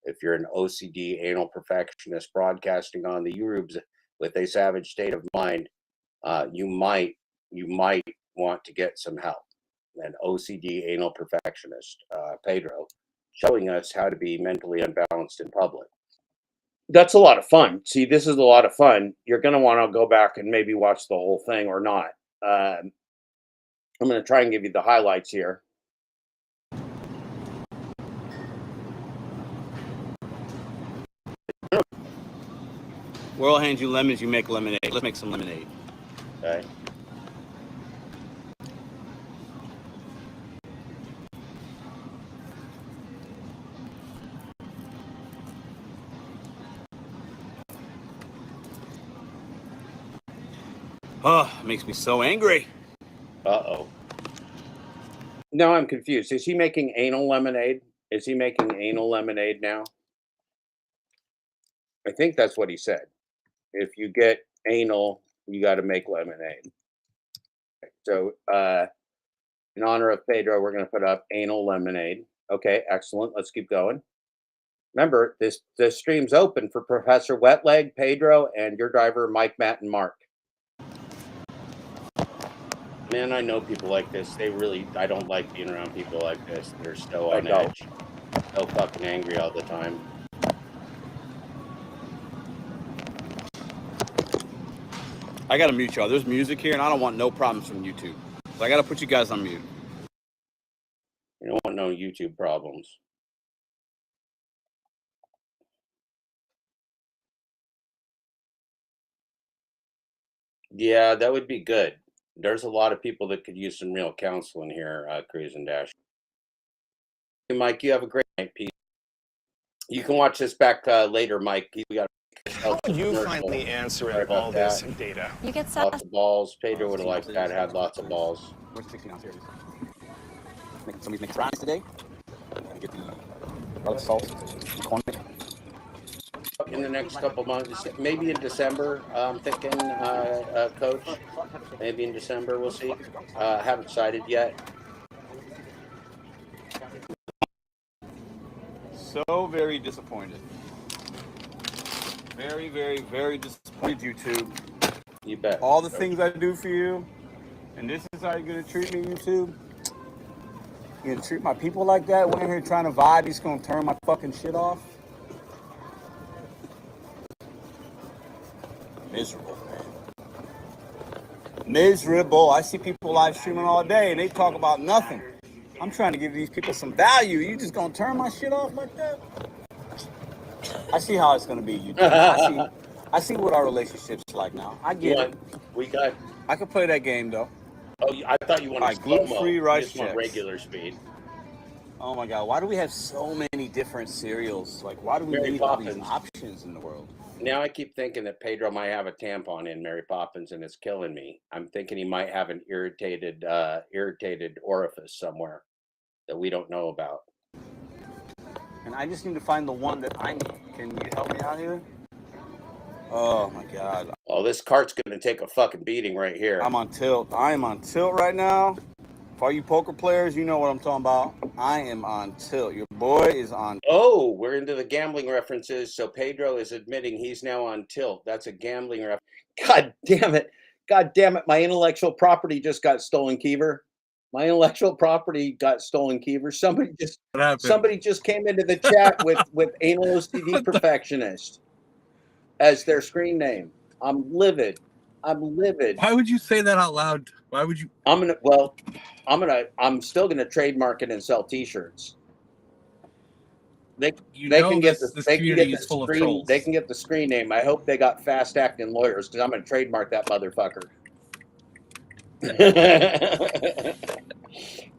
If you're an OCD anal perfectionist broadcasting on the YouTubes with a savage state of mind, you might want to get some help. An OCD anal perfectionist, Pedro, showing us how to be mentally unbalanced in public. That's a lot of fun. See, this is a lot of fun. You're going to want to go back and maybe watch the whole thing or not. I'm going to try and give you the highlights here. World hands you lemons, you make lemonade. Let's make some lemonade. Okay. Oh, makes me so angry. Uh-oh. Now I'm confused. Is he making anal lemonade? Is he making anal lemonade now? I think that's what he said. If you get anal, you got to make lemonade. So, in honor of Pedro, we're going to put up anal lemonade. Okay, excellent. Let's keep going. Remember, this stream's open for Professor Wetleg, Pedro, and your driver, Mike, Matt, and Mark. Man, I know people like this. I don't like being around people like this that are so on edge, so fucking angry all the time. I gotta mute y'all. There's music here, and I don't want no problems from YouTube. So I gotta put you guys on mute. You don't want no YouTube problems. Yeah, that would be good. There's a lot of people that could use some real counseling here, Cruise and Dash. Hey, Mike, you have a great night. Peace. You can watch this back later, Mike. We got How would you finally answer Sorry it, about all this that. data? You get Lots of balls. Pedro would have liked that. Had lots of balls. Where's the 16 ounce? Here it is. Somebody's making brownies today. Get the garlic salt, corn. In the next couple months, maybe in December, I'm thinking, Coach. Maybe in December, we'll see. Haven't decided yet. So very disappointed. Very, very, very disappointed, YouTube. You bet. All the things I do for you, and this is how you're gonna treat me, YouTube? You're gonna treat my people like that? We're in here trying to vibe, you're just gonna turn my fucking shit off? Miserable, man. Miserable. I see people live streaming all day and they talk about nothing. I'm trying to give these people some value. You just gonna turn my shit off like that? I see how it's gonna be. I see what our relationship's like now. I get it. We got. I could play that game though. Oh, I thought you wanted Alright, gluten-free slow-mo. rice You just want checks. regular speed. Oh my god, why do we have so many different cereals? Like, why do we Mary need all these Poppins. options in the world? Now I keep thinking that Pedro might have a tampon in Mary Poppins, and it's killing me. I'm thinking he might have an irritated orifice somewhere that we don't know about. And I just need to find the one that I need. Can you help me out here? Oh my god. Oh, this cart's gonna take a fucking beating right here. I'm on tilt. I am on tilt right now. For all you poker players, you know what I'm talking about. I am on tilt. Your boy is on. Oh, we're into the gambling references. So Pedro is admitting he's now on tilt. That's a gambling reference. God damn it. God damn it. My intellectual property just got stolen, Keever. My intellectual property got stolen, Keever. Somebody just came into the chat with anal OCD perfectionist as their screen name. I'm livid. Why would you say that out loud? Why would you? I'm still gonna trademark it and sell T-shirts. They know can get this the they can community get is the full of screen trolls. they can get the screen name. I hope they got fast acting lawyers because I'm gonna trademark that motherfucker.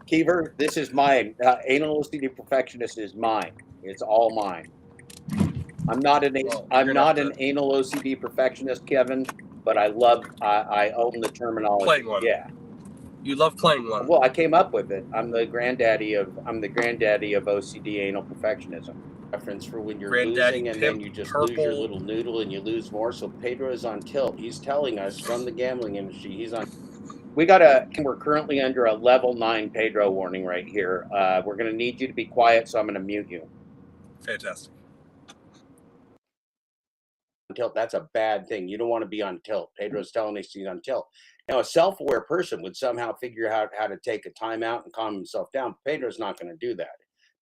Keever, this is mine. Anal OCD perfectionist is mine. It's all mine. I'm not an anal OCD perfectionist, Kevin, but I own the terminology. Playing one. Yeah. You love playing one. Well, I came up with it. I'm the granddaddy of OCD anal perfectionism. Reference for when you're losing and then you just lose your little noodle and you lose more. So Pedro is on tilt. He's telling us from the gambling industry he's on. We're currently under a level 9 Pedro warning right here. We're gonna need you to be quiet, so I'm gonna mute you. Fantastic. Tilt, that's a bad thing. You don't want to be on tilt. Pedro's telling us he's on tilt. Now, a self-aware person would somehow figure out how to take a timeout and calm himself down. Pedro's not going to do that.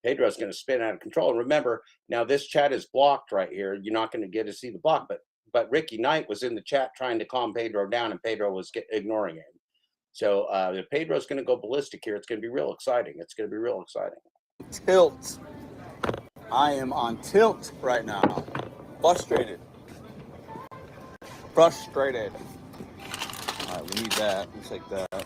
Pedro's going to spin out of control. And remember, now this chat is blocked right here. You're not going to get to see the block, but Ricky Knight was in the chat trying to calm Pedro down, and Pedro was ignoring him. So if Pedro's going to go ballistic here, it's going to be real exciting. It's going to be real exciting. Tilt. I am on tilt right now. Frustrated. All right, we need that. We'll take that.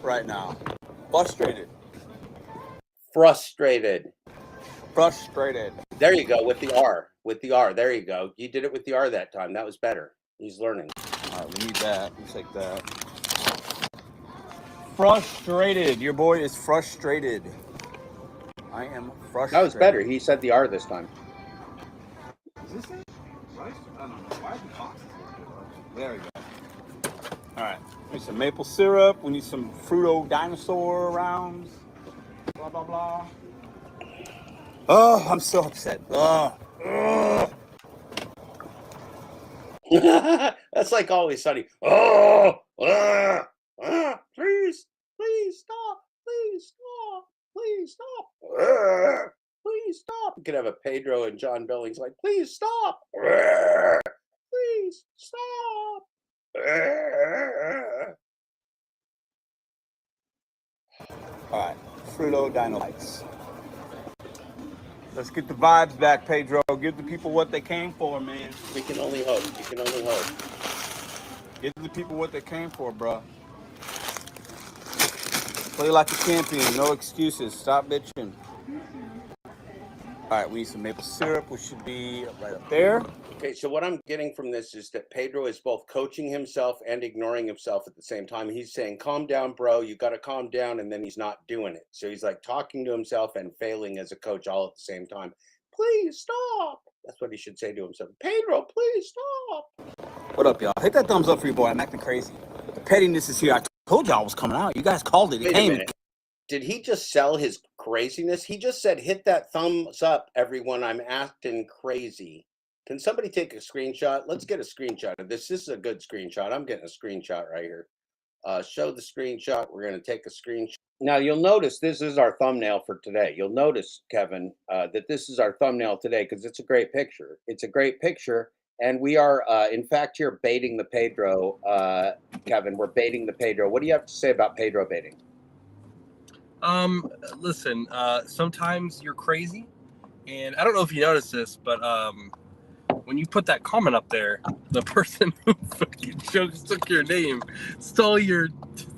Right now. Frustrated. There you go, with the R. There you go. You did it with the R that time. That was better. He's learning. All right, we need that. We'll take that. Frustrated. Your boy is frustrated. I am frustrated. That was better. He said the R this time. Is this it? Rice? I don't know. Why are the boxes like this? There we go. All right. We need some maple syrup. We need some Fruito dinosaur rounds. Blah, blah, blah. Oh, I'm so upset. That's like Always Sunny. Please stop. Please stop. You could have a Pedro and John Billings like, please stop. Please stop. All right. Fruito Dino Lights. Let's get the vibes back, Pedro. Give the people what they came for, man. We can only hope. Give the people what they came for, bro. Play like a champion. No excuses. Stop bitching. All right, we need some maple syrup, which should be right up there. Okay, so what I'm getting from this is that Pedro is both coaching himself and ignoring himself at the same time. He's saying, calm down, bro, you got to calm down, and then he's not doing it. So he's like talking to himself and failing as a coach all at the same time. Please stop. That's what he should say to himself. Pedro, please stop. What up, y'all? Hit that thumbs up for your boy. I'm acting crazy. The pettiness is here. I told y'all it was coming out. You guys called it. It Wait a came. minute. Did he just sell his craziness? He just said, hit that thumbs up, everyone. I'm acting crazy. Can somebody take a screenshot? Let's get a screenshot of this. This is a good screenshot. I'm getting a screenshot right here. Show the screenshot. We're going to take a screenshot. Now, you'll notice this is our thumbnail for today. You'll notice, Kevin, that this is our thumbnail today because it's a great picture. It's a great picture. And we are, in fact, here baiting the Pedro. Kevin, we're baiting the Pedro. What do you have to say about Pedro baiting? Listen, sometimes you're crazy, and I don't know if you noticed this, but when you put that comment up there, the person who fucking just took your name stole your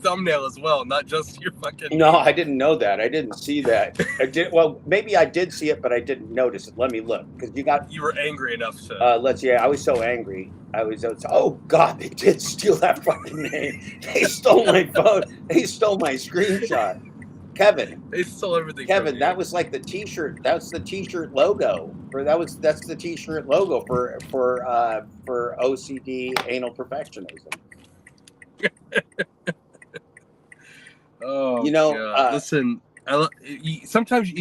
thumbnail as well, not just your fucking No, name. I didn't know that. I didn't see that. I did. Well, maybe I did see it, but I didn't notice it. Let me look because You were angry enough to. let's see. I was so angry. I was, oh God, they did steal that fucking name. They stole my phone. They stole my screenshot. Kevin, They stole everything. Kevin, from that you. was like the T-shirt. That's the T-shirt logo. That's the T-shirt logo for OCD anal perfectionism. Oh, You know, God. Listen, sometimes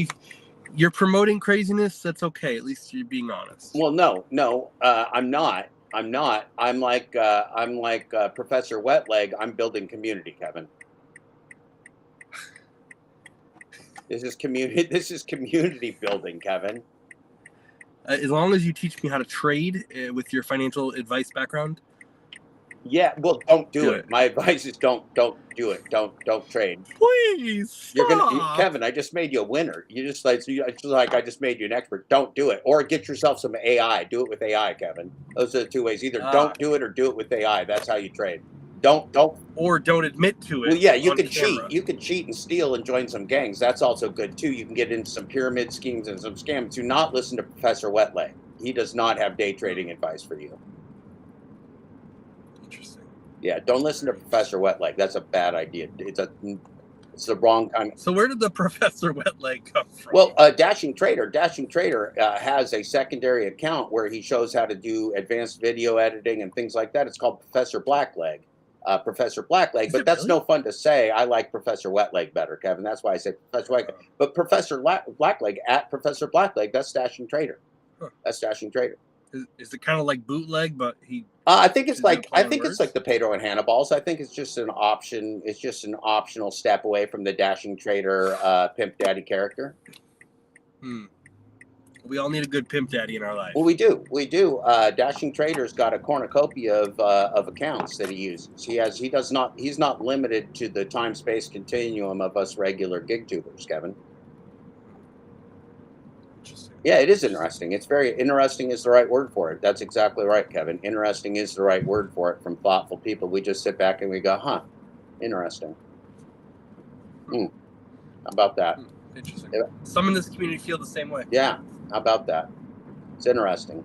you're promoting craziness. That's okay. At least you're being honest. well, no, I'm not. I'm not. I'm like Professor Wetleg. I'm building community, Kevin. This is community. This is community building, Kevin. As long as you teach me how to trade with your financial advice background. Yeah, well, don't do Do it. it. My advice is don't do it. Don't trade. Please stop. You're gonna, Kevin. I just made you a winner. You just like, I just made you an expert. Don't do it, or get yourself some AI. Do it with AI, Kevin. Those are the two ways. Either don't do it or do it with AI. That's how you trade. Don't. Or don't admit to it. Well, yeah, you on could camera. cheat. You could cheat and steal and join some gangs. That's also good too. You can get into some pyramid schemes and some scams. Do not listen to Professor Wetleg. He does not have day trading advice for you. Interesting. Yeah, don't listen to Professor Wetleg. That's a bad idea. It's the wrong time. So where did the Professor Wetleg come from? Well, Dashing Trader has a secondary account where he shows how to do advanced video editing and things like that. It's called Professor Blackleg. Professor Blackleg, Is but it that's really? no fun to say. I like Professor Wetleg better, Kevin. That's why I say Professor Wetleg. But Professor Blackleg at Professor Blackleg, that's Dashing Trader. Huh. That's Dashing Trader. Is it kind of like bootleg, but he? I think it's Is it a like play I on think it's like words? the Pedro and Hannibal's. I think it's just an option. It's just an optional step away from the Dashing Trader pimp daddy character. We all need a good pimp daddy in our life. Well, we do. Dashing Trader's got a cornucopia of accounts that he uses. He's not limited to the time space continuum of us regular gig tubers, Kevin. Interesting. Yeah, it is interesting. It's very interesting is the right word for it. That's exactly right, Kevin. Interesting is the right word for it from thoughtful people. We just sit back and we go, huh, interesting. How about that? Interesting. Yeah. Some in this community feel the same way. Yeah, how about that? It's interesting.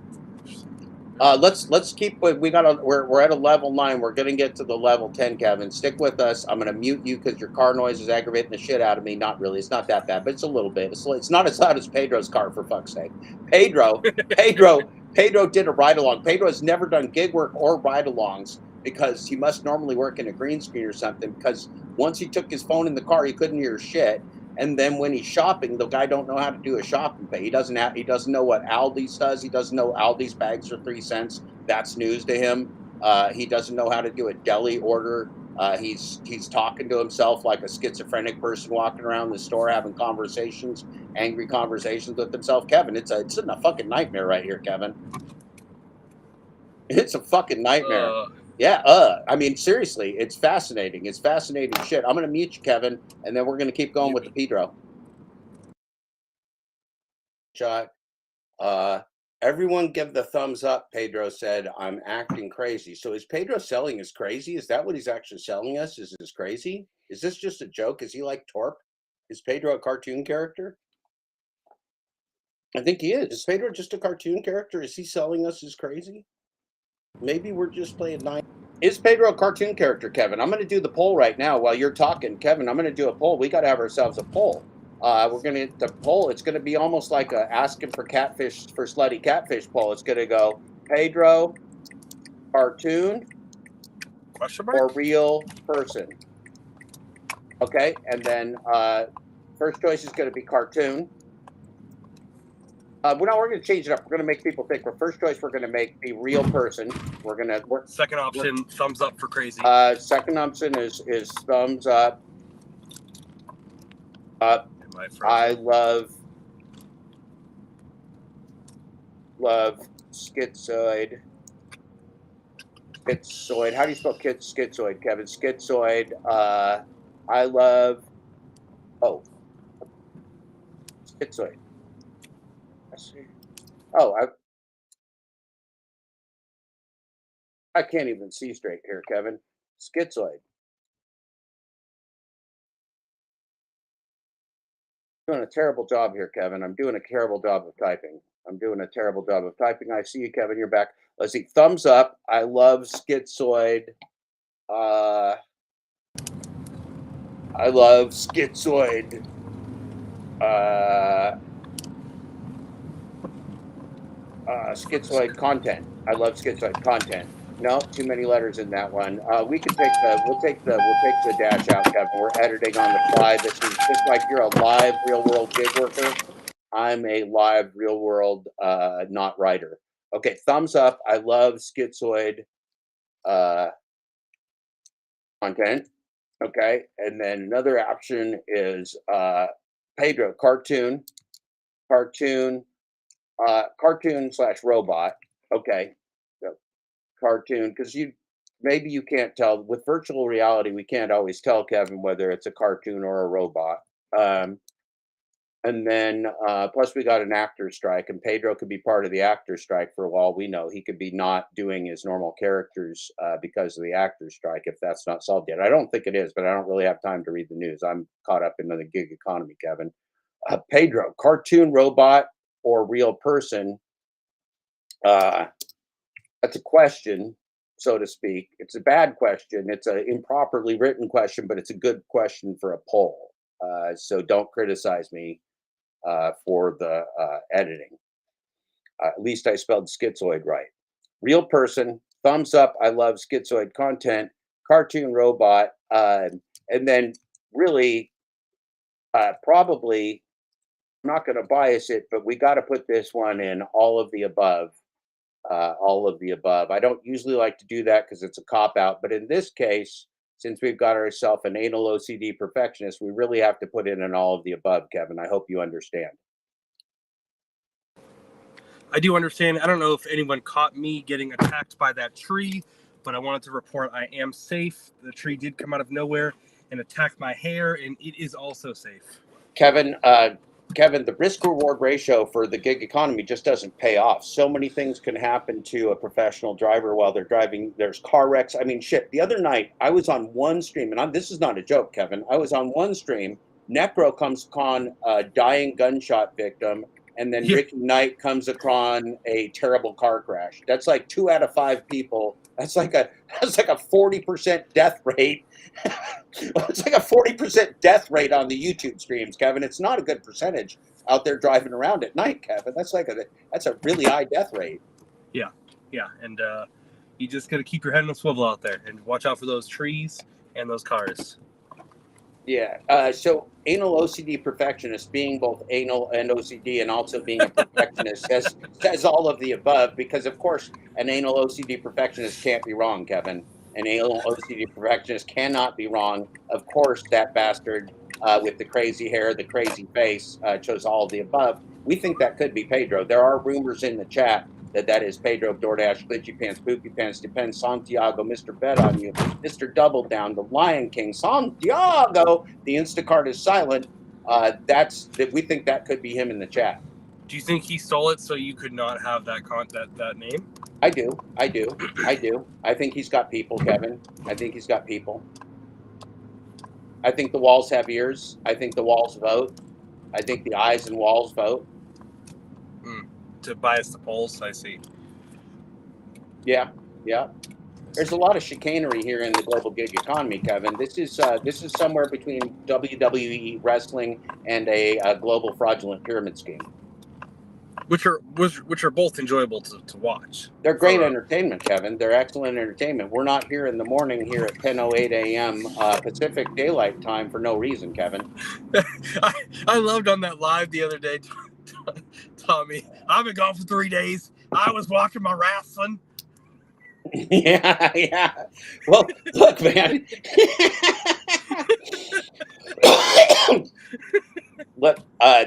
Let's keep. We're at a level 9. We're gonna get to the level 10, Kevin. Stick with us. I'm gonna mute you because your car noise is aggravating the shit out of me. Not really. It's not that bad, but it's a little bit. It's not as loud as Pedro's car, for fuck's sake. Pedro did a ride along. Pedro has never done gig work or ride alongs because he must normally work in a green screen or something. Because once he took his phone in the car, he couldn't hear shit. And then when he's shopping, the guy don't know how to do a shopping pay. He doesn't know what Aldi's does. He doesn't know Aldi's bags are 3 cents. That's news to him. He doesn't know how to do a deli order. He's talking to himself like a schizophrenic person walking around the store having angry conversations with himself. Kevin, it's a fucking nightmare right here, Kevin. It's a fucking nightmare. Yeah, I mean, seriously, it's fascinating. It's fascinating shit. I'm going to mute you, Kevin, and then we're going to keep going with the Pedro. Shot. Everyone give the thumbs up. Pedro said, I'm acting crazy. So is Pedro selling us crazy? Is that what he's actually selling us? Is this crazy? Is this just a joke? Is he like Torp? Is Pedro a cartoon character? I think he is. Is Pedro just a cartoon character? Is he selling us as crazy? Maybe we're just playing nine. Is Pedro a cartoon character, Kevin? I'm going to do the poll right now while you're talking. Kevin, I'm going to do a poll. We got to have ourselves a poll. We're going to the poll. It's going to be almost like a asking for catfish for slutty catfish poll. It's going to go Pedro, cartoon, or real person. Okay, and then first choice is going to be cartoon. We're going to change it up. We're going to make people think. For first choice, we're going to make a real person. Second option, thumbs up for crazy. Second option is thumbs up. I love schizoid. Schizoid. How do you spell schizoid, Kevin? Schizoid. I love. Oh, schizoid. Oh, I can't even see straight here, Kevin. Schizoid. Doing a terrible job here, Kevin. I'm doing a terrible job of typing. I see you, Kevin. You're back. Let's see. Thumbs up. I love schizoid. I love schizoid. Schizoid content. I love schizoid content. No, too many letters in that one. We can take we'll take the dash out, Kevin. We're editing on the fly. This is just like you're a live real world gig worker. I'm a live real world not writer. Okay, thumbs up. I love schizoid content. Okay, and then another option is Pedro, cartoon / robot. Okay, so cartoon, because maybe you can't tell with virtual reality. We can't always tell, Kevin, whether it's a cartoon or a robot. And then plus we got an actor strike, and Pedro could be part of the actor strike for all we know. He could be not doing his normal characters because of the actor strike, if that's not solved yet. I don't think it is, but I don't really have time to read the news. I'm caught up in the gig economy, Kevin. Pedro, cartoon, robot, or real person? That's a question, so to speak. It's a bad question. It's an improperly written question, but it's a good question for a poll. So don't criticize me for the editing. At least I spelled schizoid right. Real person, thumbs up. I love schizoid content. Cartoon, robot, and then really, probably, I'm not going to bias it, but we got to put this one in all of the above. All of the above. I don't usually like to do that because it's a cop out, but in this case, since we've got ourselves an anal OCD perfectionist, we really have to put in an all of the above, Kevin. I hope you understand. I do understand. I don't know if anyone caught me getting attacked by that tree, but I wanted to report I am safe. The tree did come out of nowhere and attack my hair, and it is also safe. Kevin, the risk reward ratio for the gig economy just doesn't pay off. So many things can happen to a professional driver while they're driving. There's car wrecks. I mean, shit. The other night I was on one stream, and this is not a joke, Kevin. I was on one stream. Necro comes upon a dying gunshot victim, and then Ricky Knight comes upon a terrible car crash. That's like 2 out of 5 people. That's like a 40% death rate. It's like a 40% death rate on the YouTube streams, Kevin. It's not a good percentage out there driving around at night, Kevin. That's a really high death rate. Yeah, and you just got to keep your head on a swivel out there and watch out for those trees and those cars. Yeah. So anal OCD perfectionist, being both anal and OCD, and also being a perfectionist, says all of the above, because of course an anal OCD perfectionist can't be wrong, Kevin. An anal OCD perfectionist cannot be wrong. Of course, that bastard with the crazy hair, the crazy face, chose all of the above. We think that could be Pedro. There are rumors in the chat that is Pedro, DoorDash, Glitchy Pants, Poopy Pants, Depends, Santiago, Mr. Bet on You, Mr. Double Down, the Lion King, Santiago. The Instacart is silent. We think that could be him in the chat. Do you think he stole it so you could not have that name? I do. I think he's got people, Kevin. I think he's got people. I think the walls have ears. I think the walls vote. I think the eyes and walls vote. To bias the polls, I see. Yeah. There's a lot of chicanery here in the global gig economy, Kevin. This is somewhere between WWE wrestling and a global fraudulent pyramid scheme. Which are both enjoyable to watch. They're great entertainment, Kevin. They're excellent entertainment. We're not here in the morning here at 10:08 a.m. Pacific Daylight Time for no reason, Kevin. I loved on that live the other day, Tommy. I've been gone for 3 days. I was watching my wrestling. Yeah. Well, look, man. Look,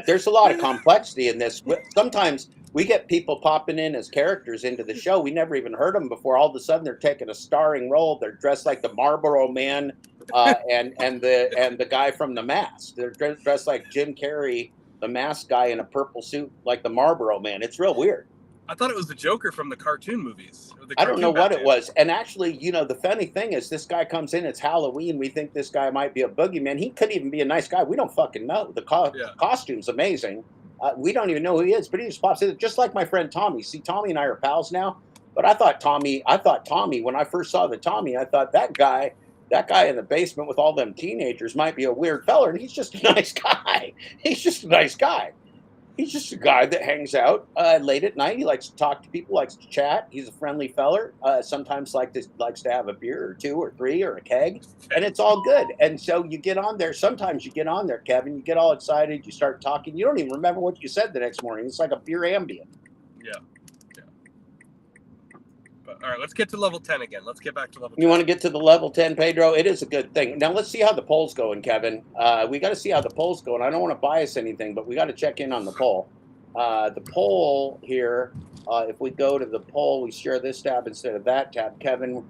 there's a lot of complexity in this. Sometimes we get people popping in as characters into the show. We never even heard them before. All of a sudden, they're taking a starring role. They're dressed like the Marlboro Man and the guy from The Mask. They're dressed like Jim Carrey, the Mask guy, in a purple suit, like the Marlboro Man. It's real weird. I thought it was the Joker from the cartoon movies. I don't know what it was. And actually, the funny thing is this guy comes in, it's Halloween. We think this guy might be a boogeyman. He could even be a nice guy. We don't fucking know. The costume's amazing. We don't even know who he is, but he just pops in, just like my friend Tommy. See, Tommy and I are pals now. But I thought Tommy, when I first saw the Tommy, I thought that guy in the basement with all them teenagers might be a weird feller. And he's just a nice guy. He's just a nice guy. He's just a guy that hangs out late at night. He likes to talk to people, likes to chat. He's a friendly feller. Sometimes likes to have a beer or two or three or a keg, and it's all good. And so you get on there. Sometimes you get on there, Kevin. You get all excited. You start talking. You don't even remember what you said the next morning. It's like a beer Ambien. Yeah. But all right, let's get to level 10 again. Let's get back to level 10. You want to get to the level 10, Pedro? It is a good thing. Now let's see how the poll's going, Kevin. We got to see how the poll's going. I don't want to bias anything, but we got to check in on the poll. The poll here, if we go to the poll, we share this tab instead of that tab. Kevin,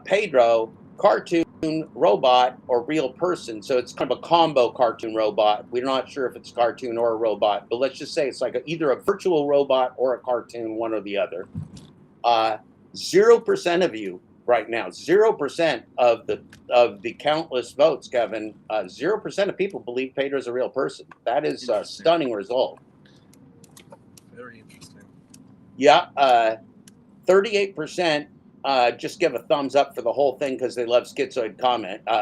Pedro, cartoon, robot, or real person. So it's kind of a combo cartoon robot. We're not sure if it's cartoon or a robot, but let's just say it's like either a virtual robot or a cartoon, one or the other. 0% of you right now, 0% of the countless votes, Kevin, 0% of people believe Pedro's a real person. That is a stunning result. Very interesting. Yeah, 38% just give a thumbs up for the whole thing because they love schizoid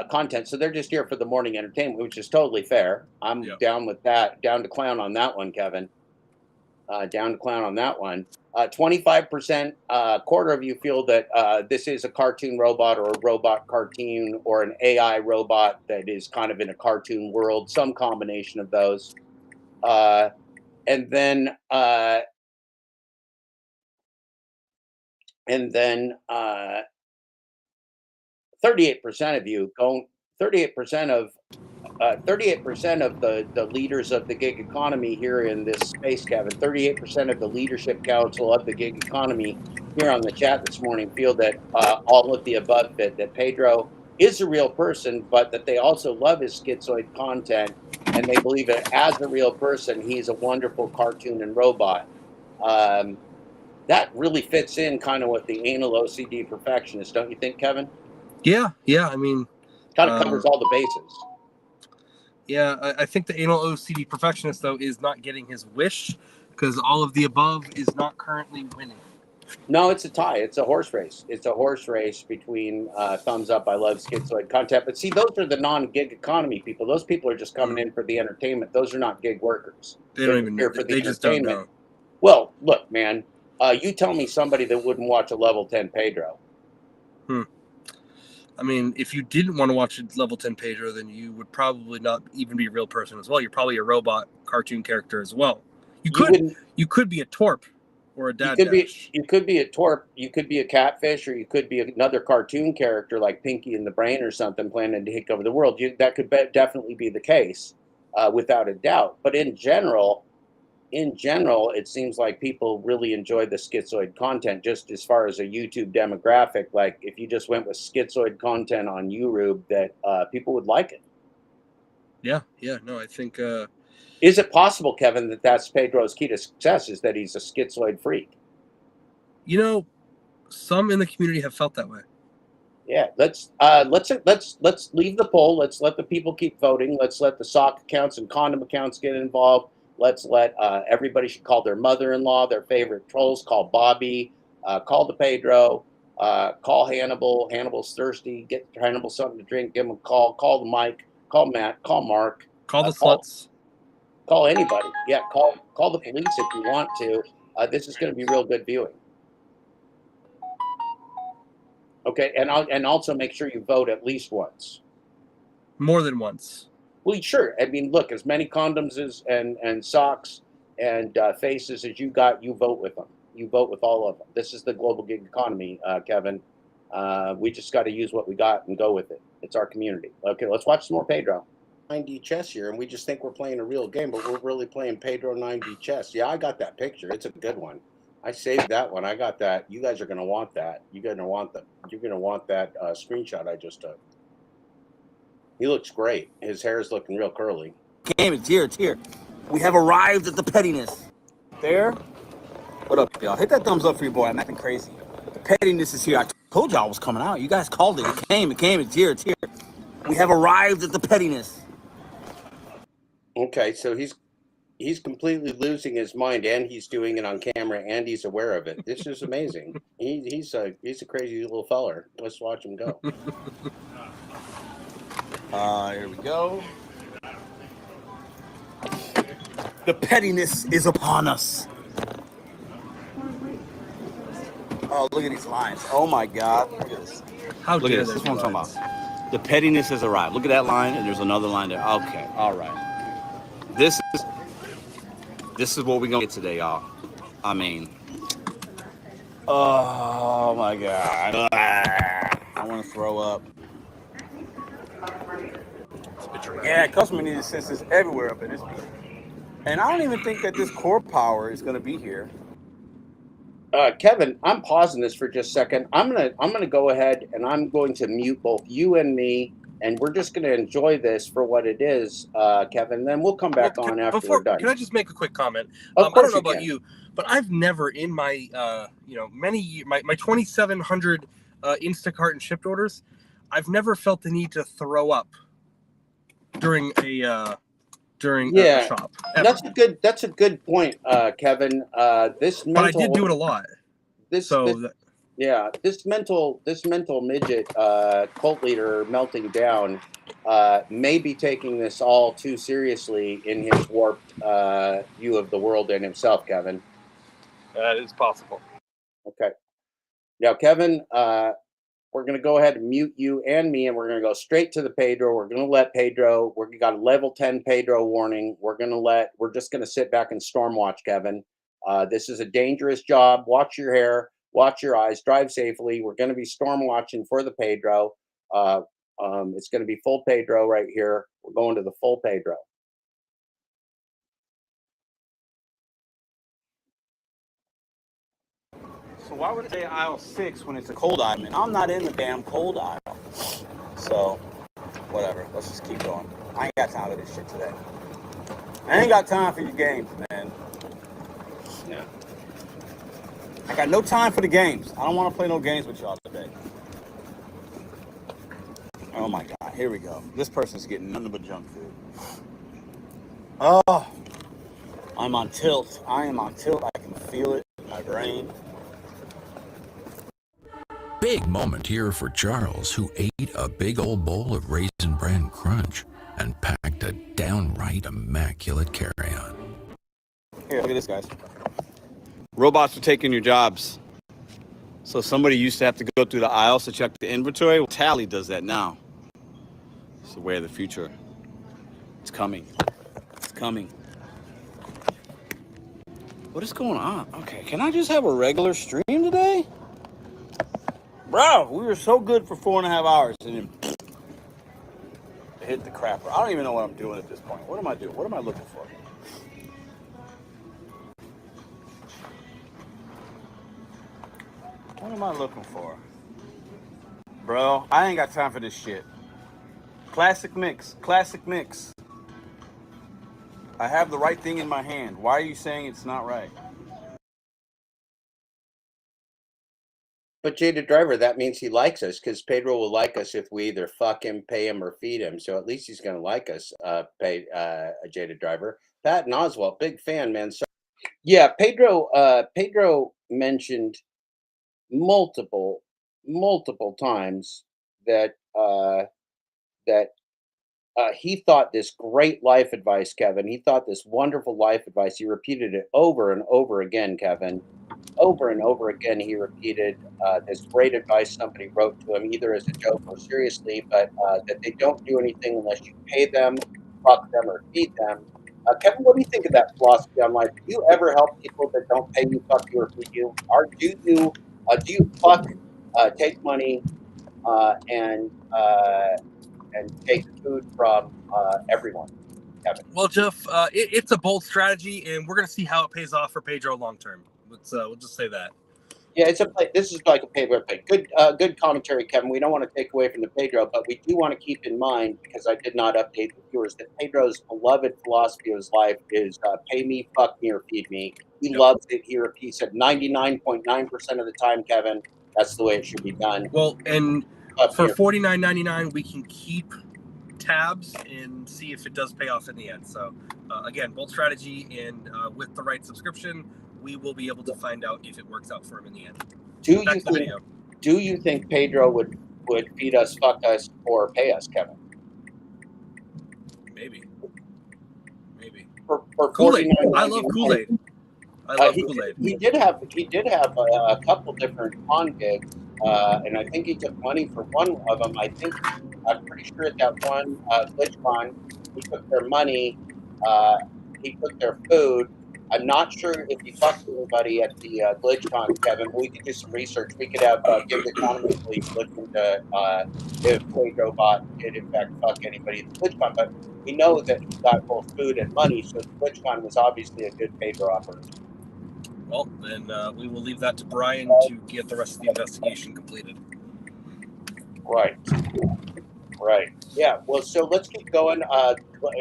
content. So they're just here for the morning entertainment, which is totally fair. I'm down with that. Down to clown on that one, Kevin. Down to clown on that one. 25%, quarter of you feel that this is a cartoon robot or a robot cartoon or an AI robot that is kind of in a cartoon world, some combination of those. And then 38% of you don't. 38% of the leaders of the gig economy here in this space, Kevin, 38% of the leadership council of the gig economy here on the chat this morning feel that all of the above fit, that Pedro is a real person, but that they also love his schizoid content and they believe that as a real person, he's a wonderful cartoon and robot. That really fits in kind of with the anal OCD perfectionist, don't you think, Kevin? Yeah. I mean, kind of covers all the bases. Yeah, I think the anal OCD perfectionist, though, is not getting his wish because all of the above is not currently winning. No, it's a tie. It's a horse race. It's a horse race between thumbs up, I love schizoid content. But see, those are the non-gig economy people. Those people are just coming in for the entertainment. Those are not gig workers. They don't even know. They just don't know. Well, look, man, you tell me somebody that wouldn't watch a level 10 Pedro. I mean, if you didn't want to watch a level 10 Pedro, then you would probably not even be a real person as well. You're probably a robot cartoon character as well. You could be a Torp or a Dad Dash. You could be a Torp. You could be a Catfish, or you could be another cartoon character like Pinky and the Brain or something planning to take over the world. That could definitely be the case, without a doubt. But in general, it seems like people really enjoy the schizoid content just as far as a YouTube demographic. Like if you just went with schizoid content on YouTube, that people would like it. Yeah. No, I think Is it possible, Kevin, that that's Pedro's key to success, is that he's a schizoid freak? You know, some in the community have felt that way. Yeah, let's leave the poll. Let's let the people keep voting. Let's let the sock accounts and condom accounts get involved. Let's let everybody should call their mother-in-law their favorite trolls. Call Bobby. Call the Pedro. Call Hannibal. Hannibal's thirsty. Get Hannibal something to drink. Give him a call. Call the Mike. Call Matt. Call Mark. Call the sluts. Call anybody. Yeah, call the police if you want to. This is going to be real good viewing. Okay, and also make sure you vote at least once. More than once. Well, sure. I mean, look, as many condoms as and socks and faces as you got, you vote with them. You vote with all of them. This is the global gig economy, Kevin. We just got to use what we got and go with it. It's our community. Okay, let's watch some more Pedro. 9D chess here, and we just think we're playing a real game, but we're really playing Pedro 9D chess. Yeah, I got that picture. It's a good one. I saved that one. I got that. You guys are gonna want that. You're gonna want that screenshot I just took. He looks great. His hair is looking real curly. Game, it's here, it's here. We have arrived at the pettiness. There. What up, y'all? Hit that thumbs up for your boy. I'm acting crazy. The pettiness is here. I told y'all it was coming out. You guys called it. It came, it's here, it's here. We have arrived at the pettiness. Okay, so he's completely losing his mind, and he's doing it on camera, and he's aware of it. This is amazing. He's a crazy little feller. Let's watch him go. Here we go. The pettiness is upon us. Oh, look at these lines. Oh my God. Look at this. How Look at this. This is what I'm talking about. The pettiness has arrived. Look at that line, and there's another line there. Okay, all right. This is what we're gonna get today, y'all. I mean, oh my God. I want to throw up. Yeah, customer needed sensors everywhere up in this piece. And I don't even think that this core power is gonna be here. Kevin, I'm pausing this for just a second. I'm gonna go ahead and I'm going to mute both you and me, and we're just gonna enjoy this for what it is, Kevin. Then we'll come back on after we're done. Can I just make a quick comment? Of I course don't know you about can. you, but I've never in my my 2,700 Instacart and shipped orders, I've never felt the need to throw up during a shop. Ever. That's a good point, Kevin. This mental, But I did do it a lot. This mental midget cult leader melting down may be taking this all too seriously in his warped view of the world and himself, Kevin. That is possible. Okay. Now, Kevin, we're going to go ahead and mute you and me, and we're going to go straight to the Pedro. We're going to let Pedro. We got a level 10 Pedro warning. We're just going to sit back and storm watch, Kevin. This is a dangerous job. Watch your hair. Watch your eyes. Drive safely. We're going to be storm watching for the Pedro. It's going to be full Pedro right here. We're going to the full Pedro. So why would it say aisle 6 when it's a cold aisle? Man, I'm not in the damn cold aisle. So, whatever. Let's just keep going. I ain't got time for this shit today. I ain't got time for your games, man. Yeah. I got no time for the games. I don't want to play no games with y'all today. Oh my God, here we go. This person's getting nothing but junk food. Oh, I'm on tilt. I am on tilt. I can feel it in my brain. Big moment here for Charles, who ate a big old bowl of Raisin Bran Crunch and packed a downright immaculate carry-on. Here, look at this, guys. Robots are taking your jobs. So somebody used to have to go through the aisles to check the inventory. Well, Tally does that now. It's the way of the future. It's coming. It's coming. What is going on? Okay, can I just have a regular stream today? Bro, we were so good for 4.5 hours and then hit the crapper. I don't even know what I'm doing at this point. What am I doing? What am I looking for? What am I looking for? Bro, I ain't got time for this shit. Classic mix. Classic mix. I have the right thing in my hand. Why are you saying it's not right? But Jaded Driver, that means he likes us, because Pedro will like us if we either fuck him, pay him, or feed him. So at least he's going to like us, a Jaded Driver. Pat and Oswald, big fan, man. So, yeah, Pedro mentioned multiple times that he thought this great life advice, Kevin. He thought this wonderful life advice. He repeated it over and over again, Kevin. Over and over again, he repeated this great advice somebody wrote to him, either as a joke or seriously, but that they don't do anything unless you pay them, fuck them, or feed them. Kevin, what do you think of that philosophy on life? Do you ever help people that don't pay you, fuck you, or feed you? Or do you fuck, take money, and take food from everyone, Kevin? Well, Jeff, it's a bold strategy, and we're going to see how it pays off for Pedro long term. We'll just say that. Yeah, it's a play. This is like a Pedro play. Good commentary, Kevin. We don't want to take away from the Pedro, but we do want to keep in mind, because I did not update the viewers, that Pedro's beloved philosophy of his life is pay me, fuck me, or feed me. He loves it. He said 99.9% of the time, Kevin, that's the way it should be done. Well, and for $49.99, we can keep tabs and see if it does pay off in the end. So again, bold strategy, and with the right subscription, we will be able to find out if it works out for him in the end. Do you think Pedro would feed us, fuck us, or pay us, Kevin? Maybe. For Kool-Aid. I love Kool-Aid. He did have a couple different con gigs, and I think he took money for one of them. I'm pretty sure at that one GlitchCon, he took their money, he took their food. I'm not sure if he fucked anybody at the GlitchCon, Kevin, but we could do some research. We could have Gig Economically look into if Pedro Bot did in fact fuck anybody at the GlitchCon, but we know that he got both food and money, so the GlitchCon was obviously a good Pedro operation. Well, then we will leave that to Brian to get the rest of the investigation completed. Right. Yeah. Well, so let's keep going.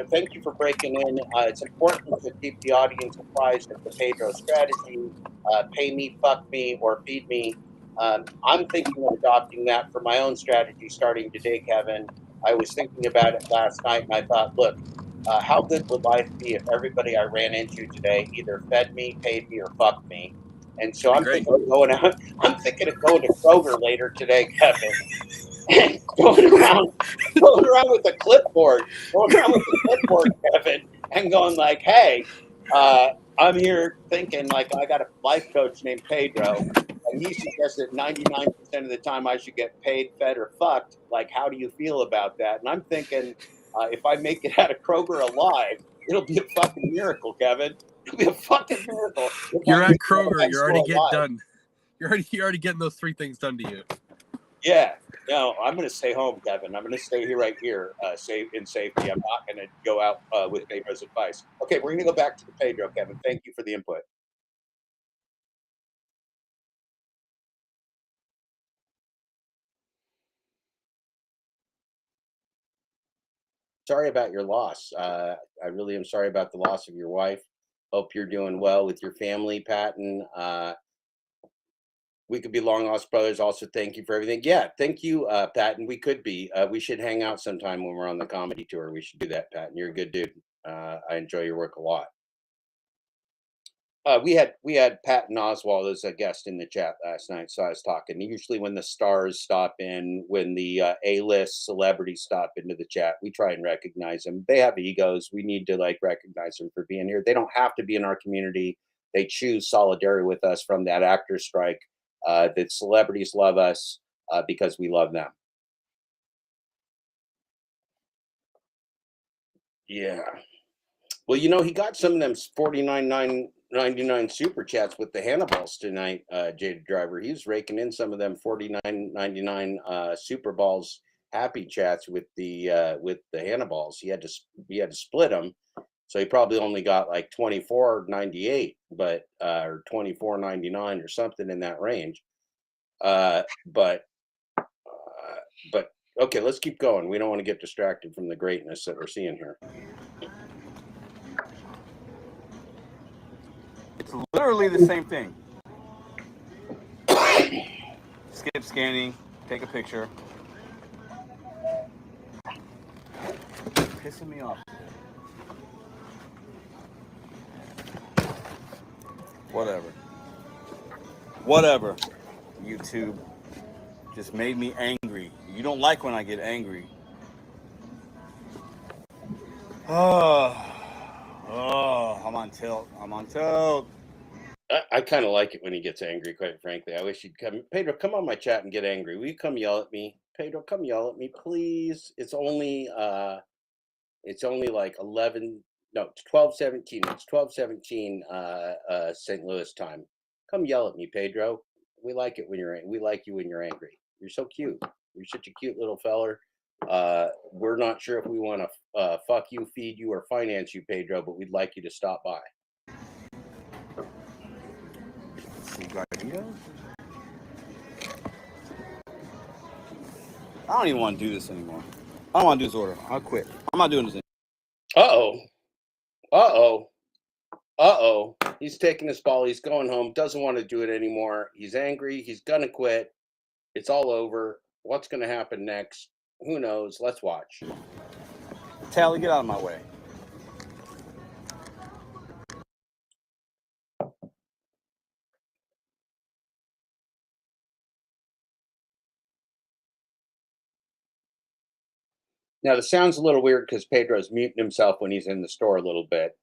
Thank you for breaking in. It's important to keep the audience apprised of the Pedro strategy. Pay me, fuck me, or feed me. I'm thinking of adopting that for my own strategy starting today, Kevin. I was thinking about it last night, and I thought, look, how good would life be if everybody I ran into today either fed me, paid me, or fucked me? And so I'm thinking of going out. I'm thinking of going to Kroger later today, Kevin, and going around with a clipboard, Kevin, and going like, hey, I'm here thinking like I got a life coach named Pedro, and he suggested 99% of the time I should get paid, fed, or fucked. Like, how do you feel about that? And I'm thinking, if I make it out of Kroger alive, it'll be a fucking miracle, Kevin. It'll be a fucking miracle. You're at Kroger. You're already getting done. You're already getting those three things done to you. Yeah. No, I'm going to stay home, Kevin. I'm going to stay right here, safe in safety. I'm not going to go out with Pedro's advice. Okay, we're going to go back to the Pedro, Kevin. Thank you for the input. Sorry about your loss. I really am sorry about the loss of your wife. Hope you're doing well with your family, Patton. We could be long lost brothers. Also, thank you for everything. Yeah, thank you, Patton. We could be. We should hang out sometime when we're on the comedy tour. We should do that, Patton. You're a good dude. I enjoy your work a lot. We had Patton Oswald as a guest in the chat last night, so I was talking. Usually, when the stars stop in, when the A-list celebrities stop into the chat, we try and recognize them. They have egos. We need to recognize them for being here. They don't have to be in our community. They choose solidarity with us from that actor strike. That celebrities love us because we love them. Yeah. Well, he got some of them $49.99 super chats with the Hannibals tonight, Jaded Driver. He was raking in some of them $49.99 Super Balls happy chats with the Hannibals. He had to split them, so he probably only got like $24.98, but or $24.99 or something in that range. But okay, let's keep going. We don't want to get distracted from the greatness that we're seeing here. It's literally the same thing. Skip scanning, take a picture. Pissing me off. Whatever. YouTube just made me angry. You don't like when I get angry. Oh, I'm on tilt. I kind of like it when he gets angry, quite frankly. I wish he'd come. Pedro, come on my chat and get angry. Will you come yell at me? Pedro, come yell at me, please. It's only like 11, no, it's 12:17. It's 12:17 St. Louis time. Come yell at me, Pedro. We like it when we like you when you're angry. You're so cute. You're such a cute little feller. We're not sure if we want to fuck you, feed you, or finance you, Pedro, but we'd like you to stop by. I don't even want to do this anymore. I don't want to do this order. I'll quit. I'm not doing this anymore. He's taking his ball. He's going home. Doesn't want to do it anymore. He's angry. He's going to quit. It's all over. What's going to happen next? Who knows? Let's watch. Tally, get out of my way. Now, the sound's a little weird because Pedro's muting himself when he's in the store a little bit.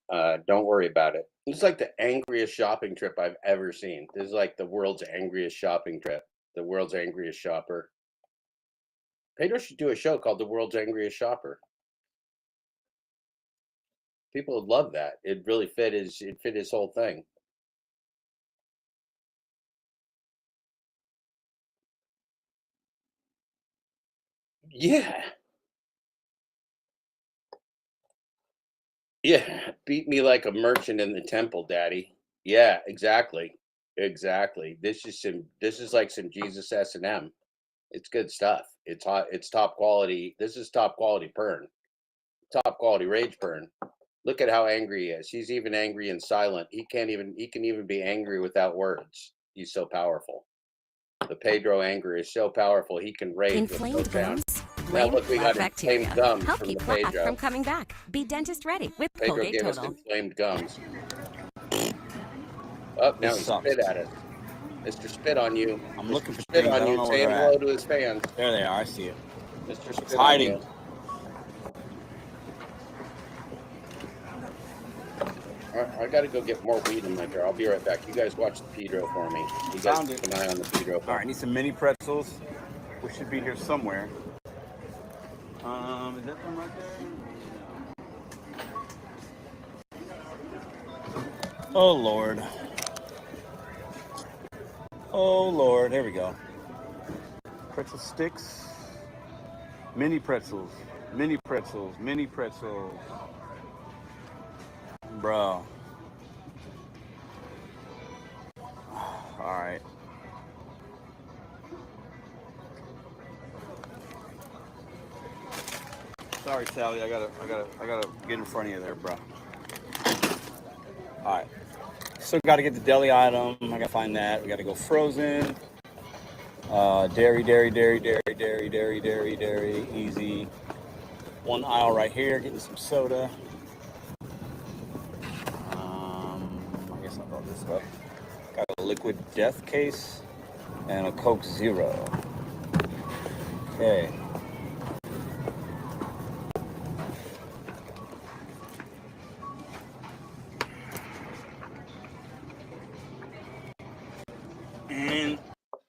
Don't worry about it. It's like the angriest shopping trip I've ever seen. This is like the world's angriest shopping trip. The world's angriest shopper. Pedro should do a show called The World's Angriest Shopper. People would love that. It really fit his whole thing. Yeah. Yeah, beat me like a merchant in the temple, Daddy. Yeah, exactly. This is like some Jesus S&M. It's good stuff. It's hot. It's top quality. This is top quality Pern. Top quality Rage Pern. Look at how angry he is. He's even angry and silent. He can even be angry without words. He's so powerful. The Pedro anger is so powerful. He can rage. Inflamed gums. Now look, we got inflamed gums Help from keep the plaque Pedro. from coming back. Be dentist ready with Pedro Colgate gave us Total. inflamed gums. Now he spit at us. Mr. Spit on you. I'm looking for Spit things. on I don't you. know Say where they're hello at. to his fans. There they are. I see it. Mr. Spit It's hiding. on you. All right, I got to go get more weed in my jar. I'll be right back. You guys watch the Pedro for me. You guys keep an eye on the Pedro. All right, I need some mini pretzels. We should be here somewhere. Is that one right there? Oh Lord. Oh Lord. Here we go. Pretzel sticks. Mini pretzels. Mini pretzels. Mini pretzels. Bro. All right. Sorry, Sally. I gotta get in front of you there, bro. All right. Still got to get the deli item. I gotta find that. We gotta go frozen. Dairy. Easy. One aisle right here. Getting some soda. I guess I'll go this way. Got a Liquid Death case and a Coke Zero. Okay. And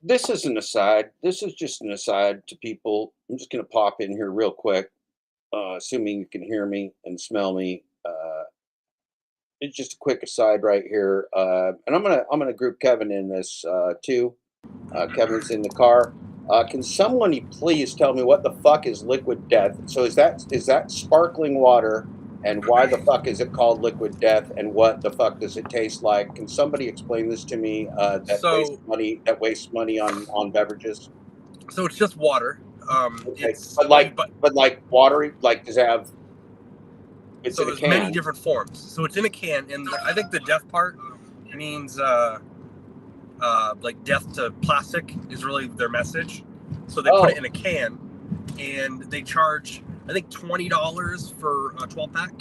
this is an aside. This is just an aside to people. I'm just going to pop in here real quick, assuming you can hear me and smell me. It's just a quick aside right here, and I'm gonna group Kevin in this too. Kevin's in the car. Can someone please tell me what the fuck is Liquid Death? So is that sparkling water? And why the fuck is it called Liquid Death? And what the fuck does it taste like? Can somebody explain this to me? That wastes money on beverages. So it's just water. Okay. But like watery, like does it have? It's So in a there's can. many different forms. So it's in a can, and I think the death part means like death to plastic is really their message. So they put it in a can, and they charge, I think, $20 for a 12-pack.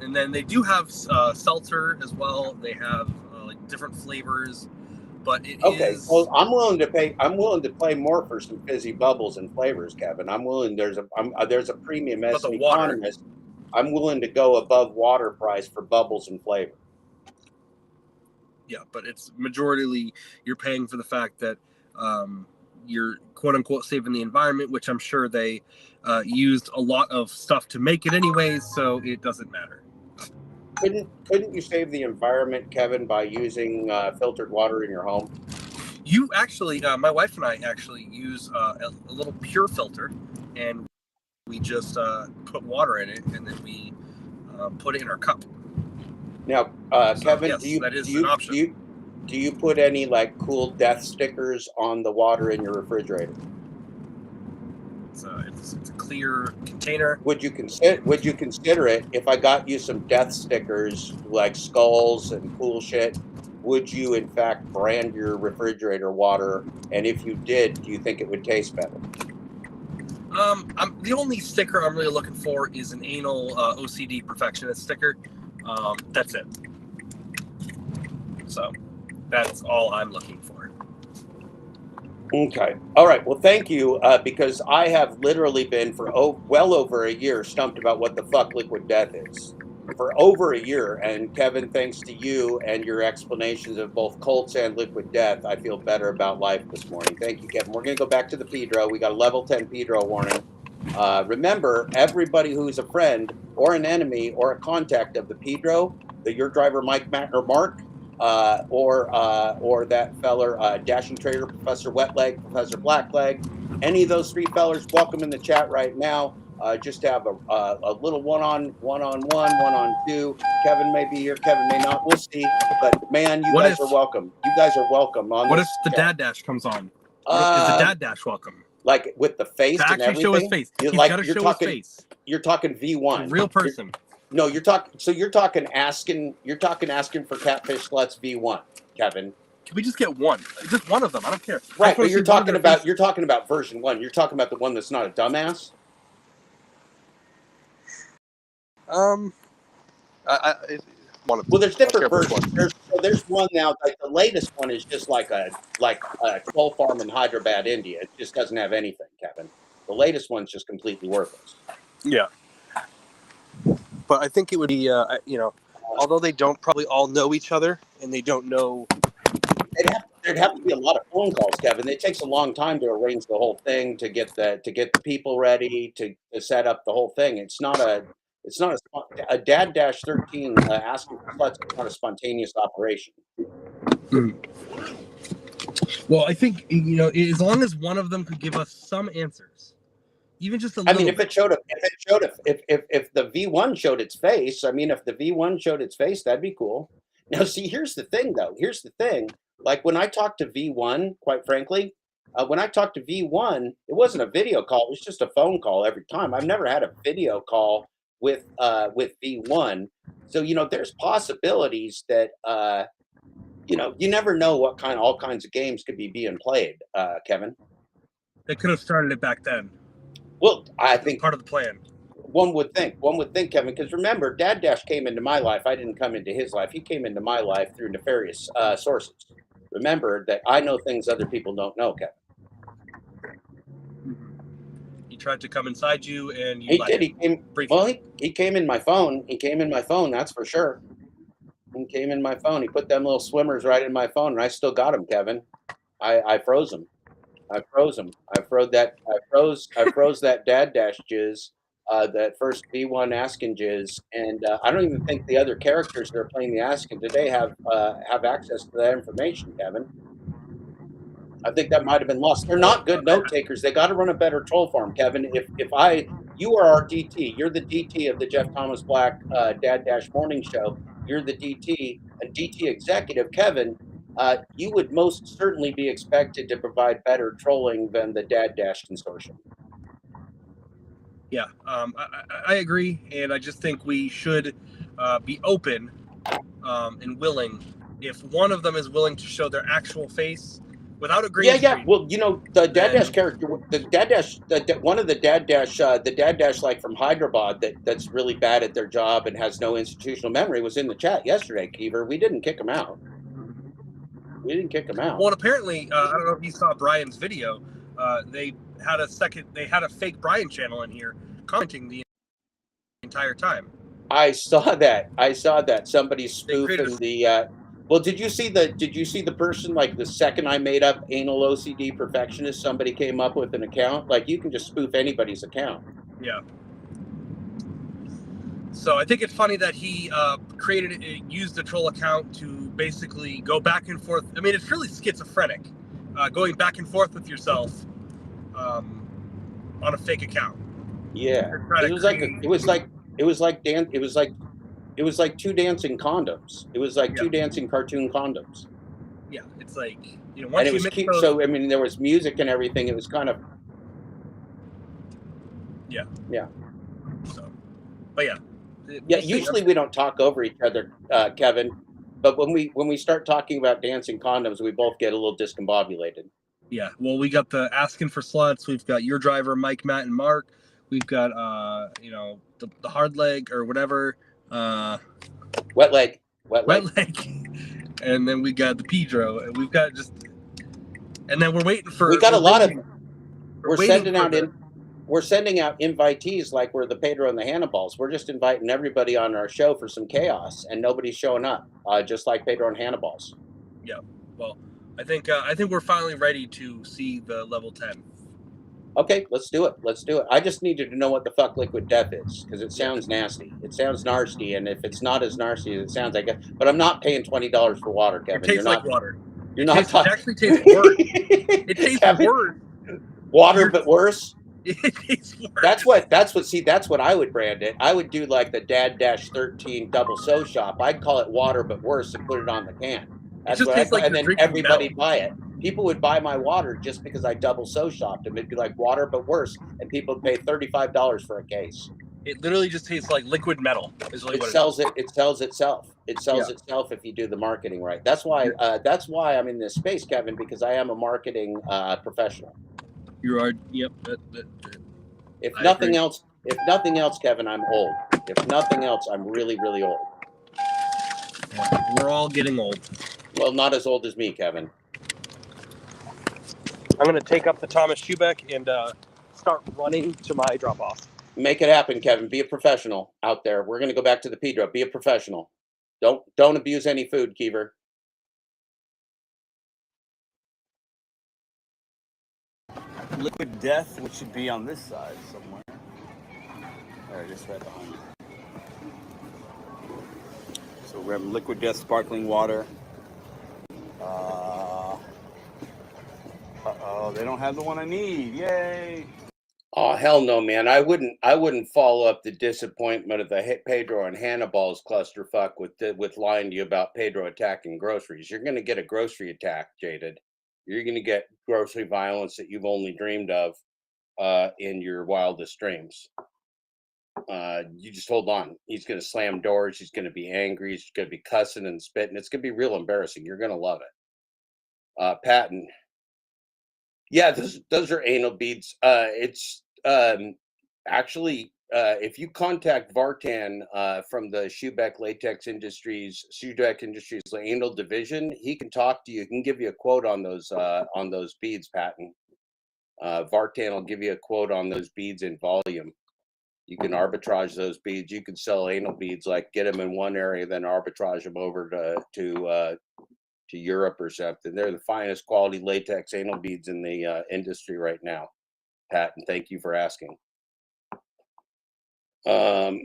And then they do have seltzer as well. They have like different flavors, but it is. Well, I'm willing to pay. I'm willing to play more for some fizzy bubbles and flavors, Kevin. I'm willing. There's a premium as an economist. I'm willing to go above water price for bubbles and flavor. Yeah, but it's majoritarily you're paying for the fact that you're quote unquote saving the environment, which I'm sure they used a lot of stuff to make it anyways, so it doesn't matter. Couldn't you save the environment, Kevin, by using filtered water in your home? You actually, my wife and I actually use a little pure filter, and we just put water in it, and then we put it in our cup. Now, Kevin, yes, do you put any like cool death stickers on the water in your refrigerator? It's a clear container. Would you consider it if I got you some death stickers like skulls and cool shit? Would you in fact brand your refrigerator water? And if you did, do you think it would taste better? The only sticker I'm really looking for is an anal OCD perfectionist sticker. That's it. So that's all I'm looking for. Okay. All right. Well, thank you, because I have literally been for well over a year stumped about what the fuck liquid death is. For over a year. And Kevin, thanks to you and your explanations of both Colts and liquid death, I feel better about life this morning. Thank you, Kevin. We're going to go back to the Pedro. We got a level 10 Pedro warning. Remember, everybody who's a friend or an enemy or a contact of the Pedro, the Your Driver Mike, Matt, or Mark, or that feller, Dashing Trader, Professor Wetleg, Professor Blackleg, any of those three fellers, welcome in the chat right now. Just have a little one-on-one, one-on-two. Kevin may be here, Kevin may not. We'll see. But man, you guys are welcome. You guys are welcome. What if the dad dash comes on? Is the dad dash welcome? Like with the face and everything? Show his face. He's got to show his face. You're talking V1. A real person. No, you're talking asking for Catfish Sluts V1, Kevin. Can we just get one? Just one of them. I don't care. Right, but you're talking about version 1. You're talking about the one that's not a dumbass. Well, there's different versions. There's one now. Like the latest one is just like a troll farm in Hyderabad, India. It just doesn't have anything, Kevin. The latest one's just completely worthless. Yeah. But I think it would be, although they don't probably all know each other and they don't know. There'd have to be a lot of phone calls, Kevin. It takes a long time to arrange the whole thing, to get the people ready, to set up the whole thing. It's not a Dad Dash 13 asking for sluts. It's not a spontaneous operation. Well, I think as long as one of them could give us some answers. Even just a little. If the V1 showed its face, if the V1 showed its face, that'd be cool. Now, see, here's the thing, though. Here's the thing. Like when I talked to V1, quite frankly, when I talked to V1, it wasn't a video call. It was just a phone call every time. I've never had a video call with V1. So, there's possibilities that, you never know what all kinds of games could be being played, Kevin. They could have started it back then. Well, I think part of the plan. One would think, Kevin, because remember, Dad Dash came into my life. I didn't come into his life. He came into my life through nefarious sources. Remember that I know things other people don't know, Kevin. He tried to come inside you, and you. He did. He came. Well, he came in my phone. He came in my phone. That's for sure. He came in my phone. He put them little swimmers right in my phone, and I still got them, Kevin. I froze them. I froze that Dad Dash jizz, that first V1 Askin jizz, and I don't even think the other characters that are playing the Askin today have access to that information, Kevin. I think that might have been lost. They're not good note takers. They got to run a better troll farm, Kevin. You are our DT. You're the DT of the Jeff Thomas Black Dad Dash Morning Show. You're the DT, a DT executive, Kevin. You would most certainly be expected to provide better trolling than the Dad Dash Consortium. Yeah, I agree, and I just think we should be open and willing if one of them is willing to show their actual face without a green screen. Well, you know, the Dad Dash character, the Dad Dash, one of the Dad Dash, like from Hyderabad, that's really bad at their job and has no institutional memory, was in the chat yesterday, Keever. We didn't kick him out. We didn't kick him out. Well, and apparently, I don't know if you saw Brian's video. They had a fake Brian channel in here commenting the entire time. I saw that. Somebody spoofing the. Well, did you see the person, like the second I made up anal OCD perfectionist, somebody came up with an account? Like, you can just spoof anybody's account. Yeah. So I think it's funny that he used a troll account to basically go back and forth. I mean, it's really schizophrenic, going back and forth with yourself on a fake account. Yeah, it was like two dancing condoms. It was like two dancing cartoon condoms. Yeah, it's like, you know, And once it was cute. So I mean, there was music and everything. It was kind of. Yeah. Yeah. So, but yeah. Yeah. Usually we don't talk over each other, Kevin. But when we start talking about dancing condoms, we both get a little discombobulated. Yeah. Well, we got the asking for sluts. We've got your driver, Mike, Matt, and Mark. We've got you know, the hard leg or whatever. Wet leg. And then we got the Pedro, and we've got and then we're waiting for. We got a lot of. We're sending out invitees like we're the Pedro and the Hannibals. We're just inviting everybody on our show for some chaos, and nobody's showing up. Just like Pedro and Hannibals. Yeah. Well, I think we're finally ready to see the level 10. Okay, let's do it. Let's do it. I just needed to know what the fuck liquid death is, because it sounds nasty. It sounds nasty, and if it's not as nasty as it sounds, I guess. But I'm not paying $20 for water, Kevin. It tastes like water. You're not talking. It actually tastes worse. It tastes worse. Water, but worse. It tastes worse. That's what I would brand it. I would do like the Dad-13 double so shop. I'd call it water, but worse, and put it on the can. That's what tastes like and then everybody'd buy it. People would buy my water just because I double so shopped them. It'd be like water, but worse, and people would pay $35 for a case. It literally just tastes like liquid metal. Is really what it sells itself. It sells itself if you do the marketing right. That's why I'm in this space, Kevin, because I am a marketing professional. You are. Yep. If nothing else, Kevin, I'm old. If nothing else, I'm really, really old. We're all getting old. Well, not as old as me, Kevin. I'm going to take up the Thomas Schubeck and start running to my drop-off. Make it happen, Kevin. Be a professional out there. We're going to go back to the Pedro. Be a professional. Don't abuse any food, Keever. Liquid death, which should be on this side somewhere. There it is, right behind you. So we're having liquid death sparkling water. Uh-oh, they don't have the one I need. Yay! Oh, hell no, man. I wouldn't follow up the disappointment of the Pedro and Hannibal's clusterfuck with lying to you about Pedro attacking groceries. You're going to get a grocery attack, Jaded. You're going to get grocery violence that you've only dreamed of in your wildest dreams. You just hold on. He's going to slam doors. He's going to be angry. He's going to be cussing and spitting. It's going to be real embarrassing. You're going to love it. Patton. Yeah, those are anal beads. It's actually, if you contact Vartan from the Schubeck Latex Industries, anal division, he can talk to you. He can give you a quote on those beads, Patton. Vartan will give you a quote on those beads in volume. You can arbitrage those beads. You can sell anal beads, like get them in one area, then arbitrage them over to Europe or something. They're the finest quality latex anal beads in the industry right now, Pat, and thank you for asking. Yeah,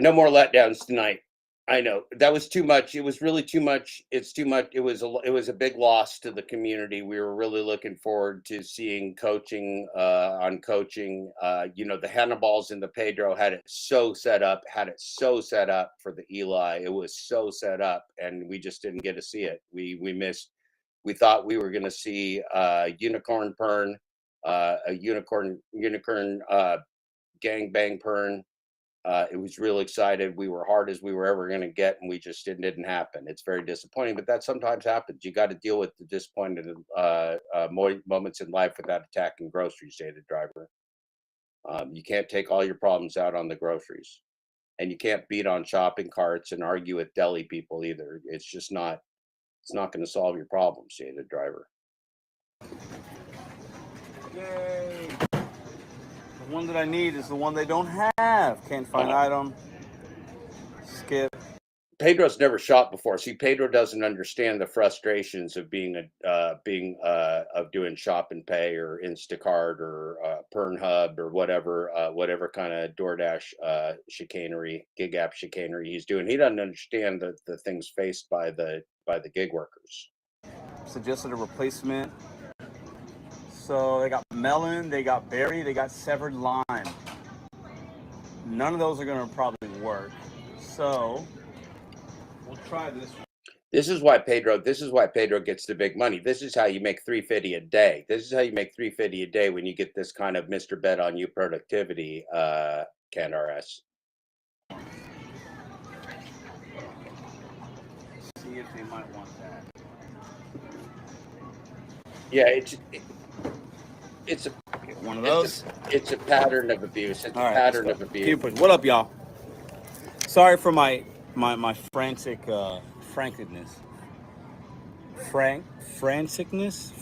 no more letdowns tonight. I know that was too much. It was really too much. It's too much. It was a big loss to the community. We were really looking forward to seeing coaching on coaching. You know, the Hannibals and the Pedro had it so set up for the Eli. It was so set up, and we just didn't get to see it. We missed. We thought we were going to see unicorn pern, a unicorn gangbang pern. It was real excited. We were hard as we were ever going to get, and we just didn't happen. It's very disappointing, but that sometimes happens. You got to deal with the disappointed moments in life without attacking groceries, say the driver. You can't take all your problems out on the groceries, and you can't beat on shopping carts and argue with deli people either. It's just not. It's not going to solve your problems, say the driver. Yay! The one that I need is the one they don't have. Can't find item. Skip. Pedro's never shopped before. See, Pedro doesn't understand the frustrations of being of doing shop and pay or Instacart or Pornhub or whatever kind of DoorDash chicanery, gig app chicanery he's doing. He doesn't understand the things faced by the gig workers. Suggested a replacement. So they got melon, they got berry, they got severed lime. None of those are going to probably work. So we'll try this one. This is why Pedro gets the big money. This is how you make $350 a day. This is how you make $350 a day when you get this kind of Mr. Bet on You productivity, Ken RS. See if they might want that. Yeah, it's a one of those. It's a pattern of abuse. It's a pattern of abuse. What up, y'all? Sorry for my frantic frankness. Franticness?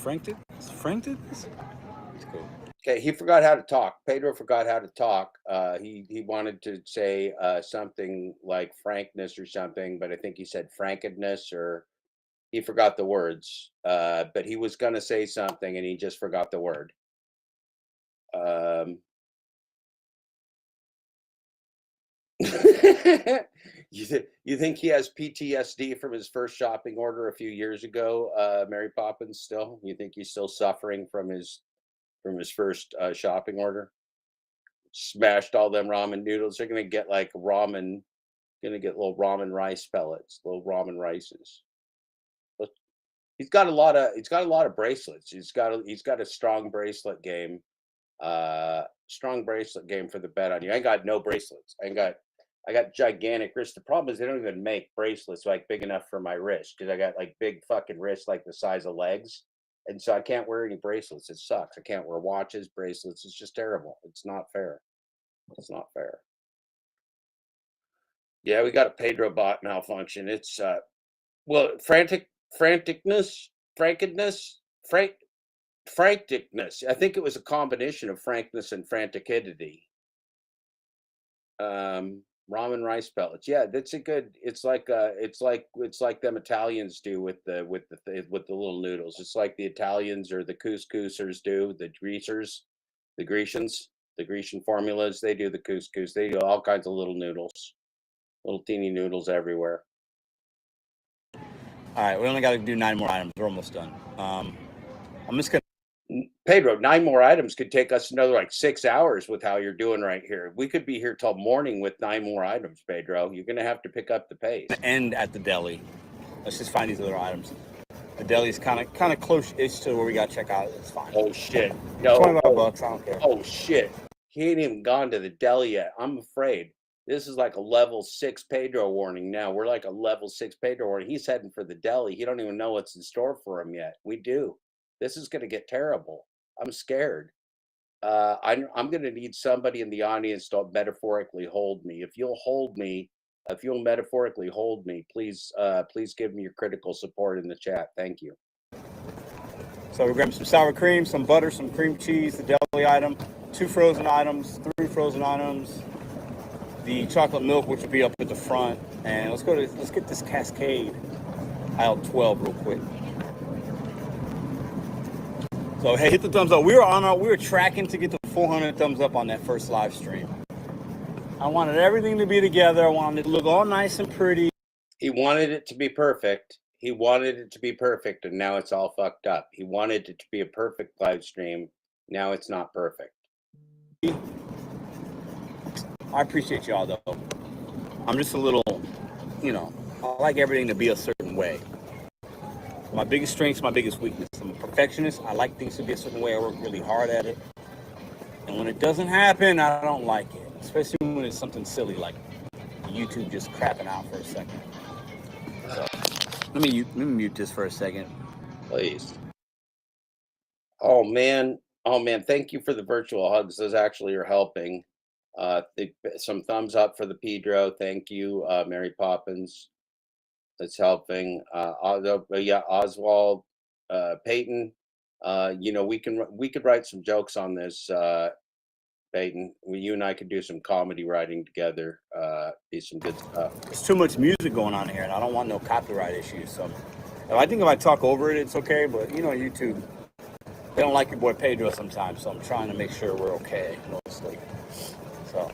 It's cool. Okay, he forgot how to talk. Pedro forgot how to talk. He wanted to say something like frankness or something, but I think he said frankedness, or he forgot the words. But he was going to say something and he just forgot the word. You think he has PTSD from his first shopping order a few years ago, Mary Poppins? Still, you think he's still suffering from his first shopping order? Smashed all them ramen noodles. They're gonna get like ramen, gonna get little ramen rice pellets, little ramen rices. But he's got a lot of bracelets. He's got a strong bracelet game. Strong bracelet game for the bet on you. I ain't got no bracelets. I got gigantic wrists. The problem is they don't even make bracelets like big enough for my wrist, because I got like big fucking wrists like the size of legs. And so I can't wear any bracelets. It sucks. I can't wear watches, bracelets. It's just terrible. It's not fair. It's not fair. Yeah, we got a Pedro bot malfunction. It's franticness. I think it was a combination of frankness and franticity. Ramen rice pellets. Yeah, that's a good. It's like them Italians do with the little noodles. It's like the Italians or the couscousers do, the Grecians, the Grecian formulas. They do the couscous. They do all kinds of little noodles, little teeny noodles everywhere. All right, we only got to do 9 more items. We're almost done. I'm just gonna. Pedro, 9 more items could take us another like 6 hours with how you're doing right here. We could be here till morning with 9 more items, Pedro. You're gonna have to pick up the pace. End at the deli. Let's just find these other items. The deli is kind of close-ish to where we got to check out. It's fine. Oh shit! No, $25. I don't care. Oh shit! He ain't even gone to the deli yet. I'm afraid this is like a level 6 Pedro warning. Now we're like a level 6 Pedro warning. He's heading for the deli. He don't even know what's in store for him yet. We do. This is going to get terrible. I'm scared. I'm going to need somebody in the audience to metaphorically hold me. If you'll metaphorically hold me, please give me your critical support in the chat. Thank you. So we're grabbing some sour cream, some butter, some cream cheese, the deli item, 2 frozen items, 3 frozen items, the chocolate milk, which will be up at the front, and let's get this Cascade aisle 12 real quick. So hey, hit the thumbs up. We were tracking to get the 400 thumbs up on that first live stream. I wanted everything to be together. I wanted it to look all nice and pretty. He wanted it to be perfect. And now it's all fucked up. He wanted it to be a perfect live stream. Now it's not perfect. I appreciate y'all though. I'm just a little, I like everything to be a certain way. My biggest strength, my biggest weakness. I'm a perfectionist. I like things to be a certain way. I work really hard at it. And when it doesn't happen, I don't like it. Especially when is something silly like YouTube just crapping out for a second. So let me mute this for a second. Please. Oh man. Oh man. Thank you for the virtual hugs. Those actually are helping. Some thumbs up for the Pedro. Thank you, Mary Poppins. That's helping. Yeah, Oswald, Peyton. We could write some jokes on this, Peyton. You and I could do some comedy writing together. Be some good stuff. There's too much music going on here, and I don't want no copyright issues. So I think if I talk over it, it's okay. But YouTube, they don't like your boy Pedro sometimes. So I'm trying to make sure we're okay mostly. So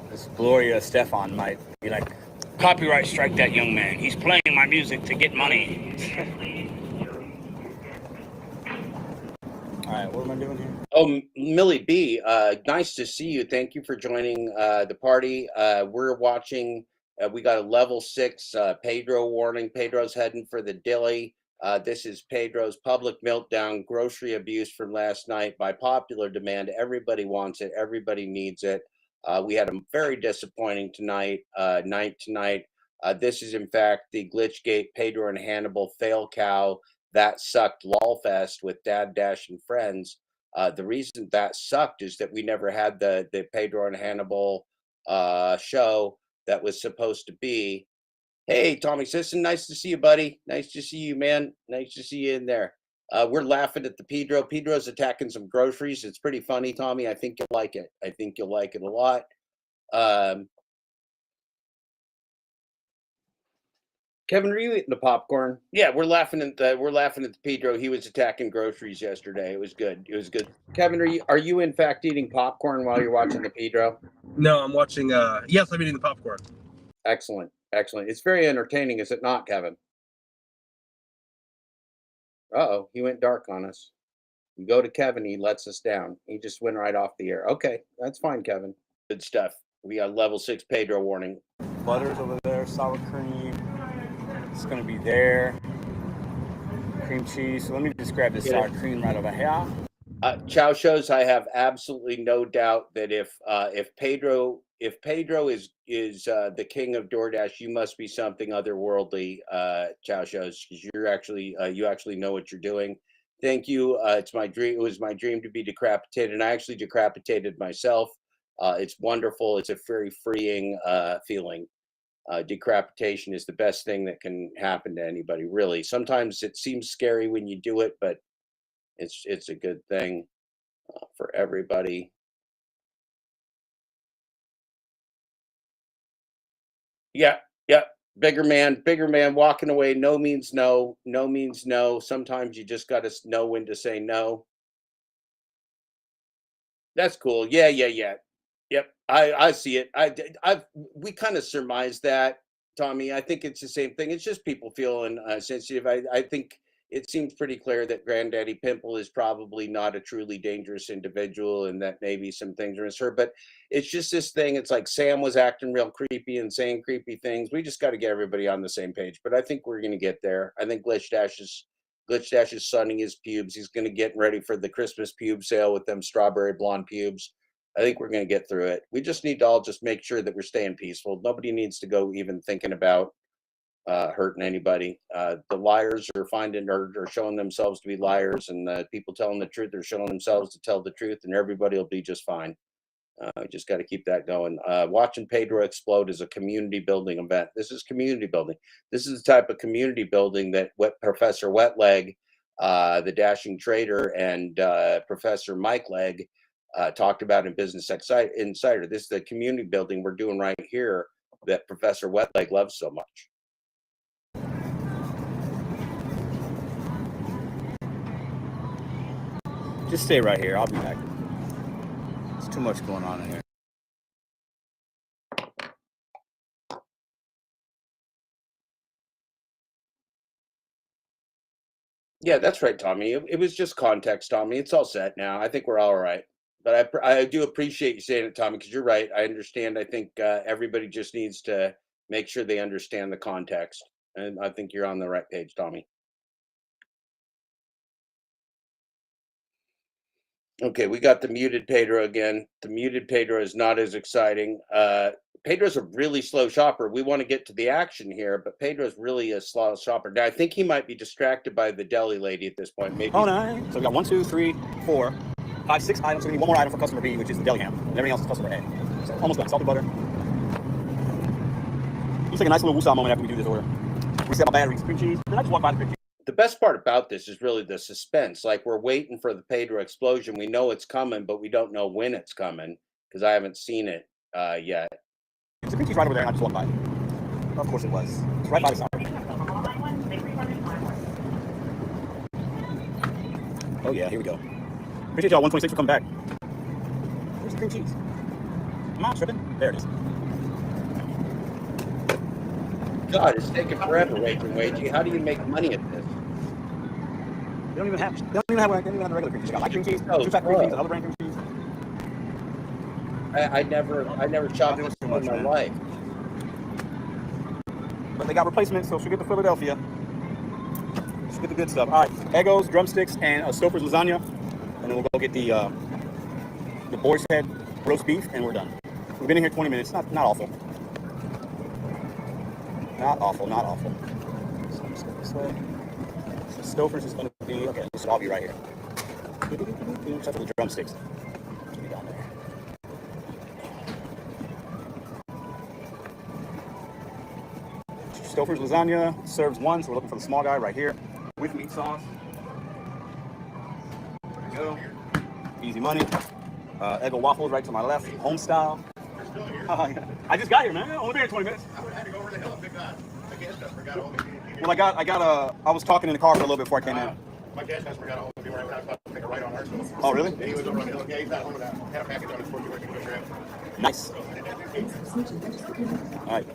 this Gloria Stefan might be like, copyright strike that young man. He's playing my music to get money. All right, what am I doing here? Oh, Millie B, nice to see you. Thank you for joining the party. We're watching. We got a level 6 Pedro warning. Pedro's heading for the dilly. This is Pedro's public meltdown, grocery abuse from last night by popular demand. Everybody wants it. Everybody needs it. We had a very disappointing night tonight. This is in fact the Glitchgate Pedro and Hannibal fail cow that sucked lolfest with Dad Dash and friends. The reason that sucked is that we never had the Pedro and Hannibal show that was supposed to be. Hey, Tommy Sisson, nice to see you, buddy. Nice to see you, man. Nice to see you in there. We're laughing at the Pedro. Pedro's attacking some groceries. It's pretty funny, Tommy. I think you'll like it. I think you'll like it a lot. Kevin, are you eating the popcorn? Yeah, we're laughing at the Pedro. He was attacking groceries yesterday. It was good. It was good. Kevin, are you in fact eating popcorn while you're watching the Pedro? No, I'm watching. Yes, I'm eating the popcorn. Excellent, excellent. It's very entertaining, is it not, Kevin? Uh-oh, he went dark on us. You go to Kevin, he lets us down. He just went right off the air. Okay, that's fine, Kevin. Good stuff. We got level 6 Pedro warning. Butter's over there, sour cream. It's gonna be there. Cream cheese. So let me just grab this sour cream right over here. Chow shows. I have absolutely no doubt that if Pedro is the king of DoorDash, you must be something otherworldly. Chow shows, because you actually know what you're doing. Thank you. It's my dream. It was my dream to be decapitated, and I actually decapitated myself. It's wonderful. It's a very freeing feeling. Decapitation is the best thing that can happen to anybody, really. Sometimes it seems scary when you do it, but it's a good thing for everybody. Yeah, yeah. Bigger man walking away. No means no. No means no. Sometimes you just got to know when to say no. That's cool. Yeah, yeah, yeah. Yep, I see it. We kind of surmised that, Tommy. I think it's the same thing. It's just people feeling sensitive. I think it seems pretty clear that Granddaddy Pimple is probably not a truly dangerous individual, and that maybe some things are misheard. But it's just this thing. It's like Sam was acting real creepy and saying creepy things. We just got to get everybody on the same page. But I think we're going to get there. I think Glitch Dash is sunning his pubes. He's going to get ready for the Christmas pube sale with them strawberry blonde pubes. I think we're going to get through it. We just need to all just make sure that we're staying peaceful. Nobody needs to go even thinking about hurting anybody. The liars are showing themselves to be liars, and the people telling the truth are showing themselves to tell the truth, and everybody will be just fine. We just got to keep that going. Watching Pedro explode is a community building event. This is community building. This is the type of community building that Professor Wetleg, the dashing trader, and Professor Mike Leg talked about in Business Insider. This is the community building we're doing right here that Professor Wetleg loves so much. Just stay right here. I'll be back. There's too much going on in here. Yeah, that's right, Tommy. It was just context, Tommy. It's all set now. I think we're all right. But I do appreciate you saying it, Tommy, because you're right. I understand. I think everybody just needs to make sure they understand the context. And I think you're on the right page, Tommy. Okay, we got the muted Pedro again. The muted Pedro is not as exciting. Pedro's a really slow shopper. We want to get to the action here, but Pedro's really a slow shopper. Now, I think he might be distracted by the deli lady at this point. Maybe. Oh, nice. So we got 1, 2, 3, 4, 5, 6 items. So we need one more item for customer B, which is the deli ham. And everything else is customer A. So almost done. Salted butter. Looks like a nice little woosah moment after we do this order. Reset my batteries. Cream cheese. Then I just walk by the cream cheese. The best part about this is really the suspense. Like, we're waiting for the Pedro explosion. We know it's coming, but we don't know when it's coming because I haven't seen it yet. There's a cream cheese right over there, and I just walked by. Of course it was. It's right by the side. Oh yeah, here we go. Appreciate y'all 126 for coming back. Where's the cream cheese? Am I tripping? There it is. God, it's taking forever, Wagey. How do you make money at this? They don't even have the regular cream cheese. They got light cream cheese, 2-pack cream cheese, another brand cream cheese. I never shopped this in my life. But they got replacements, so she'll get the Philadelphia. She'll get the good stuff. All right, Eggos, drumsticks, and Stouffer's lasagna. And then we'll go get the boar's head roast beef, and we're done. We've been in here 20 minutes. Not awful. Not awful, not awful. So let's go this way. So Stouffer's is going to be, okay, this will all be right here. Except for the drumsticks. Should be down there. Stouffer's lasagna serves 1, so we're looking for the small guy right here with meat sauce. There we go. Easy money. Eggo waffles right to my left, home style. I just got here, man. Only been here 20 minutes. I would have had to go over the hill and pick that. The gas customer got a hold of me. Well, I was talking in the car for a little bit before I came in. My gas customer got a hold of me right when I was about to take a right on Hartsville. Oh, really? And he was over on the hill. Yeah, he's got home of that. Had a package on his porch. Nice. All right.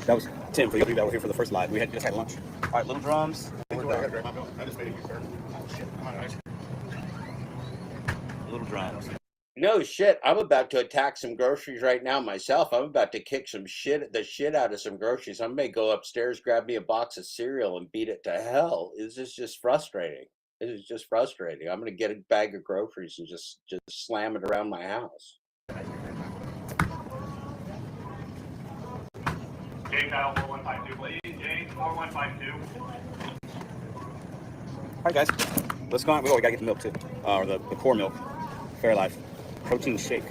That was Tim for you that were here for the first live. We just had lunch. All right, little drums. We're done. I just made it, sir. Oh, shit. I'm on ice. Little drums. No shit. I'm about to attack some groceries right now myself. I'm about to kick the shit out of some groceries. I may go upstairs, grab me a box of cereal, and beat it to hell. This is just frustrating. It is just frustrating. I'm gonna get a bag of groceries and just slam it around my house. Jay Kyle 4152, please. Jay 4152. All right, guys. Let's go on. Oh, we gotta get the milk too, or the core milk. Fairlife protein shake.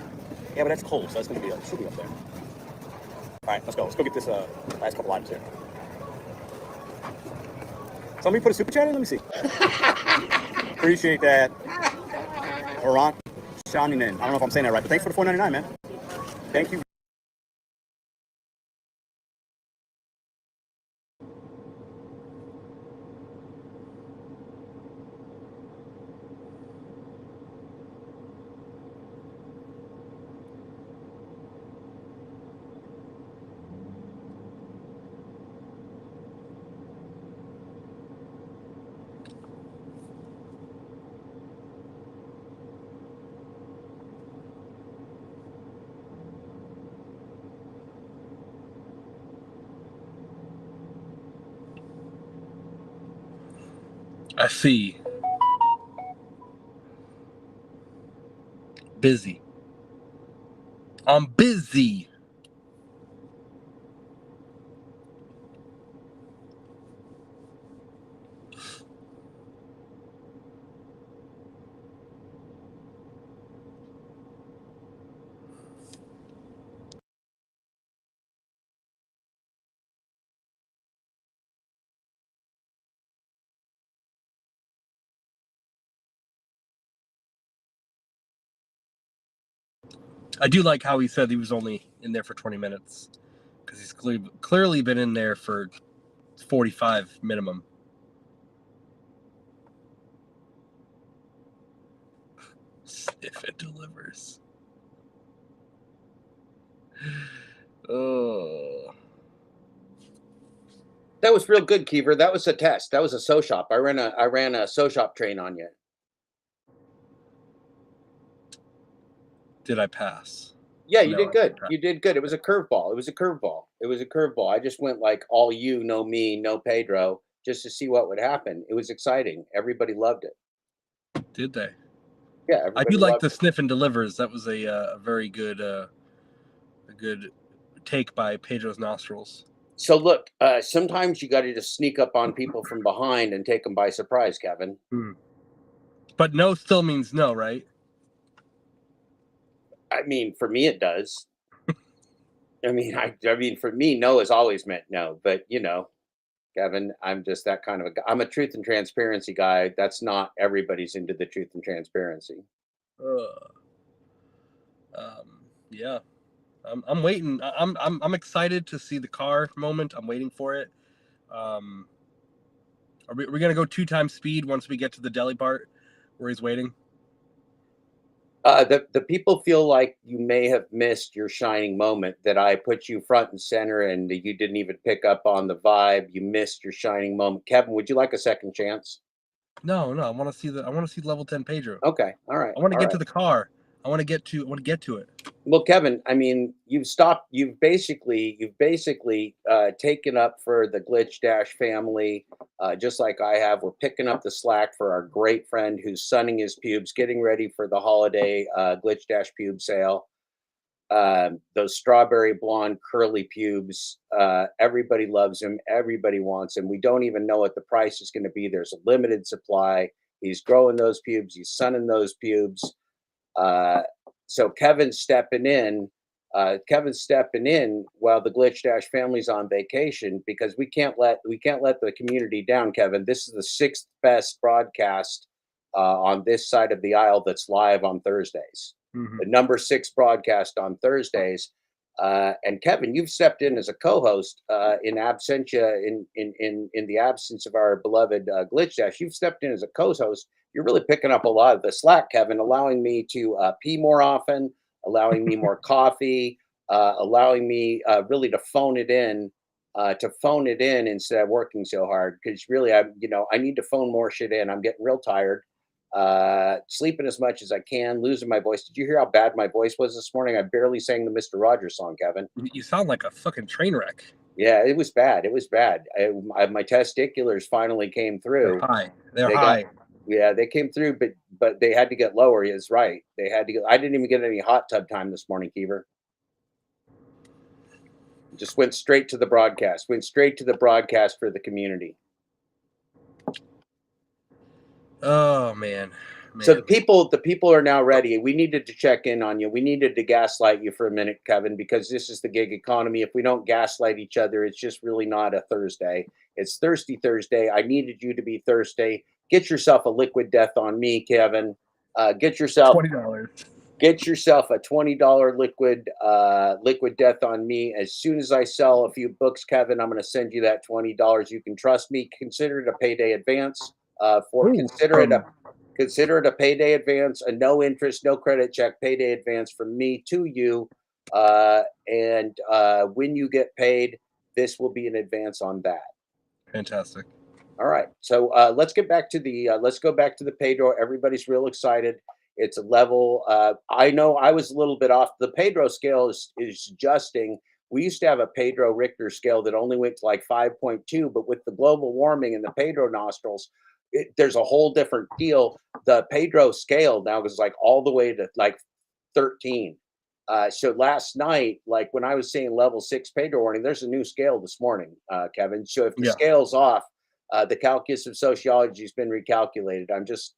Yeah, but that's cold, so that's gonna be should be up there. All right, let's go. Let's go get this last couple items here. Somebody put a super chat in. Let me see. Appreciate that. Oran Shaninen. I don't know if I'm saying that right, but thanks for the $4.99, man. Thank you. I see. Busy. I'm busy. I do like how he said he was only in there for 20 minutes because he's clearly been in there for 45 minimum. If it delivers. Oh. That was real good, Keever. That was a test. That was a so shop. I ran a so shop train on you. Did I pass? Yeah, you did good. You did good. It was a curveball. It was a curveball. I just went like all you, no me, no Pedro, just to see what would happen. It was exciting. Everybody loved it. Did they? Yeah, I everybody do like loved the it. sniff and delivers. That was a very good take by Pedro's nostrils. So look, sometimes you got to just sneak up on people from behind and take them by surprise, Kevin. But no still means no, right? I mean, for me, it does. I mean, for me, no has always meant no. But you know, Kevin, I'm just that kind of a guy. I'm a truth and transparency guy. That's not everybody's into the truth and transparency. Yeah, I'm waiting. I'm excited to see the car moment. I'm waiting for it. Are we gonna go 2 times speed once we get to the deli part where he's waiting? The people feel like you may have missed your shining moment, that I put you front and center and you didn't even pick up on the vibe. You missed your shining moment. Kevin, would you like a second chance? No, I want to see level 10 Pedro. Okay. All right. I want to All get right. to the car. I want to get to it. Well, Kevin, I mean, you've basically taken up for the Glitch Dash family, just like I have. We're picking up the slack for our great friend who's sunning his pubes, getting ready for the holiday Glitch Dash pube sale. Those strawberry blonde curly pubes, everybody loves him. Everybody wants him. We don't even know what the price is going to be. There's a limited supply. He's growing those pubes. He's sunning those pubes. So Kevin's stepping in. Kevin's stepping in while the Glitch Dash family's on vacation, because we can't let the community down. Kevin, this is the 6th best broadcast on this side of the aisle that's live on Thursdays. The number 6 broadcast on Thursdays. And Kevin, you've stepped in as a co-host in absentia, in the absence of our beloved Glitch Dash. You've stepped in as a co-host. You're really picking up a lot of the slack, Kevin, allowing me to pee more often, allowing me more coffee, allowing me really to phone it in, instead of working so hard. Because really, I need to phone more shit in. I'm getting real tired. Sleeping as much as I can, losing my voice. Did you hear how bad my voice was this morning? I barely sang the Mr. Rogers song, Kevin. You sound like a fucking train wreck. Yeah, it was bad. It was bad. My testiculars finally came through. They're high. Yeah, they came through, but they had to get lower. Is right. They had to get. I didn't even get any hot tub time this morning, Keever. Just went straight to the broadcast. Went straight to the broadcast for the community. Oh man. So the people are now ready. We needed to check in on you. We needed to gaslight you for a minute, Kevin, because this is the gig economy. If we don't gaslight each other, it's just really not a Thursday. It's Thirsty Thursday. I needed you to be Thursday. Get yourself a liquid death on me, Kevin. Get yourself $20. Get yourself a $20 liquid death on me. As soon as I sell a few books, Kevin, I'm going to send you that $20. You can trust me. Consider it a payday advance. Consider it a payday advance, a no interest, no credit check payday advance from me to you. And when you get paid, this will be an advance on that. Fantastic. All right. So let's go back to the Pedro. Everybody's real excited. It's a level. I know I was a little bit off. The Pedro scale is adjusting. We used to have a Pedro Richter scale that only went to like 5.2, but with the global warming and the Pedro nostrils, there's a whole different deal. The Pedro scale now is like all the way to like 13. So last night, like when I was saying level 6 Pedro warning, there's a new scale this morning, Kevin. So if the scale's off, the calculus of sociology has been recalculated.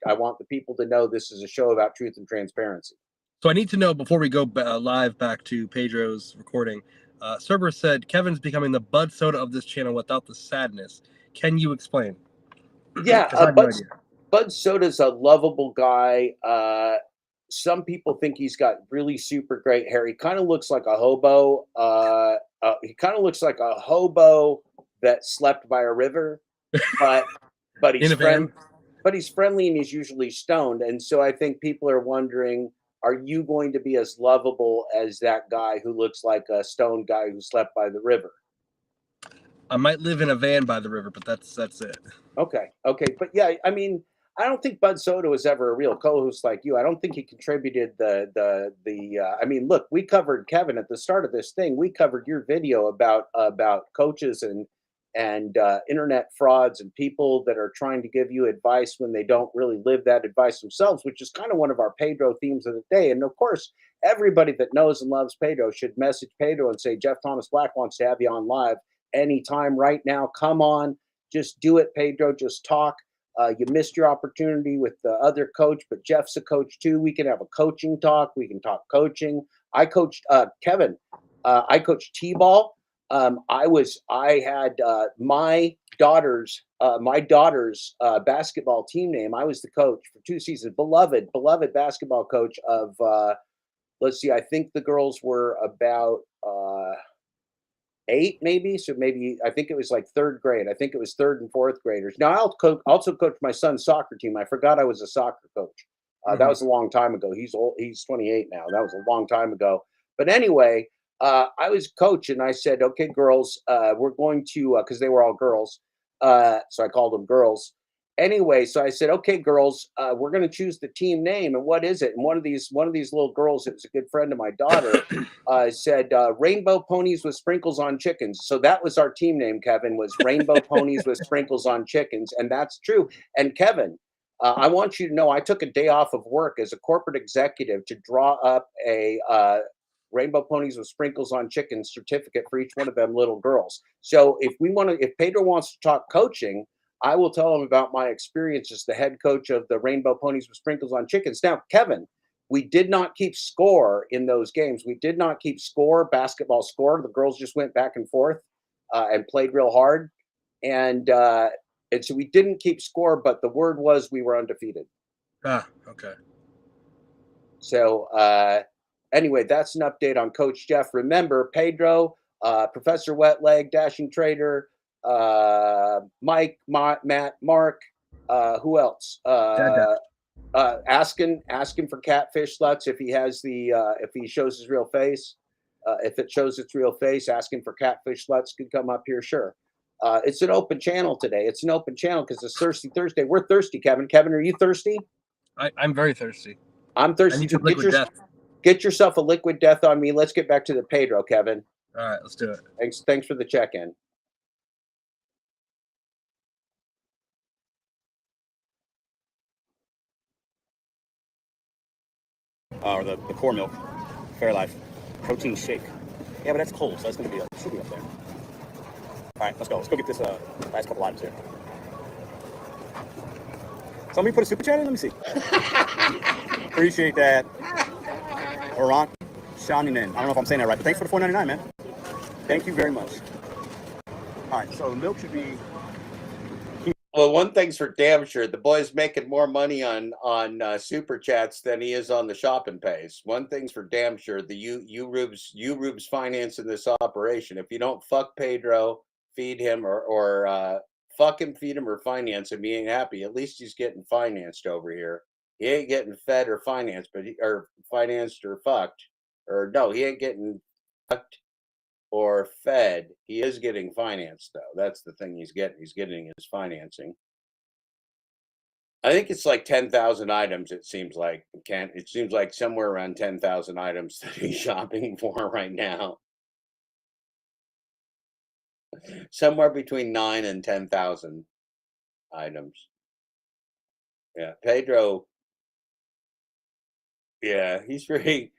I want the people to know this is a show about truth and transparency. So I need to know, before we go live back to Pedro's recording, Cerberus said Kevin's becoming the Bud Soda of this channel without the sadness. Can you explain? Yeah, I have no idea. Bud Soda's a lovable guy. Some people think he's got really super great hair. He kind of looks like a hobo. He kind of looks like a hobo that slept by a river, but he's friendly and he's usually stoned. And so I think people are wondering, are you going to be as lovable as that guy who looks like a stoned guy who slept by the river? I might live in a van by the river, but that's it. Okay. But yeah, I mean, I don't think Bud Soda was ever a real co-host like you. I don't think he contributed I mean, look, we covered, Kevin, at the start of this thing, we covered your video about coaches and and internet frauds and people that are trying to give you advice when they don't really live that advice themselves, which is kind of one of our Pedro themes of the day. And of course, everybody that knows and loves Pedro should message Pedro and say, Jeff Thomas Black wants to have you on live anytime right now. Come on, just do it, Pedro. Just talk. You missed your opportunity with the other coach, but Jeff's a coach too. We can have a coaching talk. We can talk coaching. I coached Kevin. I coached T-ball. I had my daughter's basketball team name. I was the coach for 2 seasons. Beloved basketball coach of. Let's see. I think the girls were about 8, maybe. So maybe I think it was like 3rd grade. I think it was 3rd and 4th graders. Now I'll also coach my son's soccer team. I forgot I was a soccer coach. That was a long time ago. He's old. He's 28 now. That was a long time ago. But anyway, I was coach, and I said, "Okay, girls, we're going to," because they were all girls. So I called them girls. Anyway, so I said, "Okay, girls, we're going to choose the team name, and what is it?" And one of these little girls, it was a good friend of my daughter, said, "Rainbow Ponies with Sprinkles on Chickens." So that was our team name. Kevin was Rainbow Ponies with Sprinkles on Chickens, and that's true. And Kevin, I want you to know, I took a day off of work as a corporate executive to draw up a Rainbow Ponies with Sprinkles on Chicken certificate for each one of them little girls. So if Pedro wants to talk coaching, I will tell him about my experience as the head coach of the Rainbow Ponies with Sprinkles on Chickens. Now, Kevin, we did not keep score in those games. We did not keep basketball score. The girls just went back and forth and played real hard. And so we didn't keep score, but the word was we were undefeated. Okay. So anyway, that's an update on Coach Jeff. Remember, Pedro, Professor Wetleg, Dashing Trader, Mike, Matt, Mark, who else? Asking for catfish sluts if he has if he shows his real face. If it shows its real face, asking for catfish sluts could come up here, sure. It's an open channel today. It's an open channel because it's Thirsty Thursday. We're thirsty, Kevin. Kevin, are you thirsty? I'm very thirsty. I'm thirsty too. Get yourself a liquid death on me. Let's get back to the Pedro, Kevin. All right, let's do it. Thanks for the check-in. Or the core milk, Fairlife protein shake. Yeah, but that's cold, so that's gonna be should be up there. All right, let's go. Let's go get this last couple items here. Somebody put a super chat in. Let me see. Appreciate that. Oran Shaninen. I don't know if I'm saying that right, but thanks for the $4.99, man. Thank you very much. All right, so the milk should be. Well, one thing's for damn sure: the boy's making more money on super chats than he is on the shopping pays. One thing's for damn sure: the Urub's financing this operation. If you don't fuck Pedro, feed him, or fuck him, feed him, or finance him, he ain't happy. At least he's getting financed over here. He ain't getting fed or financed, or financed or fucked, or no, he ain't getting fucked or fed. He is getting financed, though. That's the thing he's getting. He's getting his financing. I think it's like 10,000 items. It seems like it seems like somewhere around 10,000 items that he's shopping for right now. Somewhere between 9 and 10,000 items. Yeah, Pedro. Yeah, he's very.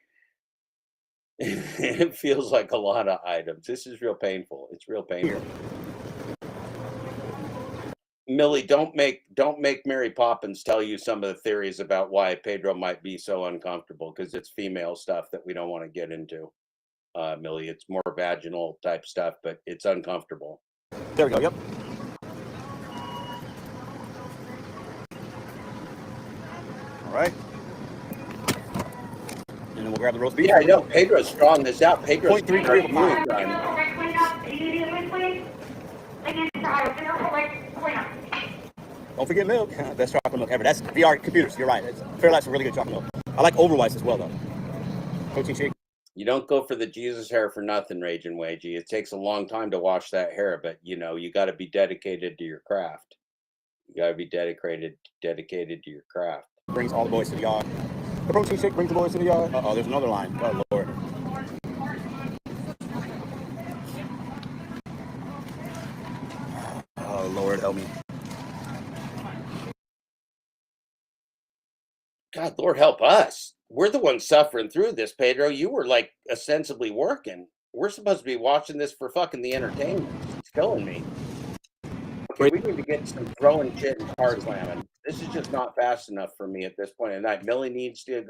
It feels like a lot of items. This is real painful. It's real painful. Millie, don't make Mary Poppins tell you some of the theories about why Pedro might be so uncomfortable, because it's female stuff that we don't want to get into. Millie, it's more vaginal type stuff, but it's uncomfortable. There we go. Yep. All right. And then we'll grab the roast beef. Yeah, I know. Pedro's strong this out. Pedro's 0.33 of a pound. Don't forget milk. Best chocolate milk ever. That's VR computers. You're right. Fairlife's a really good chocolate milk. I like Overweiss as well, though. Protein shake. You don't go for the Jesus hair for nothing, Raging Wagey. It takes a long time to wash that hair, but you got to be dedicated to your craft. You got to be dedicated to your craft. Brings all the boys to the yard. The protein shake brings the boys to the yard. Uh-oh, there's another line. Oh, Lord. help me. God, Lord help us. We're the ones suffering through this, Pedro. You were like ostensibly working. We're supposed to be watching this for fucking the entertainment. It's killing me. Okay, we need to get some throwing shit and car slamming. This is just not fast enough for me at this point in the night. Millie B needs to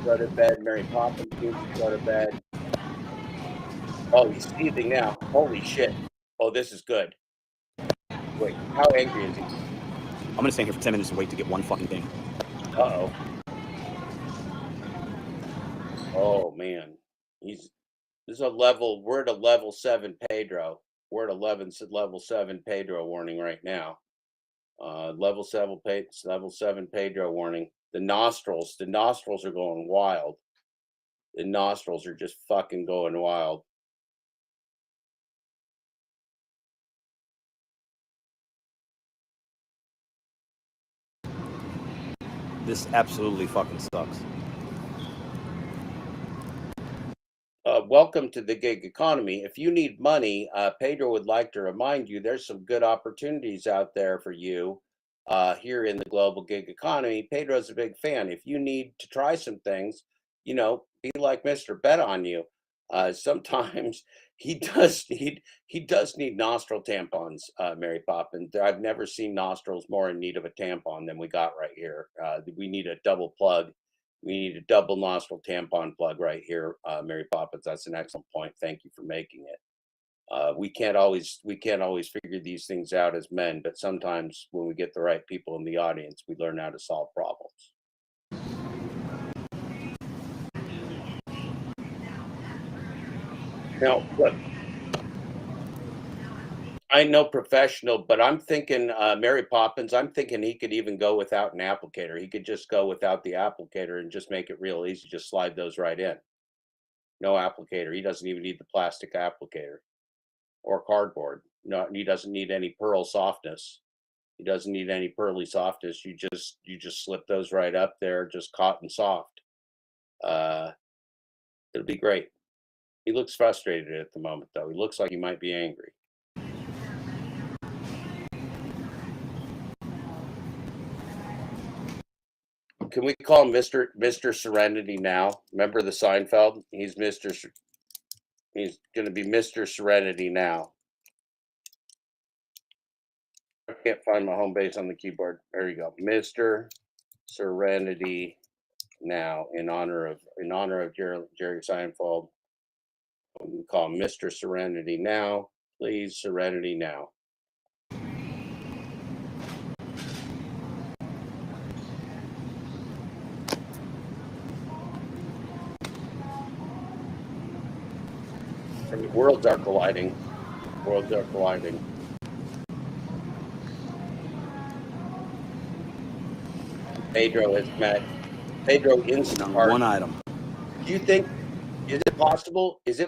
go to bed. Mary Poppins needs to go to bed. Oh, he's seething now. Holy shit. Oh, this is good. Wait, how angry is he? I'm gonna stand here for 10 minutes and wait to get one fucking thing. Uh-oh. Oh man. We're at a level 7 Pedro. We're at level 7 Pedro warning right now. Level 7 Pedro warning. The nostrils are going wild. The nostrils are just fucking going wild. This absolutely fucking sucks. Welcome to the gig economy. If you need money, Pedro would like to remind you there's some good opportunities out there for you here in the global gig economy. Pedro's a big fan. If you need to try some things, be like Mr. Bet on You. Sometimes he does need nostril tampons, Mary Poppins. I've never seen nostrils more in need of a tampon than we got right here. We need a double plug. We need a double nostril tampon plug right here, Mary Poppins. That's an excellent point. Thank you for making it. We can't always figure these things out as men, but sometimes when we get the right people in the audience, we learn how to solve problems. Now, look, I know professional, but I'm thinking Mary Poppins. I'm thinking he could even go without an applicator. He could just go without the applicator and just make it real easy. Just slide those right in. No applicator. He doesn't even need the plastic applicator or cardboard. No, he doesn't need any pearl softness. He doesn't need any pearly softness. You just slip those right up there, just cotton soft. It'll be great. He looks frustrated at the moment, though. He looks like he might be angry. Can we call him Mr. Serenity now? Remember the Seinfeld? He's going to be Mr. Serenity now. I can't find my home base on the keyboard. There you go. Mr. Serenity now in honor of Jerry Seinfeld. We can call him Mr. Serenity now. Please, Serenity now. Worlds are colliding. Worlds are colliding. Pedro has met Pedro Instacart. One item. Do you think is it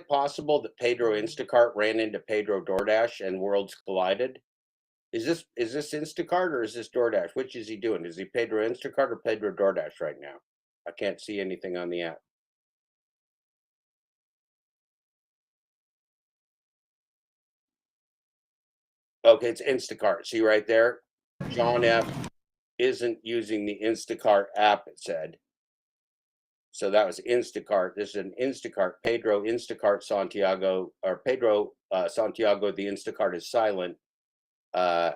possible that Pedro Instacart ran into Pedro DoorDash and worlds collided? Is this Instacart or is this DoorDash? Which is he doing? Is he Pedro Instacart or Pedro DoorDash right now? I can't see anything on the app. Okay, it's Instacart. See right there? John F. isn't using the Instacart app, it said. So that was Instacart. This is an Instacart. Pedro Instacart Santiago, or Pedro Santiago, the Instacart is silent. Yeah,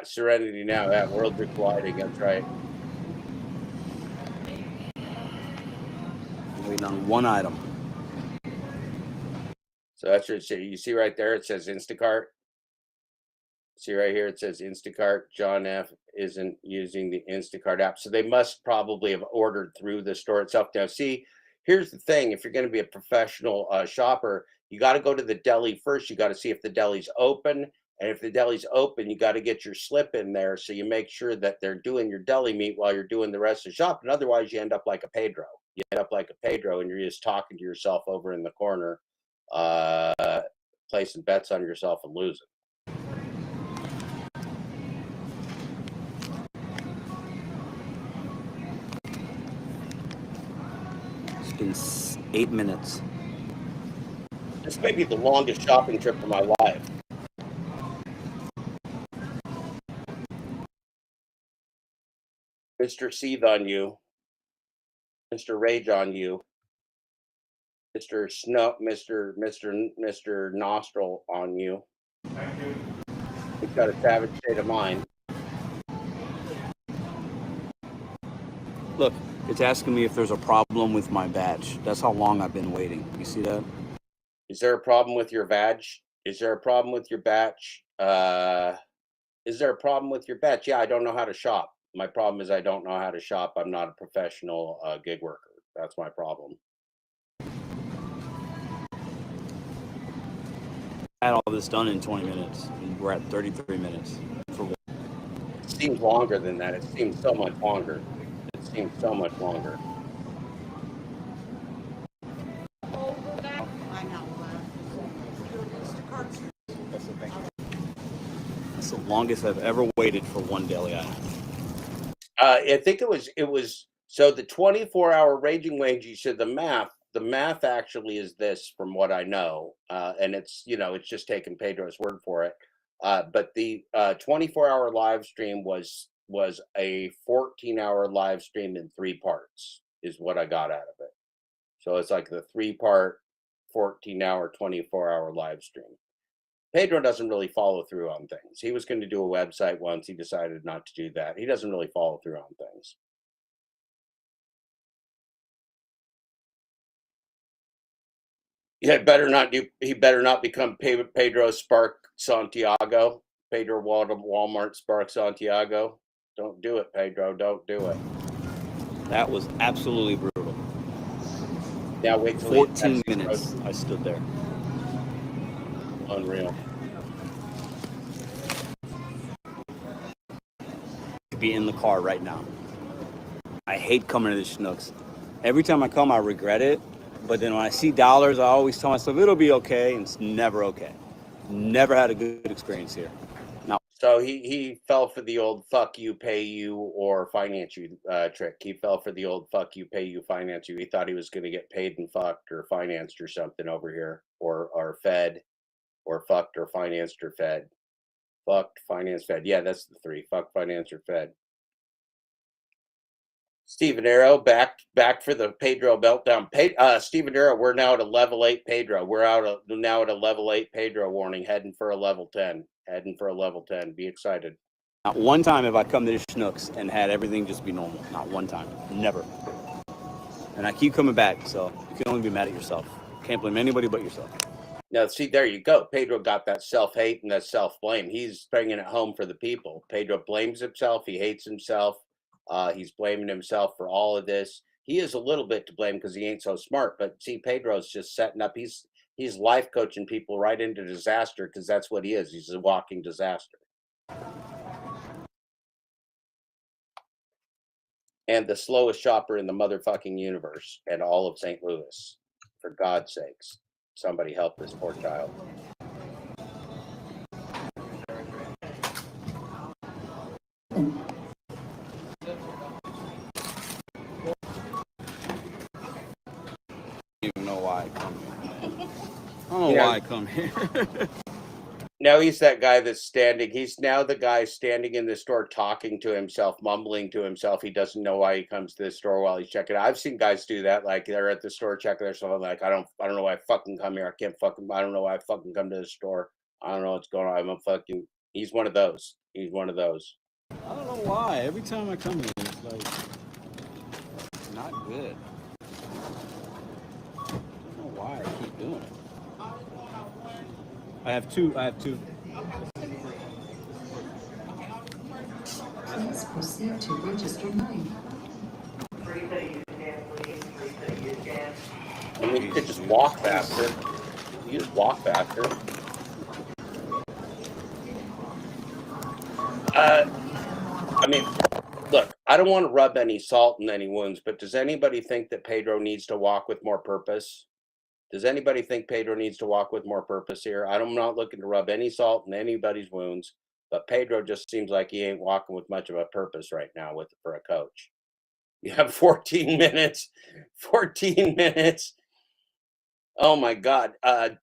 Serenity now. Yeah, worlds are colliding. That's right. I'm waiting on one item. So that's what it says. You see right there, it says Instacart. See right here, it says Instacart. John F. isn't using the Instacart app. So they must probably have ordered through the store itself. Now, see, here's the thing. If you're going to be a professional shopper, you got to go to the deli first. You got to see if the deli's open. And if the deli's open, you got to get your slip in there. So you make sure that they're doing your deli meat while you're doing the rest of the shopping. Otherwise, you end up like a Pedro. You end up like a Pedro and you're just talking to yourself over in the corner, placing bets on yourself and losing. It's been 8 minutes. This may be the longest shopping trip of my life. Mr. Seethe on you, Mr. Rage on you, Mr. Snow, Mr. Nostril on you. Thank you. We've got a savage state of mind. Look, it's asking me if there's a problem with my badge. That's how long I've been waiting. You see that? Is there a problem with your badge? Is there a problem with your batch? Is there a problem with your batch? Yeah, I don't know how to shop. My problem is I don't know how to shop. I'm not a professional gig worker. That's my problem. I had all this done in 20 minutes. And we're at 33 minutes. It seems longer than that. It seems so much longer. It seems so much longer. That's the longest I've ever waited for one deli item. I think it was so the 24-hour raging wage. You said the math actually is this, from what I know, and it's it's just taking Pedro's word for it. But the 24-hour live stream was a 14-hour live stream in 3 parts, is what I got out of it. So it's like the 3-part, 14-hour, 24-hour live stream. Pedro doesn't really follow through on things. He was going to do a website once. He decided not to do that. He doesn't really follow through on things. Yeah, he better not become Pedro Spark Santiago. Pedro Walmart Spark Santiago. Don't do it, Pedro. Don't do it. That was absolutely brutal. Now wait till 14 minutes I stood there. Unreal. To be in the car right now. I hate coming to the Schnucks. Every time I come, I regret it. But then when I see dollars, I always tell myself it'll be okay, and it's never okay. Never had a good experience here. Now, so he fell for the old "fuck you, pay you, or finance you" trick. He fell for the old "fuck you, pay you, finance you." He thought he was going to get paid and fucked or financed or something over here, or fed, or fucked or financed or fed. Fucked, financed, fed. Yeah, that's the 3. Fuck, financed, or fed. Stephen Arrow back for the Pedro meltdown. Stephen Arrow, we're now at a level 8 Pedro. We're now at a level 8 Pedro warning, heading for a level 10. Heading for a level 10. Be excited. not one time have I come to the Schnucks and had everything just be normal. Not one time. Never. And I keep coming back, so you can only be mad at yourself. Can't blame anybody but yourself. Now, see, there you go. Pedro got that self-hate and that self-blame. He's bringing it home for the people. Pedro blames himself. He hates himself. He's blaming himself for all of this. He is a little bit to blame because he ain't so smart. But see, Pedro's just setting up. He's life coaching people right into disaster, because that's what he is. He's a walking disaster. And the slowest shopper in the motherfucking universe and all of St. Louis. For God's sakes, somebody help this poor child. I don't even know why I come here. I don't know why I come here. Now he's that guy that's standing. He's now the guy standing in the store talking to himself, mumbling to himself. He doesn't know why he comes to the store while he's checking. I've seen guys do that. Like they're at the store checking their stuff. Like, I don't know why I fucking come here. I don't know why I fucking come to the store. I don't know what's going on. He's one of those. He's one of those. I don't know why. Every time I come here, it's like not good. I don't know why I keep doing it. I have two. Please proceed to register line. I mean, you could just walk faster. You just walk faster. I mean, look, I don't want to rub any salt in any wounds, but does anybody think that Pedro needs to walk with more purpose? Does anybody think Pedro needs to walk with more purpose here? I'm not looking to rub any salt in anybody's wounds, but Pedro just seems like he ain't walking with much of a purpose right now for a coach. You have 14 minutes. 14 minutes. Oh my God,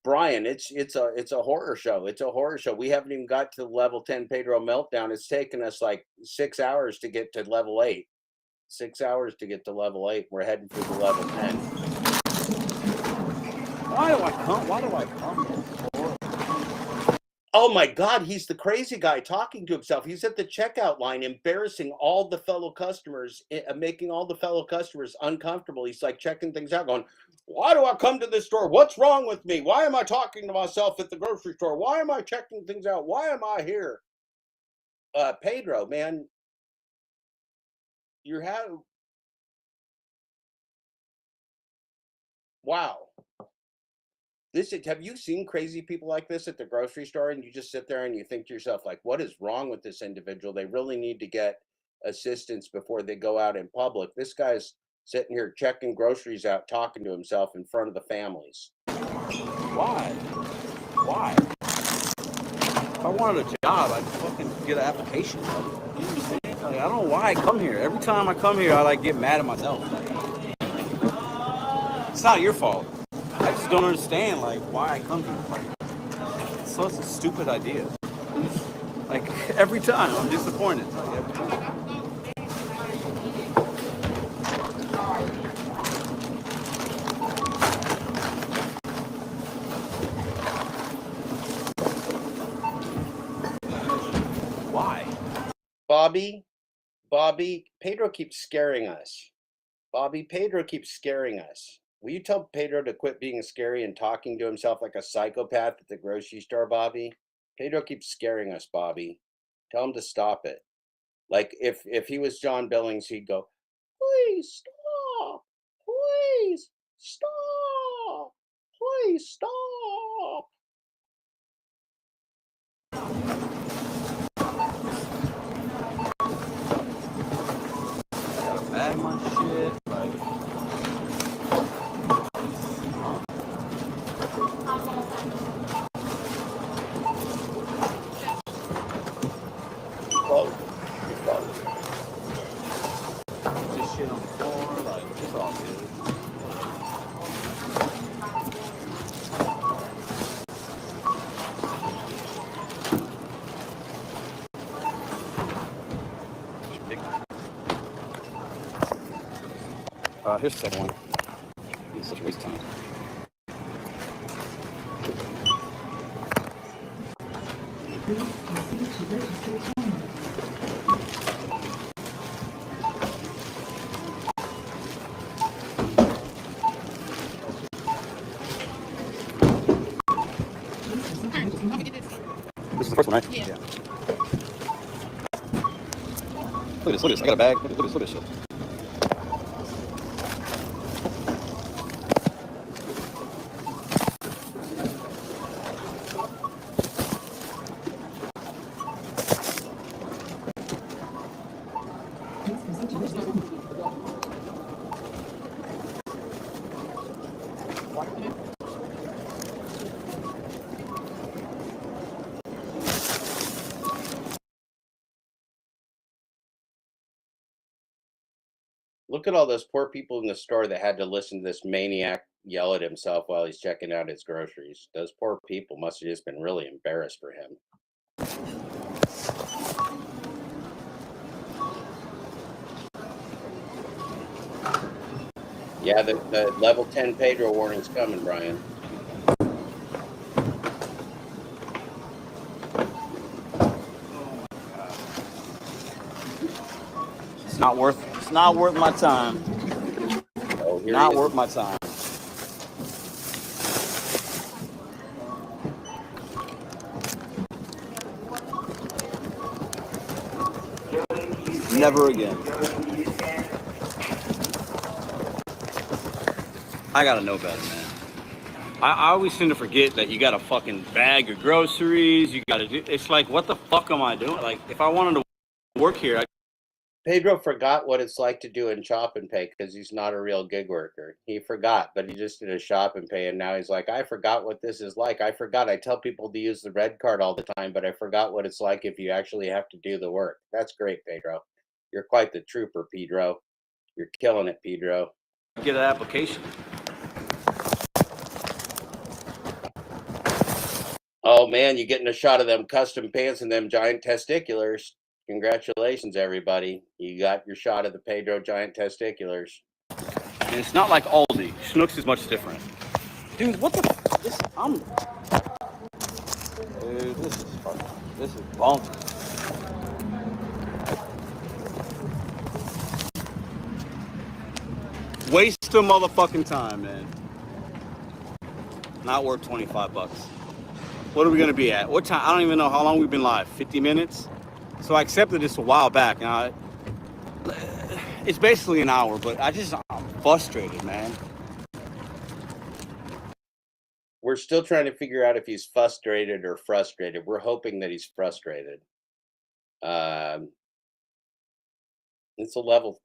Brian, it's a horror show. It's a horror show. We haven't even got to the level 10 Pedro meltdown. It's taken us like 6 hours to get to level 8. 6 hours to get to level 8. We're heading for the level 10. Why do I come? Oh my God, he's the crazy guy talking to himself. He's at the checkout line, embarrassing all the fellow customers, making all the fellow customers uncomfortable. He's like checking things out, going, why do I come to this store? What's wrong with me? Why am I talking to myself at the grocery store? Why am I checking things out? Why am I here? Pedro, man, wow. Have you seen crazy people like this at the grocery store, and you just sit there and you think to yourself, like, what is wrong with this individual? They really need to get assistance before they go out in public. This guy's sitting here checking groceries out, talking to himself in front of the families. Why? If I wanted a job, I'd fucking get an application. You know what I'm saying? Like, I don't know why I come here. Every time I come here, I like get mad at myself. It's not your fault. I just don't understand like why I come here. Like, it's such a stupid idea. Like every time, I'm disappointed. Like, every time. Why? Bobby, Pedro keeps scaring us. Pedro keeps scaring us. Will you tell Pedro to quit being scary and talking to himself like a psychopath at the grocery store, Bobby? Pedro keeps scaring us, Bobby. Tell him to stop it. Like if he was John Billings, he'd go, please stop. Please stop. Please stop. Gotta bag my shit. Like, this shit on the floor, like, it's all good. Here's the second one. It's such a waste of time. This is the first one, right? Yeah. Look at this. I got a bag. Look at this shit. Look at all those poor people in the store that had to listen to this maniac yell at himself while he's checking out his groceries. Those poor people must have just been really embarrassed for him. Yeah, the level 10 Pedro warning's coming, Brian. It's not worth my time. Oh, not worth my time. Never again. I gotta know better, man. I always seem to forget that you gotta fucking bag your groceries. You gotta do. It's like, what the fuck am I doing? Like, if I wanted to work here, Pedro forgot what it's like to do in shop and pay because he's not a real gig worker. He forgot, but he just did a shop and pay, and now he's like, I forgot what this is like. I forgot. I tell people to use the red card all the time, but I forgot what it's like if you actually have to do the work. That's great, Pedro. You're quite the trooper, Pedro. You're killing it, Pedro. get an application. Oh man, you're getting a shot of them custom pants and them giant testiculars. Congratulations, everybody. You got your shot of the Pedro giant testiculars. And it's not like Aldi. Schnucks is much different. Dude, what the this Dude, this is bonkers. Waste of motherfucking time, man. Not worth 25 bucks. What are we gonna be at? What time? I don't even know how long we've been live. 50 minutes? So I accepted this a while back. Now, it's basically an hour, but I'm frustrated, man. We're still trying to figure out if he's frustrated or frustrated. We're hoping that he's frustrated. It's a level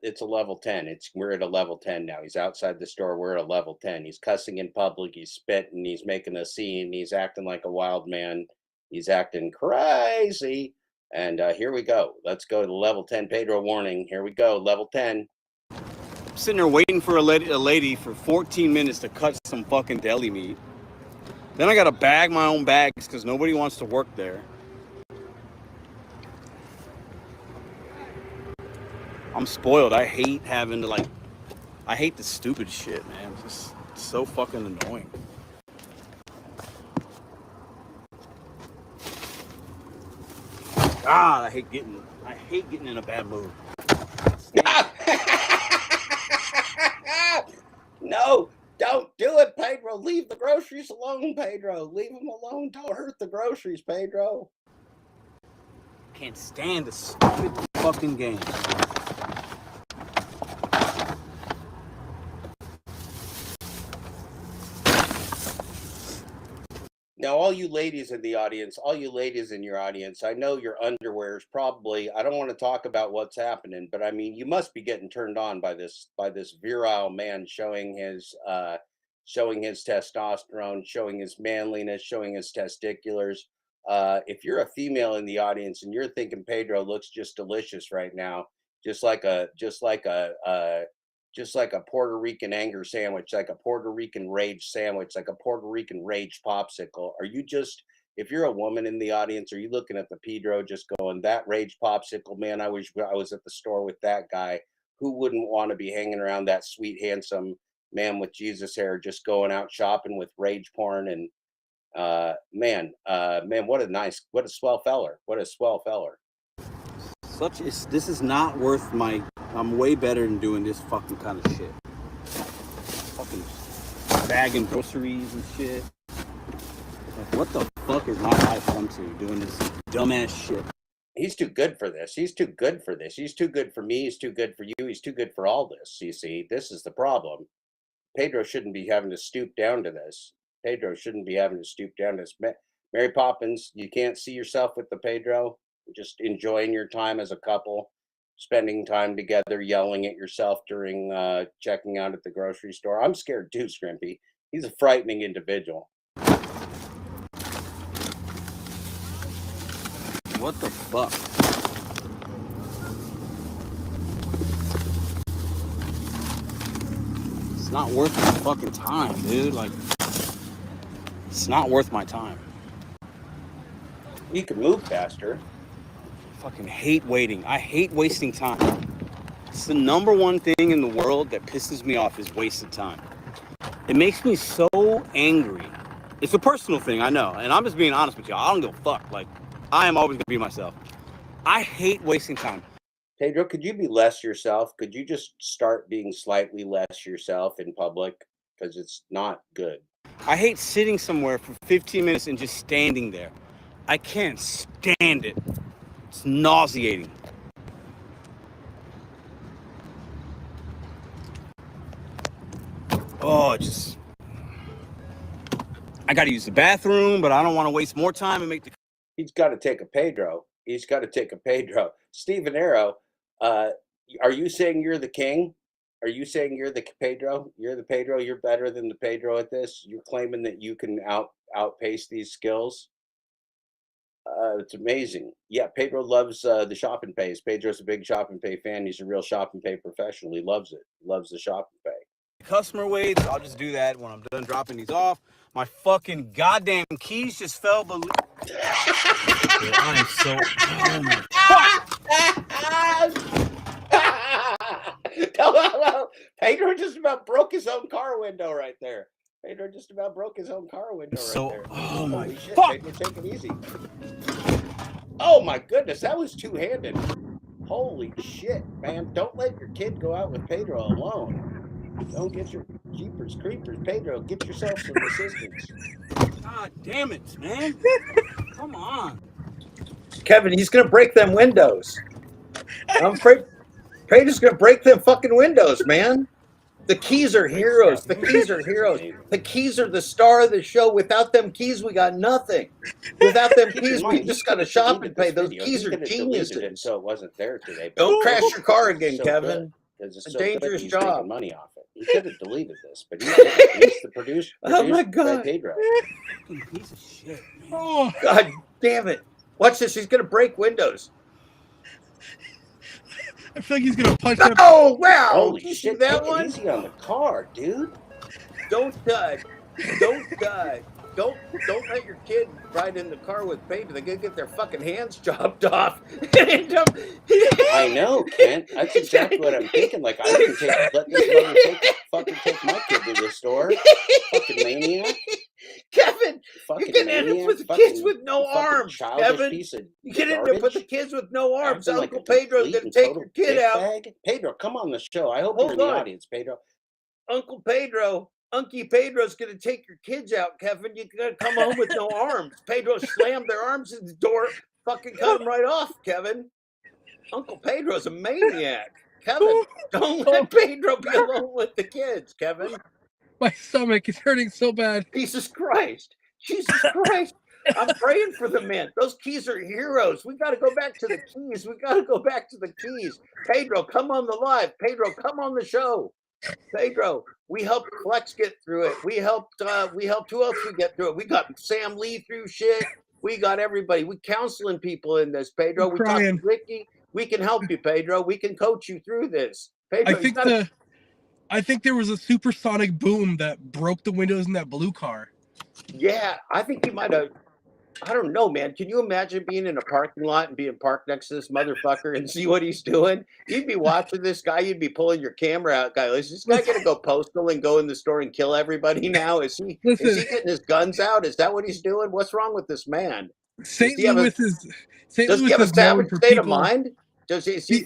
10. We're at a level 10 now. He's outside the store. We're at a level 10. He's cussing in public. He's spitting. He's making a scene. He's acting like a wild man. He's acting crazy. And here we go. Let's go to the level 10 Pedro warning. Here we go. Level 10. I'm sitting there waiting for a lady for 14 minutes to cut some fucking deli meat. Then I gotta bag my own bags because nobody wants to work there. I'm spoiled. I hate having to I hate the stupid shit, man. It's just so fucking annoying. God, I hate getting in a bad mood. No, don't do it, Pedro. Leave the groceries alone, Pedro. Leave them alone. Don't hurt the groceries, Pedro. Can't stand the stupid fucking game. Now, all you ladies in the audience, all you ladies in your audience, I know your underwear is probably, I don't want to talk about what's happening, but I mean, you must be getting turned on by this virile man showing his testosterone, showing his manliness, showing his testiculars. If you're a female in the audience and you're thinking Pedro looks just delicious right now, just like a Puerto Rican anger sandwich, like a Puerto Rican rage sandwich, like a Puerto Rican rage popsicle. If you're a woman in the audience, are you looking at the Pedro just going, that rage popsicle, man, I wish I was at the store with that guy. Who wouldn't want to be hanging around that sweet, handsome man with Jesus hair, just going out shopping with rage porn? And man, what a swell feller. What a swell feller. This is not worth my, I'm way better than doing this fucking kind of shit. Fucking bagging groceries and shit. Like, what the fuck is my life come to doing this dumbass shit? He's too good for this. He's too good for this. He's too good for me. He's too good for you. He's too good for all this. You see, this is the problem. Pedro shouldn't be having to stoop down to this. Pedro shouldn't be having to stoop down to this. Mary Poppins, you can't see yourself with the Pedro. Just enjoying your time as a couple, spending time together, yelling at yourself during checking out at the grocery store. I'm scared too, Scrimpy. He's a frightening individual. What the fuck? It's not worth my fucking time, dude. Like, it's not worth my time. You can move faster. Fucking hate waiting. I hate wasting time. It's the number one thing in the world that pisses me off is wasted time. It makes me so angry. It's a personal thing, I know. And I'm just being honest with you. I don't give a fuck. Like, I am always going to be myself. I hate wasting time. Pedro, could you be less yourself? Could you just start being slightly less yourself in public? Because it's not good. I hate sitting somewhere for 15 minutes and just standing there. I can't stand it. It's nauseating. Oh, I got to use the bathroom, but I don't want to waste more time and make the... He's got to take a Pedro. He's got to take a Pedro. Stephen Arrow, are you saying you're the king? Are you saying you're the Pedro? You're the Pedro? You're better than the Pedro at this? You're claiming that you can outpace these skills? It's amazing. Yeah, Pedro loves the shop and pays. Pedro's a big shop and pay fan. He's a real shop and pay professional. He loves it. He loves the shop and pay. Customer waits. I'll just do that when I'm done dropping these off. My fucking goddamn keys just fell. I'm so. Oh my No. Pedro just about broke his own car window right there. Pedro just about broke his own car window So- right there. oh my Holy shit, fuck. Pedro, take it easy. Oh my goodness, that was two-handed. Holy shit, man. Don't let your kid go out with Pedro alone. Don't get your jeepers creepers. Pedro, get yourself some assistance. God damn it, man. Come on. Kevin, he's gonna break them windows. I'm afraid Pedro's gonna break them fucking windows, man. The keys are heroes. The keys are heroes. The keys are the star of the show. Without them keys, we got nothing. Without them keys, we just got to shop and pay. Those keys are geniuses. So it wasn't there today. Don't crash your car again, Kevin. Because it's A so dangerous good, he's job. making money off it. He could have deleted this, but he's the producer. Oh my By God. Pedro. Fucking piece of shit, man. Oh, God damn it. Watch this. He's going to break windows. I feel like he's gonna punch that. Oh, wow. Holy Did you shit! see that Take it one? easy on the car, dude. Don't let your kid ride in the car with Pedro. They're gonna get their fucking hands chopped off. I know, Kent. That's exactly what I'm thinking. Like, I wouldn't let this mother take my kid to the store. Fucking maniac. Kevin, Fucking you're gonna end maniac. up with Fucking- kids with no fucking arms, childish Kevin. piece of You get end up with the garbage. kids with no arms. Acting like Uncle a Pedro's complete gonna and take total your kid out. dickbag. Pedro, come on the show. I hope Hold you're in the on. audience, Pedro. Uncle Pedro's gonna take your kids out, Kevin. You gotta come home with no arms. Pedro slammed their arms in the door, fucking cut them right off, Kevin. Uncle Pedro's a maniac. Kevin, don't let Pedro be alone with the kids, Kevin. My stomach is hurting so bad. Jesus Christ. I'm praying for the men. Those keys are heroes. We got to go back to the keys. Pedro, come on the live. Pedro, come on the show. Pedro, we helped Flex get through it. We helped who else we get through it? We got Sam Lee through shit. We got everybody. We counseling people in this, Pedro. I'm We talked to crying. Ricky. We can help you, Pedro. We can coach you through this. Pedro, I think there was a supersonic boom that broke the windows in that blue car. Yeah, I think you might have. I don't know, man. Can you imagine being in a parking lot and being parked next to this motherfucker and see what he's doing? You'd be watching this guy. You'd be pulling your camera out, guy. Is this guy gonna go postal and go in the store and kill everybody now? Is he getting his guns out? Is that what he's doing? What's wrong with this man? St. Louis is Does he have a savage state of mind? Is he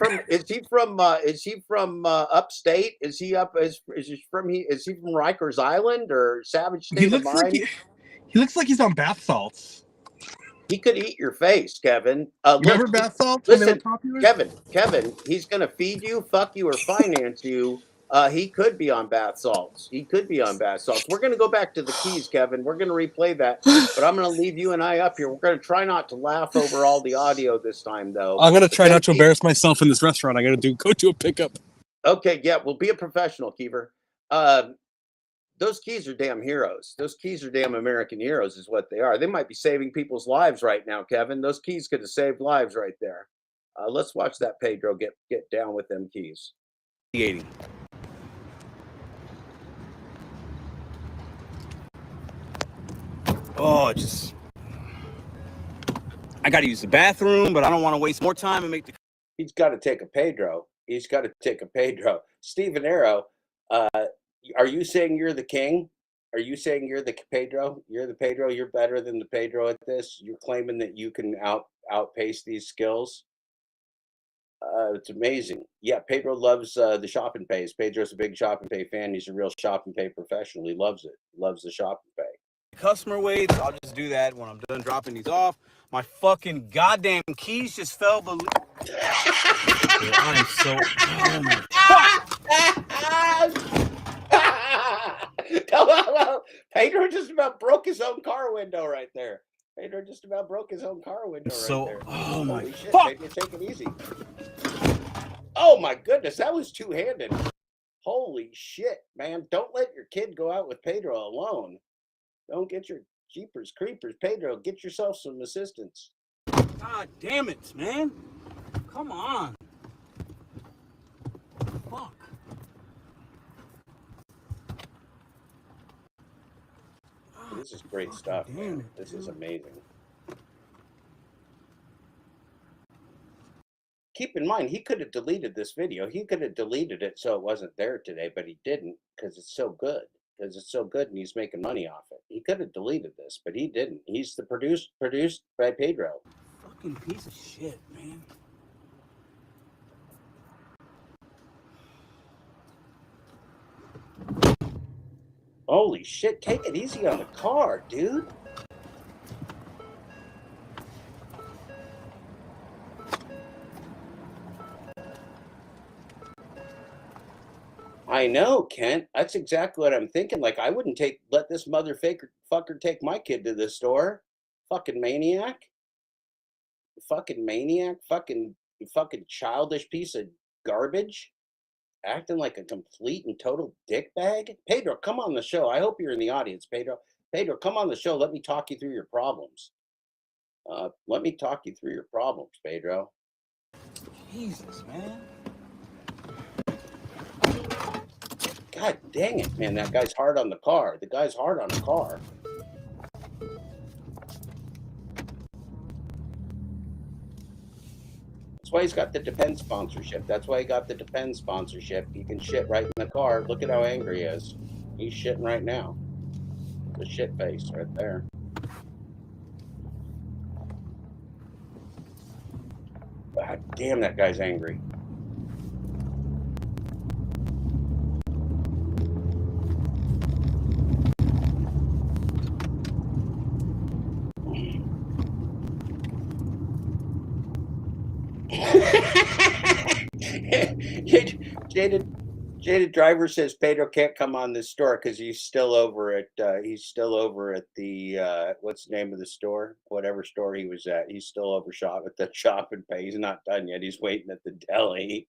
from upstate? Is he from Rikers Island or savage state of mind? He looks like he's on bath salts. He could eat your face, Kevin. Remember bath salts when they were Listen, popular? Kevin, he's gonna feed you, fuck you, or finance you. He could be on bath salts. We're gonna go back to the keys, Kevin. We're gonna replay that, but I'm gonna leave you and I up here. We're gonna try not to laugh over all the audio this time, though. I'm gonna try not to embarrass myself in this restaurant. I gotta go to a pickup. Okay, yeah, we'll be a professional, Keever. Those keys are damn heroes. Those keys are damn American heroes, is what they are. They might be saving people's lives right now, Kevin. Those keys could have saved lives right there. Let's watch that Pedro get down with them keys. 80. Oh, I got to use the bathroom, but I don't want to waste more time and make the. He's got to take a Pedro. Stephen Arrow, are you saying you're the king? Are you saying you're the Pedro? You're the Pedro. You're better than the Pedro at this. You're claiming that you can outpace these skills. It's amazing. Yeah, Pedro loves the shop and pays. Pedro's a big shop and pay fan. He's a real shop and pay professional. He loves it. He loves the shop and pay. Customer waits. I'll just do that when I'm done dropping these off. My fucking goddamn keys just fell. I'm so. Oh my No. Pedro just about broke his own car window right there. So, oh my Holy shit, fuck. Pedro, take it easy. Oh my goodness, that was two-handed. Holy shit, man. Don't let your kid go out with Pedro alone. Don't get your jeepers creepers. Pedro, get yourself some assistance. God damn it, man. Come on. Fuck. This is great stuff, man. This is amazing. keep in mind, he could have deleted this video. He could have deleted it so it wasn't there today, but he didn't because it's so good. Because it's so good and he's making money off it. He could have deleted this, but he didn't. He's the produced by Pedro. Fucking piece of shit, man. Holy shit, take it easy on the car, dude. I know, Kent. That's exactly what I'm thinking. Like, I wouldn't let this motherfucker take my kid to the store. Fucking maniac. Fucking maniac. Fucking childish piece of garbage. Acting like a complete and total dickbag. Pedro, come on the show. I hope you're in the audience, Pedro. Pedro, come on the show. Let me talk you through your problems. Let me talk you through your problems, Pedro. Jesus, man. God dang it, man. That guy's hard on the car. The guy's hard on the car. That's why he's got the Depend sponsorship. That's why he got the Depend sponsorship. He can shit right in the car. Look at how angry he is. He's shitting right now. The shit face right there. God damn, that guy's angry. Jaded Driver says Pedro can't come on this store because he's still over at the what's the name of the store? Whatever store he was at. He's still overshot at the shop and pay. He's not done yet. He's waiting at the deli.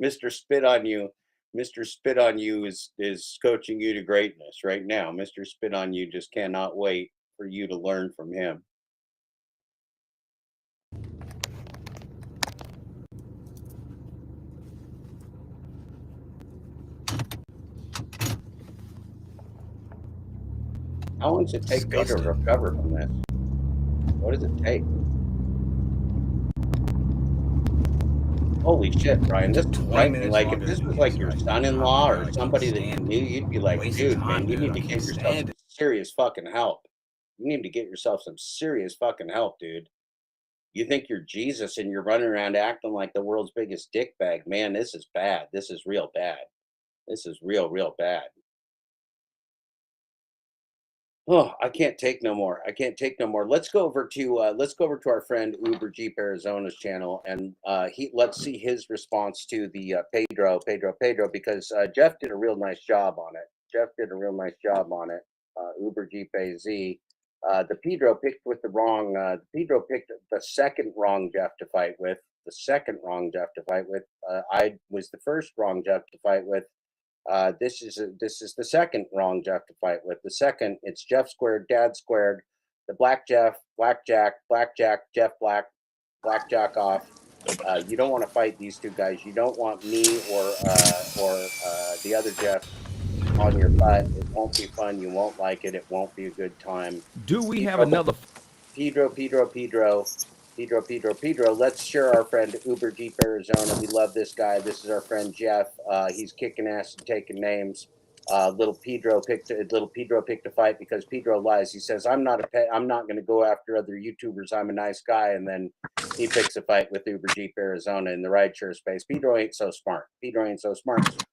Mr. Spit on You. Mr. Spit on You is coaching you to greatness right now. Mr. Spit on You just cannot wait for you to learn from him. How long does it take Pedro to recover from this? What does it take? Holy shit, Brian. This is frightening. Like, if this was like your son-in-law or somebody that you knew, you'd be like, dude, man, you need to get yourself some serious fucking help. You need to get yourself some serious fucking help, dude. You think you're Jesus and you're running around acting like the world's biggest dickbag. Man, this is bad. This is real bad. This is real, real bad. Oh, I can't take no more. I can't take no more. Let's go over to our friend Uber Jeep Arizona's channel, and let's see his response to the Pedro, because Jeff did a real nice job on it. Uber Jeep AZ. The Pedro picked the second wrong Jeff to fight with. I was the first wrong Jeff to fight with. This is the second wrong Jeff to fight with. The second, it's Jeff squared, Dad squared, the Black Jeff, Blackjack, Jeff Black, Blackjack off. You don't want to fight these two guys. You don't want me or the other Jeff on your butt. It won't be fun. You won't like it. It won't be a good time. Do we have another? Pedro. Let's share our friend Uber Jeep Arizona. We love this guy. This is our friend Jeff. He's kicking ass and taking names. Little Pedro picked a fight because Pedro lies. He says, I'm not going to go after other YouTubers. I'm a nice guy. And then he picks a fight with Uber Jeep Arizona in the rideshare space. Pedro ain't so smart.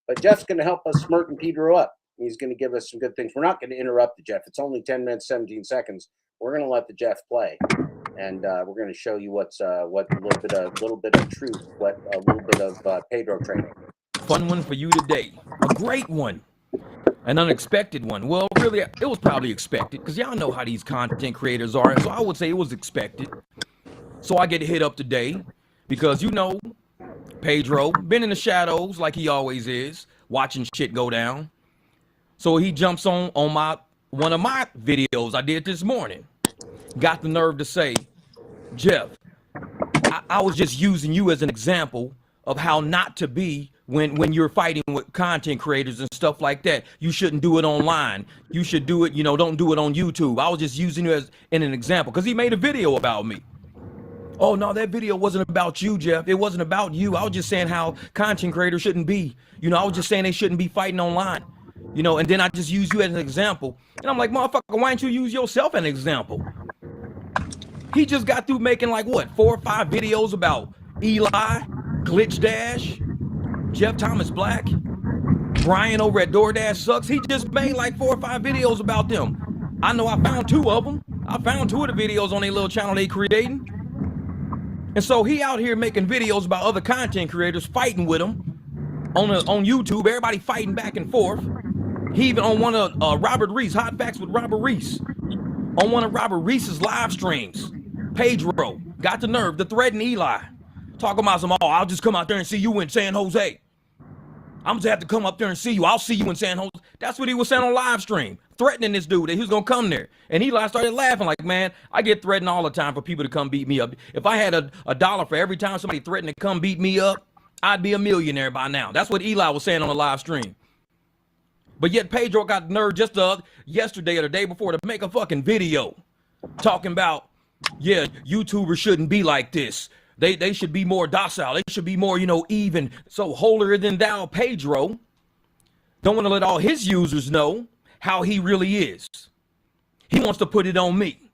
But Jeff's going to help us smarten Pedro up. He's going to give us some good things. We're not going to interrupt the Jeff. It's only 10 minutes, 17 seconds. We're going to let the Jeff play. And we're going to show you what a little bit of truth, what a little bit of Pedro training. Fun one for you today. A great one. An unexpected one. Well, really, it was probably expected because y'all know how these content creators are. So I would say it was expected. So I get hit up today because, you know, Pedro been in the shadows like he always is, watching shit go down. So he jumps on one of my videos I did this morning. Got the nerve to say, Jeff, I was just using you as an example of how not to be when you're fighting with content creators and stuff like that. You shouldn't do it online. You should do it, don't do it on YouTube. I was just using you as an example because he made a video about me. Oh no, that video wasn't about you, Jeff. It wasn't about you. I was just saying how content creators shouldn't be. You know, I was just saying they shouldn't be fighting online. You know, and then I just use you as an example. And I'm like, motherfucker, why don't you use yourself as an example? He just got through making like what, 4 or 5 videos about Eli, Glitch Dash, Jeff Thomas Black, Brian over at DoorDash Sucks. He just made like 4 or 5 videos about them. I know I found 2 of them. I found 2 of the videos on their little channel they creating. And so he out here making videos about other content creators fighting with him on YouTube. Everybody fighting back and forth. He even on one of Robert Reese, Hot Facts with Robert Reese. On one of Robert Reese's live streams, Pedro got the nerve to threaten Eli. Talking about some, oh, I'll just come out there and see you in San Jose. I'm just have to come up there and see you. I'll see you in San Jose. That's what he was saying on live stream, threatening this dude that he was gonna come there. And Eli started laughing like, man, I get threatened all the time for people to come beat me up. If I had a dollar for every time somebody threatened to come beat me up, I'd be a millionaire by now. That's what Eli was saying on the live stream. But yet Pedro got the nerve just yesterday or the day before to make a fucking video talking about, yeah, YouTubers shouldn't be like this. They should be more docile. They should be more, you know, even. So holier than thou Pedro don't want to let all his users know how he really is. He wants to put it on me.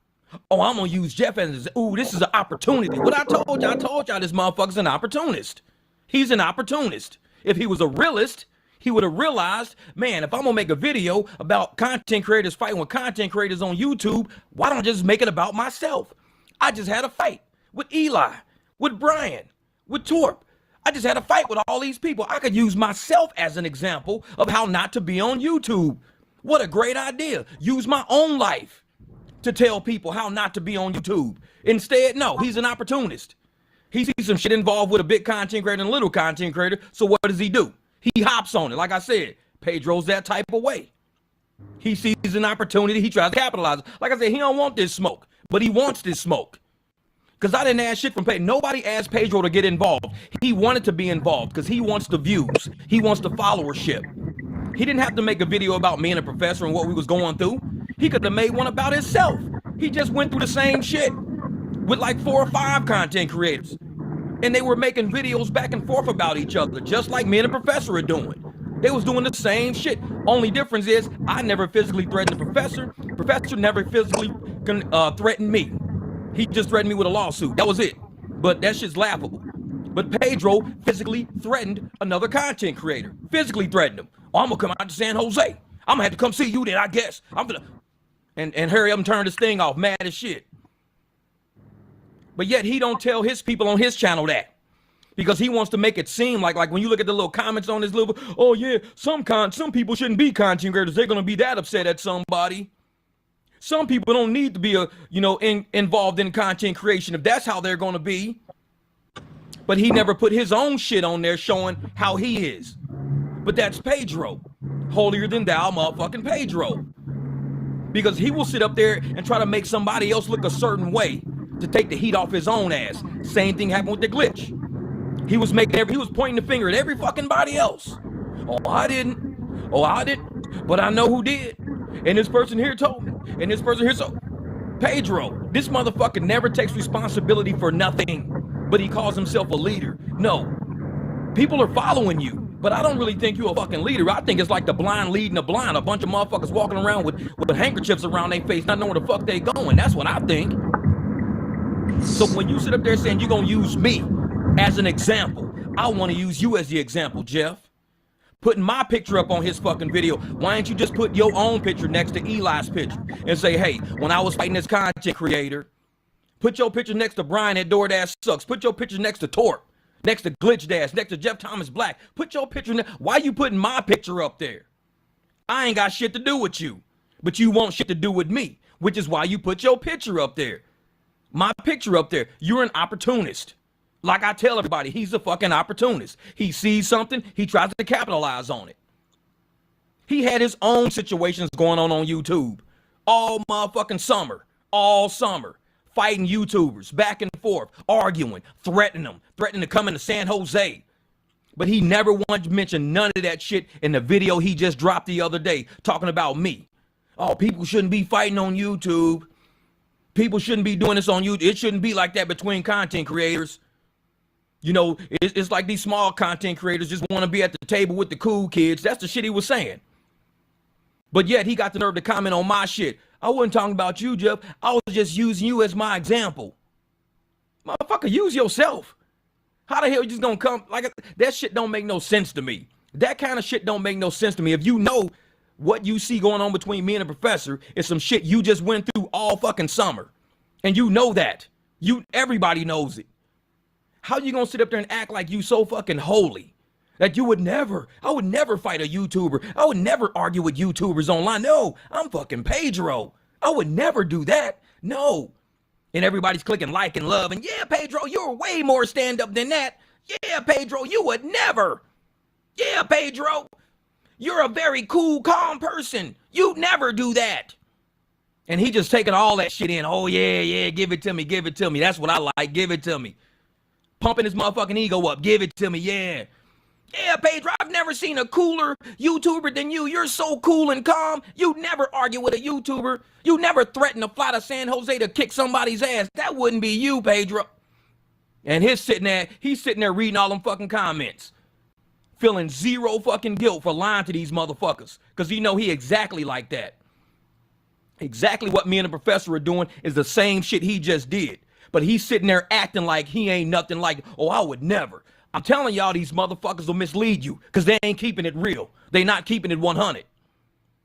Oh, I'm going to use Jeff as, ooh, this is an opportunity. What I told y'all this motherfucker's an opportunist. He's an opportunist. If he was a realist, he would have realized, man, if I'm gonna make a video about content creators fighting with content creators on YouTube, why don't I just make it about myself? I just had a fight with Eli, with Brian, with Torp. I just had a fight with all these people. I could use myself as an example of how not to be on YouTube. What a great idea. Use my own life to tell people how not to be on YouTube. Instead, no, he's an opportunist. He sees some shit involved with a big content creator and a little content creator, so what does he do? He hops on it. Like I said, Pedro's that type of way. He sees an opportunity. He tries to capitalize. Like I said, he don't want this smoke, but he wants this smoke. Because I didn't ask shit from Pedro. Nobody asked Pedro to get involved. He wanted to be involved because he wants the views. He wants the followership. He didn't have to make a video about me and a professor and what we was going through. He could have made one about himself. He just went through the same shit with like 4 or 5 content creators. And they were making videos back and forth about each other, just like me and the professor are doing. They was doing the same shit. Only difference is I never physically threatened the professor. Professor never physically threatened me. He just threatened me with a lawsuit. That was it. But that shit's laughable. But Pedro physically threatened another content creator. Physically threatened him. Oh, I'm gonna come out to San Jose. I'm gonna have to come see you then, I guess. I'm gonna and hurry up and turn this thing off, mad as shit. But yet he don't tell his people on his channel that. Because he wants to make it seem like when you look at the little comments on his little, oh yeah, some people shouldn't be content creators. They're gonna be that upset at somebody. Some people don't need to be involved in content creation if that's how they're gonna be. But he never put his own shit on there showing how he is. But that's Pedro. Holier than thou motherfucking Pedro. Because he will sit up there and try to make somebody else look a certain way to take the heat off his own ass. Same thing happened with the glitch. He was pointing the finger at every fucking body else. Oh, I didn't. Oh, I didn't. But I know who did. And this person here told me. And this person here so. Pedro, this motherfucker never takes responsibility for nothing. But he calls himself a leader. No. People are following you. But I don't really think you're a fucking leader. I think it's like the blind leading the blind. A bunch of motherfuckers walking around with handkerchiefs around their face, not knowing where the fuck they going. That's what I think. So when you sit up there saying you're gonna use me as an example, I want to use you as the example, Jeff. Putting my picture up on his fucking video. Why don't you just put your own picture next to Eli's picture and say, hey, when I was fighting this content creator, put your picture next to Brian at DoorDash Sucks. Put your picture next to Torp, next to Glitch Dash, next to Jeff Thomas Black. Put your picture why you putting my picture up there? I ain't got shit to do with you, but you want shit to do with me, which is why you put your picture up there. My picture up there. You're an opportunist. Like I tell everybody, he's a fucking opportunist. He sees something, he tries to capitalize on it. He had his own situations going on YouTube. All motherfucking summer. All summer. Fighting YouTubers, back and forth, arguing, threatening to come into San Jose. But he never wanted to mention none of that shit in the video he just dropped the other day, talking about me. Oh, people shouldn't be fighting on YouTube. People shouldn't be doing this on YouTube. It shouldn't be like that between content creators. You know, it's like these small content creators just want to be at the table with the cool kids. That's the shit he was saying. But yet he got the nerve to comment on my shit. I wasn't talking about you, Jeff. I was just using you as my example. Motherfucker, use yourself. How the hell you just gonna come? Like, that shit don't make no sense to me. That kind of shit don't make no sense to me. If you know what you see going on between me and the professor is some shit you just went through all fucking summer. And you know that. Everybody knows it. How you gonna sit up there and act like you so fucking holy? That you would never, I would never fight a YouTuber. I would never argue with YouTubers online. No, I'm fucking Pedro. I would never do that. No. And everybody's clicking like and love. And yeah, Pedro, you're way more stand-up than that. Yeah, Pedro, you would never. Yeah, Pedro, you're a very cool, calm person. You'd never do that. And he just taking all that shit in. Oh, yeah, give it to me, give it to me. That's what I like, give it to me. Pumping his motherfucking ego up, give it to me, yeah. Yeah, Pedro, I've never seen a cooler YouTuber than you. You're so cool and calm. You never argue with a YouTuber. You never threaten to fly to San Jose to kick somebody's ass. That wouldn't be you, Pedro. And he's sitting there reading all them fucking comments. Feeling zero fucking guilt for lying to these motherfuckers. Because he know he exactly like that. Exactly what me and the professor are doing is the same shit he just did. But he's sitting there acting like he ain't nothing like, oh, I would never. I'm telling y'all, these motherfuckers will mislead you because they ain't keeping it real. They not keeping it 100.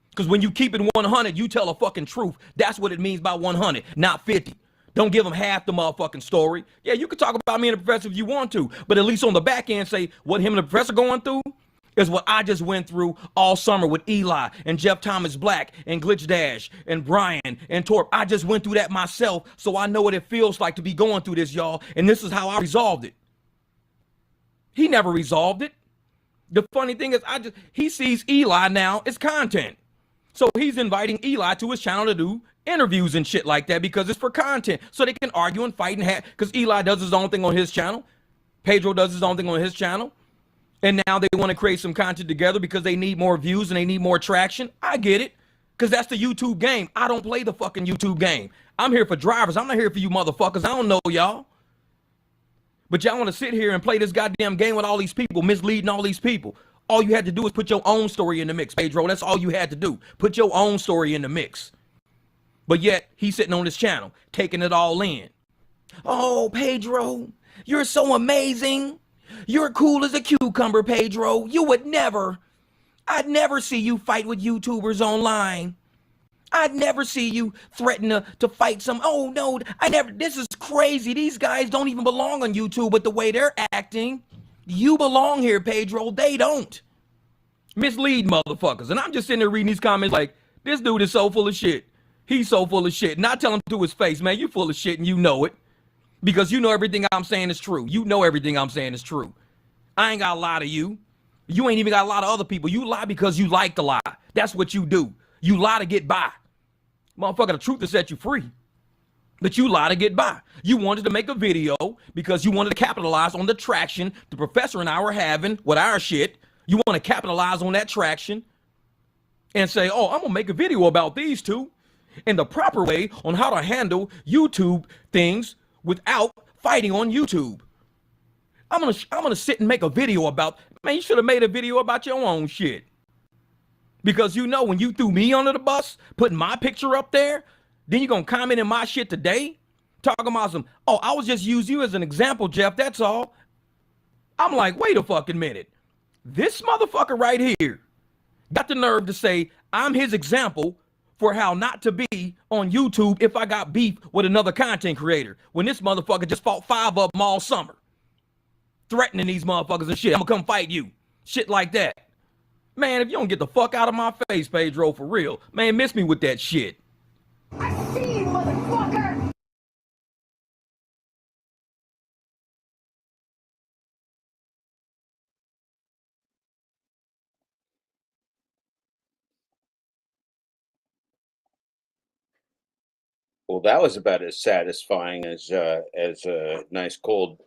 Because when you keep it 100, you tell a fucking truth. That's what it means by 100, not 50. Don't give them half the motherfucking story. Yeah, you can talk about me and the professor if you want to, but at least on the back end say what him and the professor going through is what I just went through all summer with Eli and Jeff Thomas Black and Glitch Dash and Brian and Torp. I just went through that myself, so I know what it feels like to be going through this, y'all, and this is how I resolved it. He never resolved it. The funny thing is, he sees Eli now as content. So he's inviting Eli to his channel to do interviews and shit like that because it's for content. So they can argue and fight and have, because Eli does his own thing on his channel. Pedro does his own thing on his channel. And now they want to create some content together because they need more views and they need more traction. I get it. Because that's the YouTube game. I don't play the fucking YouTube game. I'm here for drivers. I'm not here for you motherfuckers. I don't know y'all. But y'all want to sit here and play this goddamn game with all these people, misleading all these people. All you had to do is put your own story in the mix, Pedro. That's all you had to do. Put your own story in the mix. But yet, he's sitting on his channel, taking it all in. Oh, Pedro, you're so amazing. You're cool as a cucumber, Pedro. You would never. I'd never see you fight with YouTubers online. I'd never see you threaten to fight some. Oh, no, I never. This is crazy. These guys don't even belong on YouTube with the way they're acting. You belong here, Pedro. They don't. Mislead motherfuckers. And I'm just sitting there reading these comments like, this dude is so full of shit. He's so full of shit. And I tell him to his face, man, you full of shit and you know it. Because you know everything I'm saying is true. You know everything I'm saying is true. I ain't got to lie to you. You ain't even got a lot of other people. You lie because you like to lie. That's what you do. You lie to get by. Motherfucker, the truth will set you free. But you lie to get by. You wanted to make a video because you wanted to capitalize on the traction the professor and I were having with our shit. You want to capitalize on that traction and say, oh, I'm going to make a video about these two in the proper way on how to handle YouTube things without fighting on YouTube. I'm gonna sit and make a video about, man, you should have made a video about your own shit. Because you know when you threw me under the bus, putting my picture up there, then you're gonna comment in my shit today, talking about some, oh, I was just using you as an example, Jeff, that's all. I'm like, wait a fucking minute. This motherfucker right here got the nerve to say I'm his example for how not to be on YouTube if I got beef with another content creator. When this motherfucker just fought 5 of them all summer. Threatening these motherfuckers and shit. I'm gonna come fight you. Shit like that. Man, if you don't get the fuck out of my face, Pedro, for real, man, miss me with that shit. I see you, motherfucker! Well, that was about as satisfying as a nice cold,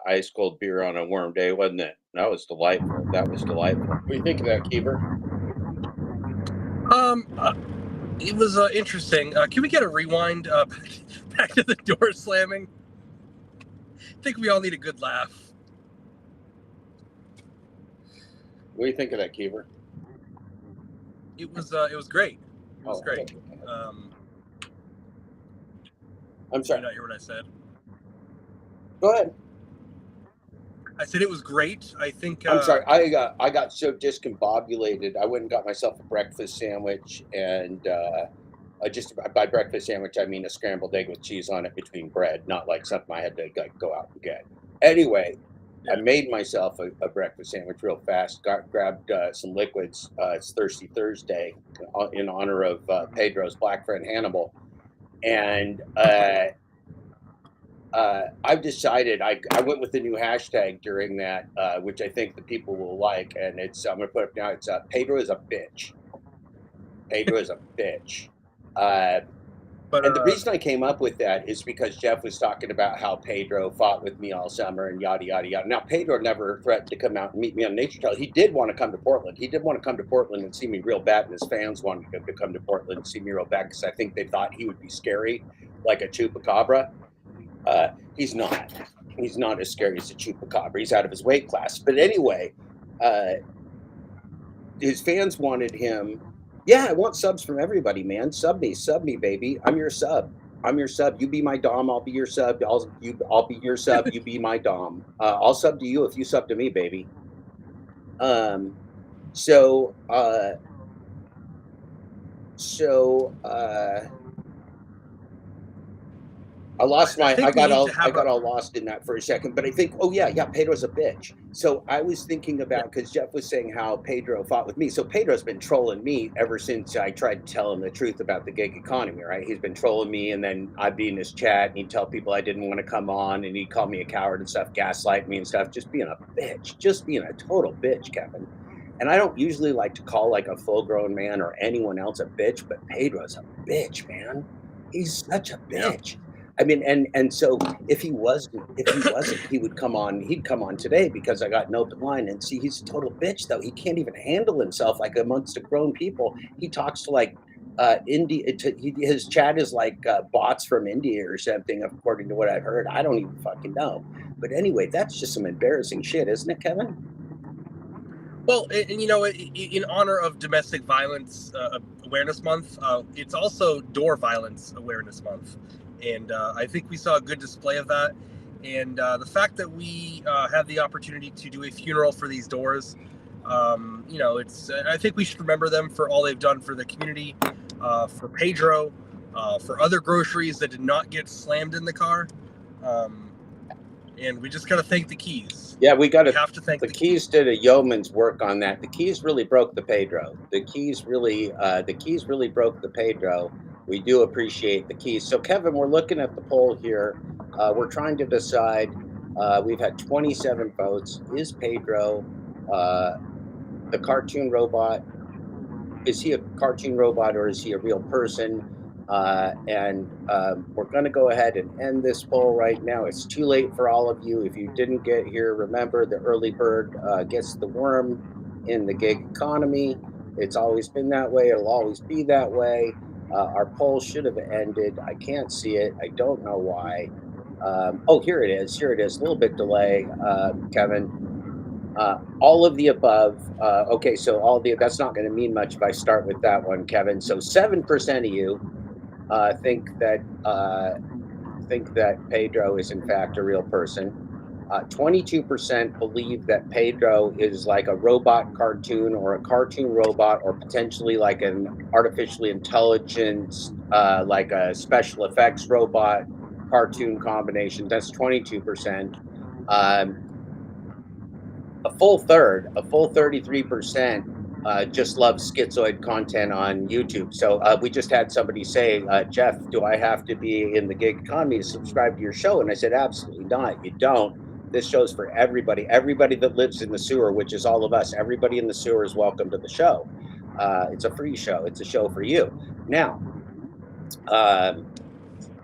ice cold beer on a warm day, wasn't it? That was delightful. That was delightful. What do you think of that, Keeper? It was interesting. Can we get a rewind back to the door slamming? I think we all need a good laugh. What do you think of that, Keever? It was great. It was great. I'm sorry. Did you not hear what I said? Go ahead. I said it was great. I think. I'm sorry. I got so discombobulated. I went and got myself a breakfast sandwich, and just by breakfast sandwich I mean a scrambled egg with cheese on it between bread, not like something I had to go out and get. Anyway, I made myself a breakfast sandwich real fast. Grabbed some liquids. It's Thirsty Thursday in honor of Pedro's black friend Hannibal, and I've decided I went with the new hashtag during that, which I think the people will like, and I'm gonna put it now. It's Pedro is a bitch. Pedro is a bitch. And the reason I came up with that is because Jeff was talking about how Pedro fought with me all summer and yada yada yada. Now Pedro never threatened to come out and meet me on Nature Trail. He did want to come to Portland. He did want to come to Portland and see me real bad, and his fans wanted him to come to Portland and see me real bad because I think they thought he would be scary, like a chupacabra. He's not. He's not as scary as a chupacabra. He's out of his weight class. But anyway, his fans wanted him. Yeah, I want subs from everybody, man. Sub me, baby. I'm your sub. You be my dom. I'll be your sub. I'll be your sub. You be my dom. I'll sub to you if you sub to me, baby. I got all lost in that for a second, but I think, Pedro's a bitch. So I was thinking about, because Jeff was saying how Pedro fought with me. So Pedro's been trolling me ever since I tried to tell him the truth about the gig economy, right? He's been trolling me, and then I'd be in his chat, and he'd tell people I didn't want to come on, and he'd call me a coward and stuff, gaslight me and stuff, just being a bitch, just being a total bitch, Kevin. And I don't usually like to call like a full-grown man or anyone else a bitch, but Pedro's a bitch, man. He's such a bitch. I mean, and so if he wasn't, he would come on. He'd come on today because I got an open line. And see, he's a total bitch, though. He can't even handle himself like amongst the grown people. He talks to like India. His chat is like bots from India or something, according to what I've heard. I don't even fucking know. But anyway, that's just some embarrassing shit, isn't it, Kevin? Well, and in honor of Domestic Violence Awareness Month, it's also Door Violence Awareness Month. And I think we saw a good display of that. And the fact that we have the opportunity to do a funeral for these doors, I think we should remember them for all they've done for the community, for Pedro, for other groceries that did not get slammed in the car. And we just got to thank the Keys. Yeah, we have to thank the Keys. Did a yeoman's work on that. The Keys really broke the Pedro. The Keys really broke the Pedro. We do appreciate the Keys. So, Kevin, we're looking at the poll here. We're trying to decide. We've had 27 votes. Is Pedro the cartoon robot? Is he a cartoon robot or is he a real person? We're going to go ahead and end this poll right now. It's too late for all of you. If you didn't get here, remember the early bird gets the worm in the gig economy. It's always been that way. It'll always be that way. Our poll should have ended. I can't see it. I don't know why. Here it is. Here it is. A little bit delay, Kevin. All of the above. Okay, so that's not going to mean much if I start with that one, Kevin. So 7% of you think that Pedro is in fact a real person. 22% believe that Pedro is like a robot cartoon or a cartoon robot, or potentially like an artificially intelligent, like a special effects robot cartoon combination. That's 22%. A full 33%, just love schizoid content on YouTube. So we just had somebody say, Jeff, do I have to be in the gig economy to subscribe to your show? And I said, absolutely not. You don't. This show's for everybody. Everybody that lives in the sewer, which is all of us. Everybody in the sewer is welcome to the show. It's a free show. It's a show for you. Now, a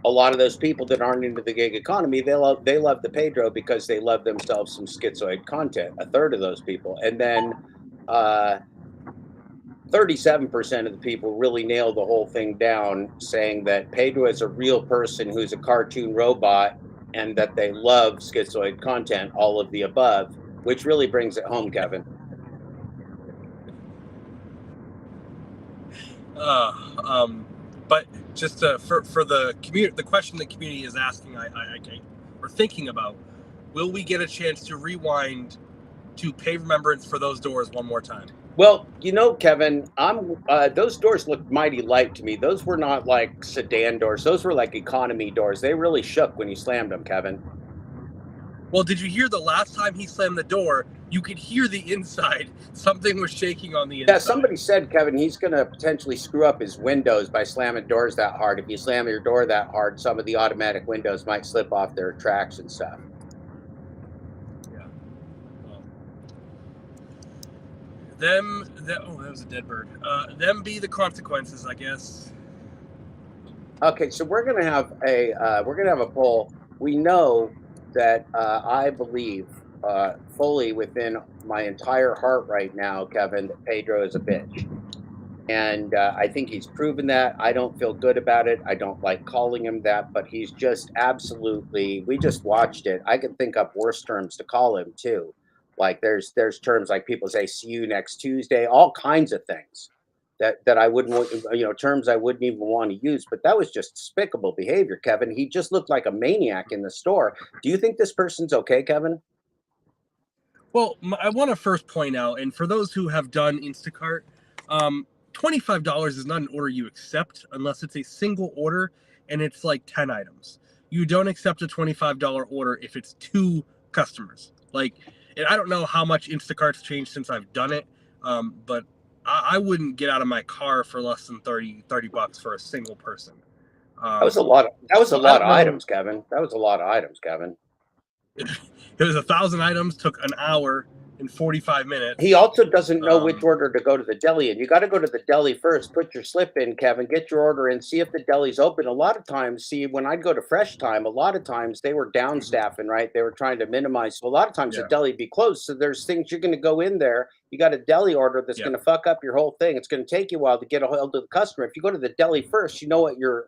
lot of those people that aren't into the gig economy, they love the Pedro because they love themselves some schizoid content. A third of those people. And then 37% of the people really nailed the whole thing down, saying that Pedro is a real person who's a cartoon robot and that they love schizoid content, all of the above, which really brings it home, Kevin. But just for the community, the question the community is asking, or thinking about, will we get a chance to rewind to pay remembrance for those doors one more time? Well, you know, Kevin, those doors looked mighty light to me. Those were not like sedan doors. Those were like economy doors. They really shook when you slammed them, Kevin. Well, did you hear the last time he slammed the door? You could hear the inside. Something was shaking on the inside. Yeah, somebody said, Kevin, he's going to potentially screw up his windows by slamming doors that hard. If you slam your door that hard, some of the automatic windows might slip off their tracks and stuff. Yeah. Well, oh, that was a dead bird. Them be the consequences, I guess. Okay, so we're gonna have a poll. We know that I believe fully within my entire heart right now, Kevin, that Pedro is a bitch, and I think he's proven that. I don't feel good about it. I don't like calling him that, but he's just absolutely. We just watched it. I can think up worse terms to call him too. Like there's terms like people say "see you next Tuesday," all kinds of things that I wouldn't want, terms I wouldn't even want to use. But that was just despicable behavior, Kevin. He just looked like a maniac in the store. Do you think this person's okay, Kevin? Well, I want to first point out, and for those who have done Instacart, $25 is not an order you accept unless it's a single order and it's like 10 items. You don't accept a $25 order if it's 2 customers. Like, and I don't know how much Instacart's changed since I've done it, but I wouldn't get out of my car for less than 30 bucks for a single person. That was a lot of items, Kevin. That was a lot of items, Kevin. It was 1,000 items, took an hour and 45 minutes. He also doesn't know which order to go to the deli in. You got to go to the deli first, put your slip in, Kevin, get your order in, see if the deli's open. A lot of times, when I'd go to Fresh Time, a lot of times they were down staffing, right? They were trying to minimize. So a lot of times the deli be closed. So there's things you're going to go in there. You got a deli order that's going to fuck up your whole thing. It's going to take you a while to get a hold of the customer. If you go to the deli first, you know what your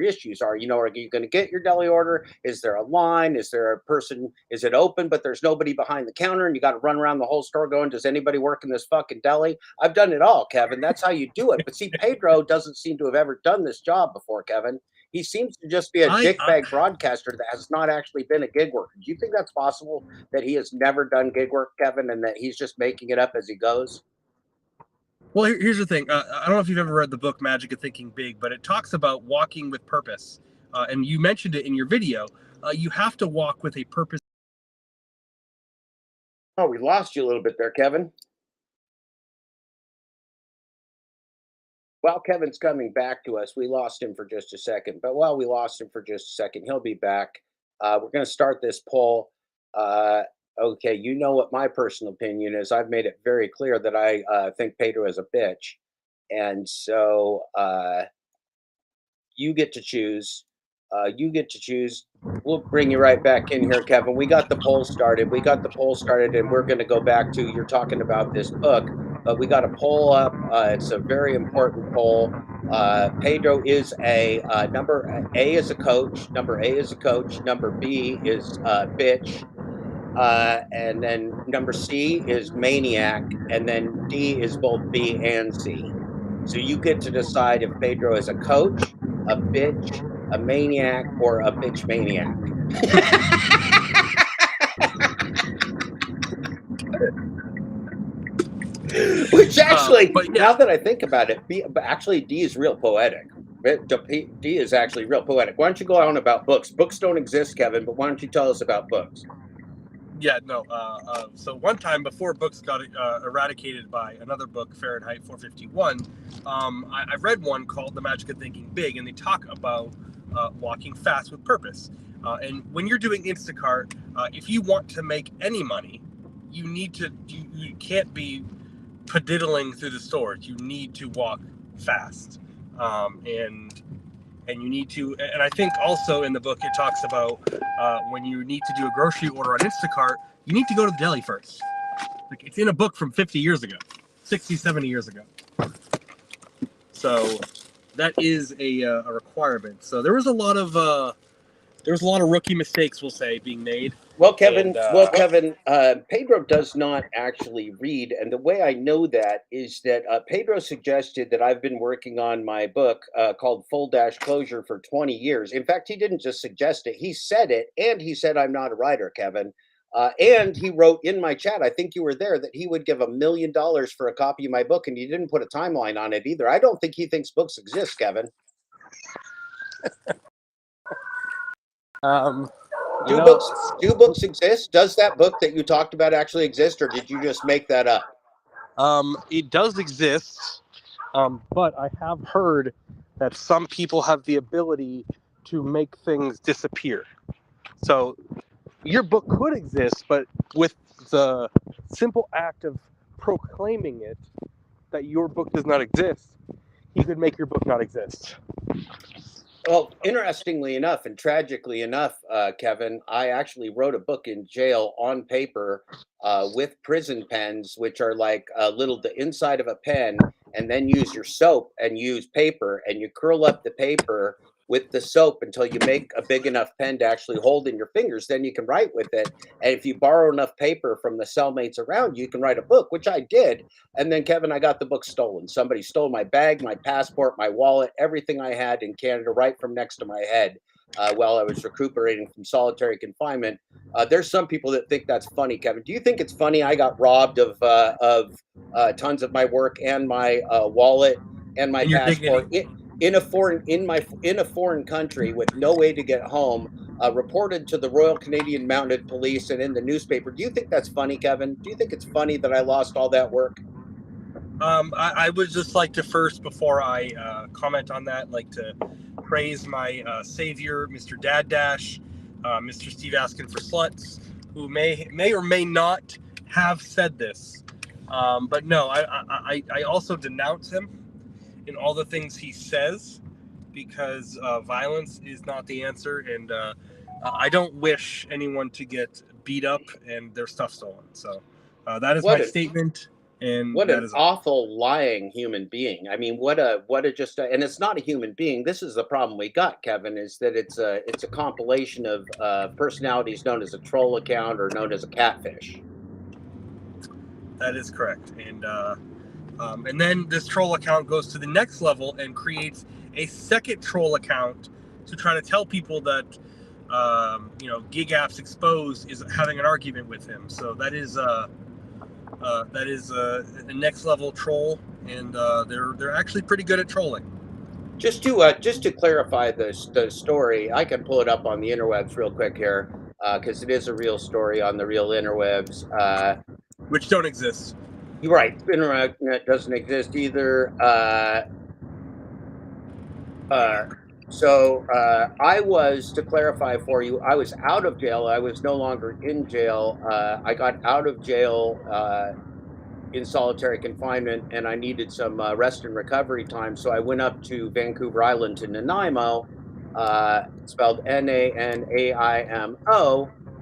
issues are. You know, are you going to get your deli order? Is there a line? Is there a person? Is it open but there's nobody behind the counter? And you got to run around the whole store going, does anybody work in this fucking deli? I've done it all, Kevin. That's how you do it. But see, Pedro doesn't seem to have ever done this job before, Kevin. He seems to just be a dickbag broadcaster that has not actually been a gig worker. Do you think that's possible, that he has never done gig work, Kevin, and that he's just making it up as he goes? Well, here's the thing. I don't know if you've ever read the book Magic of Thinking Big, but it talks about walking with purpose. And you mentioned it in your video. You have to walk with a purpose. Oh, we lost you a little bit there, Kevin. While Kevin's coming back to us, we lost him for just a second. But while we lost him for just a second, he'll be back. We're going to start this poll. Okay, you know what my personal opinion is. I've made it very clear that I think Pedro is a bitch. And so you get to choose. We'll bring you right back in here, Kevin. We got the poll started. And we're going to go back to, you're talking about this book. But we got a poll up. It's a very important poll. Pedro is number A is a coach. Number A is a coach. Number B is bitch. And then number C is maniac. And then D is both B and C. So you get to decide if Pedro is a coach, a bitch, a maniac, or a bitch maniac. Which actually, now that I think about it, D is real poetic. D is actually real poetic. Why don't you go on about books? Books don't exist, Kevin, but why don't you tell us about books? Yeah, no. So one time before books got eradicated by another book, Fahrenheit 451, I read one called The Magic of Thinking Big, and they talk about walking fast with purpose. And when you're doing Instacart, if you want to make any money, you can't be padiddling through the stores. You need to walk fast, and you need to. And I think also in the book it talks about when you need to do a grocery order on Instacart, you need to go to the deli first. Like, it's in a book from 50 years ago, 60, 70 years ago. So that is a requirement. So there was a lot of rookie mistakes, we'll say, being made. Well, Kevin, And, Pedro does not actually read, and the way I know that is that Pedro suggested that I've been working on my book called Full Dash Closure for 20 years. In fact, he didn't just suggest it; he said it, and he said I'm not a writer, Kevin. And he wrote in my chat, I think you were there, that he would give $1 million for a copy of my book, and he didn't put a timeline on it either. I don't think he thinks books exist, Kevin. Do books exist? Does that book that you talked about actually exist, or did you just make that up? It does exist, but I have heard that some people have the ability to make things disappear. So your book could exist, but with the simple act of proclaiming it that your book does not exist, he could make your book not exist. Well, interestingly enough and tragically enough, Kevin, I actually wrote a book in jail on paper with prison pens, which are like the inside of a pen, and then use your soap and use paper, and you curl up the paper with the soap until you make a big enough pen to actually hold in your fingers. Then you can write with it. And if you borrow enough paper from the cellmates around you, you can write a book, which I did. And then, Kevin, I got the book stolen. Somebody stole my bag, my passport, my wallet, everything I had in Canada, right from next to my head while I was recuperating from solitary confinement. There's some people that think that's funny, Kevin. Do you think it's funny I got robbed of tons of my work and my wallet and my passport in a foreign country with no way to get home? Reported to the Royal Canadian Mounted Police and in the newspaper. Do you think that's funny, Kevin? Do you think it's funny that I lost all that work? I would just like to first, before I comment on that, like to praise my savior, Mr. Dad Dash, Mr. Steve Askin for Sluts, who may or may not have said this. But no, I also denounce him in all the things he says, because violence is not the answer, and I don't wish anyone to get beat up and their stuff stolen. So that is my statement. And what an awful lying human being. I mean, what a and it's not a human being. This is the problem we got, Kevin, is that it's a compilation of personalities known as a troll account or known as a catfish. That is correct. And then this troll account goes to the next level and creates a second troll account to try to tell people that Gig Apps Exposed is having an argument with him. So that is a next level troll, and they're actually pretty good at trolling. Just to clarify the story, I can pull it up on the interwebs real quick here, because it is a real story on the real interwebs, which don't exist. You're right. Internet doesn't exist either. So I was, to clarify for you, I was out of jail. I was no longer in jail. I got out of jail in solitary confinement, and I needed some rest and recovery time. So I went up to Vancouver Island to Nanaimo, spelled Nanaimo,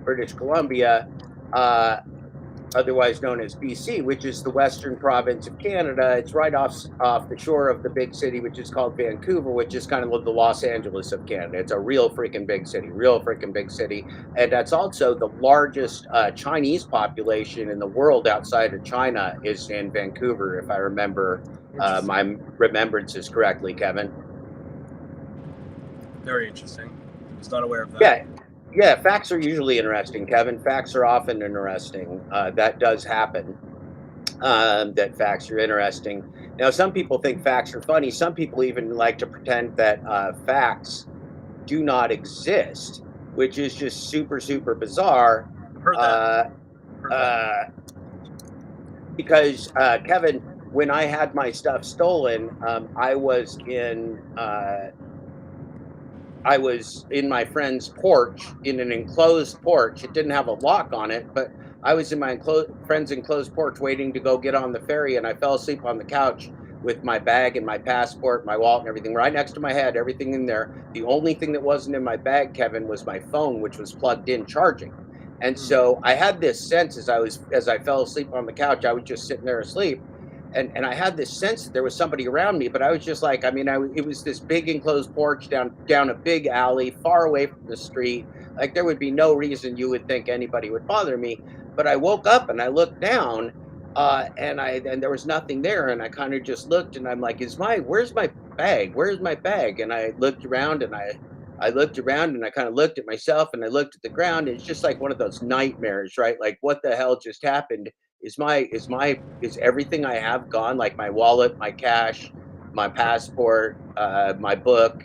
British Columbia, otherwise known as BC, which is the western province of Canada. It's right off the shore of the big city, which is called Vancouver, which is kind of the Los Angeles of Canada. It's a real freaking big city, and that's also the largest Chinese population in the world outside of China is in Vancouver, if I remember my remembrances correctly, Kevin. Very interesting. I was not aware of that. Yeah, facts are usually interesting, Kevin. Facts are often interesting. That does happen, that facts are interesting. Now, some people think facts are funny. Some people even like to pretend that facts do not exist, which is just super, super bizarre. Because, Kevin, when I had my stuff stolen, I was in my friend's porch, in an enclosed porch. It didn't have a lock on it, but I was in my friend's enclosed porch waiting to go get on the ferry, and I fell asleep on the couch with my bag and my passport, my wallet and everything right next to my head, everything in there. The only thing that wasn't in my bag, Kevin, was my phone, which was plugged in charging. And so I had this sense as I fell asleep on the couch, I was just sitting there asleep. and I had this sense that there was somebody around me, but I was just like, I mean, it was this big enclosed porch down a big alley, far away from the street. Like there would be no reason you would think anybody would bother me. But I woke up and I looked down, and there was nothing there, and I kind of just looked, and I'm like, where's my bag? Where's my bag? And I looked around, and I looked around, and I kind of looked at myself, and I looked at the ground. It's just like one of those nightmares, right? Like, what the hell just happened? Is everything I have gone? Like my wallet, my cash, my passport, my book,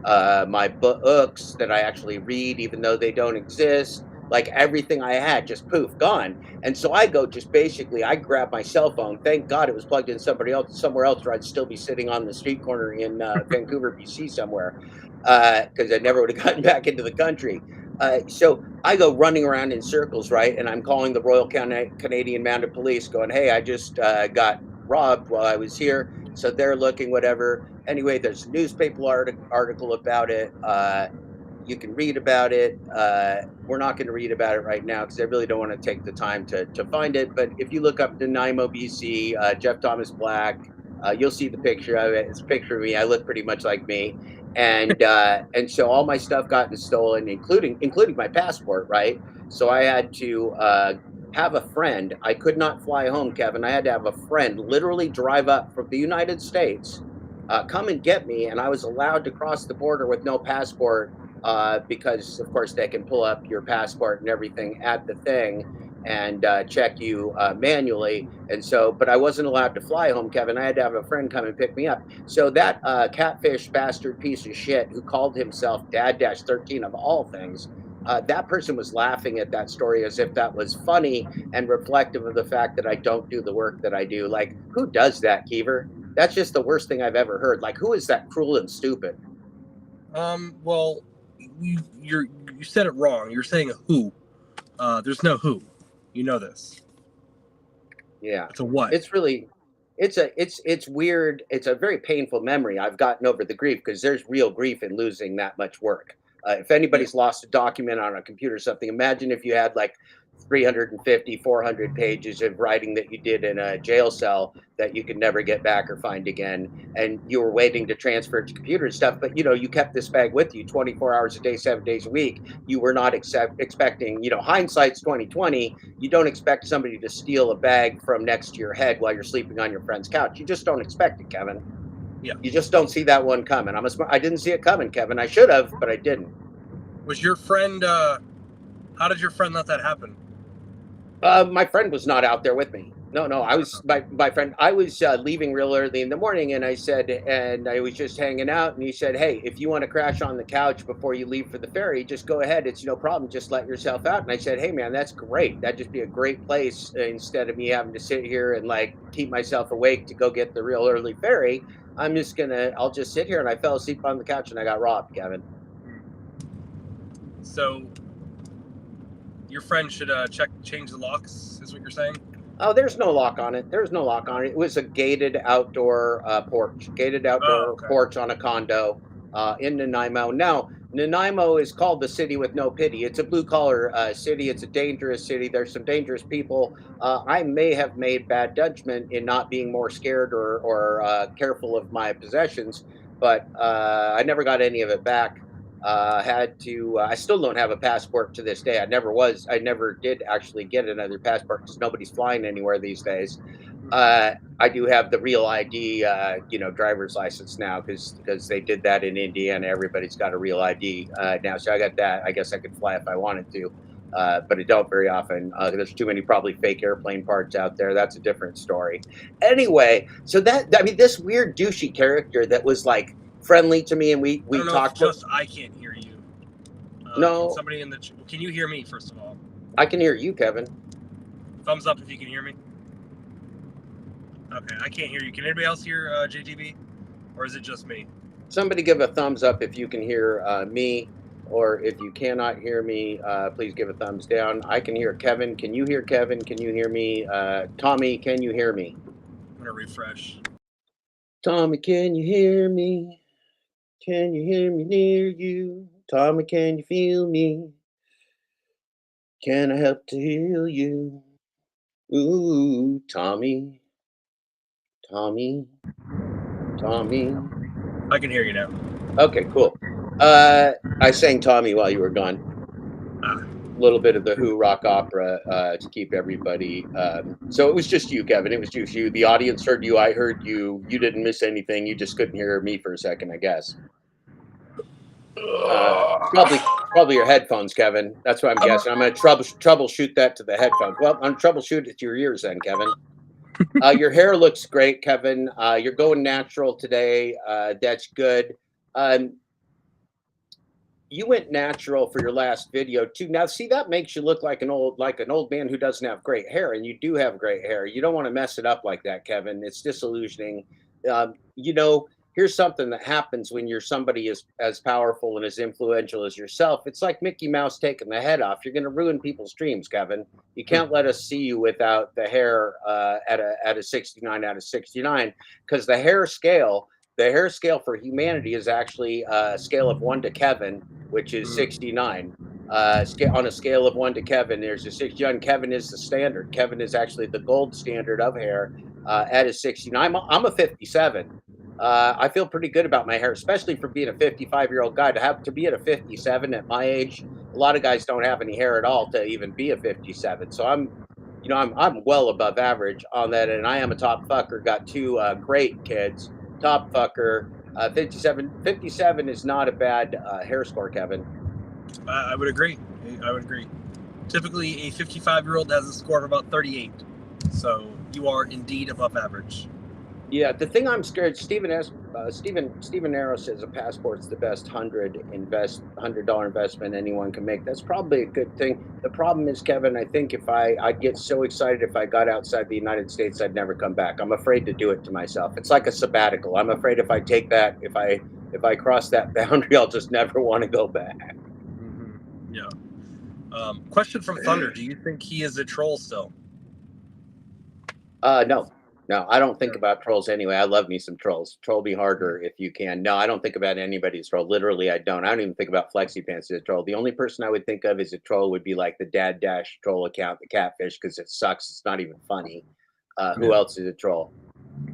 my books that I actually read, even though they don't exist. Like everything I had, just poof, gone. And so I go, just basically, I grab my cell phone. Thank God it was plugged in somewhere else, or I'd still be sitting on the street corner in Vancouver, BC, somewhere, because I never would have gotten back into the country. So I go running around in circles, right? And I'm calling the Royal Canadian Mounted Police, going, "Hey, I just got robbed while I was here." So they're looking, whatever. Anyway, there's a newspaper article about it. You can read about it. We're not going to read about it right now because I really don't want to take the time to find it. But if you look up Nanaimo, BC, Jeff Thomas Black, you'll see the picture of it. It's a picture of me. I look pretty much like me, and so all my stuff gotten stolen, including my passport. Right. So I had to have a friend. I could not fly home, Kevin. I had to have a friend literally drive up from the United States, come and get me, and I was allowed to cross the border with no passport because of course they can pull up your passport and everything at the thing and check you manually. And so, but I wasn't allowed to fly home, Kevin. I had to have a friend come and pick me up. So that catfish bastard piece of shit who called himself Dad 13 of all things, that person was laughing at that story as if that was funny and reflective of the fact that I don't do the work that I do. Like, who does that, Keever? That's just the worst thing I've ever heard. Like, who is that cruel and stupid? Well, you said it wrong. You're saying a who. There's no who. You know this. Yeah. It's a what. It's really it's weird. It's a very painful memory. I've gotten over the grief because there's real grief in losing that much work. If Yeah. anybody's lost a document on a computer or something, imagine if you had like 350, 400 pages of writing that you did in a jail cell that you could never get back or find again, and you were waiting to transfer it to computer and stuff, but you kept this bag with you 24 hours a day, 7 days a week. You were not expecting, hindsight's 2020. You don't expect somebody to steal a bag from next to your head while you're sleeping on your friend's couch. You just don't expect it, Kevin. Yeah. You just don't see that one coming. I didn't see it coming, Kevin. I should have, but I didn't. Was your friend? How did your friend let that happen? My friend was not out there with me. No, no, I was my friend. I was leaving real early in the morning, and I was just hanging out, and he said, "Hey, if you want to crash on the couch before you leave for the ferry, just go ahead. It's no problem. Just let yourself out." And I said, "Hey, man, that's great. That'd just be a great place instead of me having to sit here and like keep myself awake to go get the real early ferry. I'll just sit here." And I fell asleep on the couch, and I got robbed, Kevin. So your friend should change the locks. Is what you're saying? Oh, there's no lock on it. There's no lock on it. It was a gated outdoor porch on a condo in Nanaimo. Now, Nanaimo is called the city with no pity. It's a blue collar city. It's a dangerous city. There's some dangerous people. I may have made bad judgment in not being more scared or careful of my possessions, but I never got any of it back. I still don't have a passport to this day. I never did actually get another passport because nobody's flying anywhere these days. I do have the real ID, driver's license now because they did that in Indiana. Everybody's got a real ID now, so I got that. I guess I could fly if I wanted to, but I don't very often. There's too many probably fake airplane parts out there. That's a different story. Anyway, so this weird douchey character that was like friendly to me, and we I don't know talked. if just I can't hear you. Can No, somebody can you hear me first of all? I can hear you, Kevin. Thumbs up if you can hear me. Okay, I can't hear you. Can anybody else hear JGB, or is it just me? Somebody give a thumbs up if you can hear me, or if you cannot hear me, please give a thumbs down. I can hear Kevin. Can you hear Kevin? Can you hear me? Tommy, can you hear me? I'm gonna refresh. Tommy, can you hear me? Can you hear me near you? Tommy, can you feel me? Can I help to heal you? Ooh, Tommy. Tommy? Tommy? I can hear you now. Okay, cool. I sang Tommy while you were gone. A little bit of the Who rock opera to keep everybody. So it was just you, Kevin. It was just you. The audience heard you. I heard you. You didn't miss anything. You just couldn't hear me for a second, I guess. Probably your headphones, Kevin. That's what I'm guessing. I'm gonna troubleshoot that to the headphones. Well, I'm troubleshoot it to your ears then, Kevin. Your hair looks great, Kevin. You're going natural today. That's good. Um, you went natural for your last video too. Now, see, that makes you look like an old man who doesn't have great hair, and you do have great hair. You don't want to mess it up like that, Kevin. It's disillusioning. Here's something that happens when you're somebody as powerful and as influential as yourself. It's like Mickey Mouse taking the head off. You're going to ruin people's dreams, Kevin. You can't let us see you without the hair at a 69 out of 69, because the hair scale for humanity is actually a scale of 1 to Kevin, which is 69. On a scale of 1 to Kevin, there's a 69. Kevin is the standard. Kevin is actually the gold standard of hair at a 69. I'm a 57. I feel pretty good about my hair, especially for being a 55-year-old guy. To be at a 57 at my age, a lot of guys don't have any hair at all to even be a 57. So I'm well above average on that, and I am a top fucker. Got two great kids. Top fucker. 57 is not a bad hair score, Kevin. I would agree. Typically, a 55-year-old has a score of about 38. So you are indeed above average. Yeah, the thing I'm scared, Stephen Arrow says a passport's the best $100 investment anyone can make. That's probably a good thing. The problem is, Kevin, I think I'd get so excited if I got outside the United States, I'd never come back. I'm afraid to do it to myself. It's like a sabbatical. I'm afraid if I take that, if I cross that boundary, I'll just never want to go back. Mm-hmm. Yeah. Question from Thunder: do you think he is a troll still? No, I don't think about trolls anyway. I love me some trolls. Troll me harder if you can. No, I don't think about anybody as a troll. Literally, I don't. I don't even think about Flexi Pants as a troll. The only person I would think of as a troll would be like the Dad Dash troll account, the Catfish, because it sucks. It's not even funny. Who else is a troll?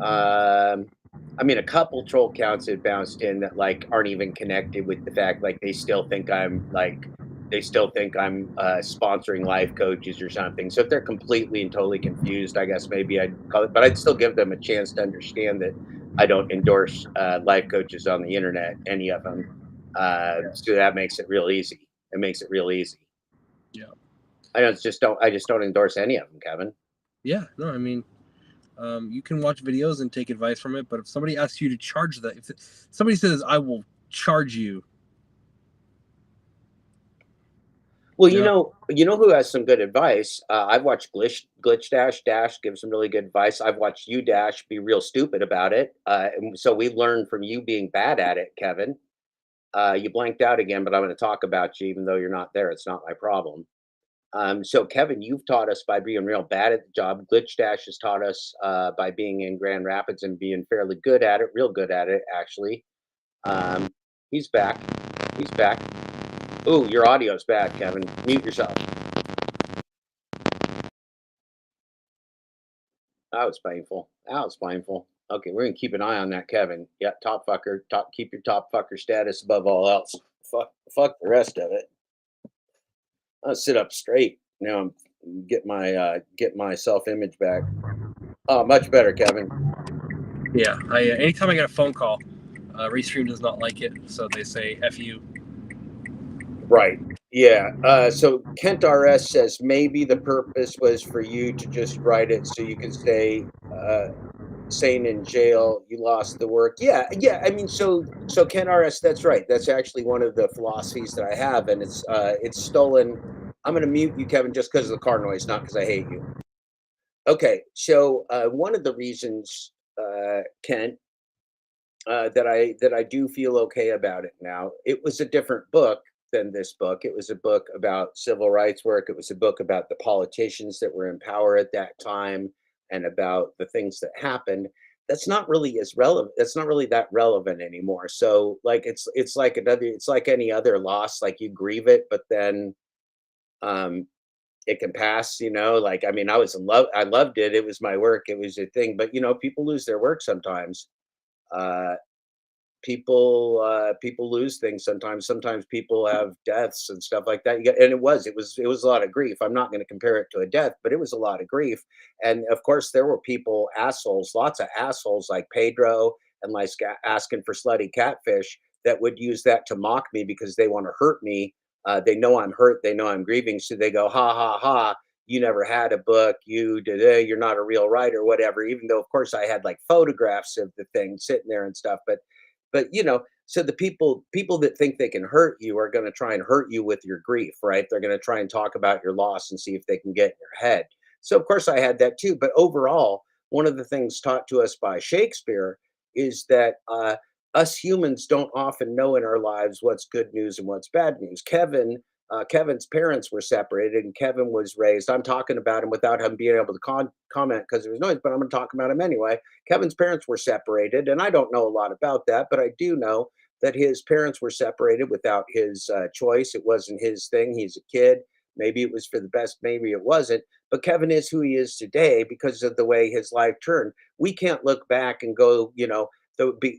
I mean, a couple troll counts had bounced in that like aren't even connected with the fact like they still think I'm sponsoring life coaches or something. So if they're completely and totally confused, I guess maybe I'd call it, but I'd still give them a chance to understand that I don't endorse life coaches on the internet, any of them. So that makes it real easy. It makes it real easy. Yeah. I just don't endorse any of them, Kevin. Yeah, no, I mean, you can watch videos and take advice from it, but if somebody asks you to charge that, if somebody says, I will charge you. Well, you know who has some good advice? I've watched Glitch Dash give some really good advice. I've watched you Dash be real stupid about it. And so we learned from you being bad at it, Kevin. You blanked out again, but I'm going to talk about you even though you're not there. It's not my problem. So Kevin, you've taught us by being real bad at the job. Glitch Dash has taught us by being in Grand Rapids and being fairly good at it, real good at it, actually. He's back. He's back. Ooh, your audio's bad, Kevin. Mute yourself. That was painful. That was painful. Okay, we're gonna keep an eye on that, Kevin. Yeah, top fucker. Keep your top fucker status above all else. Fuck the rest of it. I'll sit up straight. Now I'm get my self-image back. Oh, much better, Kevin. Yeah, anytime I get a phone call, Restream does not like it, so they say F you. Right. Yeah. So Kent RS says maybe the purpose was for you to just write it so you can stay sane in jail. You lost the work. Yeah. Yeah. I mean, so Kent RS, that's right. That's actually one of the philosophies that I have, and it's stolen. I'm going to mute you, Kevin, just because of the car noise, not because I hate you. Okay. So one of the reasons, Kent, that I do feel okay about it now. It was a different book than this book. It was a book about civil rights work. It was a book about the politicians that were in power at that time and about the things that happened. That's not really as relevant. That's not really that relevant anymore. So like it's like any other loss. Like you grieve it, but then it can pass, like, I mean, I loved it. It was my work. It was a thing, but people lose their work sometimes. Uh, people lose things sometimes. Sometimes people have deaths and stuff like that. And it was a lot of grief. I'm not going to compare it to a death, but it was a lot of grief. And of course, there were people, assholes, lots of assholes like Pedro and like asking for slutty catfish that would use that to mock me because they want to hurt me. They know I'm hurt. They know I'm grieving, so they go, ha ha ha. You never had a book. You're not a real writer, whatever. Even though, of course, I had like photographs of the thing sitting there and stuff, but so the people that think they can hurt you are going to try and hurt you with your grief, right? They're going to try and talk about your loss and see if they can get in your head. So of course I had that too, but overall, one of the things taught to us by Shakespeare is that us humans don't often know in our lives what's good news and what's bad news. Kevin's parents were separated, and Kevin was raised. I'm talking about him without him being able to comment because there was noise, but I'm going to talk about him anyway. Kevin's parents were separated, and I don't know a lot about that, but I do know that his parents were separated without his choice. It wasn't his thing. He's a kid. Maybe it was for the best, maybe it wasn't. But Kevin is who he is today because of the way his life turned. We can't look back and go,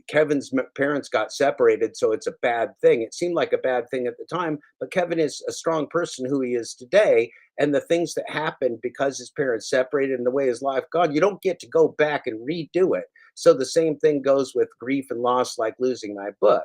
Kevin's parents got separated, so it's a bad thing. It seemed like a bad thing at the time, but Kevin is a strong person who he is today. And the things that happened because his parents separated and the way his life gone, you don't get to go back and redo it. So the same thing goes with grief and loss, like losing my book.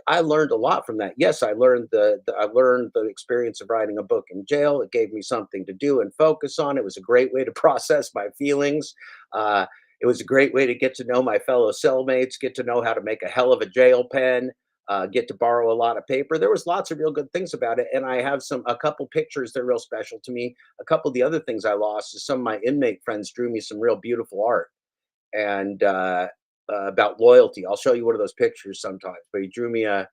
I learned a lot from that. Yes, I learned the experience of writing a book in jail. It gave me something to do and focus on. It was a great way to process my feelings. It was a great way to get to know my fellow cellmates, get to know how to make a hell of a jail pen, get to borrow a lot of paper. There was lots of real good things about it, and I have a couple pictures that are real special to me. A couple of the other things I lost is some of my inmate friends drew me some real beautiful art, and about loyalty. I'll show you one of those pictures sometimes. But he drew me a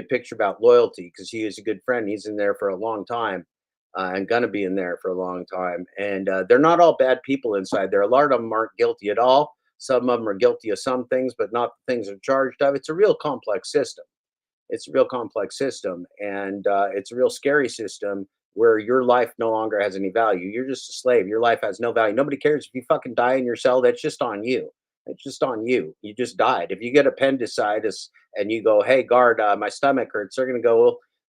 picture about loyalty because he is a good friend. He's in there for a long time, and gonna be in there for a long time. And they're not all bad people inside there. A lot of them aren't guilty at all. Some of them are guilty of some things, but not the things they're charged of. It's a real complex system. It's a real complex system, and it's a real scary system where your life no longer has any value. You're just a slave. Your life has no value. Nobody cares if you fucking die in your cell. That's just on you. It's just on you. You just died. If you get appendicitis and you go, "Hey, guard, my stomach hurts," they're going to go,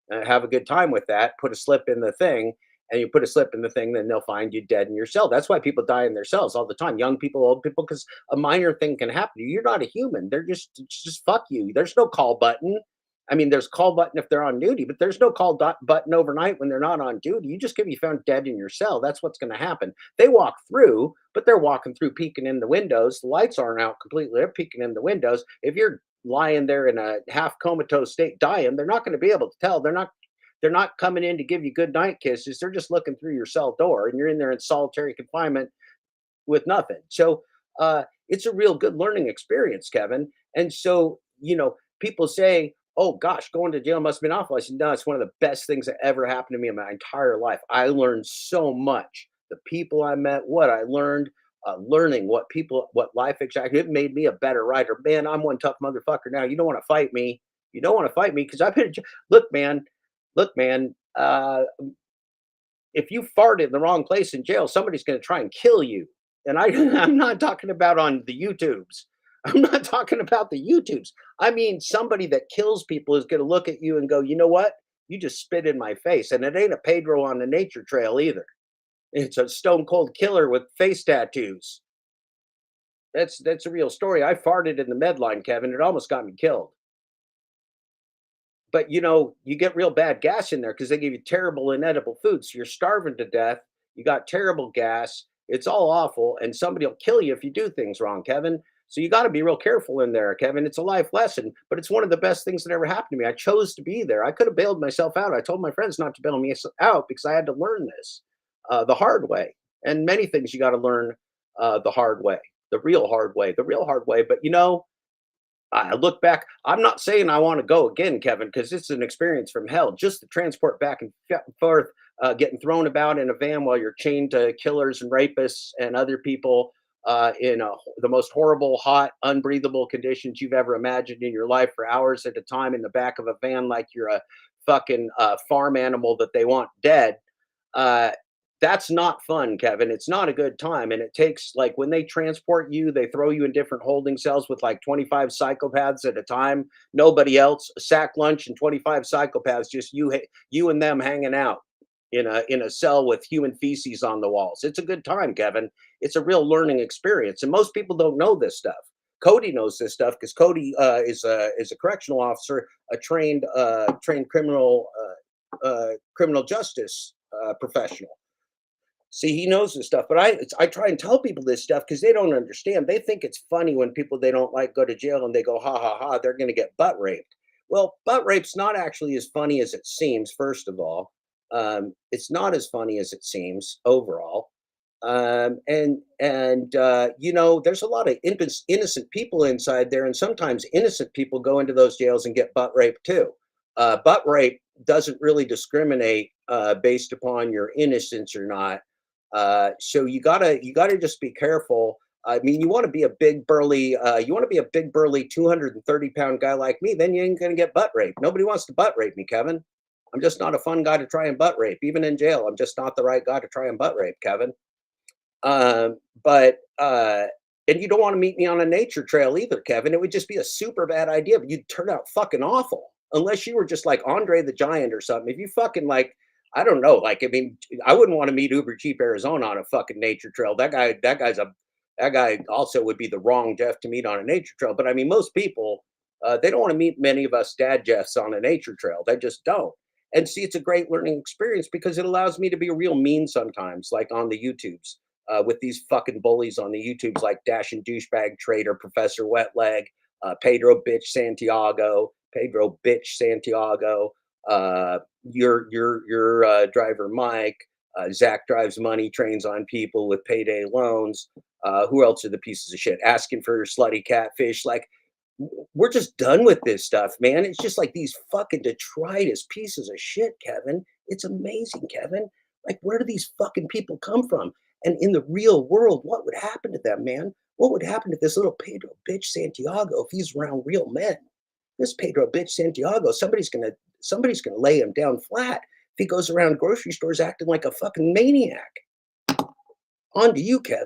"Well, have a good time with that. Put a slip in the thing." And you put a slip in the thing, then they'll find you dead in your cell. That's why people die in their cells all the time. Young people, old people, because a minor thing can happen to you. You're not a human. They're just fuck you. There's no call button. I mean, there's call button if they're on duty, but there's no call button overnight when they're not on duty. You just can be found dead in your cell. That's what's going to happen. They walk through, but they're walking through, peeking in the windows. The lights aren't out completely. They're peeking in the windows. If you're lying there in a half comatose state dying, they're not going to be able to tell. They're not coming in to give you good night kisses. They're just looking through your cell door, and you're in there in solitary confinement with nothing. So it's a real good learning experience, Kevin. And so, people say, "Oh gosh, going to jail must have been awful." I said, "No, it's one of the best things that ever happened to me in my entire life. I learned so much. The people I met, what I learned, learning what life exactly, it made me a better writer. Man, I'm one tough motherfucker now. You don't want to fight me. You don't want to fight me because I've been, look, man, if you fart in the wrong place in jail, somebody's going to try and kill you. And I'm not talking about on the YouTubes. I'm not talking about the YouTubes. I mean, somebody that kills people is going to look at you and go, you know what? You just spit in my face. And it ain't a Pedro on the nature trail either. It's a stone cold killer with face tattoos. That's a real story. I farted in the Medline, Kevin. It almost got me killed. But you get real bad gas in there because they give you terrible inedible food. So you're starving to death. You got terrible gas. It's all awful. And somebody will kill you if you do things wrong, Kevin. So you got to be real careful in there, Kevin. It's a life lesson, but it's one of the best things that ever happened to me. I chose to be there. I could have bailed myself out. I told my friends not to bail me out because I had to learn this the hard way. And many things you got to learn the hard way, the real hard way, the real hard way. But I look back. I'm not saying I want to go again, Kevin, because it's an experience from hell. Just the transport back and forth, getting thrown about in a van while you're chained to killers and rapists and other people in the most horrible, hot, unbreathable conditions you've ever imagined in your life for hours at a time in the back of a van, like you're a fucking farm animal that they want dead. That's not fun, Kevin. It's not a good time. And it takes, like, when they transport you, they throw you in different holding cells with like 25 psychopaths at a time, nobody else, a sack lunch and 25 psychopaths, just you and them hanging out in a cell with human feces on the walls. It's a good time, Kevin. It's a real learning experience. And most people don't know this stuff. Cody knows this stuff because Cody is a correctional officer, a trained criminal justice professional. See, he knows this stuff, but I try and tell people this stuff because they don't understand. They think it's funny when people they don't like go to jail and they go, ha ha ha, they're going to get butt raped. Well, butt rape's not actually as funny as it seems. First of all, it's not as funny as it seems overall. There's a lot of innocent people inside there, and sometimes innocent people go into those jails and get butt raped too. Butt rape doesn't really discriminate based upon your innocence or not. So you gotta just be careful. I mean, you want to be a big burly 230-pound guy like me, then you ain't gonna get butt raped. Nobody wants to butt rape me, Kevin. I'm just not a fun guy to try and butt rape. Even in jail, I'm just not the right guy to try and butt rape, Kevin. And you don't want to meet me on a nature trail either, Kevin. It would just be a super bad idea, but you'd turn out fucking awful. Unless you were just like Andre the Giant or something. If you fucking like, I don't know, like, I mean, I wouldn't want to meet Uber Cheap Arizona on a fucking nature trail. That guy also would be the wrong Jeff to meet on a nature trail. But I mean, most people, they don't want to meet many of us dad Jeffs on a nature trail. They just don't. And see, it's a great learning experience because it allows me to be real mean sometimes, like on the YouTubes, with these fucking bullies on the YouTubes, like Dash and Douchebag Trader, Professor Wetleg, Pedro Bitch Santiago, your driver Mike, Zach drives money, trains on people with payday loans. Who else are the pieces of shit asking for slutty catfish? Like, we're just done with this stuff, man. It's just like these fucking detritus pieces of shit, Kevin. It's amazing, Kevin. Like, where do these fucking people come from? And in the real world, what would happen to them, man? What would happen to this little Pedro bitch Santiago if he's around real men? This Pedro bitch Santiago, somebody's gonna lay him down flat if he goes around grocery stores acting like a fucking maniac. On to you, Kev.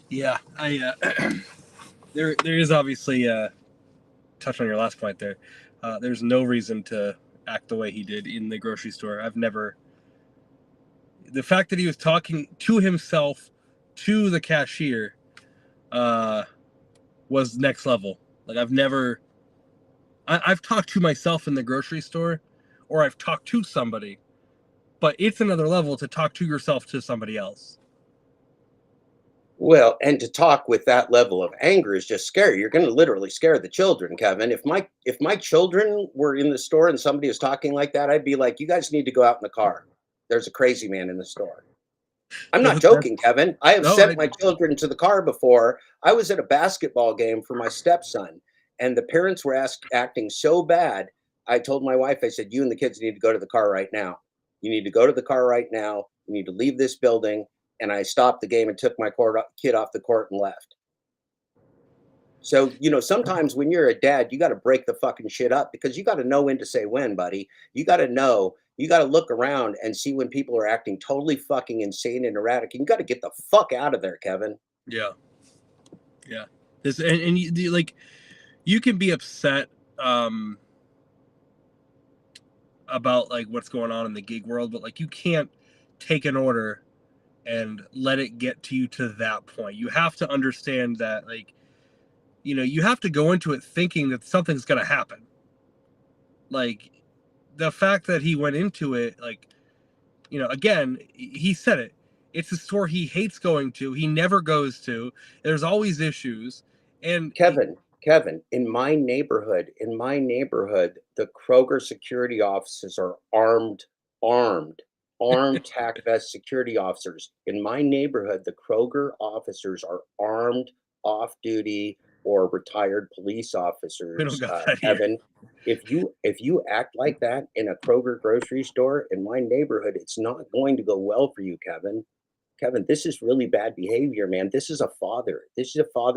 Yeah, there is obviously touch on your last point there. There's no reason to act the way he did in the grocery store. The fact that he was talking to himself, to the cashier, was next level. Like, I've talked to myself in the grocery store, or I've talked to somebody, but it's another level to talk to yourself to somebody else. Well, and to talk with that level of anger is just scary. You're going to literally scare the children, Kevin. If my children were in the store and somebody was talking like that, I'd be like, you guys need to go out in the car. There's a crazy man in the store. I'm not joking, Kevin. I have sent my children to the car before. I was at a basketball game for my stepson, and the parents were acting so bad. I told my wife, I said, you and the kids need to go to the car right now. You need to go to the car right now. You need to leave this building. And I stopped the game and took my kid off the court and left. So, sometimes when you're a dad, you got to break the fucking shit up because you got to know when to say when, buddy. You got to look around and see when people are acting totally fucking insane and erratic. And you got to get the fuck out of there, Kevin. Yeah. Yeah. You can be upset about like what's going on in the gig world, but like you can't take an order and let it get to you to that point. You have to understand that, like, you have to go into it thinking that something's going to happen. Like, the fact that he went into it, like, again, he said it. It's a store he hates going to. He never goes to. There's always issues. And Kevin, in my neighborhood, the Kroger security officers are armed tac vest security officers. In my neighborhood, the Kroger officers are armed, off-duty, or retired police officers. We don't got that Kevin, if you act like that in a Kroger grocery store in my neighborhood, it's not going to go well for you, Kevin. Kevin, this is really bad behavior, man. This is a father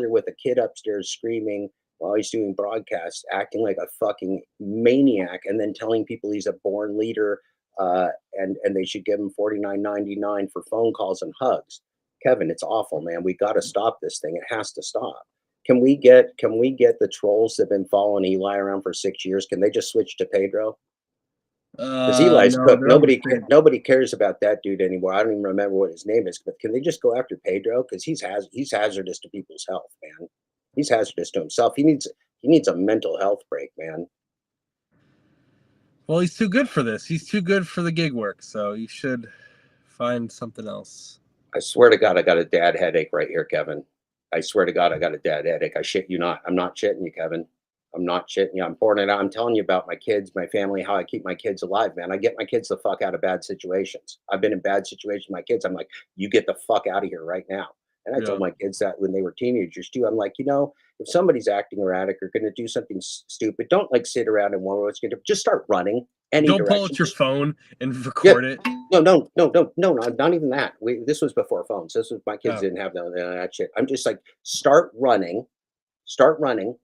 with a kid upstairs screaming while he's doing broadcasts, acting like a fucking maniac, and then telling people he's a born leader, and they should give him $49.99 for phone calls and hugs. Kevin, it's awful, man. We got to stop this thing. It has to stop. Can we get the trolls that have been following Eli around for 6 years? Can they just switch to Pedro? Because Eli's No, cooked. they're on the same. Nobody cares about that dude anymore. I don't even remember what his name is. But can they just go after Pedro? Because he's hazardous to people's health, man. He's hazardous to himself. He needs a mental health break, man. Well, he's too good for this. He's too good for the gig work. So you should find something else. I swear to God, I got a dad headache right here, Kevin. I swear to God, I got a dad headache. I shit you not. I'm not shitting you, Kevin. I'm not shitting you. I'm pouring it out. I'm telling you about my kids, my family, how I keep my kids alive, man. I get my kids the fuck out of bad situations. I've been in bad situations with my kids. I'm like, you get the fuck out of here right now. And I told my kids that when they were teenagers too. I'm like, if somebody's acting erratic or going to do something stupid, don't like sit around and wonder what's going to do. Just start running any Don't direction. pull out your phone and record it. No, not even that. This was before phones. This was my kids didn't have none of that shit. I'm just like, start running,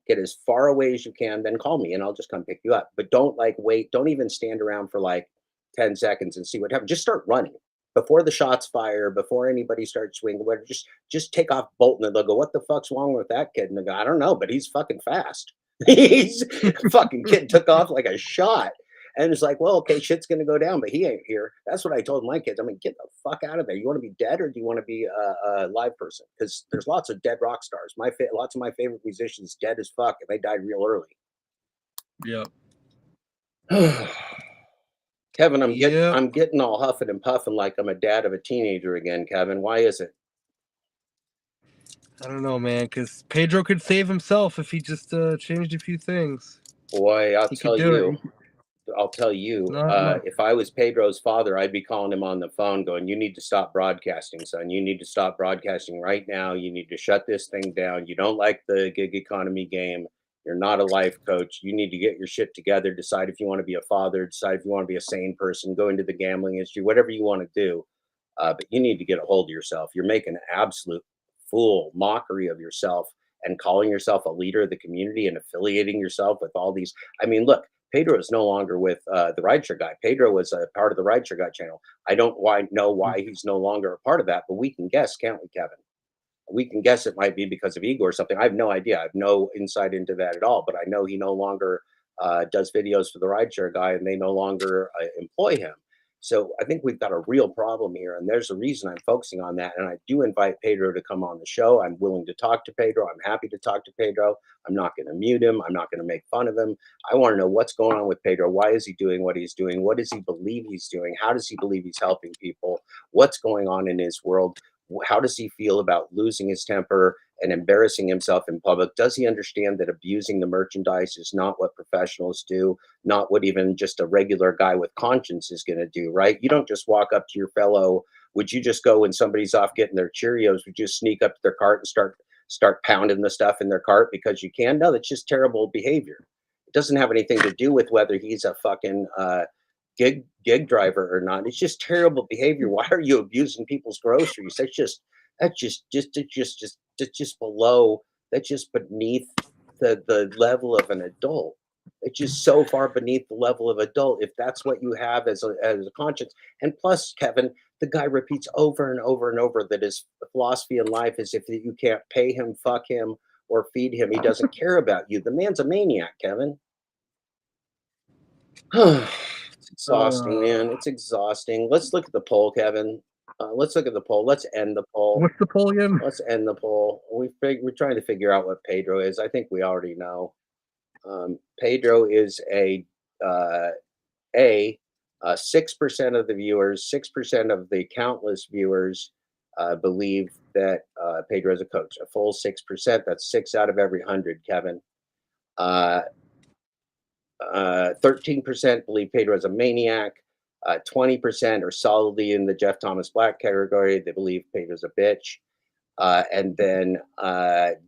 get as far away as you can, then call me and I'll just come pick you up. But don't like wait. Don't even stand around for like 10 seconds and see what happens. Just start running before the shots fire, before anybody starts swinging. Whatever. Just take off bolting, and they'll go, "What the fuck's wrong with that kid?" And they go, "I don't know, but he's fucking fast." He's fucking kid took off like a shot. And it's like, well, okay, shit's gonna go down, but he ain't here. That's what I told my kids. I mean, get the fuck out of there. You want to be dead, or do you want to be a live person? Because there's lots of dead rock stars. Lots of my favorite musicians dead as fuck, and they died real early. Yep. Kevin, I'm getting all huffing and puffing like I'm a dad of a teenager again. Kevin, why is it? I don't know, man, because Pedro could save himself if he just changed a few things. Boy, I'll He tell could do you. it. If I was Pedro's father, I'd be calling him on the phone going, "You need to stop broadcasting, son. You need to stop broadcasting right now. You need to shut this thing down. You don't like the gig economy game. You're not a life coach. You need to get your shit together. Decide if you want to be a father. Decide if you want to be a sane person. Go into the gambling industry. Whatever you want to do. But you need to get a hold of yourself. You're making an absolute mockery of yourself and calling yourself a leader of the community and affiliating yourself with all these. I mean, look, Pedro is no longer with the Rideshare Guy. Pedro was a part of the Rideshare Guy channel. I don't know why he's no longer a part of that, but we can guess, can't we, Kevin? We can guess it might be because of ego or something. I have no idea. I have no insight into that at all, but I know he no longer does videos for the Rideshare Guy, and they no longer employ him. So I think we've got a real problem here, and there's a reason I'm focusing on that. And I do invite Pedro to come on the show. I'm willing to talk to Pedro. I'm happy to talk to Pedro. I'm not going to mute him. I'm not going to make fun of him. I want to know what's going on with Pedro. Why is he doing what he's doing? What does he believe he's doing? How does he believe he's helping people? What's going on in his world? How does he feel about losing his temper and embarrassing himself in public? Does he understand that abusing the merchandise is not what professionals do, not what even just a regular guy with conscience is going to do, right? You don't just walk up to your fellow. Would you just go when somebody's off getting their Cheerios, would you sneak up to their cart and start pounding the stuff in their cart because you can? No, that's just terrible behavior. It doesn't have anything to do with whether he's a fucking gig driver or not. It's just terrible behavior. Why are you abusing people's groceries? That's just below. That's just beneath the level of an adult. It's just so far beneath the level of adult. If that's what you have as a conscience, and plus, Kevin, the guy repeats over and over and over that his philosophy in life is if you can't pay him, fuck him, or feed him, he doesn't care about you. The man's a maniac, Kevin. It's exhausting, man. It's exhausting. Let's look at the poll, Kevin. Let's look at the poll. Let's end the poll. What's the poll again? Let's end the poll. We're trying to figure out what Pedro is. I think we already know. Pedro is a 6% of the viewers, 6% of the countless viewers believe that Pedro is a coach. A full 6%. That's 6 out of every 100, Kevin. 13% believe Pedro is a maniac. 20% are solidly in the Jeff Thomas Black category. They believe Pedro's a bitch. And then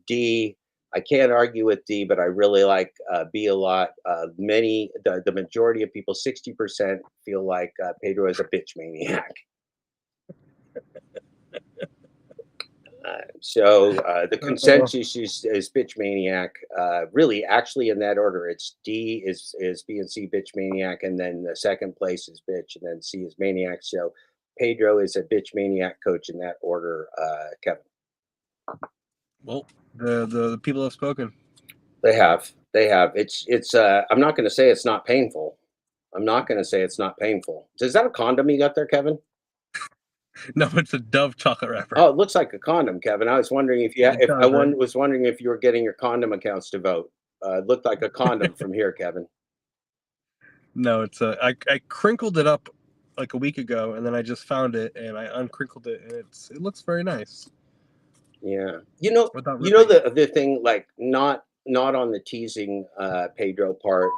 D, I can't argue with D, but I really like B a lot. The majority of people, 60%, feel like Pedro is a bitch maniac. The consensus is bitch maniac. Really, actually, in that order, it's D is B and C bitch maniac, and then the second place is bitch, and then C is maniac. So Pedro is a bitch maniac coach in that order. Kevin, Well, the people have spoken. they have. It's. I'm not going to say it's not painful. I'm not going to say it's not painful. Is that a condom you got there, Kevin? No, it's a Dove chocolate wrapper. Oh, it looks like a condom, Kevin. I was wondering if you It does, right? was wondering if you were getting your condom accounts to vote. It looked like a condom from here, Kevin. No, it's I crinkled it up like a week ago, and then I just found it and I uncrinkled it, and it looks very nice. Yeah, you know Without the thing, like not on the teasing Pedro part.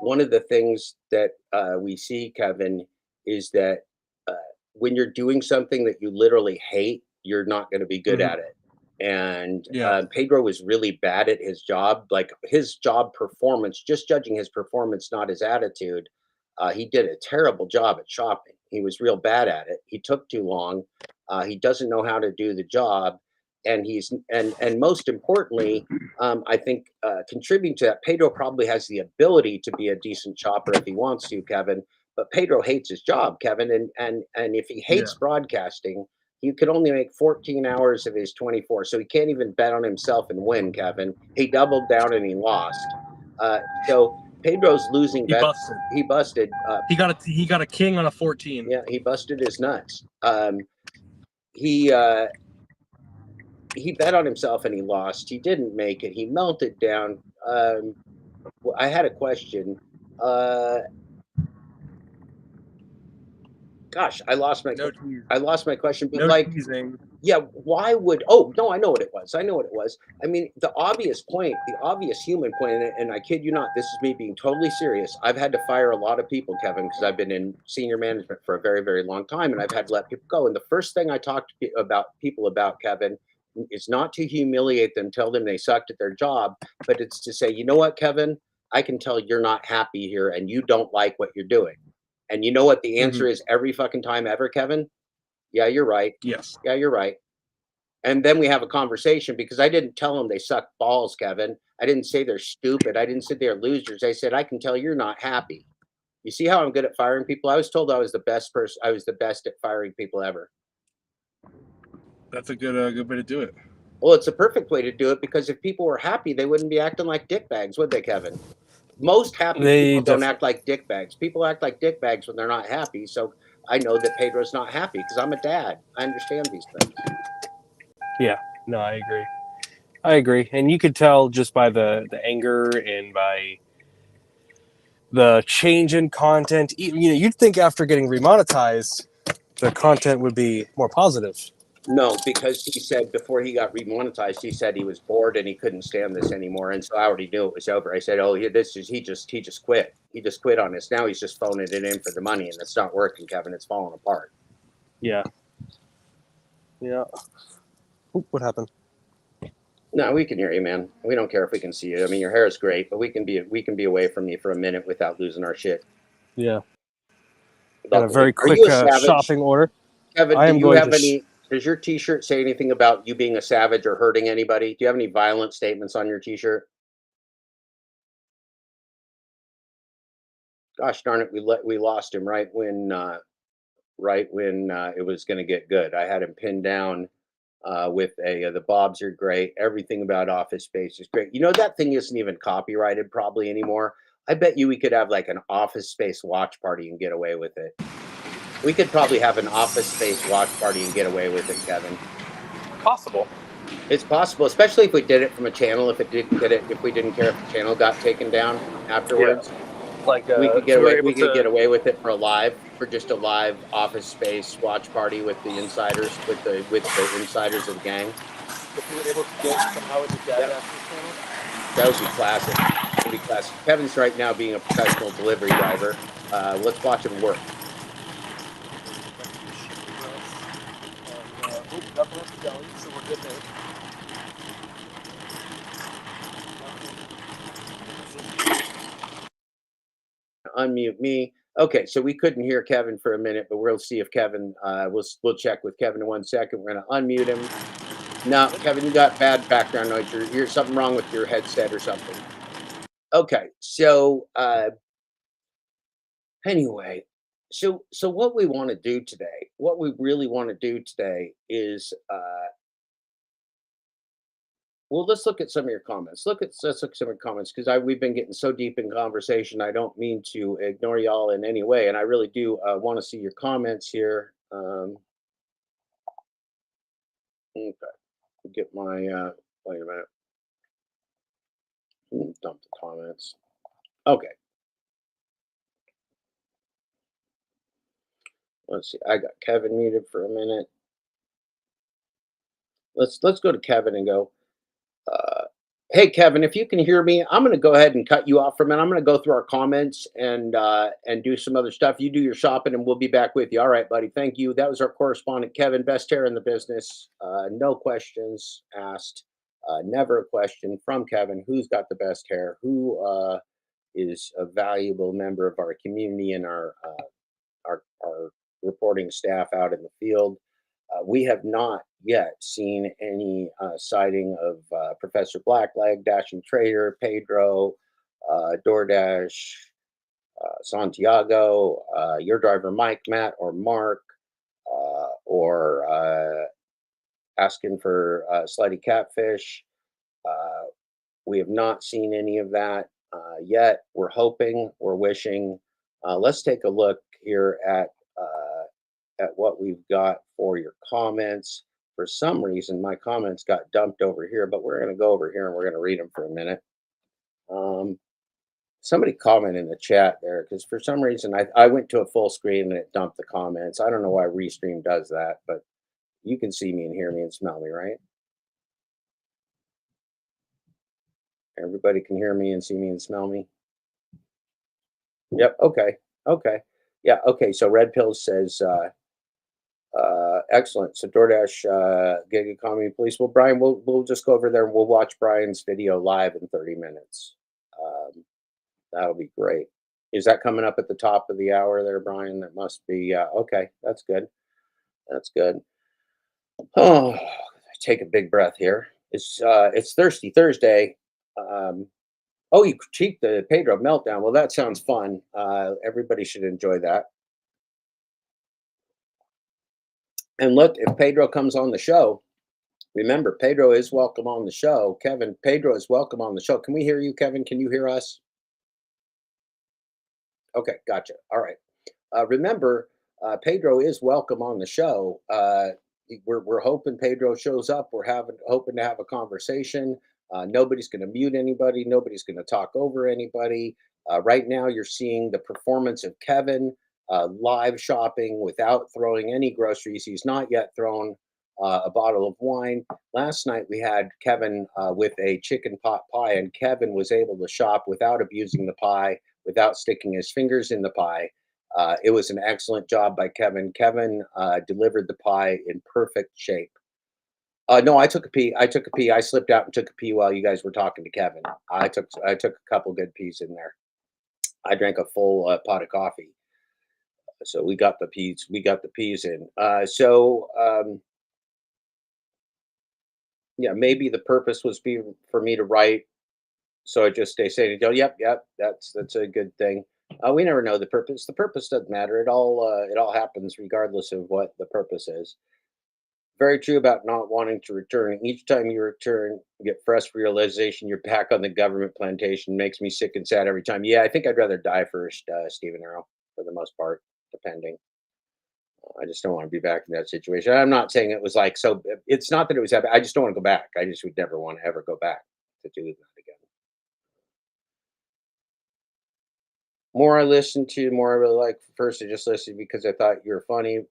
One of the things that we see, Kevin, is that uh, when you're doing something that you literally hate, you're not going to be good Mhm. at it. And Yeah. Pedro was really bad at his job, like his job performance, just judging his performance, not his attitude. He did a terrible job at shopping. He was real bad at it. He took too long. He doesn't know how to do the job, and and most importantly, I think contributing to that, Pedro probably has the ability to be a decent shopper if he wants to, Kevin. But Pedro hates his job, Kevin, and if he Yeah. hates broadcasting, he could only make 14 hours of his 24, so he can't even bet on himself and win, Kevin. He doubled down and he lost. So Pedro's losing He bets. busted. He busted. He got a king on a 14. Yeah, he busted his nuts. He he bet on himself and he lost. He didn't make it. He melted down. Well, I had a question. Uh, Gosh, No tease. I lost my question. But No like, teasing. yeah, why would? Oh no, I know what it was. I know what it was. I mean, the obvious point, the obvious human point, and I kid you not, this is me being totally serious. I've had to fire a lot of people, Kevin, because I've been in senior management for a very, very long time, and I've had to let people go. And the first thing I talk to about people about, Kevin, is not to humiliate them, tell them they sucked at their job, but it's to say, you know what, Kevin, I can tell you're not happy here, and you don't like what you're doing. And you know what the answer is every fucking time ever, Kevin? Yeah, you're right. Yes. Yeah, you're right. And then we have a conversation because I didn't tell them they suck balls, Kevin. I didn't say they're stupid. I didn't say they're losers. I said, I can tell you're not happy. You see how I'm good at firing people? I was told I was the best person. I was the best at firing people ever. That's a good way to do it. Well, it's a perfect way to do it because if people were happy, they wouldn't be acting like dickbags, would they, Kevin? Most happy people don't act like dickbags. People act like dickbags when they're not happy. So I know that Pedro's not happy because I'm a dad. I understand these things. Yeah. No, I agree. I agree. And you could tell just by the anger and by the change in content. You'd think after getting remonetized, the content would be more positive. No, because he said before he got remonetized, he said he was bored and he couldn't stand this anymore. And so I already knew it was over. I said, "Oh, yeah, he just quit. He just quit on this. Now he's just phoning it in for the money, and it's not working, Kevin. It's falling apart." Yeah. Yeah. Oop, what happened? No, we can hear you, man. We don't care if we can see you. I mean, your hair is great, but we can be away from you for a minute without losing our shit. Yeah. Got a Luckily. very Are quick you a savage? shopping order. Kevin, I do am you going have to any? Does your T-shirt say anything about you being a savage or hurting anybody? Do you have any violent statements on your T-shirt? Gosh darn it, we lost him right when it was going to get good. I had him pinned down with the Bobs are great. Everything about Office Space is great. You know that thing isn't even copyrighted probably anymore. I bet you we could have like an Office Space watch party and get away with it. We could probably have an Office Space watch party and get away with it, Kevin. Possible. It's possible, especially if we did it from a channel. If we didn't care if the channel got taken down afterwards. Like We could get so away. we're able We could get to. away with it for just a live Office Space watch party with the insiders, with the insiders of the gang. If we were able to get somehow into Dad Ashley's channel. That would be classic. That would be classic. Kevin's right now being a professional delivery driver. Let's watch him work. So we're good there. Unmute me. Okay, so we couldn't hear Kevin for a minute, but we'll see if Kevin. We'll check with Kevin in 1 second. We're going to unmute him. No, Kevin, you got bad background noise. You're something wrong with your headset or something. Okay, so anyway, so what we want to do today, what we really want to do today is well, let's look at some of your comments. Let's look at some of your comments because I we've been getting so deep in conversation. I don't mean to ignore y'all in any way, and I really do want to see your comments here. Okay, get my wait a minute. Dump the comments. Okay, let's see. I got Kevin muted for a minute. Let's go to Kevin and go. Uh, hey Kevin, if you can hear me, I'm going to go ahead and cut you off for a minute. I'm going to go through our comments and do some other stuff. You do your shopping, and we'll be back with you. All right, buddy. Thank you. That was our correspondent, Kevin, best hair in the business. No questions asked. Never a question from Kevin. Who's got the best hair? Who is a valuable member of our community and our reporting staff out in the field? We have not yet seen any sighting of Professor Blackleg, Dashing Trader, Pedro, DoorDash, Santiago, your driver Mike, Matt, or Mark, or asking for slutty catfish. We have not seen any of that yet. We're hoping, we're wishing. Let's take a look here at what we've got for your comments. For some reason, my comments got dumped over here, but we're going to go over here and we're going to read them for a minute. Somebody comment in the chat there because for some reason I went to a full screen and it dumped the comments. I don't know why Restream does that, but you can see me and hear me and smell me, right? Everybody can hear me and see me and smell me. Yep. Okay. Okay. Yeah. Okay. So Red Pill says, excellent. So DoorDash gig economy police. Well, Brian, we'll just go over there and we'll watch Brian's video live in 30 minutes. That'll be great. Is that coming up at the top of the hour there, Brian? That must be okay. That's good. That's good. Oh, take a big breath here. It's Thirsty Thursday. Oh, you critiqued the Pedro meltdown. Well, that sounds fun. Everybody should enjoy that. And look, if Pedro comes on the show, remember, Pedro is welcome on the show. Kevin, Pedro is welcome on the show. Can we hear you, Kevin? Can you hear us? Okay, gotcha. All right. Remember, Pedro is welcome on the show. We're hoping Pedro shows up. We're hoping to have a conversation. Nobody's going to mute anybody. Nobody's going to talk over anybody. Right now, you're seeing the performance of Kevin live shopping without throwing any groceries. He's not yet thrown a bottle of wine. Last night, we had Kevin with a chicken pot pie, and Kevin was able to shop without abusing the pie, without sticking his fingers in the pie. It was an excellent job by Kevin. Kevin delivered the pie in perfect shape. No, I took a pee. I took a pee. I slipped out and took a pee while you guys were talking to Kevin. I took a couple good pees in there. I drank a full pot of coffee. So we got the peas. We got the peas in. Yeah, maybe the purpose was for me to write. So I just stay saying, "Oh, yep, that's a good thing." We never know the purpose. The purpose doesn't matter. It all happens regardless of what the purpose is. Very true about not wanting to return. Each time you return, you get fresh realization you're back on the government plantation. Makes me sick and sad every time. Yeah, I think I'd rather die first, Stephen Arrow, for the most part, depending. I just don't want to be back in that situation. I'm not saying it was like so. It's not that it was happy. I just don't want to go back. I just would never want to ever go back to do that again. More I listened to, more I really like. First, I just listened because I thought you were funny.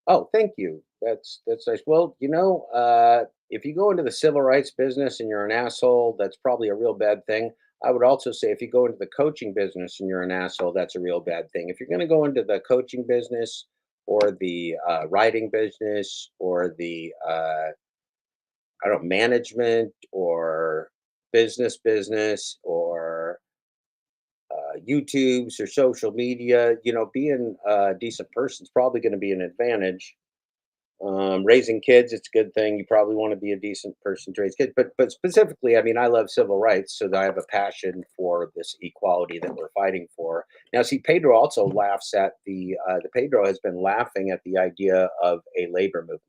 Oh, thank you. That's nice. Well, if you go into the civil rights business and you're an asshole, that's probably a real bad thing. I would also say if you go into the coaching business and you're an asshole, that's a real bad thing. If you're going to go into the coaching business or the writing business or the I don't know, management or business or YouTubes or social media, being a decent person is probably going to be an advantage. Raising kids, it's a good thing. You probably want to be a decent person to raise kids, but specifically, I mean, I love civil rights, so that I have a passion for this equality that we're fighting for. Now, see, Pedro also laughs at the Pedro has been laughing at the idea of a labor movement.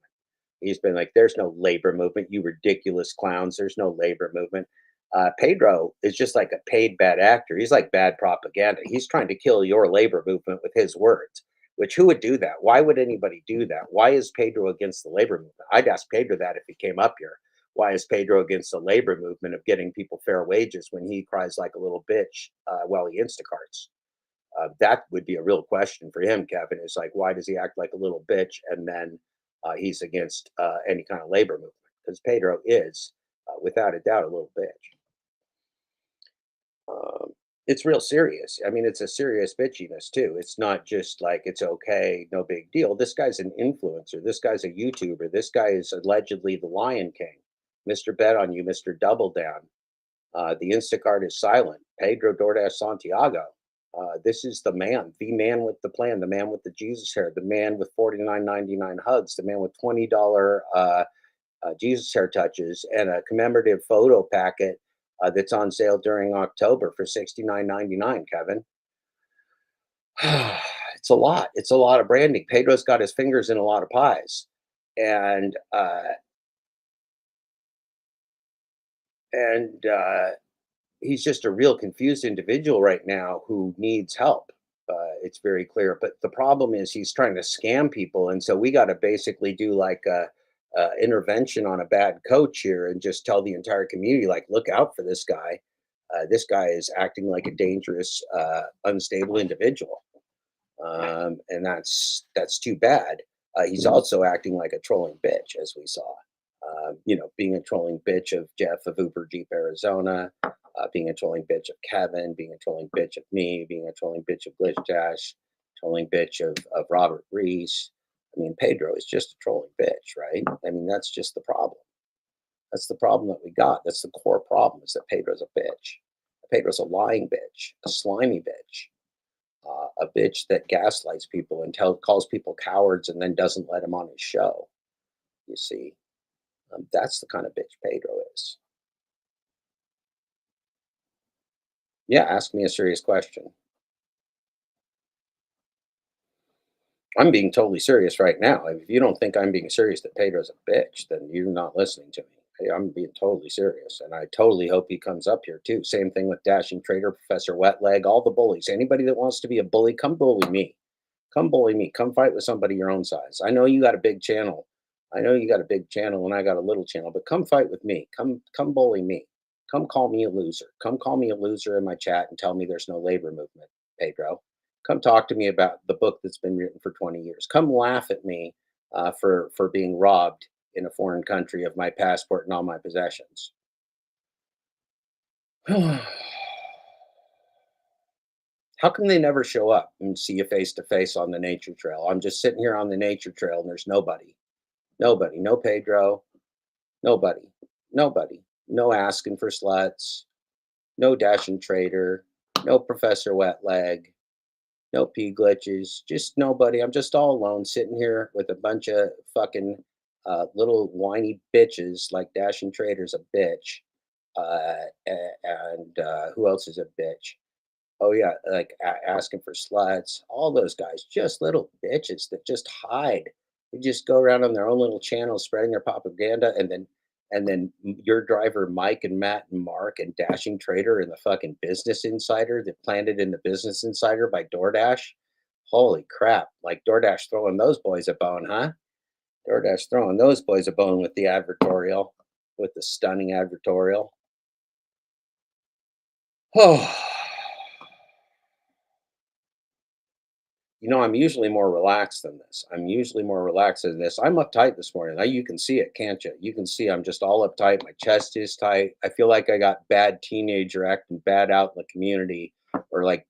He's been like, "There's no labor movement, you ridiculous clowns. There's no labor movement." Pedro is just like a paid bad actor. He's like bad propaganda. He's trying to kill your labor movement with his words. Which who would do that? Why would anybody do that? Why is Pedro against the labor movement? I'd ask Pedro that if he came up here. Why is Pedro against the labor movement of getting people fair wages when he cries like a little bitch while he Instacarts? That would be a real question for him, Kevin. Is like, why does he act like a little bitch and then he's against any kind of labor movement? Because Pedro is, without a doubt, a little bitch. It's real serious. I mean, it's a serious bitchiness too. It's not just like it's okay, no big deal. This guy's an influencer. This guy's a YouTuber. This guy is allegedly the Lion King. Mr. Bet on You, Mr. Double Down. The Instacart is silent. Pedro DoorDash Santiago. This is the man with the plan, the man with the Jesus hair, the man with $49.99 hugs, the man with $20 Jesus hair touches, and a commemorative photo packet that's on sale during October for $69.99. Kevin, it's a lot. It's a lot of branding. Pedro's got his fingers in a lot of pies, and and he's just a real confused individual right now who needs help. It's very clear. But the problem is he's trying to scam people, and so we got to basically do like a intervention on a bad coach here and just tell the entire community, like, look out for this guy. This guy is acting like a dangerous, unstable individual, and that's too bad. He's also acting like a trolling bitch, as we saw. Being a trolling bitch of Jeff of Uber Jeep Arizona, being a trolling bitch of Kevin, being a trolling bitch of me, being a trolling bitch of Glitch Dash, trolling bitch of Robert Reese. I mean, Pedro is just a trolling bitch, right? I mean, that's just the problem. That's the problem that we got. That's the core problem is that Pedro's a bitch. Pedro's a lying bitch, a slimy bitch, a bitch that gaslights people and calls people cowards and then doesn't let him on his show. You see, that's the kind of bitch Pedro is. Yeah, ask me a serious question. I'm being totally serious right now. If you don't think I'm being serious that Pedro's a bitch, then you're not listening to me. Hey, I'm being totally serious, and I totally hope he comes up here too. Same thing with Dashing Trader, Professor Wetleg, all the bullies. Anybody that wants to be a bully, come bully me. Come bully me. Come fight with somebody your own size. I know you got a big channel. I know you got a big channel, and I got a little channel. But come fight with me. Come bully me. Come call me a loser. Come call me a loser in my chat and tell me there's no labor movement, Pedro. Come talk to me about the book that's been written for 20 years. Come laugh at me for being robbed in a foreign country of my passport and all my possessions. How come they never show up and see you face to face on the nature trail? I'm just sitting here on the nature trail and there's nobody. Nobody. No Pedro. Nobody. Nobody. No asking for sluts. No Dashing Trader. No Professor Wetleg. No P glitches, just nobody. I'm just all alone sitting here with a bunch of fucking little whiny bitches like Dashing Trader's a bitch. And who else is a bitch? Oh, yeah, like asking for sluts. All those guys, just little bitches that just hide. They just go around on their own little channels spreading their propaganda. And then your driver, Mike and Matt and Mark and Dashing Trader and the fucking Business Insider that planted in the Business Insider by DoorDash. Holy crap. Like DoorDash throwing those boys a bone, huh? DoorDash throwing those boys a bone with the advertorial, with the stunning advertorial. Oh, I'm usually more relaxed than this. I'm usually more relaxed than this. I'm uptight this morning. Now you can see it, can't you? You can see I'm just all uptight. My chest is tight. I feel like I got bad teenager acting bad out in the community, or like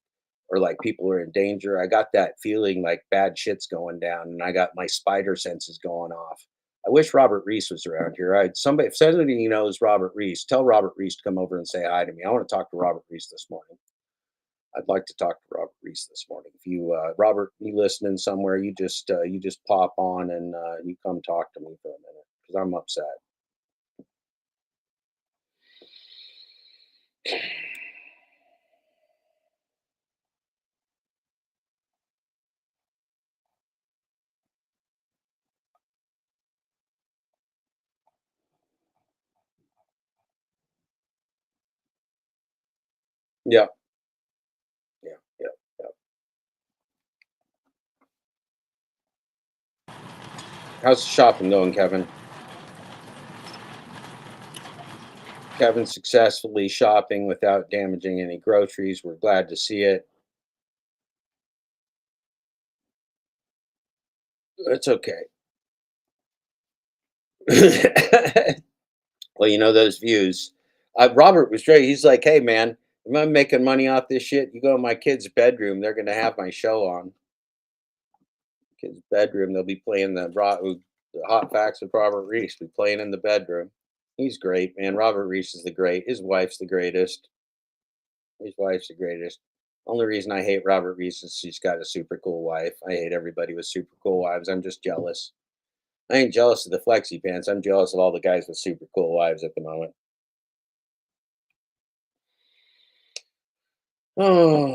people are in danger. I got that feeling like bad shit's going down, and I got my spider senses going off. I wish Robert Reese was around here. If somebody knows Robert Reese, tell Robert Reese to come over and say hi to me. I want to talk to Robert Reese this morning. I'd like to talk to Robert Reese this morning. If you, Robert, you listening somewhere, you just pop on and you come talk to me for a minute because I'm upset. Yeah, yeah, yeah, yeah. How's the shopping going, Kevin? Kevin successfully shopping without damaging any groceries. We're glad to see it. It's okay. Well, you know those views. Robert was great. He's like, "Hey, man, am I making money off this shit? You go in my kid's bedroom, they're gonna have my show on. Kid's bedroom, they'll be playing the Hot Facts with Robert Reese. Be playing in the bedroom. He's great, man. Robert Reese is the great. His wife's the greatest. His wife's the greatest. Only reason I hate Robert Reese is she's got a super cool wife. I hate everybody with super cool wives. I'm just jealous. I ain't jealous of the flexi pants. I'm jealous of all the guys with super cool wives at the moment. Oh,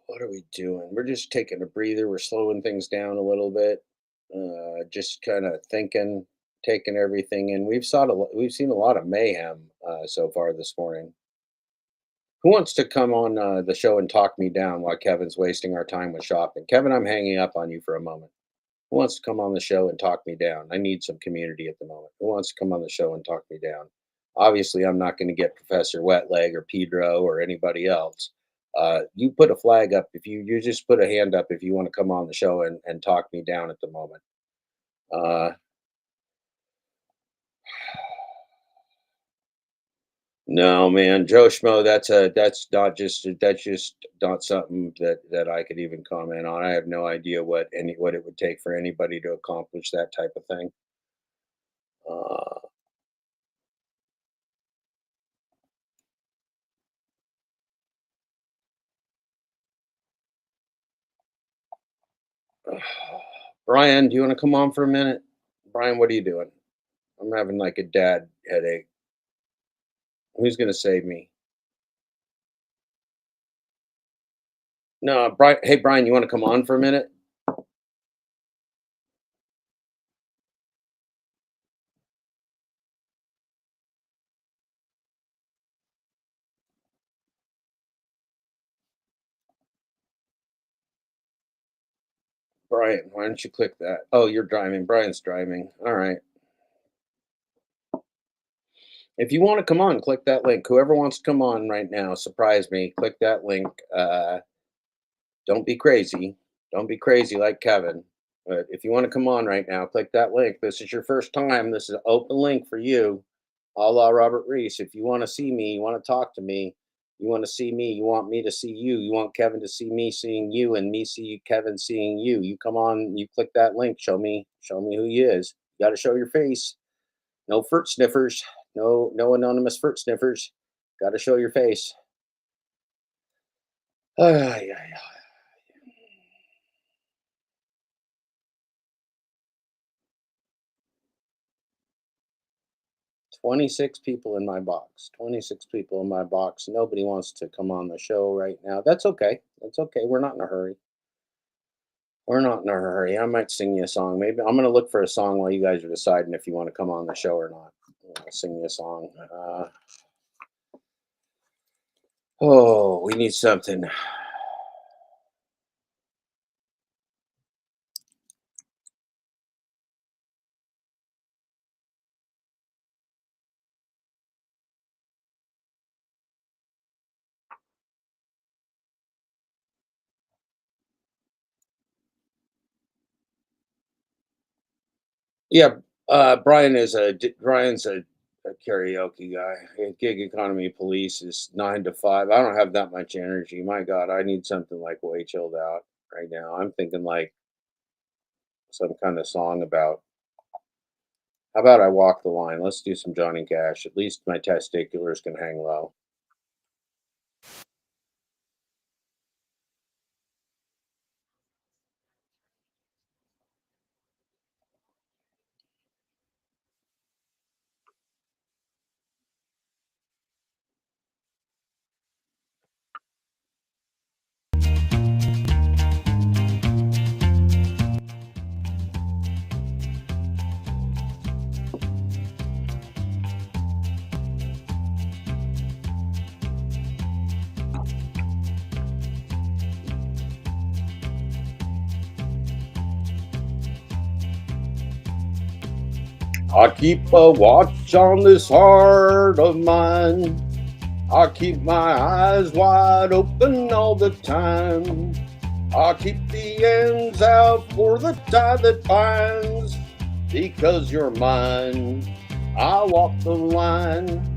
what are we doing? We're just taking a breather. We're slowing things down a little bit. Just kind of thinking, taking everything in. We've seen a lot of mayhem so far this morning. Who wants to come on the show and talk me down while Kevin's wasting our time with shopping? Kevin, I'm hanging up on you for a moment. Who wants to come on the show and talk me down? I need some community at the moment. Who wants to come on the show and talk me down? Obviously, I'm not going to get Professor Wetleg or Pedro or anybody else. You put a flag up if you just put a hand up if you want to come on the show and talk me down at the moment. Uh, no, man, Joe Schmo, that's just not something that I could even comment on. I have no idea what it would take for anybody to accomplish that type of thing. Uh, Brian, do you want to come on for a minute? Brian, what are you doing? I'm having like a dad headache. Who's gonna save me? No, Brian. Hey, Brian, you want to come on for a minute? Brian, why don't you click that? Oh, you're driving. Brian's driving. All right. If you want to come on, click that link. Whoever wants to come on right now, surprise me. Click that link. Don't be crazy. Don't be crazy like Kevin. But if you want to come on right now, click that link. This is your first time. This is an open link for you, a la Robert Reese. If you want to see me, you want to talk to me, you want to see me, you want me to see you, you want Kevin to see me seeing you, and me see Kevin seeing you. You come on, you click that link. Show me who you is. You got to show your face. No fruit sniffers. No anonymous fruit sniffers. Got to show your face. Ay, ay, ay. 26 people in my box. 26 people in my box. Nobody wants to come on the show right now. That's okay. That's okay. We're not in a hurry. We're not in a hurry. I might sing you a song. Maybe I'm going to look for a song while you guys are deciding if you want to come on the show or not. I'll sing you a song. Oh, we need something. Yeah, Brian's a karaoke guy. Gig economy police is 9 to 5. I don't have that much energy. My God, I need something like way chilled out right now. I'm thinking like some kind of song about. How about I walk the line? Let's do some Johnny Cash. At least my testiculars can hang low. I keep a watch on this heart of mine. I keep my eyes wide open all the time. I keep the ends out for the tie that binds. Because you're mine, I walk the line.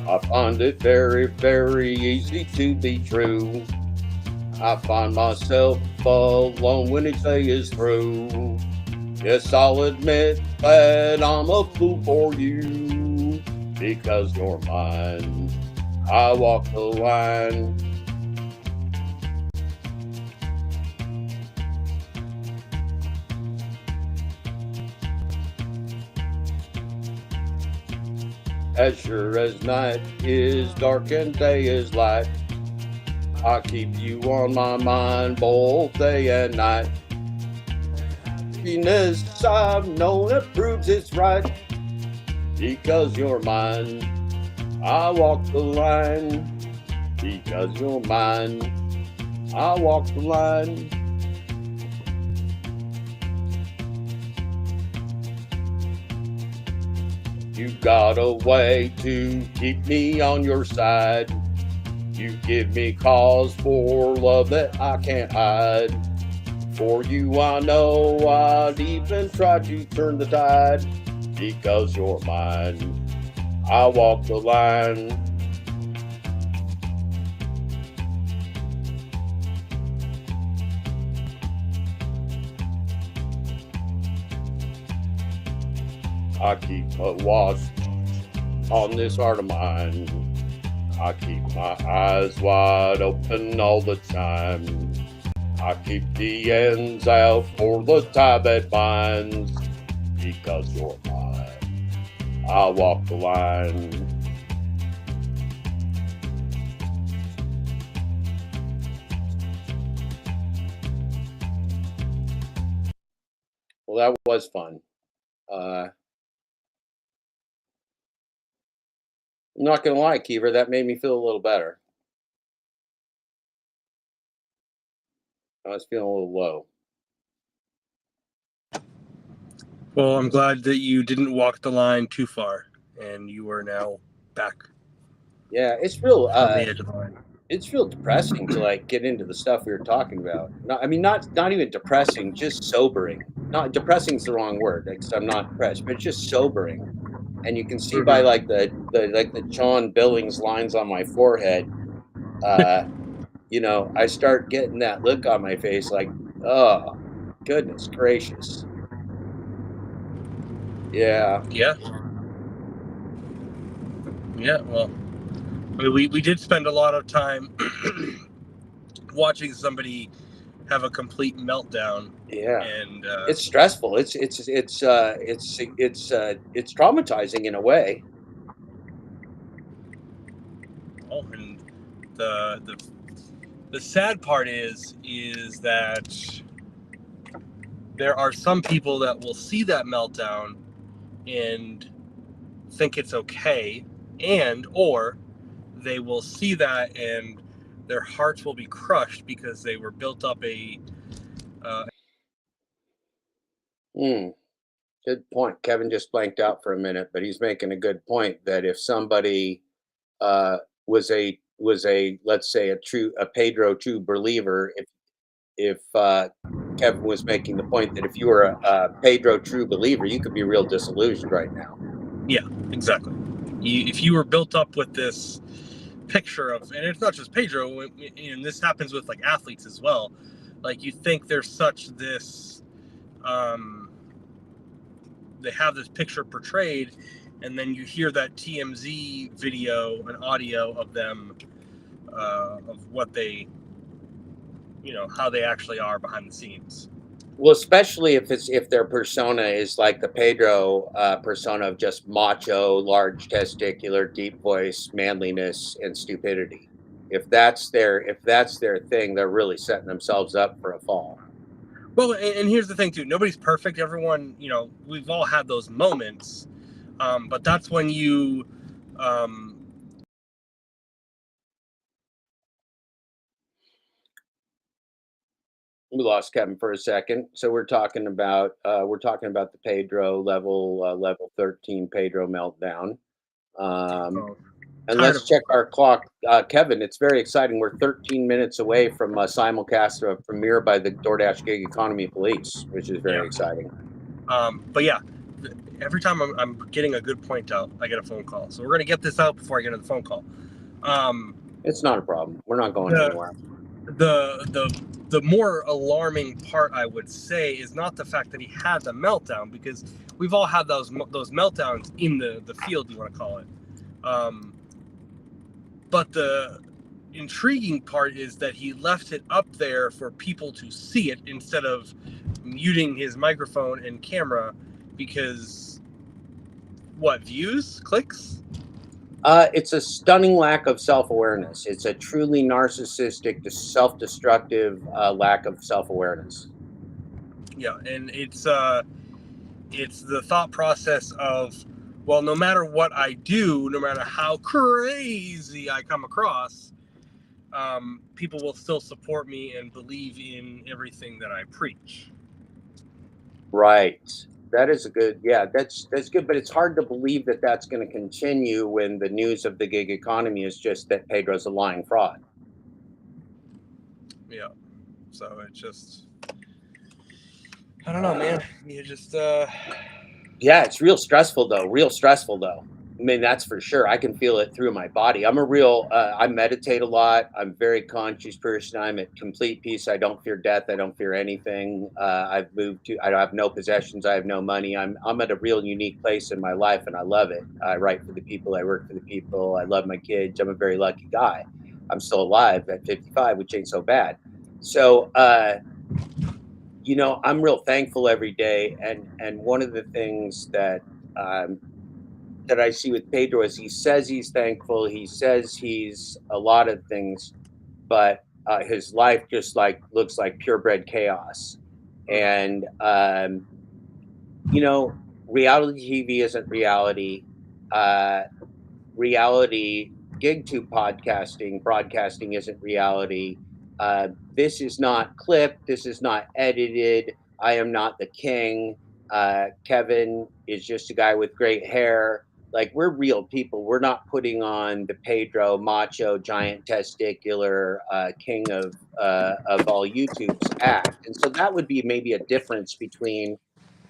I find it very, very easy to be true. I find myself alone when each day is through. Yes, I'll admit that I'm a fool for you. Because you're mine, I walk the line. As sure as night is dark and day is light, I keep you on my mind both day and night. Happiness I've known it proves it's right. Because you're mine, I walk the line. Because you're mine, I walk the line. You got a way to keep me on your side. You give me cause for love that I can't hide. For you I know I'd even try to turn the tide. Because you're mine, I walk the line. I keep a watch on this heart of mine. I keep my eyes wide open all the time. I keep the ends out for the tie that binds. Because you're mine, I walk the line. Well, that was fun. I'm not gonna lie, Keever, that made me feel a little better. I was feeling a little low. Well, I'm glad that you didn't walk the line too far, and you are now back Yeah, it's real. on the edge of the line. It's real depressing to like get into the stuff we were talking about. Not, I mean, not even depressing, just sobering. Not depressing is the wrong word because I'm not depressed, but it's just sobering. And you can see by like the John Billings lines on my forehead. You know, I start getting that look on my face, like, oh, goodness gracious. Yeah. Yeah. Yeah. Well, I mean, we did spend a lot of time watching somebody have a complete meltdown. Yeah. And It's stressful. It's traumatizing in a way. oh, and the sad part is that there are some people that will see that meltdown and think it's okay, and or they will see that and their hearts will be crushed because they were built up a Good point. Kevin just blanked out for a minute, but he's making a good point that if somebody uh, was a let's say a Pedro true believer, if Kevin was making the point that if you were a Pedro true believer, you could be real disillusioned right now. yeah, exactly. If you were built up with this picture of, and it's not just Pedro, and this happens with like athletes as well, like you think there's such this they have this picture portrayed, and then you hear that TMZ video and audio of them of what they, you know, how they actually are behind the scenes. Well, especially if their persona is like the Pedro persona of just macho, large testicular, deep voice, manliness, and stupidity. If that's their thing, they're really setting themselves up for a fall. Well, and here's the thing too: nobody's perfect. Everyone, you know, we've all had those moments, but that's when you We lost Kevin for a second. So we're talking about the Pedro level 13 Pedro meltdown. And Tired let's of check our clock. Kevin, it's very exciting. We're 13 minutes away from a simulcast of a premiere by the DoorDash Gig Economy Police, which is very exciting. But yeah, every time I'm getting a good point out, I get a phone call. So we're going to get this out before I get to the phone call. It's not a problem. We're not going anywhere. The more alarming part, I would say, is not the fact that he had the meltdown, because we've all had those meltdowns in the field, you want to call it. But the intriguing part is that he left it up there for people to see it instead of muting his microphone and camera, because what, views, clicks? It's a stunning lack of self-awareness. It's a truly narcissistic, self-destructive lack of self-awareness. Yeah, and it's the thought process of, well, no matter what I do, no matter how crazy I come across, people will still support me and believe in everything that I preach. Right. That is a good, yeah, that's good, but it's hard to believe that that's going to continue when the news of the gig economy is just that Pedro's a lying fraud. Yeah. So it just, I don't know, man. You just, Yeah, it's real stressful though. I mean, that's for sure. I can feel it through my body. I meditate a lot. I'm a very conscious person. I'm at complete peace. I don't fear death. I don't fear anything. I have no possessions. I have no money. I'm at a real unique place in my life and I love it. I write for the people. I work for the people. I love my kids. I'm a very lucky guy. I'm still alive at 55, which ain't so bad. So, I'm real thankful every day. And one of the things that I see with Pedro is he says he's thankful. He says he's a lot of things, but his life just looks like purebred chaos. And reality TV isn't reality. Reality GigTube broadcasting isn't reality. This is not clipped. This is not edited. I am not the king. Kevin is just a guy with great hair. Like, we're real people. We're not putting on the Pedro macho, giant testicular king of all YouTube's act. And so that would be maybe a difference between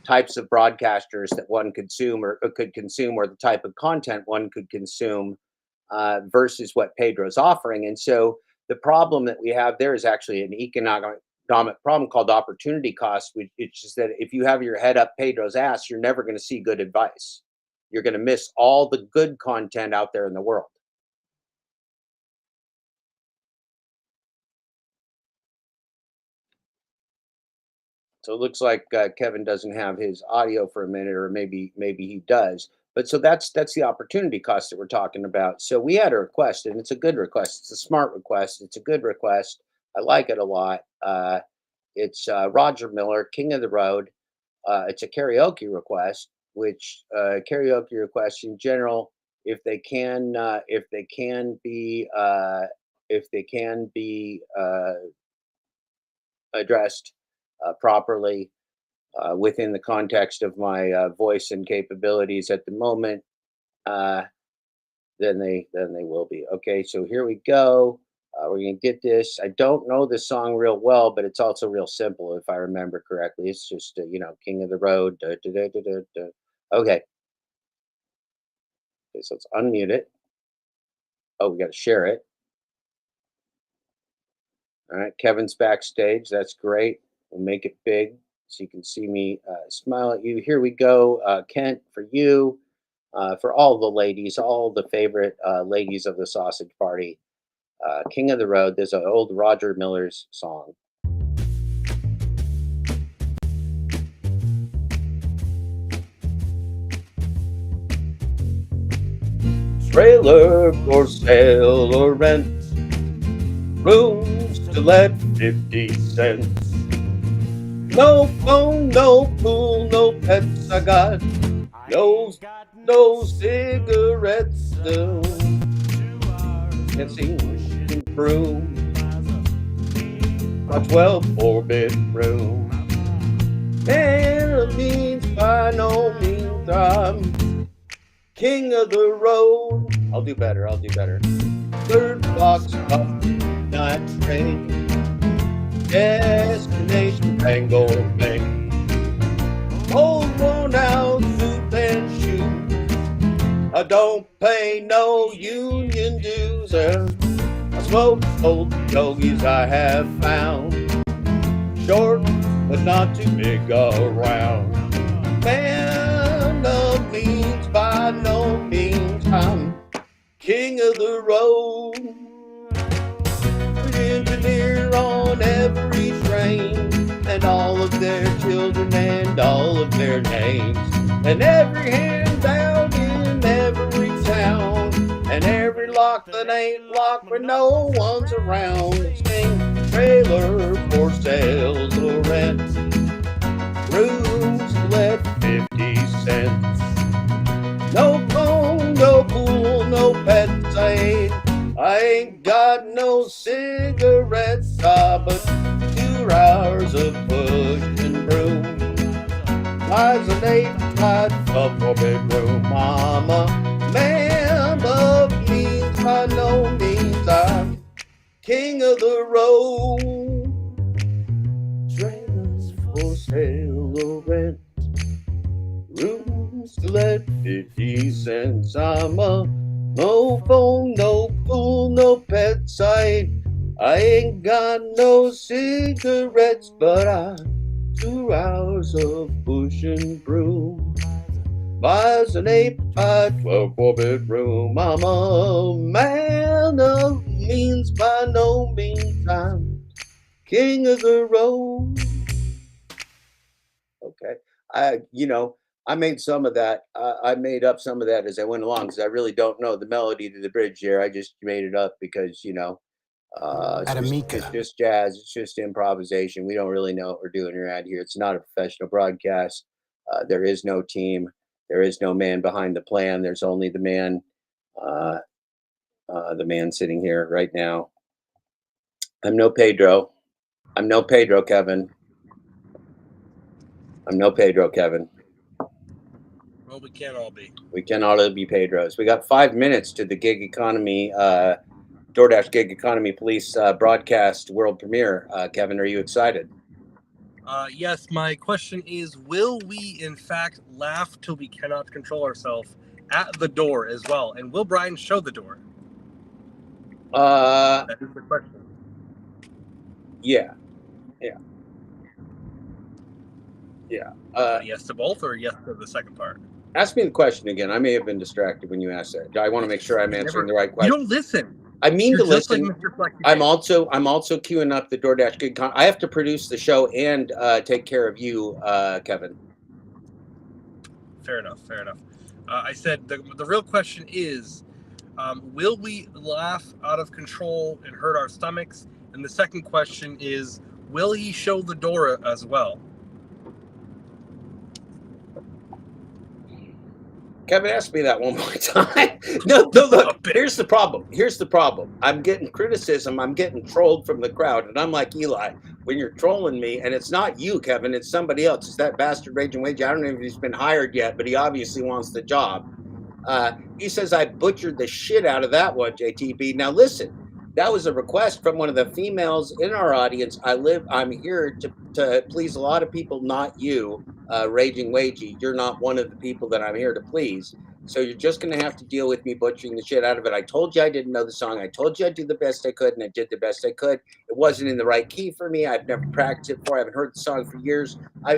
types of broadcasters that one could consume, or the type of content one could consume versus what Pedro's offering. And so the problem that we have there is actually an economic problem called opportunity cost, which is that if you have your head up Pedro's ass, you're never going to see good advice. You're going to miss all the good content out there in the world. So it looks like Kevin doesn't have his audio for a minute, or maybe he does. But so that's the opportunity cost that we're talking about. So we had a request, and it's a good request. It's a smart request. It's a good request. I like it a lot. It's Roger Miller, King of the Road. It's a karaoke request, which karaoke requests in general, if they can be addressed properly within the context of my voice and capabilities at the moment, then they will be. Okay, so here we go. We're gonna get this. I don't know this song real well, but it's also real simple if I remember correctly. It's just King of the Road. Okay. Okay, so let's unmute it. Oh, we got to share it. All right, Kevin's backstage. That's great. We'll make it big so you can see me smile at you. Here we go. Kent, for you, for all the ladies, all the favorite ladies of the sausage party. King of the Road. There's an old Roger Miller's song. Trailer for sale or rent, rooms to let 50 cents. No phone, no pool, no pets. I got no cigarettes. No. Dancing broom. my 12-4-bit room. Man means by no means I'm king of the road. I'll do better. Third box of night train. Destination Bangor Bay. Old worn out suit and shoes. I don't pay no union dues. I smoke old yogis I have found. Short, but not too big around. Man of means by no means I'm king of the road. Engineer on every train, and all of their children and all of their names, and every hand down in every town, and every lock that ain't locked when no one's around. Sing trailer for sales or rent, rooms let 50 cents. No phone, no pool, no pets, I ain't got no cigarettes, but 2 hours of push and broom. Lies an 8-4-bedroom mama. Man of means by no means I'm king of the road. Trailers for sale or rent, rooms to let 50 cents. I'm a no phone, no pool, no pets. I ain't got no cigarettes, but 2 hours of push and broom. Buys an 8-by-12-4-bedroom. I'm a man of means by no means. I'm king of the road. Okay. I made some of that. I made up some of that as I went along because I really don't know the melody to the bridge there. I just made it up because, it's just jazz. It's just improvisation. We don't really know what we're doing around here. It's not a professional broadcast. There is no team. There is no man behind the plan. There's only the man sitting here right now. I'm no Pedro. Kevin. I'm no Pedro, Kevin. Well, we can't all be. We can all be Pedros. We got 5 minutes to the gig economy, DoorDash Gig Economy Police broadcast world premiere. Kevin, are you excited? Yes, my question is, will we in fact laugh till we cannot control ourselves at the door as well? And will Brian show the door? That is the question. Yeah. Yes to both, or yes to the second part? Ask me the question again. I may have been distracted when you asked that. I want to make sure I'm answering the right question. You don't listen. I mean You're to just listen. like Mr. Flexi I'm Day. also queuing up the DoorDash Gig. I have to produce the show and take care of you, Kevin. Fair enough. I said the real question is, will we laugh out of control and hurt our stomachs? And the second question is, will he show the door as well? Kevin, ask me that one more time. No, look, here's the problem. I'm getting criticism. I'm getting trolled from the crowd. And I'm like, Eli, when you're trolling me, and it's not you, Kevin, it's somebody else. It's that bastard Raging Wage. I don't know if he's been hired yet, but he obviously wants the job. He says I butchered the shit out of that one, JTB. Now listen, that was a request from one of the females in our audience. I'm here to please a lot of people, not you, Raging Wagey. You're not one of the people that I'm here to please. So you're just going to have to deal with me butchering the shit out of it. I told you I didn't know the song. I told you I'd do the best I could, and I did the best I could. It wasn't in the right key for me. I've never practiced it before. I haven't heard the song for years. I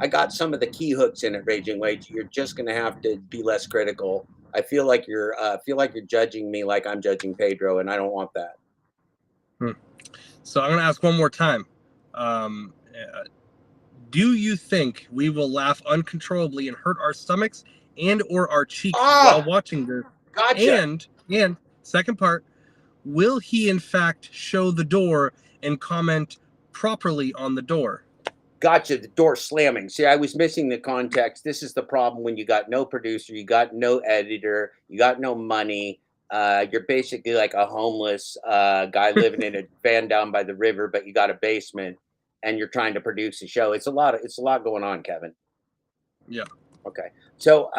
got some of the key hooks in it, Raging Wage. You're just going to have to be less critical. I feel like you're judging me like I'm judging Pedro, and I don't want that. So I'm going to ask one more time. Do you think we will laugh uncontrollably and hurt our stomachs and or our cheeks while watching this? Gotcha. And second part, will he in fact show the door and comment properly on the door? Gotcha. The door slamming. See, I was missing the context. This is the problem when you got no producer, you got no editor, you got no money. You're basically like a homeless guy living in a van down by the river, but you got a basement, and you're trying to produce a show. It's a lot going on, Kevin. Yeah. Okay. So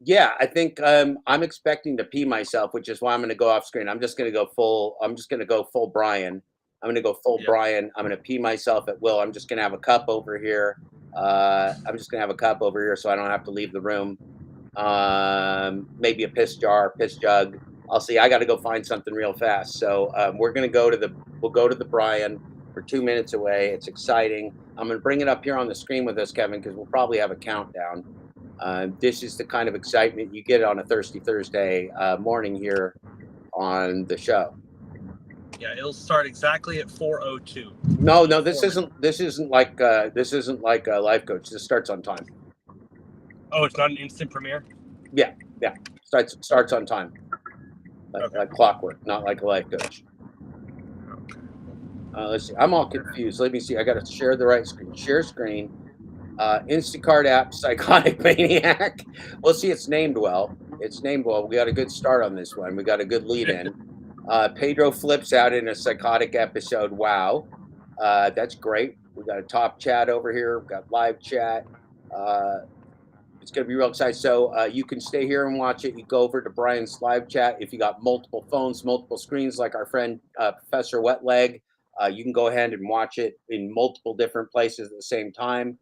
yeah, I think I'm expecting to pee myself, which is why I'm going to go off screen. I'm just going to go full. I'm just going to go full Brian. I'm going to go full Brian. I'm going to pee myself at will. I'm just going to have a cup over here. I'm just going to have a cup over here so I don't have to leave the room. Maybe a piss jar, piss jug. I'll see. I got to go find something real fast. So we're going to go to we'll go to the Brian. We're 2 minutes away. It's exciting. I'm going to bring it up here on the screen with us, Kevin, because we'll probably have a countdown. This is the kind of excitement you get on a Thirsty Thursday morning here on the show. Yeah, it'll start exactly at 4:02. No, this isn't like a life coach. This starts on time. Oh, it's not an instant premiere? Yeah. Starts on time. Like clockwork, not like a life coach. Let's see. I'm all confused. Let me see. I got to share the right screen. Share screen. Instacart app, Psychotic Maniac. Well, see, it's named well. It's named well. We got a good start on this one. We got a good lead in. Pedro flips out in a psychotic episode. Wow. That's great. We got a top chat over here. We've got live chat. It's going to be real exciting. So you can stay here and watch it. You go over to Brian's live chat. If you got multiple phones, multiple screens, like our friend Professor Wetleg, you can go ahead and watch it in multiple different places at the same time.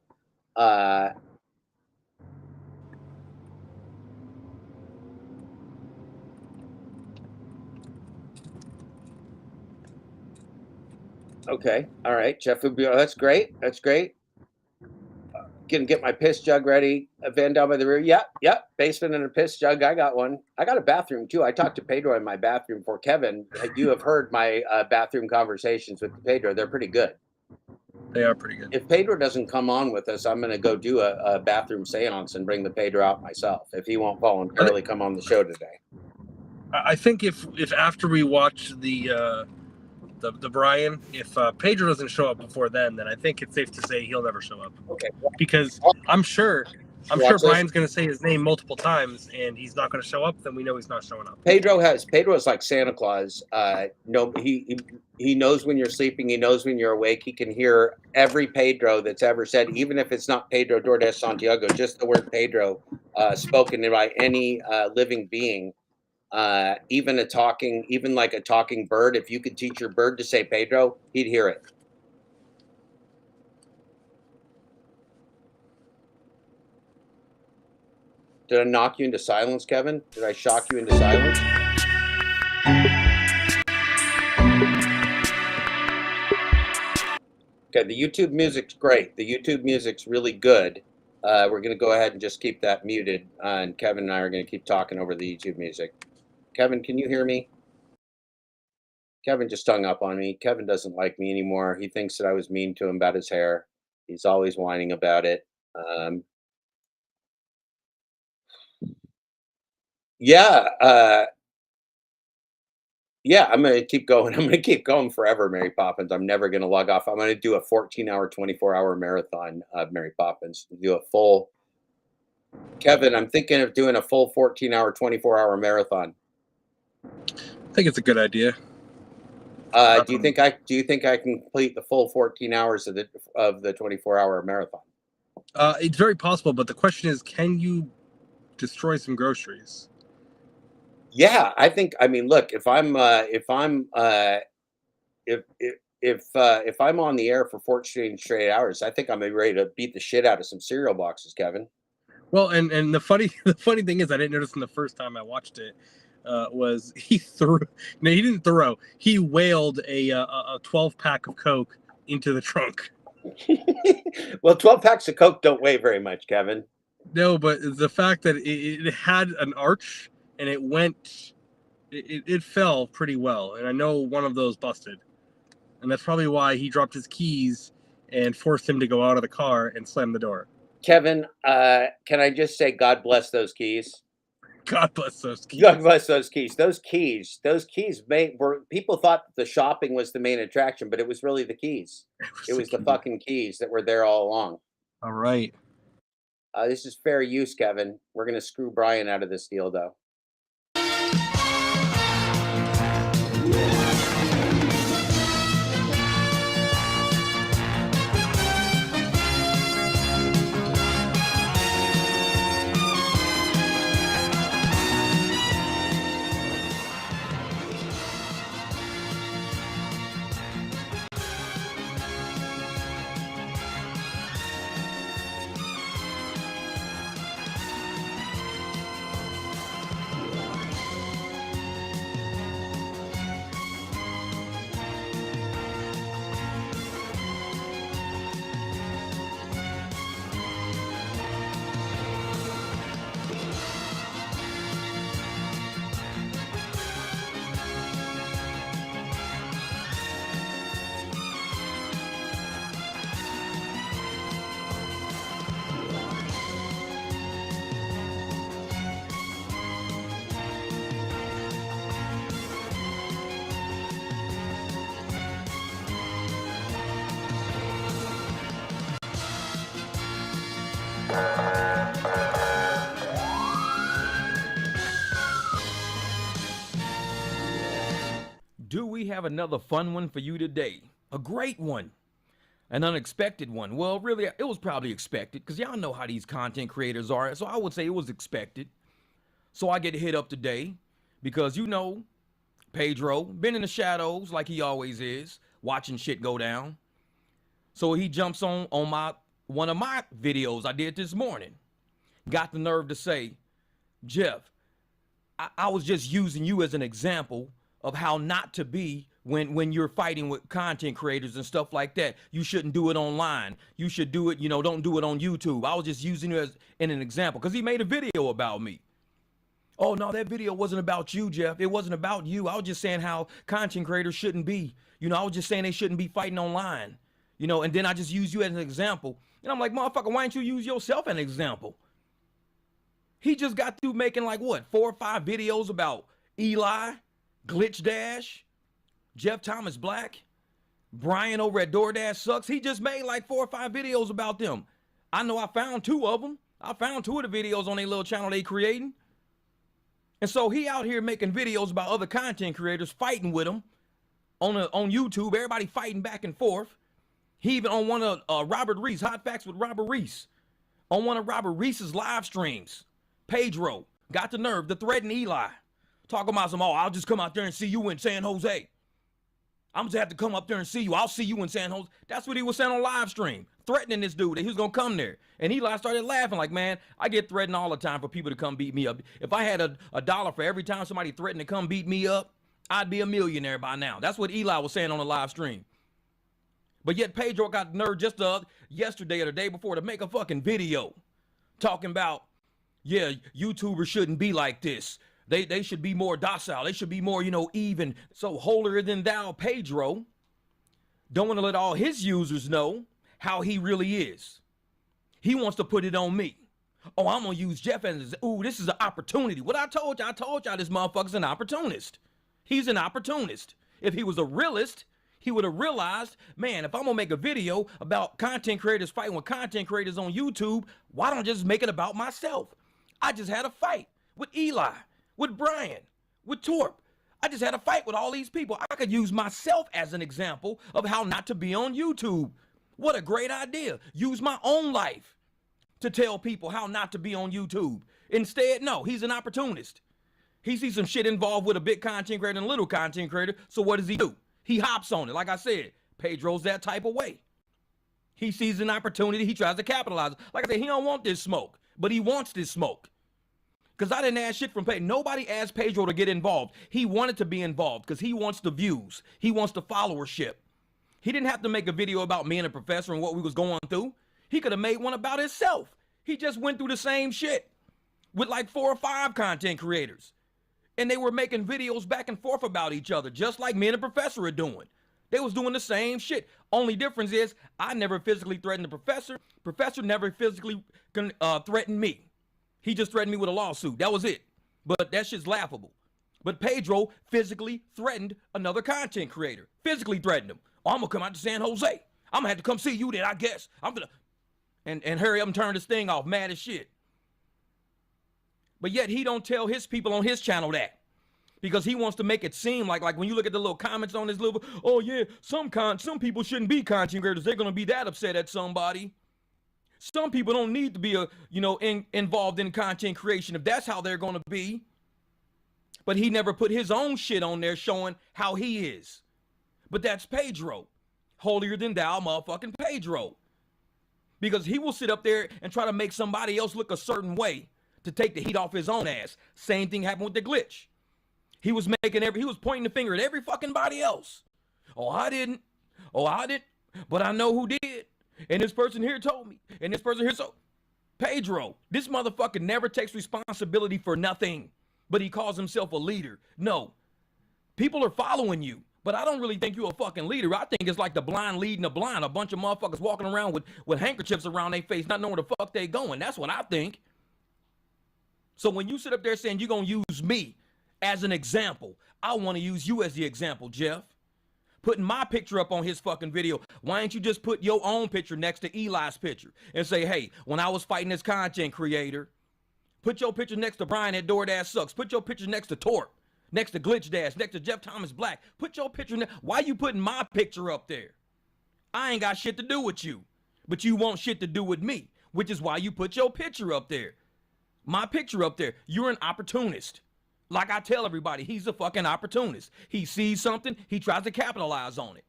Okay. All right. Jeff Rubio. That's great. That's great. Gonna get my piss jug ready. A van down by the river. Yep. Basement and a piss jug. I got one. I got a bathroom too. I talked to Pedro in my bathroom for Kevin. You have heard my bathroom conversations with Pedro. They're pretty good. They are pretty good. If Pedro doesn't come on with us, I'm going to go do a bathroom seance and bring the Pedro out myself if he won't voluntarily come on the show today. I think if after we watch the Brian, if Pedro doesn't show up before then I think it's safe to say he'll never show up. Okay. Because I'm sure Brian's going to say his name multiple times and he's not going to show up. Then we know he's not showing up. Pedro is like Santa Claus. No, he knows when you're sleeping. He knows when you're awake. He can hear every Pedro that's ever said, even if it's not Pedro Dordes Santiago, just the word Pedro spoken by any living being. Even like a talking bird. If you could teach your bird to say Pedro, he'd hear it. Did I knock you into silence, Kevin? Did I shock you into silence? Okay, the YouTube music's great. The YouTube music's really good. We're going to go ahead and just keep that muted, and Kevin and I are going to keep talking over the YouTube music. Kevin, can you hear me? Kevin just hung up on me. Kevin doesn't like me anymore. He thinks that I was mean to him about his hair. He's always whining about it. Yeah, I'm going to keep going. I'm going to keep going forever, Mary Poppins. I'm never going to log off. I'm going to do a 14-hour, 24-hour marathon of Mary Poppins. Do a full. Kevin, I'm thinking of doing a full 14-hour, 24-hour marathon. I think it's a good idea. Do you think I can complete the full 14 hours of the 24-hour marathon? It's very possible, but the question is, can you destroy some groceries? Yeah, I think. I mean, look, if I'm on the air for 14 straight hours, I think I'm ready to beat the shit out of some cereal boxes, Kevin. Well, and the funny thing is, I didn't notice in the first time I watched it. Was he threw? No, he didn't throw. He whaled a 12-pack of Coke into the trunk. Well, 12 packs of Coke don't weigh very much, Kevin. No, but the fact that it had an arch and it fell pretty well, and I know one of those busted, and that's probably why he dropped his keys and forced him to go out of the car and slam the door. Kevin, can I just say, God bless those keys? God bless those keys. God bless those keys. Those keys were, people thought the shopping was the main attraction, but it was really the keys. It was the fucking keys that were there all along. All right. This is fair use, Kevin. We're going to screw Brian out of this deal, though. Do we have another fun one for you today? A great one. An unexpected one. Well, really, it was probably expected because y'all know how these content creators are. So I would say it was expected. So I get hit up today because, you know, Pedro been in the shadows like he always is, watching shit go down. So he jumps on one of my videos I did this morning. Got the nerve to say, Jeff, I was just using you as an example of how not to be when you're fighting with content creators and stuff like that. You shouldn't do it online. You should do it, you know, don't do it on YouTube. I was just using you as an example because he made a video about me. Oh, no, that video wasn't about you, Jeff. It wasn't about you. I was just saying how content creators shouldn't be. You know, I was just saying they shouldn't be fighting online. You know, and then I just use you as an example. And I'm like, motherfucker, why don't you use yourself as an example? He just got through making like, what, 4 or 5 videos about Eli, Glitch Dash, Jeff Thomas Black, Brian over at DoorDash Sucks. He just made like 4 or 5 videos about them. I know I found 2 of them. I found 2 of the videos on their little channel they creating. And so he out here making videos about other content creators, fighting with them on YouTube. Everybody fighting back and forth. He even on one of Robert Reese, Hot Facts with Robert Reese. On one of Robert Reese's live streams, Pedro got the nerve to threaten Eli. Talking about some, oh, I'll just come out there and see you in San Jose. I'm just have to come up there and see you. I'll see you in San Jose. That's what he was saying on live stream. Threatening this dude that he was going to come there. And Eli started laughing like, man, I get threatened all the time for people to come beat me up. If I had a dollar for every time somebody threatened to come beat me up, I'd be a millionaire by now. That's what Eli was saying on the live stream. But yet Pedro got the nerve just yesterday or the day before to make a fucking video talking about, yeah, YouTubers shouldn't be like this. They should be more docile. They should be more, you know, even. So holier than thou Pedro don't want to let all his users know how he really is. He wants to put it on me. Oh, I'm going to use Jeff as, ooh, this is an opportunity. What I told y'all this motherfucker's an opportunist. He's an opportunist. If he was a realist, he would have realized, man, if I'm going to make a video about content creators fighting with content creators on YouTube, why don't I just make it about myself? I just had a fight with Eli, with Brian, with Torp. I just had a fight with all these people. I could use myself as an example of how not to be on YouTube. What a great idea. Use my own life to tell people how not to be on YouTube. Instead, no, he's an opportunist. He sees some shit involved with a big content creator and a little content creator. So what does he do? He hops on it. Like I said, Pedro's that type of way. He sees an opportunity. He tries to capitalize. Like I said, he don't want this smoke, but he wants this smoke. Because I didn't ask shit from Pedro. Nobody asked Pedro to get involved. He wanted to be involved because he wants the views. He wants the followership. He didn't have to make a video about me and the professor and what we was going through. He could have made one about himself. He just went through the same shit with like 4 or 5 content creators. And they were making videos back and forth about each other, just like me and the professor are doing. They was doing the same shit. Only difference is I never physically threatened the professor. Professor never physically threatened me. He just threatened me with a lawsuit. That was it. But that shit's laughable. But Pedro physically threatened another content creator. Physically threatened him. Oh, I'm going to come out to San Jose. I'm going to have to come see you then, I guess. I'm going to... And hurry up and turn this thing off. Mad as shit. But yet he don't tell his people on his channel that. Because he wants to make it seem like when you look at the little comments on his little... Oh, yeah, some people shouldn't be content creators. They're going to be that upset at somebody. Some people don't need to be involved in content creation if that's how they're going to be. But he never put his own shit on there showing how he is. But that's Pedro. Holier than thou motherfucking Pedro. Because he will sit up there and try to make somebody else look a certain way to take the heat off his own ass. Same thing happened with the glitch. He was pointing the finger at every fucking body else. Oh, I didn't. Oh, I didn't. But I know who did. And this person here told me. And this person here so. Pedro, this motherfucker never takes responsibility for nothing. But he calls himself a leader. No. People are following you. But I don't really think you're a fucking leader. I think it's like the blind leading the blind. A bunch of motherfuckers walking around with handkerchiefs around their face, not knowing where the fuck they going. That's what I think. So when you sit up there saying you're going to use me as an example, I want to use you as the example, Jeff. Putting my picture up on his fucking video. Why don't you just put your own picture next to Eli's picture and say, hey, when I was fighting this content creator, put your picture next to Brian at DoorDash Sucks. Put your picture next to Torp. next to Glitch Dash, next to Jeff Thomas Black. Put your picture in there. Why you putting my picture up there? I ain't got shit to do with you, but you want shit to do with me, which is why you put your picture up there. My picture up there. You're an opportunist. Like I tell everybody, he's a fucking opportunist. He sees something, he tries to capitalize on it.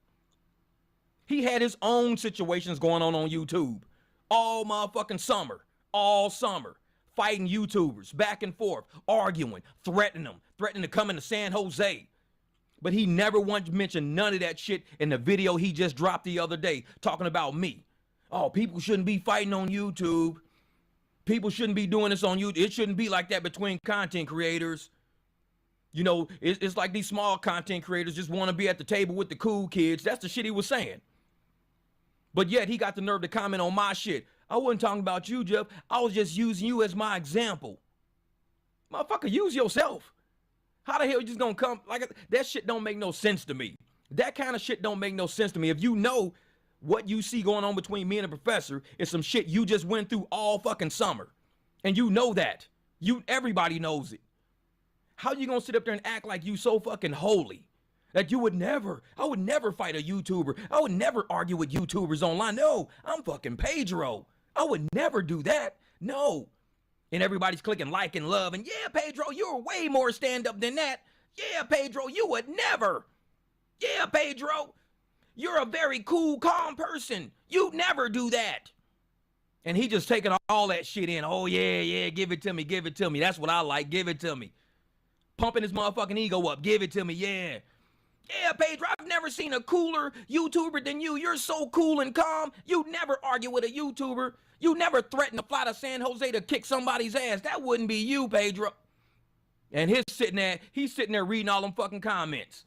He had his own situations going on YouTube all motherfucking summer, all summer, fighting YouTubers back and forth, arguing, threatening to come into San Jose. But he never once mentioned none of that shit in the video he just dropped the other day talking about me. Oh, people shouldn't be fighting on YouTube. People shouldn't be doing this on YouTube. It shouldn't be like that between content creators. You know, it's like these small content creators just want to be at the table with the cool kids. That's the shit he was saying. But yet he got the nerve to comment on my shit. I wasn't talking about you, Jeff. I was just using you as my example. Motherfucker, use yourself. How the hell you just gonna come? Like, that shit don't make no sense to me. That kind of shit don't make no sense to me. If you know what you see going on between me and the professor is some shit you just went through all fucking summer. And you know that. Everybody knows it. How you gonna sit up there and act like you so fucking holy that you would never, I would never fight a YouTuber. I would never argue with YouTubers online. No, I'm fucking Pedro. I would never do that. No. And everybody's clicking like and love. And yeah, Pedro, you're way more stand-up than that. Yeah, Pedro, you would never. Yeah, Pedro, you're a very cool, calm person. You'd never do that. And he just taking all that shit in. Oh, yeah, give it to me, give it to me. That's what I like, give it to me. Pumping his motherfucking ego up. Give it to me, yeah. Yeah, Pedro, I've never seen a cooler YouTuber than you. You're so cool and calm. You'd never argue with a YouTuber. You never threaten to fly to San Jose to kick somebody's ass. That wouldn't be you, Pedro. And he's sitting there reading all them fucking comments.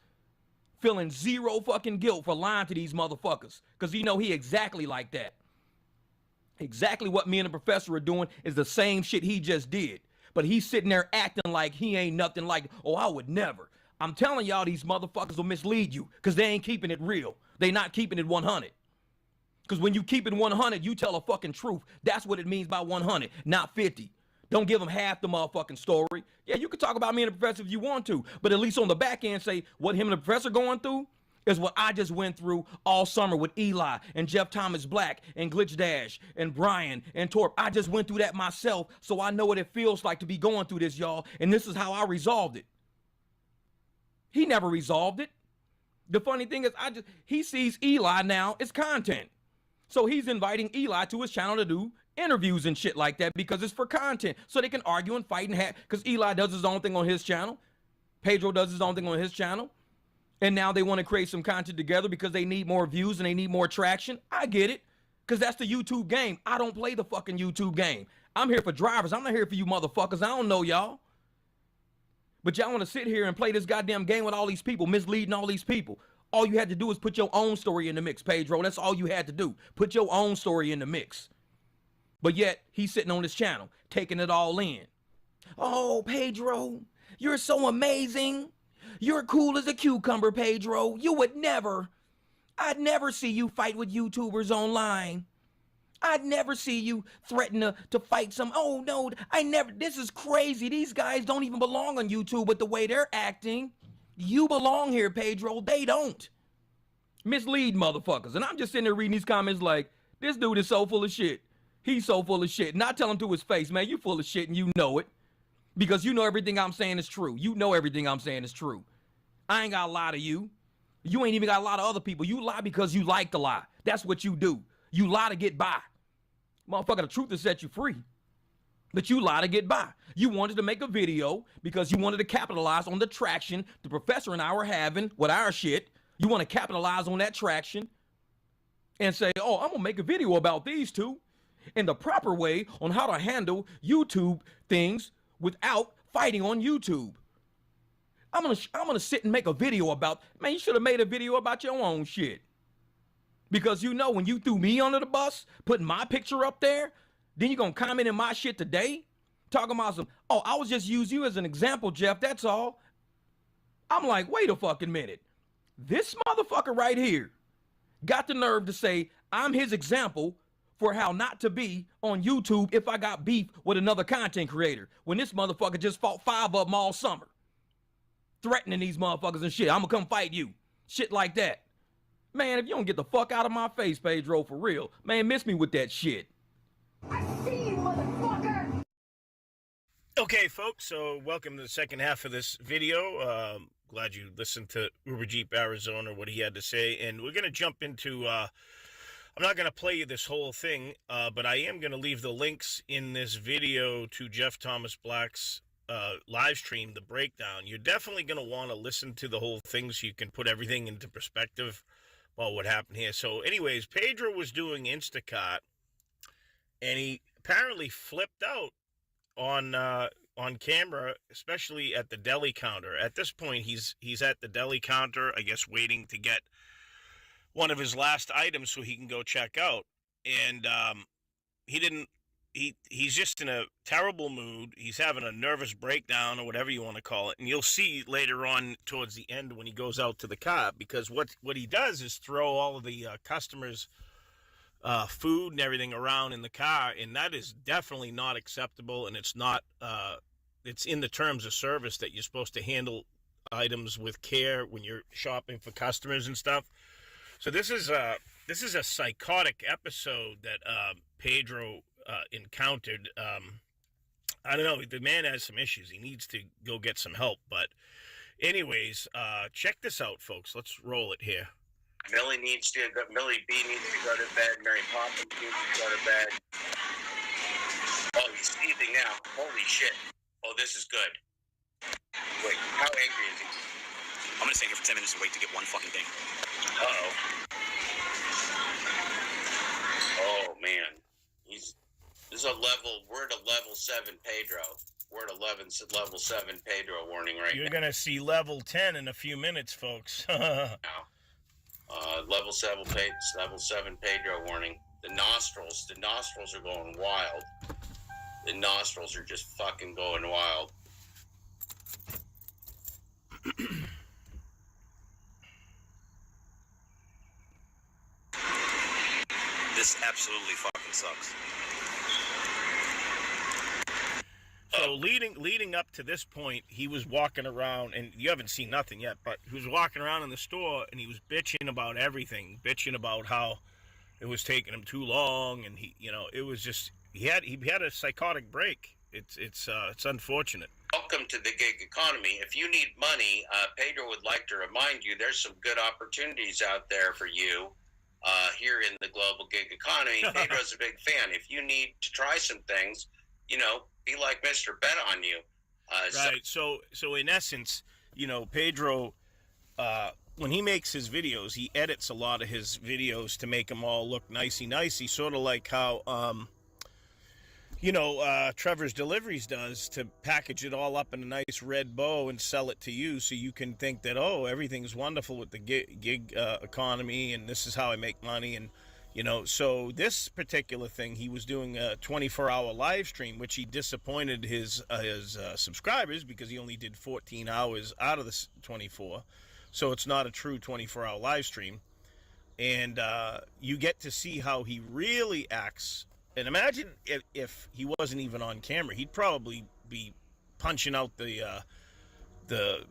Feeling zero fucking guilt for lying to these motherfuckers. Because you know he exactly like that. Exactly what me and the professor are doing is the same shit he just did. But he's sitting there acting like he ain't nothing like, oh, I would never. I'm telling y'all, these motherfuckers will mislead you because they ain't keeping it real. They not keeping it 100. Because when you keep it 100, you tell a fucking truth. That's what it means by 100, not 50. Don't give them half the motherfucking story. Yeah, you can talk about me and the professor if you want to, but at least on the back end say what him and the professor going through is what I just went through all summer with Eli and Jeff Thomas Black and Glitch Dash and Brian and Torp. I just went through that myself, so I know what it feels like to be going through this, y'all, and this is how I resolved it. He never resolved it. The funny thing is, he sees Eli now as content. So he's inviting Eli to his channel to do interviews and shit like that because it's for content. So they can argue and fight and have, because Eli does his own thing on his channel. Pedro does his own thing on his channel. And now they want to create some content together because they need more views and they need more traction. I get it. Because that's the YouTube game. I don't play the fucking YouTube game. I'm here for drivers. I'm not here for you motherfuckers. I don't know y'all. But y'all want to sit here and play this goddamn game with all these people, misleading all these people. All you had to do is put your own story in the mix, Pedro. That's all you had to do. Put your own story in the mix. But yet, he's sitting on his channel, taking it all in. Oh, Pedro, you're so amazing. You're cool as a cucumber, Pedro. You would never. I'd never see you fight with YouTubers online. I'd never see you threaten to fight some. Oh, no, I never. This is crazy. These guys don't even belong on YouTube with the way they're acting. You belong here, Pedro. They don't. Mislead motherfuckers. And I'm just sitting there reading these comments like, this dude is so full of shit. He's so full of shit. And I tell him to his face, man, you full of shit and you know it. Because you know everything I'm saying is true. You know everything I'm saying is true. I ain't got to lie to you. You ain't even got a lot of other people. You lie because you like to lie. That's what you do. You lie to get by. Motherfucker, the truth will set you free. But you lie to get by. You wanted to make a video because you wanted to capitalize on the traction the professor and I were having with our shit. You want to capitalize on that traction and say, oh, I'm going to make a video about these two in the proper way on how to handle YouTube things without fighting on YouTube. I'm gonna sit and make a video about, man, you should have made a video about your own shit. Because you know when you threw me under the bus, putting my picture up there, then you're gonna comment in my shit today? Talking about some, oh, I was just using you as an example, Jeff, that's all. I'm like, wait a fucking minute. This motherfucker right here got the nerve to say I'm his example for how not to be on YouTube if I got beef with another content creator. When this motherfucker just fought 5 of them all summer. threatening these motherfuckers and shit. I'm gonna come fight you. Shit like that. Man, if you don't get the fuck out of my face, Pedro, for real, man, miss me with that shit. I see you, motherfucker! Okay, folks, so welcome to the second half of this video. Glad you listened to Uber Jeep Arizona, what he had to say. And we're going to jump into, I'm not going to play you this whole thing, but I am going to leave the links in this video to Jeff Thomas Black's live stream, the breakdown. You're definitely going to want to listen to the whole thing so you can put everything into perspective about what happened here. So anyways, Pedro was doing Instacart, and he apparently flipped out on camera, especially at the deli counter. At this point, he's at the deli counter, I guess, waiting to get one of his last items so he can go check out. And he's just in a terrible mood. He's having a nervous breakdown or whatever you want to call it. And you'll see later on towards the end when he goes out to the car, because what he does is throw all of the customers' food and everything around in the car, and that is definitely not acceptable. And it's not it's in the terms of service that you're supposed to handle items with care when you're shopping for customers and stuff. So this is a psychotic episode that Pedro encountered. I don't know, the man has some issues. He needs to go get some help. But anyways, check this out, folks. Let's roll it here. Millie B needs to go to bed. Mary Poppins needs to go to bed. Oh, he's seething now. Holy shit. Oh, this is good. Wait, how angry is he? I'm gonna stay here for 10 minutes and wait to get one fucking thing. Uh-oh. Oh, man. We're at a level 7 Pedro. We're at level 7 Pedro warning right You're now. gonna see level 10 in a few minutes, folks. Now. Level 7 Pedro warning. The nostrils are going wild. The nostrils are just fucking going wild. This absolutely fucking sucks. So leading up to this point, he was walking around, and you haven't seen nothing yet, but he was walking around in the store, and he was bitching about everything, bitching about how it was taking him too long, and it was just he had a psychotic break. It's unfortunate. Welcome to the gig economy. If you need money, Pedro would like to remind you there's some good opportunities out there for you here in the global gig economy. Pedro's a big fan. If you need to try some things, be like Mr. Bet on you. Right. So in essence, Pedro, when he makes his videos, he edits a lot of his videos to make them all look nicey, sort of like how Trevor's Deliveries does, to package it all up in a nice red bow and sell it to you so you can think that, oh, everything's wonderful with the gig economy and this is how I make money. And, so this particular thing, he was doing a 24-hour live stream, which he disappointed his subscribers because he only did 14 hours out of the 24. So it's not a true 24-hour live stream. And you get to see how he really acts. And imagine if he wasn't even on camera, he'd probably be punching out the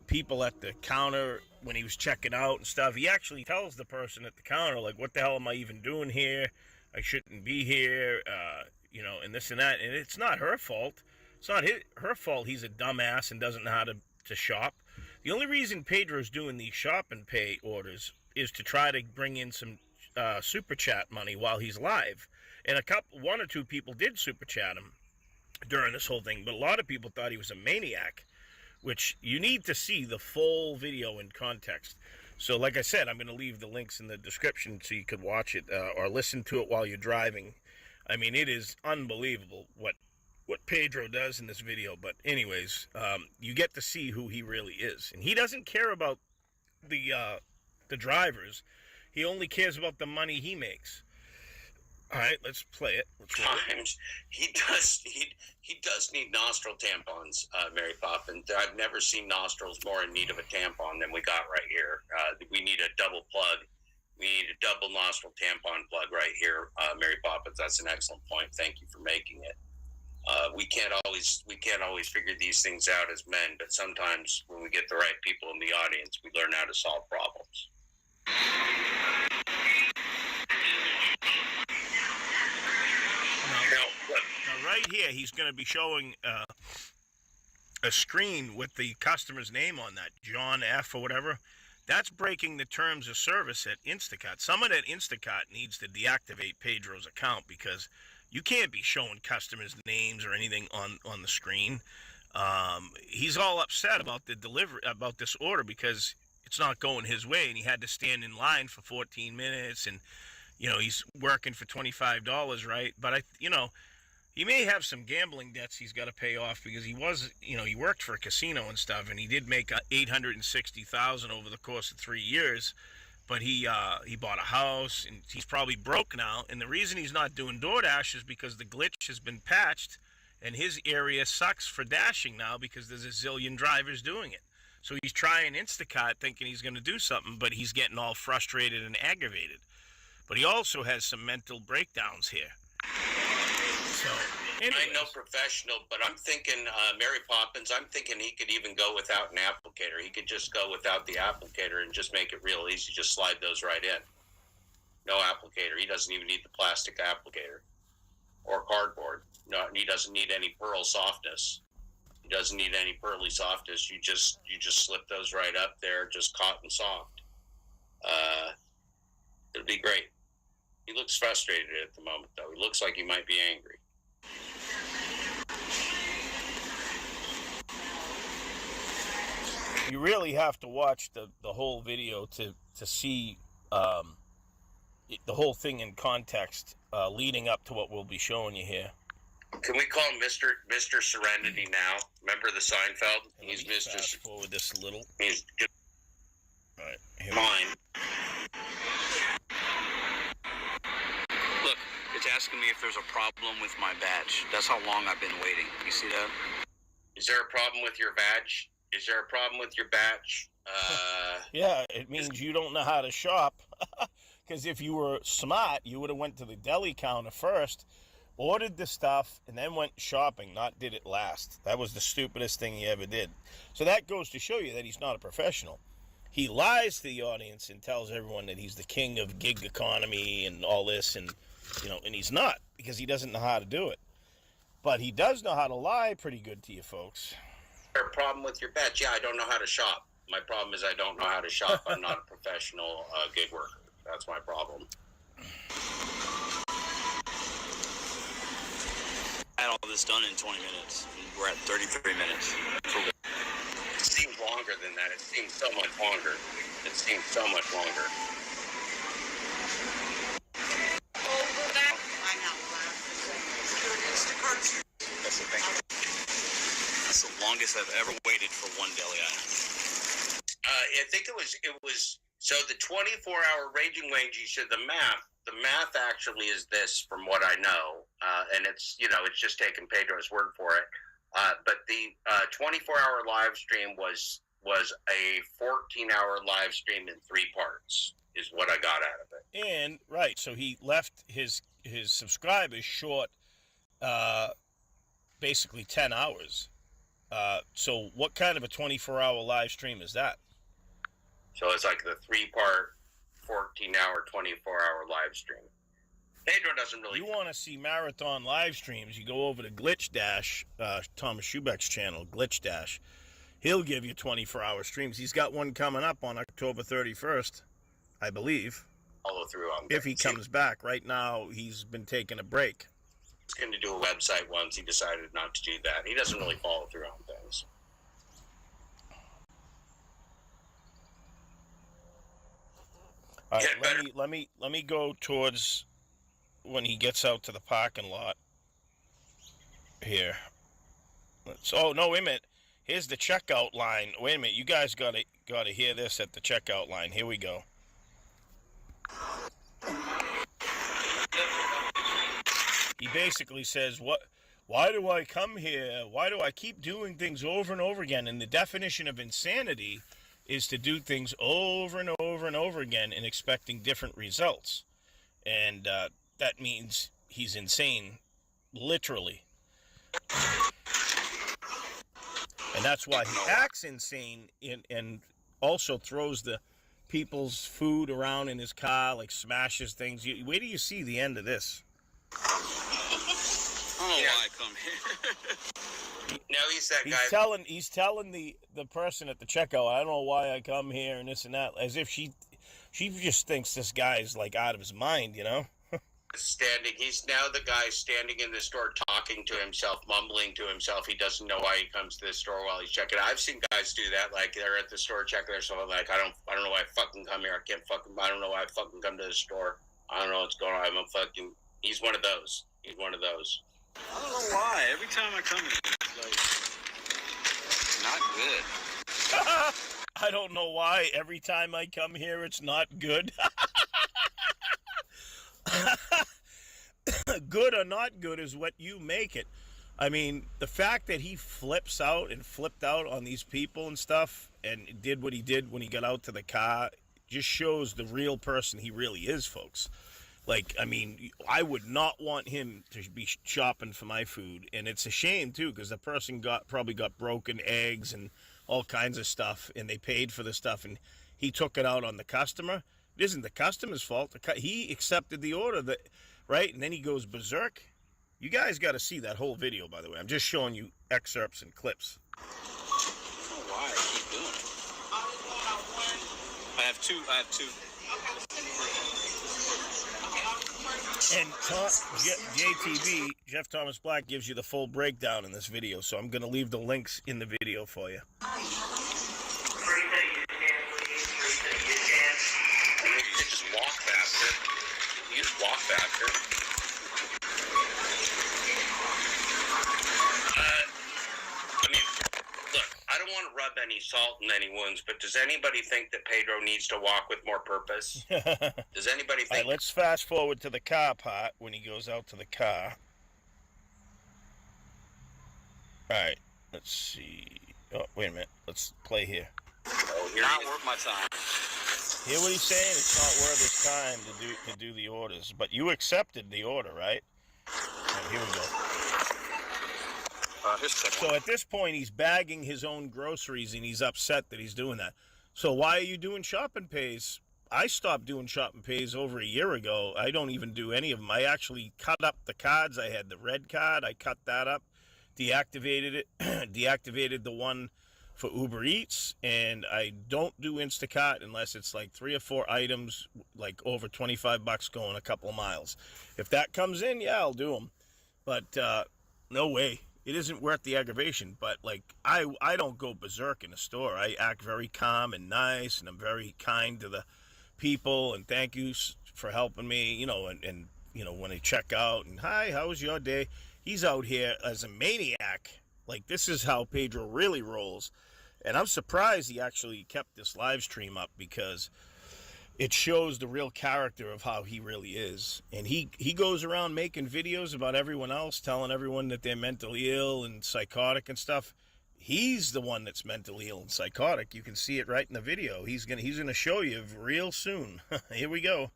people at the counter when he was checking out and stuff. He actually tells the person at the counter, like, what the hell am I even doing here? I shouldn't be here, and this and that. And it's not her fault. It's not her fault he's a dumbass and doesn't know how to shop. The only reason Pedro's doing these shop and pay orders is to try to bring in some super chat money while he's live. And one or two people did super chat him during this whole thing, but a lot of people thought he was a maniac, which you need to see the full video in context. So like I said, I'm going to leave the links in the description so you could watch it or listen to it while you're driving. I mean, it is unbelievable what Pedro does in this video. But anyways, you get to see who he really is. And he doesn't care about the drivers. He only cares about the money he makes. All right, let's play it. Times he does need nostril tampons, Mary Poppins. I've never seen nostrils more in need of a tampon than we got right here. We need a double plug. We need a double nostril tampon plug right here, Mary Poppins. That's an excellent point. Thank you for making it. We can't always figure these things out as men, but sometimes when we get the right people in the audience, we learn how to solve problems. Now, right here, he's going to be showing a screen with the customer's name on that, John F. or whatever. That's breaking the terms of service at Instacart. Someone at Instacart needs to deactivate Pedro's account because you can't be showing customers' names or anything on the screen. He's all upset about the delivery, about this order, because it's not going his way, and he had to stand in line for 14 minutes, and he's working for $25, right? But he may have some gambling debts he's got to pay off, because he worked for a casino and stuff, and he did make $860,000 over the course of 3 years. But he bought a house, and he's probably broke now. And the reason he's not doing DoorDash is because the glitch has been patched, and his area sucks for dashing now because there's a zillion drivers doing it. So he's trying Instacart thinking he's going to do something, but he's getting all frustrated and aggravated. But he also has some mental breakdowns here. So, anyways. I'm no professional, but I'm thinking, Mary Poppins, I'm thinking he could even go without an applicator. He could just go without the applicator and just make it real easy. Just slide those right in. No applicator. He doesn't even need the plastic applicator or cardboard. No, he doesn't need any pearl softness. He doesn't need any pearly softness. You just slip those right up there, just cotton soft. It'll be great. He looks frustrated at the moment, though. He looks like he might be angry. You really have to watch the whole video to see the whole thing in context, leading up to what we'll be showing you here. Can we call him Mr. Serenity now? Remember the Seinfeld? He's Mr. Fast forward this a little. He's all right. Here mine. Look, it's asking me if there's a problem with my badge. That's how long I've been waiting. You see that? Is there a problem with your badge? Is there a problem with your badge? Yeah, it means you don't know how to shop. Because if you were smart, you would have went to the deli counter first, ordered the stuff, and then went shopping, not did it last. That was the stupidest thing he ever did. So that goes to show you that he's not a professional. He lies to the audience and tells everyone that he's the king of gig economy and all this, and and he's not, because he doesn't know how to do it. But he does know how to lie pretty good to you folks. Is there a problem with your badge? Yeah, I don't know how to shop. My problem is I don't know how to shop. I'm not a professional gig worker. That's my problem. I had all this done in 20 minutes. We're at 33 minutes. It seems longer than that. It seems so much longer. It seems so much longer. That's the thing. That's the longest I've ever waited for one deli item. I think it was so the 24-hour raging wage. You said the math actually is this, from what I know, and it's it's just taking Pedro's word for it. But the 24-hour live stream was a 14-hour live stream in 3 parts, is what I got out of it. And right, so he left his subscribers short, basically 10 hours. So what kind of a 24-hour live stream is that? So it's like the 3-part, 14-hour, 24-hour live stream. Pedro doesn't really... You want to see marathon live streams, you go over to Glitch Dash, Thomas Schubeck's channel, Glitch Dash. He'll give you 24-hour streams. He's got one coming up on October 31st, I believe. Follow through on if he comes back. Right now, he's been taking a break. He's going to do a website once. He decided not to do that. He doesn't really follow through on things. All right, let me go towards when he gets out to the parking lot here. Oh no, wait a minute. Here's the checkout line. Wait a minute, you guys gotta hear this at the checkout line. Here we go. He basically says, why do I come here? Why do I keep doing things over and over again? And the definition of insanity is to do things over and over and over again and expecting different results. And that means he's insane, literally. And that's why he acts insane and also throws the people's food around in his car, like smashes things. Wait till you see the end of this. I don't know why I come here. No, he's that guy. He's telling the person at the checkout, I don't know why I come here and this and that, as if she just thinks this guy's like out of his mind, you know? He's now the guy standing in the store talking to himself, mumbling to himself. He doesn't know why he comes to the store while he's checking. I've seen guys do that, like they're at the store checking their stuff, like I don't know why I fucking come here. I don't know why I fucking come to the store. I don't know what's going on. He's one of those. I don't know why. Every time I come here, it's like not good. I don't know why. Every time I come here, it's not good. Good or not good is what you make it. I mean, the fact that he flipped out on these people and stuff and did what he did when he got out to the car just shows the real person he really is, folks. Like, I mean, I would not want him to be shopping for my food. And it's a shame, too, because the person probably got broken eggs and all kinds of stuff, and they paid for the stuff, and he took it out on the customer. It isn't the customer's fault. He accepted the order, right? And then he goes berserk. You guys got to see that whole video, by the way. I'm just showing you excerpts and clips. I don't know why I keep doing it. I have two. And JTB, Jeff Thomas Black, gives you the full breakdown in this video, so I'm going to leave the links in the video for you. You just walk faster. Look, I don't want to rub any salt in any wounds, but does anybody think that Pedro needs to walk with more purpose? Does anybody think? All right, let's fast forward to the car part when he goes out to the car. All right, let's see. Oh, wait a minute. Let's play here. Oh, not worth my time. Hear what he's saying? It's not worth his time to do the orders. But you accepted the order, right? All right, here we go. So at this point, he's bagging his own groceries, and he's upset that he's doing that. So why are you doing shopping pays? I stopped doing shopping pays over a year ago. I don't even do any of them. I actually cut up the cards. I had the red card. I cut that up, deactivated it, deactivated the one for Uber Eats, and I don't do Instacart unless it's like 3 or 4 items, like over $25 going a couple of miles. If that comes in, yeah, I'll do them. But no way. It isn't worth the aggravation. But like I don't go berserk in a store. I act very calm and nice, and I'm very kind to the people, and thank you for helping me, you know, and you know, when they check out and hi, how was your day? He's out here as a maniac. Like, this is how Pedro really rolls. And I'm surprised he actually kept this live stream up, because it shows the real character of how he really is. And he goes around making videos about everyone else, telling everyone that they're mentally ill and psychotic and stuff. He's the one that's mentally ill and psychotic. You can see it right in the video. He's gonna show you real soon. Here we go.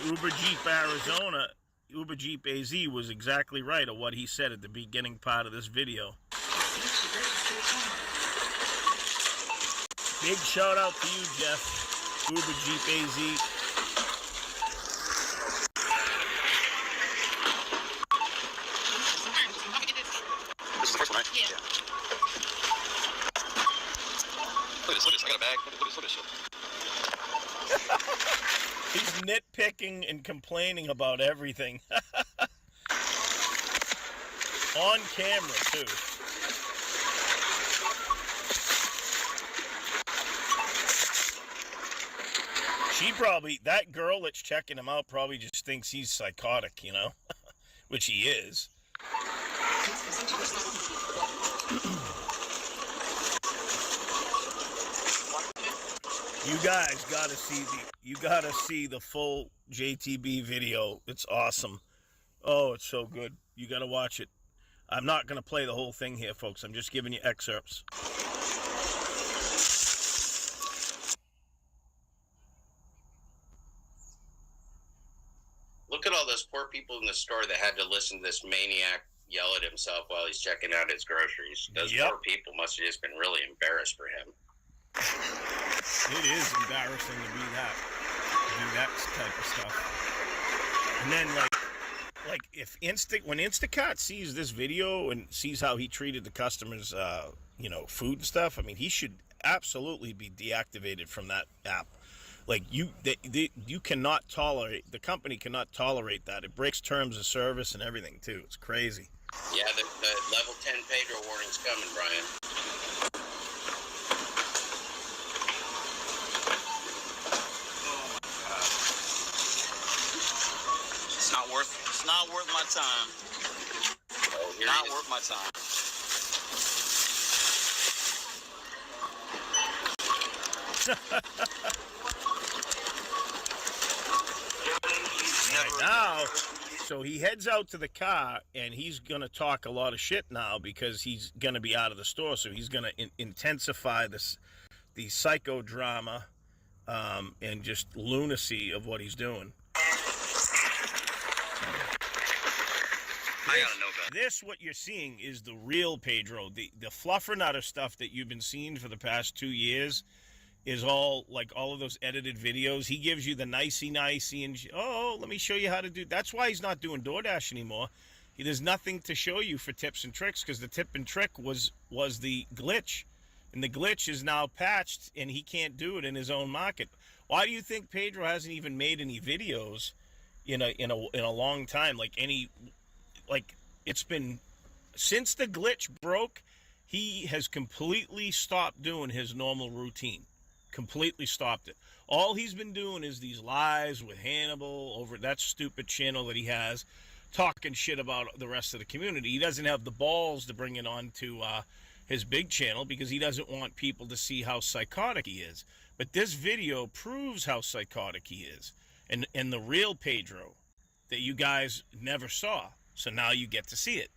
In Uber Jeep Arizona, Uber Jeep AZ was exactly right of what he said at the beginning part of this video. Big shout out to you, Jeff. Uber Jeep AZ. This is the first one, right? Yeah. Look at this. I got a bag. Look at this shit. He's nitpicking and complaining about everything. On camera, too. That girl that's checking him out probably just thinks he's psychotic, you know? Which he is. You guys gotta see the full JTB video. It's awesome. Oh, it's so good. You gotta watch it. I'm not gonna play the whole thing here, folks. I'm just giving you excerpts. people in the store that had to listen to this maniac yell at himself while he's checking out his groceries. Those poor people must have just been really embarrassed for him. It is embarrassing to do that type of stuff. And then like if when Instacart sees this video and sees how he treated the customers, food and stuff, I mean, he should absolutely be deactivated from that app. Like you cannot tolerate, the company cannot tolerate that. It breaks terms of service and everything too. It's crazy. Yeah, the level 10 Pedro warning's coming, Brian. It's not worth my time. Oh, not worth my time. Now, so he heads out to the car, and he's going to talk a lot of shit now because he's going to be out of the store. So he's going to intensify the psychodrama and just lunacy of what he's doing. I gotta know that. This, what you're seeing, is the real Pedro. The fluffernutter stuff that you've been seeing for the past 2 years is all like all of those edited videos. He gives you the nicey and let me show you how to do. That's why he's not doing DoorDash anymore. There's nothing to show you for tips and tricks because the tip and trick was the glitch, and the glitch is now patched, and he can't do it in his own market. Why do you think Pedro hasn't even made any videos in a long time? Like it's been since the glitch broke, he has completely stopped doing his normal routine. Completely stopped it. All he's been doing is these lives with Hannibal over that stupid channel that he has, talking shit about the rest of the community. He doesn't have the balls to bring it on to his big channel because he doesn't want people to see how psychotic he is. But this video proves how psychotic he is, and the real Pedro that you guys never saw. So now you get to see it.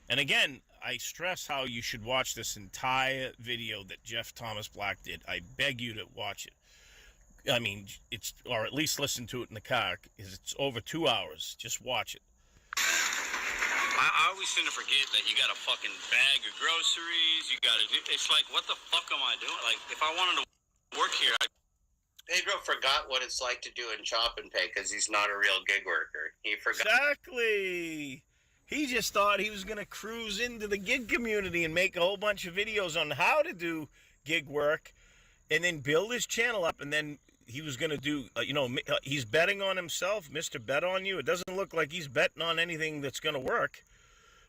And again, I stress how you should watch this entire video that Jeff Thomas Black did. I beg you to watch it. I mean, or at least listen to it in the car. It's over 2 hours. Just watch it. I always seem to forget that you got a fucking bag of groceries. You got to do. It's like, what the fuck am I doing? Like, if I wanted to work here, Pedro forgot what it's like to do in Chop and Pay because he's not a real gig worker. He forgot. Exactly. He just thought he was going to cruise into the gig community and make a whole bunch of videos on how to do gig work and then build his channel up. And then he was going to do, he's betting on himself, Mr. Bet on You. It doesn't look like he's betting on anything that's going to work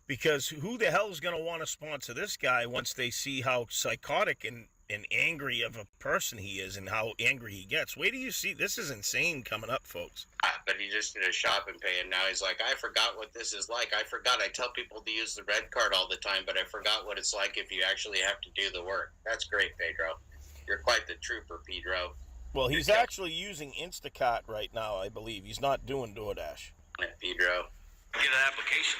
because who the hell is going to want to sponsor this guy once they see how psychotic and angry of a person he is and how angry he gets. Wait till you see. This is insane coming up, folks. But he just did a Shop and Pay, and now he's like, I forgot what this is like. I forgot. I tell people to use the red card all the time, but I forgot what it's like if you actually have to do the work. That's great, Pedro. You're quite the trooper, Pedro. Well, he's actually using Instacart right now, I believe. He's not doing DoorDash. Yeah, Pedro. get an application.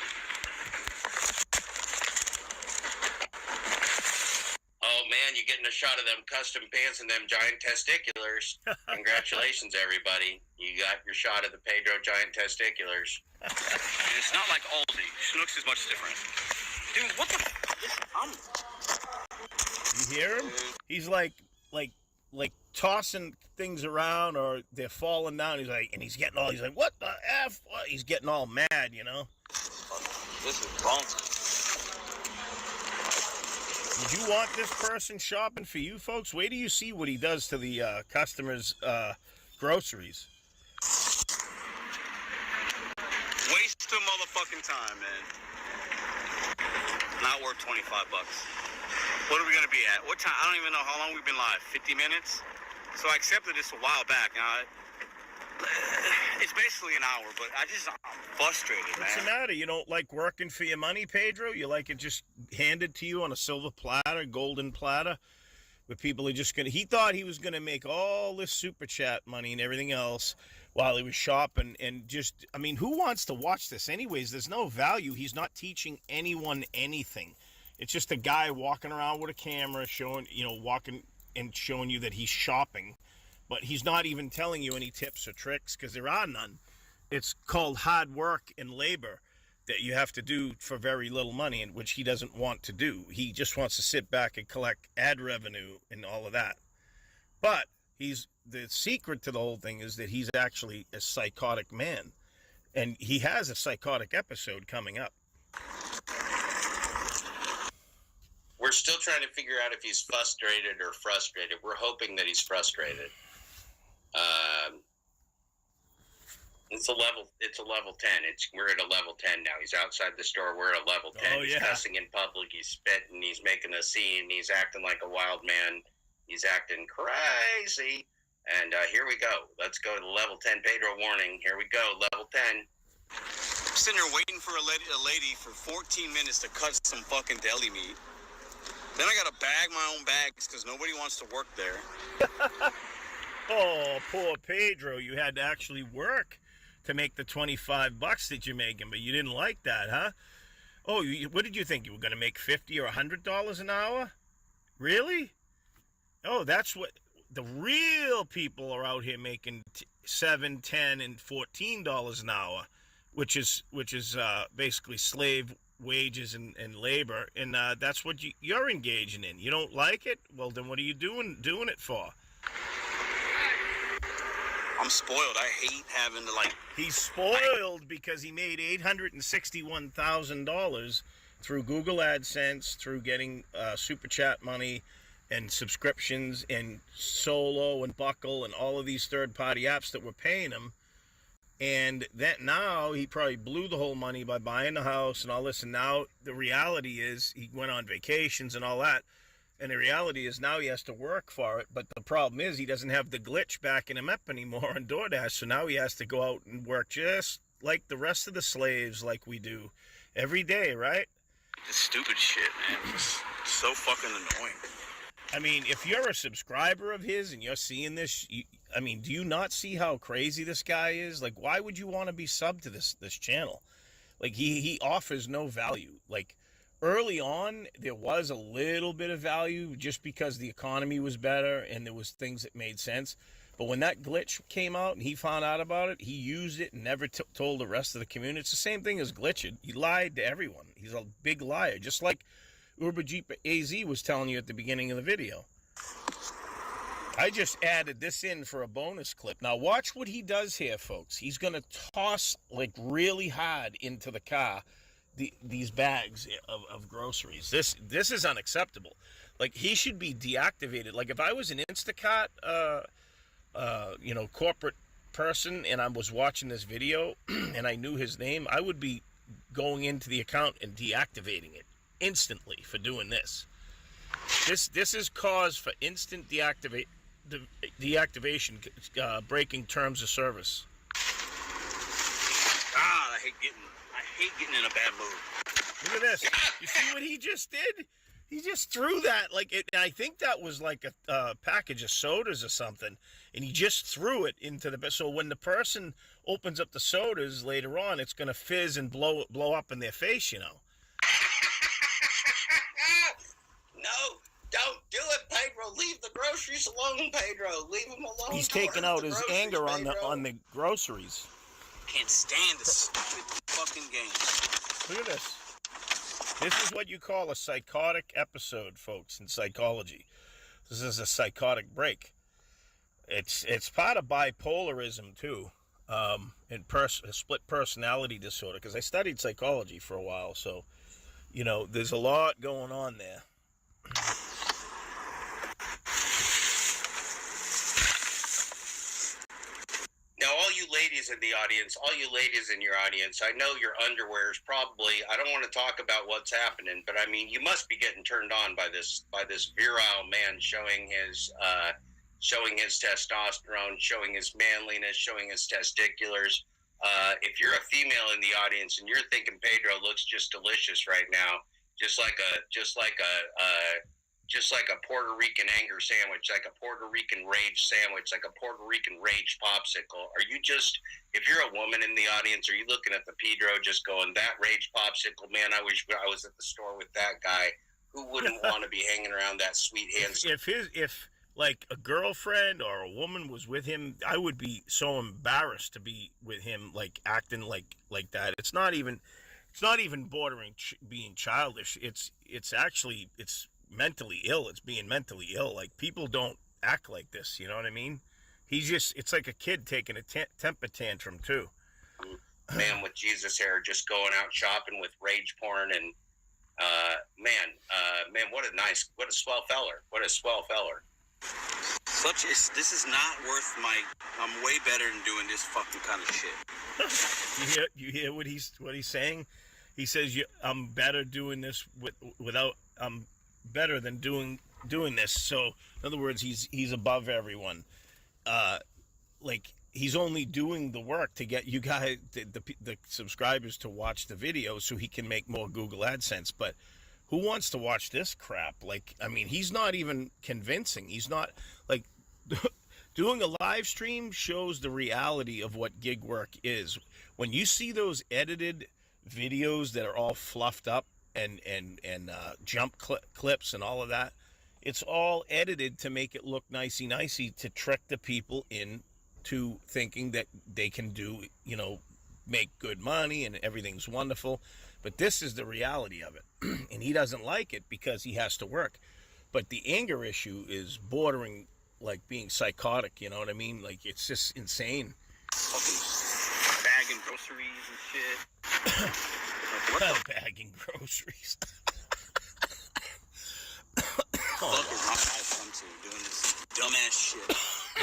Oh man, you're getting a shot of them custom pants and them giant testiculars. Congratulations, everybody. You got your shot of the Pedro giant testiculars. And it's not like Aldi. Schnucks is much different. Dude, what the You hear him? He's like tossing things around, or they're falling down. He's like, what the F? What? He's getting all mad, you know? This is wrong. Would you want this person shopping for you, folks? Wait till you see what he does to the customers' groceries. Waste of motherfucking time, man. Not worth $25. What are we gonna be at? What time? I don't even know how long we've been live. 50 minutes? So I accepted this a while back. Now, it's basically an hour, but I'm frustrated, man. What's the matter? You don't like working for your money, Pedro? You like it just handed to you on a silver platter, golden platter, where people are just he thought he was gonna make all this super chat money and everything else while he was shopping, and just, I mean, who wants to watch this anyways? There's no value. He's not teaching anyone anything. It's just a guy walking around with a camera showing, walking and showing you that he's shopping, but he's not even telling you any tips or tricks because there are none. it's called hard work and labor that you have to do for very little money, and which he doesn't want to do. He just wants to sit back and collect ad revenue and all of that. But the secret to the whole thing is that he's actually a psychotic man, and he has a psychotic episode coming up. We're still trying to figure out if he's frustrated or frustrated. We're hoping that he's frustrated. It's a level 10. We're at a level 10 now. He's outside the store. We're at a level 10. Oh, He's yeah. cussing in public. He's spitting. He's making a scene. He's acting like a wild man. He's acting crazy. And here we go. Let's go to the level 10 Pedro warning. Here we go. Level 10. Sitting there waiting for a lady for 14 minutes to cut some fucking deli meat. Then I gotta bag my own bags because nobody wants to work there. Oh, poor Pedro. You had to actually work to make the $25 that you're making, but you didn't like that, huh? Oh, what did you think? You were going to make $50 or $100 an hour? Really? Oh, that's what the real people are out here making $7, $10, and $14 an hour, which is basically slave wages and labor, and that's what you're engaging in. You don't like it? Well, then what are you doing it for? I'm spoiled. I hate having to He's spoiled because he made $861,000 through Google AdSense, through getting super chat money and subscriptions and Solo and Buckle and all of these third-party apps that were paying him. And that now he probably blew the whole money by buying the house and all this. And now the reality is he went on vacations and all that. And the reality is now he has to work for it. But the problem is he doesn't have the glitch backing him up anymore on DoorDash. So now he has to go out and work just like the rest of the slaves like we do every day, right? This stupid shit, man. It's so fucking annoying. I mean, if you're a subscriber of his and you're seeing this, do you not see how crazy this guy is? Like, why would you want to be subbed to this channel? Like, he offers no value. Like, early on, there was a little bit of value just because the economy was better and there was things that made sense. But when that glitch came out and he found out about it, he used it and never told the rest of the community. It's the same thing as glitching. He lied to everyone. He's a big liar, just like Uber Jeep AZ was telling you at the beginning of the video. I just added this in for a bonus clip. Now watch what he does here, folks. He's going to toss like really hard into the car these bags of groceries. This is unacceptable. Like, he should be deactivated. Like, if I was an Instacart corporate person and I was watching this video and I knew his name, I would be going into the account and deactivating it instantly for doing this. This is cause for instant deactivation, breaking terms of service. God, I hate getting in a bad mood. Look at this. You see what he just did? He just threw that I think that was like a package of sodas or something, and he just threw it into so when the person opens up the sodas later on, it's gonna fizz and blow up in their face, you know. No, don't do it, Pedro. Leave the groceries alone, Pedro. Leave them alone. He's taking out his anger on the groceries. Can't stand this stupid fucking game. Look at this. This is what you call a psychotic episode, folks, in psychology. This is a psychotic break. It's part of bipolarism too, and split personality disorder. Because I studied psychology for a while, so there's a lot going on there. Now, all you ladies in the audience, I know your underwear is probably, I don't want to talk about what's happening, but I mean, you must be getting turned on by this virile man showing his testosterone, showing his manliness, showing his testiculars. If you're a female in the audience and you're thinking Pedro looks just delicious right now, just like a Puerto Rican anger sandwich, like a Puerto Rican rage sandwich, like a Puerto Rican rage popsicle. If you're a woman in the audience, are you looking at the Pedro just going, that rage popsicle, man, I wish I was at the store with that guy. Who wouldn't want to be hanging around that sweet hand? If like a girlfriend or a woman was with him, I would be so embarrassed to be with him, like acting like that. It's not even bordering being childish. It's actually it's mentally ill. It's being mentally ill. Like, people don't act like this. You know what I mean? It's like a kid taking a temper tantrum too. Man with Jesus hair just going out shopping with rage porn and man, what a swell feller. What a swell feller. This is not worth I'm way better than doing this fucking kind of shit. You hear what he's saying? He says I'm better doing this without I'm better than doing this. So in other words, he's above everyone. Like, he's only doing the work to get you guys, the subscribers, to watch the video so he can make more Google AdSense. But who wants to watch this crap? Like, I mean, he's not even convincing. He's not, like, doing a live stream shows the reality of what gig work is. When you see those edited videos that are all fluffed up and jump clips and all of that, it's all edited to make it look nicey to trick the people into thinking that they can do, make good money and everything's wonderful. But this is the reality of it. And he doesn't like it because he has to work. But the anger issue is bordering like being psychotic, you know what I mean? Like, it's just insane. Fucking bagging groceries and shit. What bagging groceries? Fuck is my life come to doing this dumbass shit.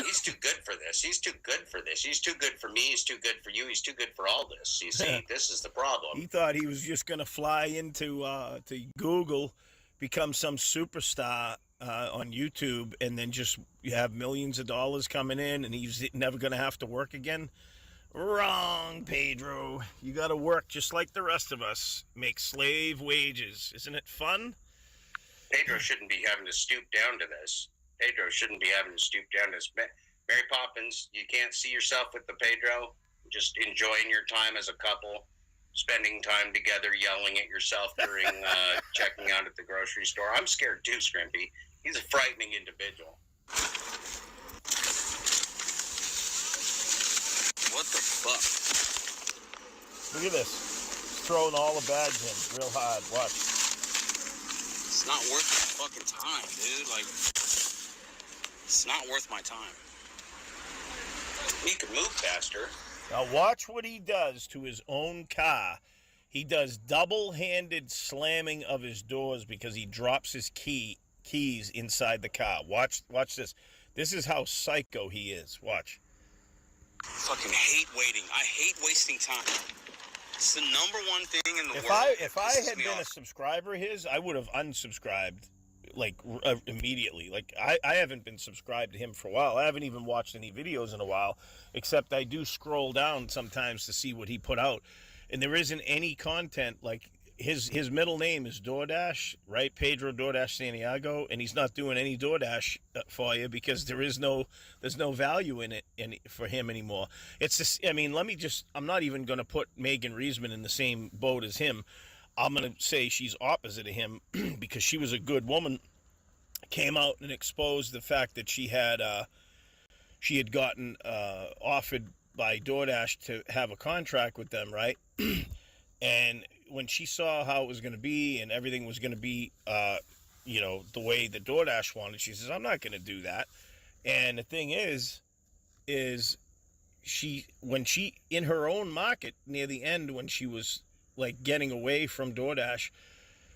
He's too good for this. He's too good for this. He's too good for me. He's too good for you. He's too good for all this. You see, this is the problem. He thought he was just going to fly into to Google, become some superstar on YouTube, and then just have millions of dollars coming in, and he's never going to have to work again. Wrong, Pedro. You got to work just like the rest of us. Make slave wages. Isn't it fun? Pedro shouldn't be having to stoop down to this. Pedro shouldn't be having to stoop down to this. Mary Poppins, you can't see yourself with the Pedro. Just enjoying your time as a couple, spending time together, yelling at yourself during checking out at the grocery store. I'm scared too, Scrimpy. He's a frightening individual. What the fuck? Look at this. He's throwing all the bags in real hard. Watch. It's not worth my fucking time, dude. Like, it's not worth my time. He could move faster. Now watch what he does to his own car. He does double-handed slamming of his doors because he drops his keys inside the car. Watch this. This is how psycho he is. Watch. Fucking hate waiting. I hate wasting time. It's the number one thing in the world. If I had been a subscriber of his, I would have unsubscribed like immediately. Like, I haven't been subscribed to him for a while. I haven't even watched any videos in a while, except I do scroll down sometimes to see what he put out, and there isn't any content. Like, his middle name is DoorDash, right? Pedro DoorDash Santiago, and he's not doing any DoorDash for you because there's no value in it for him anymore. It's just, I mean, I'm not even going to put Megan Reisman in the same boat as him. I'm going to say she's opposite of him because she was a good woman, came out and exposed the fact that she had gotten offered by DoorDash to have a contract with them, right? And when she saw how it was going to be and everything was going to be, the way the DoorDash wanted, she says, I'm not going to do that. And the thing is when she, in her own market near the end, when she was like getting away from DoorDash,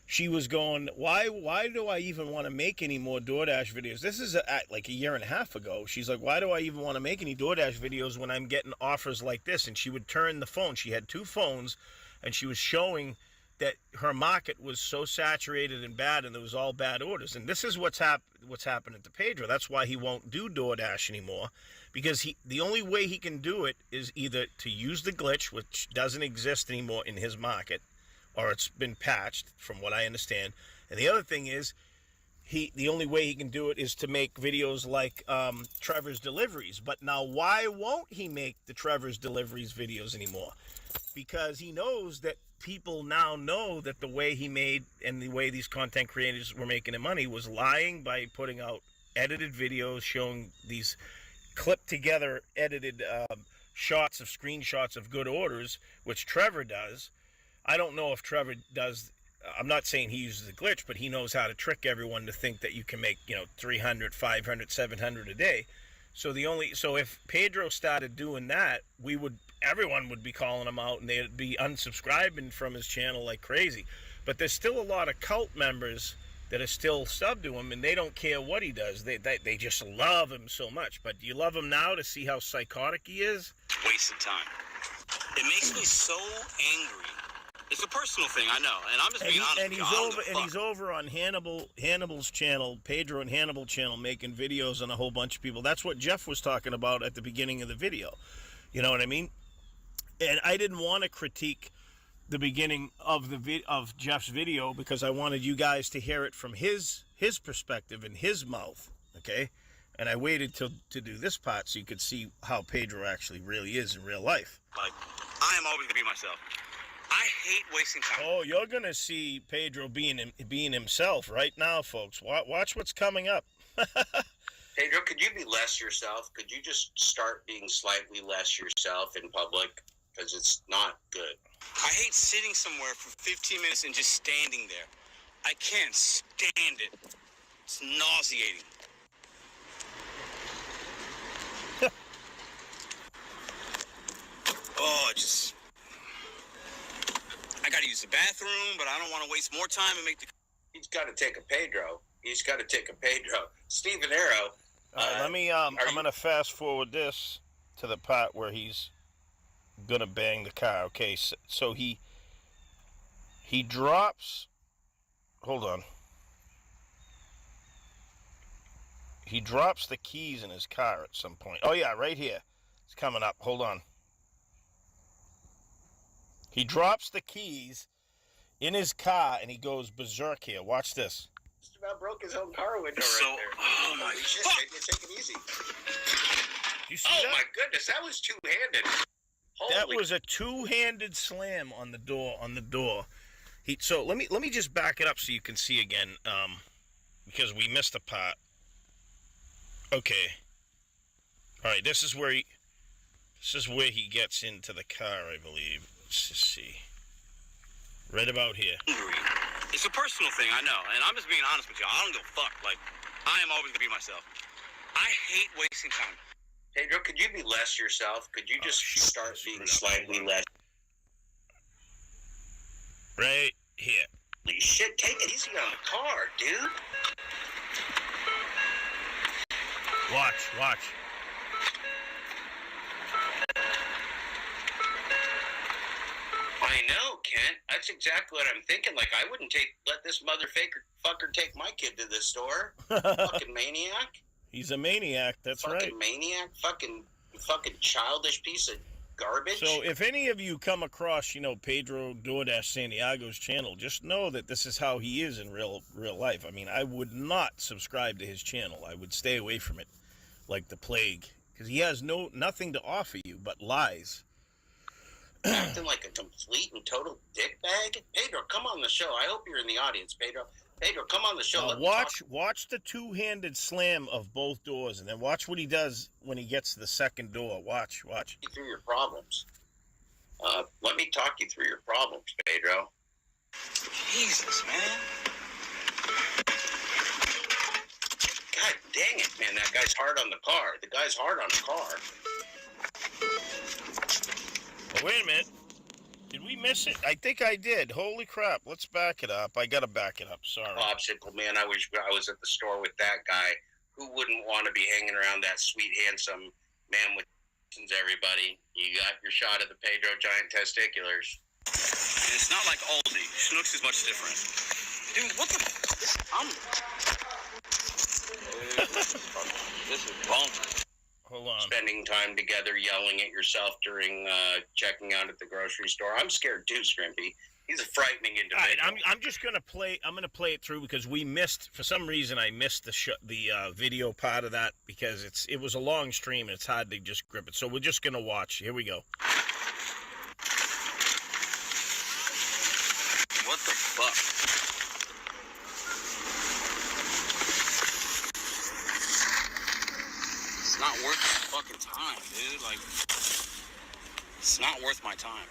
she was going, why do I even want to make any more DoorDash videos? This is like a year and a half ago. She's like, why do I even want to make any DoorDash videos when I'm getting offers like this? And she would turn the phone. She had two phones, and she was showing that her market was so saturated and bad, and there was all bad orders. And this is what's happening to Pedro. That's why he won't do DoorDash anymore, because the only way he can do it is either to use the glitch, which doesn't exist anymore in his market, or it's been patched, from what I understand. And the other thing is, the only way he can do it is to make videos like Trevor's Deliveries. But now, why won't he make the Trevor's Deliveries videos anymore? Because he knows that people now know that the way he made and the way these content creators were making their money was lying by putting out edited videos showing these clipped together, edited shots of screenshots of good orders, which Trevor does. I don't know if Trevor does. I'm not saying he uses a glitch, but he knows how to trick everyone to think that you can make, 300, 500, 700 a day. So if Pedro started doing that, everyone would be calling him out, and they'd be unsubscribing from his channel like crazy. But there's still a lot of cult members that are still sub to him, and they don't care what he does. They just love him so much. But do you love him now to see how psychotic he is? Waste of time. It makes me so angry. It's a personal thing, I know, and I'm just being honest. And he's over on Hannibal's channel, Pedro and Hannibal's channel, making videos on a whole bunch of people. That's what Jeff was talking about at the beginning of the video. You know what I mean? And I didn't want to critique the beginning of of Jeff's video because I wanted you guys to hear it from his perspective and his mouth. Okay, and I waited to do this part so you could see how Pedro actually really is in real life. Like, I am always gonna be myself. I hate wasting time. Oh, you're gonna see Pedro being himself right now, folks. Watch what's coming up. Pedro, could you be less yourself? Could you just start being slightly less yourself in public? Because it's not good. I hate sitting somewhere for 15 minutes and just standing there. I can't stand it. It's nauseating. I gotta use the bathroom, but I don't want to waste more time and make the... He's got to take a Pedro. Stephen Arrow. I'm gonna fast forward this to the part where he's gonna bang the car. Okay, so he drops. Hold on. He drops the keys in his car at some point. Oh yeah, right here. It's coming up. Hold on. He drops the keys in his car and he goes berserk here. Watch this. Just about broke his own car window right there. Oh my fuck! Take it easy. You see Oh that? my goodness, that was two-handed. That was a two-handed slam on the door. So let me just back it up so you can see again, because we missed a part. Okay. All right, this is where he gets into the car, I believe. Let's just see. Right about here. It's a personal thing, I know, and I'm just being honest with you. I don't give a fuck. Like, I am always gonna be myself. I hate wasting time. Pedro, could you be less yourself? Could you just start being slightly less? Right here. Holy shit, take it easy on the car, dude. Watch. I know, Kent. That's exactly what I'm thinking. Like, I wouldn't let this motherfucker take my kid to the store. Fucking maniac. He's a maniac, that's right. Fucking maniac. Fucking childish piece of garbage. So if any of you come across, Pedro DoorDash Santiago's channel, just know that this is how he is in real life. I mean, I would not subscribe to his channel. I would stay away from it like the plague. Because he has nothing to offer you but lies. Acting like a complete and total dickbag. Pedro, come on the show. I hope you're in the audience, Pedro. Pedro, come on the show. Watch the two-handed slam of both doors, and then watch what he does when he gets to the second door. Watch. Through your problems. Let me talk you through your problems, Pedro. Jesus, man. God dang it, man. That guy's hard on the car. The guy's hard on the car. Oh, wait a minute. Did we miss it? I think I did. Holy crap. Let's back it up. I got to back it up. Sorry. Popsicle, man. I wish I was at the store with that guy. Who wouldn't want to be hanging around that sweet, handsome man with everybody? You got your shot of the Pedro giant testiculars. And it's not like Aldi. Schnucks is much different. Dude, what the... This is bonkers. Hold on. Spending time together, yelling at yourself during checking out at the grocery store. I'm scared too, Scrimpy. He's a frightening individual. All right, I'm just gonna play. I'm gonna play it through because we missed. For some reason, I missed the video part of that because it was a long stream and it's hard to just grip it. So we're just gonna watch. Here we go. What the fuck? It's not worth my time.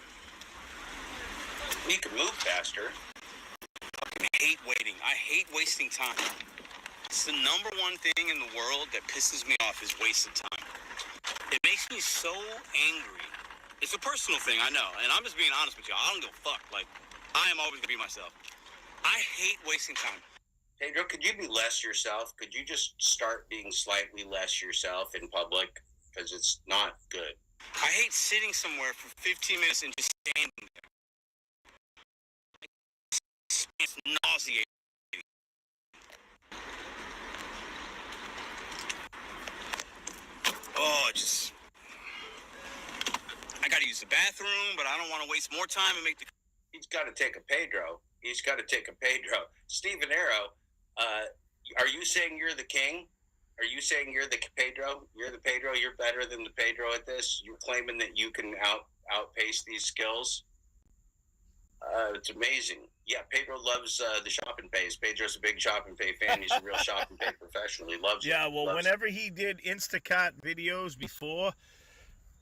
You can move faster. I hate waiting. I hate wasting time. It's the number one thing in the world that pisses me off is wasted time. It makes me so angry. It's a personal thing, I know, and I'm just being honest with you. I don't give a fuck. Like, I am always gonna be myself. I hate wasting time. Pedro, could you be less yourself? Could you just start being slightly less yourself in public? Because it's not good. I hate sitting somewhere for 15 minutes and just standing there. It's nauseating. Oh, I gotta use the bathroom, but I don't want to waste more time and make the... He's got to take a Pedro. He's got to take a Pedro. Stephen Arrow, are you saying you're the king? Are you saying you're the Pedro? You're the Pedro? You're better than the Pedro at this? You're claiming that you can outpace these skills? It's amazing. Yeah, Pedro loves the shop and pays. Pedro's a big shop and pay fan. He's a real shop and pay professional. He loves it. Yeah, well, whenever he did Instacart videos before,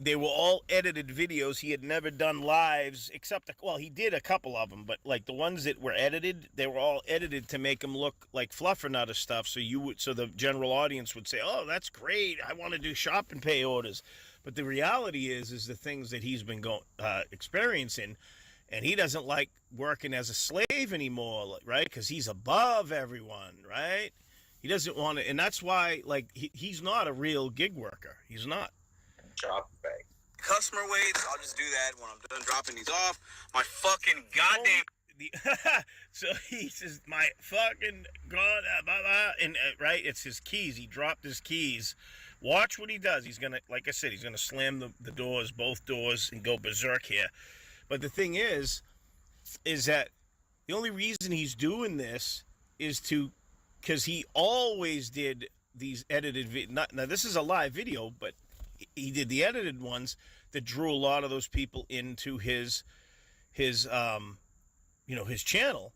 they were all edited videos. He had never done lives except, well, he did a couple of them, but like the ones that were edited, they were all edited to make him look like Fluffernutter stuff. So the general audience would say, "Oh, that's great. I want to do shop and pay orders." But the reality is the things that he's been experiencing. And he doesn't like working as a slave anymore, right? Because he's above everyone, right? He doesn't want to, and that's why, like, he's not a real gig worker. He's not. Shop and pay. Customer waits. I'll just do that when I'm done dropping these off. My fucking goddamn. So he says, "My fucking god," and right, it's his keys. He dropped his keys. Watch what he does. He's gonna, like I said, he's gonna slam the doors, both doors, and go berserk here. But the thing is that the only reason he's doing this is because he always did these edited now this is a live video, but he did the edited ones that drew a lot of those people into his channel.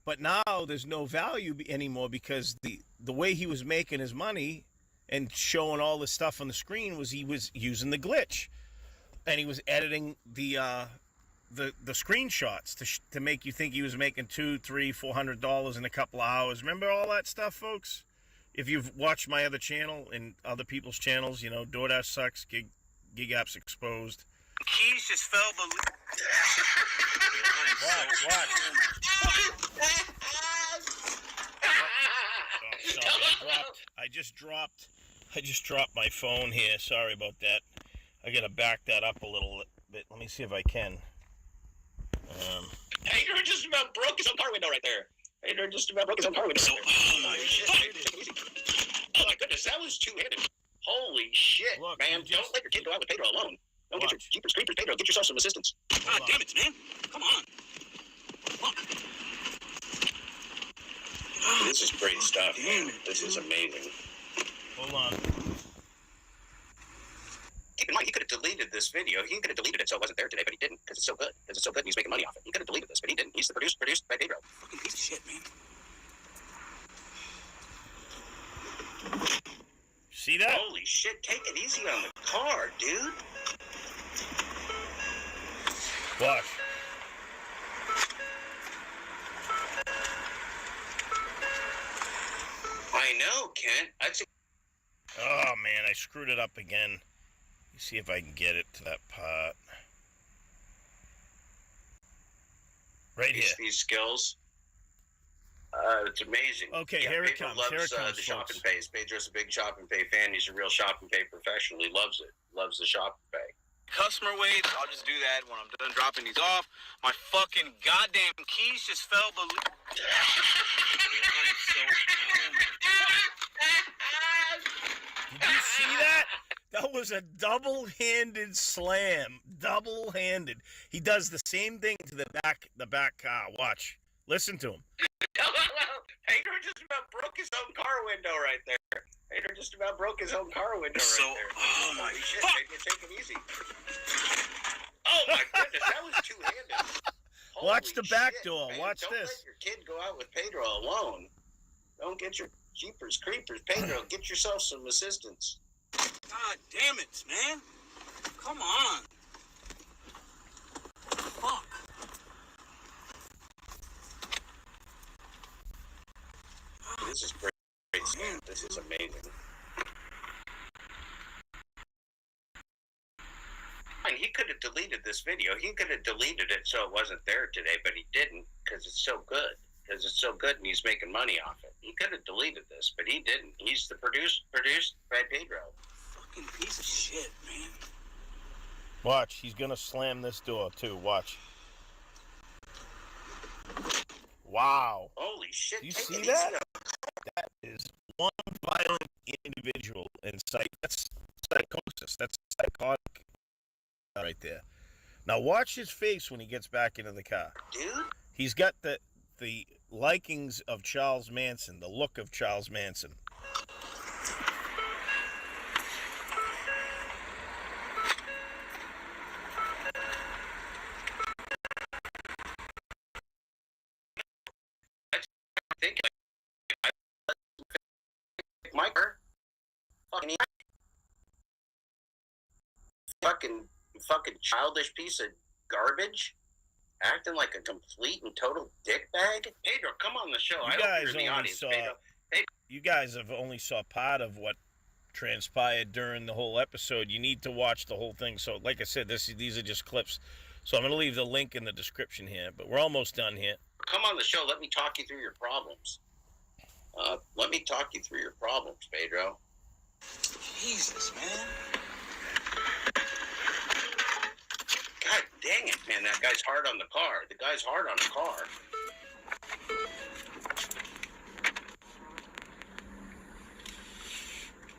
But now there's no value anymore because the way he was making his money and showing all this stuff on the screen was he was using the glitch, and he was editing the screenshots to make you think he was making $200, $300, $400 in a couple of hours. Remember all that stuff, folks? If you've watched my other channel and other people's channels, DoorDash sucks, Gig Apps exposed. Keys just fell below. Watch. I just dropped my phone here. Sorry about that. I gotta back that up a little bit. Let me see if I can. Pedro just about broke his own car window right there. Pedro just about broke his own car window. Oh my goodness, that was two-handed. Holy shit, look, man! Don't let your kid go out with Pedro alone. Don't get your jeepers creepers, Pedro. Get yourself some assistance. God damn it, man! Come on. Look. This is great stuff. This is amazing. Hold on. Keep in mind, he could have deleted this video. He could have deleted it so it wasn't there today, but he didn't because it's so good. Because it's so good and he's making money off it. He could have deleted this, but he didn't. He's the produced by Pedro. Fucking piece of shit, man. See that? Holy shit, take it easy on the car, dude. Watch. I know, Kent. Oh, man, I screwed it up again. Let me see if I can get it to that part. Right here. These skills. It's amazing. Okay, yeah, here it Pedro comes. loves Here it comes, the shop folks. and pays. Pedro's a big shop and pay fan. He's a real shop and pay professional. He loves it. Loves the shop and pay. Customer waits. I'll just do that when I'm done dropping these off. My fucking goddamn keys just fell below. Did you see that? That was a double-handed slam. Double-handed. He does the same thing to the back car. Watch. Listen to him. Pedro just about broke his own car window right there. Pedro just about broke his own car window right there. Oh my shit, Pedro, take it easy. Oh my goodness, that was two-handed. Watch the back shit, door. Man. Watch Don't this. let your kid go out with Pedro alone. Don't get your jeepers creepers. Pedro, get yourself some assistance. God damn it, man. Come on. fuck? This is great. This is amazing. And he could have deleted this video. He could have deleted it so it wasn't there today, but he didn't because it's so good. Because it's so good and he's making money off it. He could have deleted this, but he didn't. He's the produced by Pedro. Fucking piece of shit, man. Watch, he's gonna slam this door too. Watch. Wow. Holy shit! Do you take see it that? easy. That is one violent individual in that's psychosis. That's psychotic right there. Now watch his face when he gets back into the car. Dude? He's got the likings of Charles Manson, the look of Charles Manson. I think my car, fucking childish piece of garbage, acting like a complete and total dickbag. Pedro, come on the show. I hope you're in the audience, Pedro. You guys have only saw part of what transpired during the whole episode. You need to watch the whole thing. So, like I said, these are just clips. So I'm going to leave the link in the description here, but we're almost done here. Come on the show. Let me talk you through your problems. Let me talk you through your problems, Pedro. Jesus, man. God dang it, man. That guy's hard on the car. The guy's hard on the car.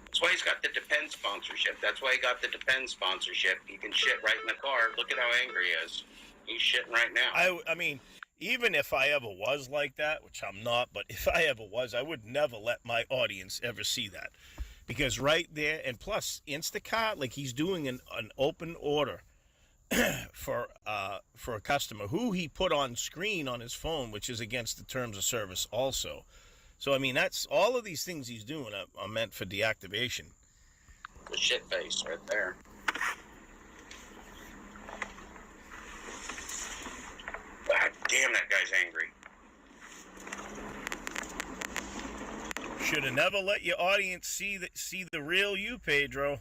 That's why he's got the Depend sponsorship. That's why he got the Depend sponsorship. He can shit right in the car. Look at how angry he is. He's shitting right now. I mean, even if I ever was like that, which I'm not, but if I ever was, I would never let my audience ever see that. Because right there, and plus, Instacart, like he's doing an open order for a customer who he put on screen on his phone, which is against the terms of service also. So, I mean, that's all of these things he's doing are meant for deactivation. The shit face right there. God damn, that guy's angry. Should have never let your audience see the real you, Pedro.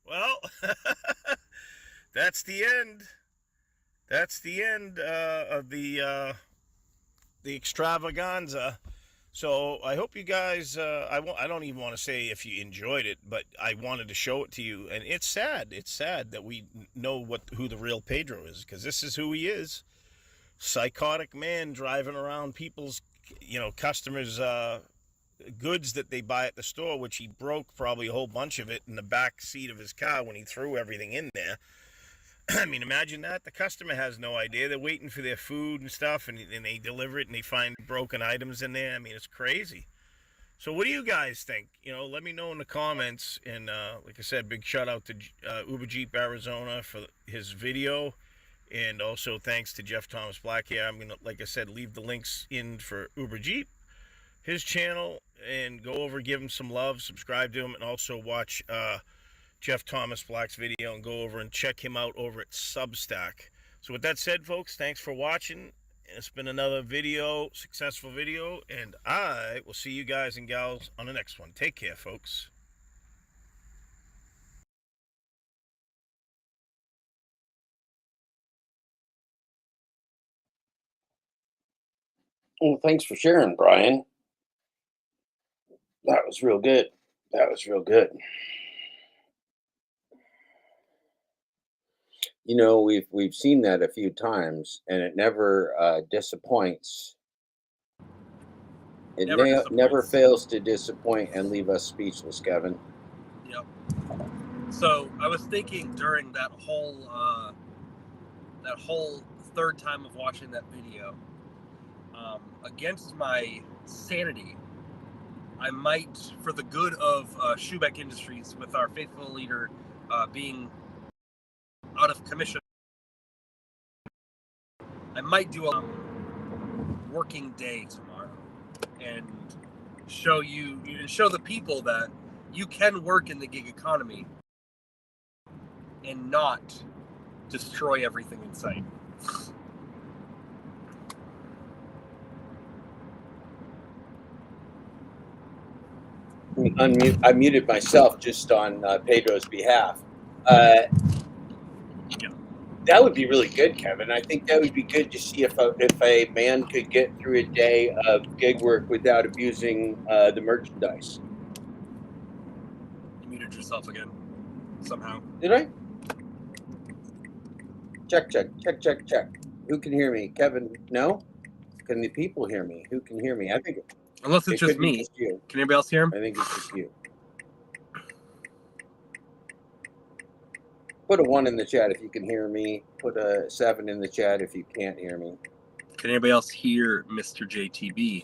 Well, that's the end. That's the end of the extravaganza. So I hope you guys, I don't even want to say if you enjoyed it, but I wanted to show it to you. And it's sad. It's sad that we know who the real Pedro is, because this is who he is. Psychotic man driving around people's, customers' goods that they buy at the store, which he broke probably a whole bunch of it in the back seat of his car when he threw everything in there. I mean, imagine that. The customer has no idea. They're waiting for their food and stuff, and they deliver it, and they find broken items in there. I mean, it's crazy. So what do you guys think? Let me know in the comments. And like I said, big shout out to Uber Jeep Arizona for his video. And also thanks to Jeff Thomas Black here. I'm going to, like I said, leave the links in for Uber Jeep, his channel, and go over, give him some love, subscribe to him, and also watch Jeff Thomas Black's video and go over and check him out over at Substack. So with that said, folks, thanks for watching. It's been another successful video, and I will see you guys and gals on the next one. Take care, folks. Well, thanks for sharing, Brian. That was real good. That was real good. We've seen that a few times, and it never disappoints. It never fails to disappoint and leave us speechless, Kevin. Yep. So I was thinking during that whole third time of watching that video, against my sanity, I might, for the good of Schubeck Industries, with our faithful leader being out of commission, I might do working day tomorrow and show the people that you can work in the gig economy and not destroy everything in sight. I muted myself just on Pedro's behalf. That would be really good, Kevin. I think that would be good to see if a man could get through a day of gig work without abusing the merchandise. You muted yourself again somehow. Did I? Check. Who can hear me? Kevin, no? Can the people hear me? Who can hear me? I think Unless it's it just could be me. just you. Can anybody else hear him? I think it's just you. Put a 1 in the chat if you can hear me. Put a 7 in the chat if you can't hear me. Can anybody else hear Mr. JTB?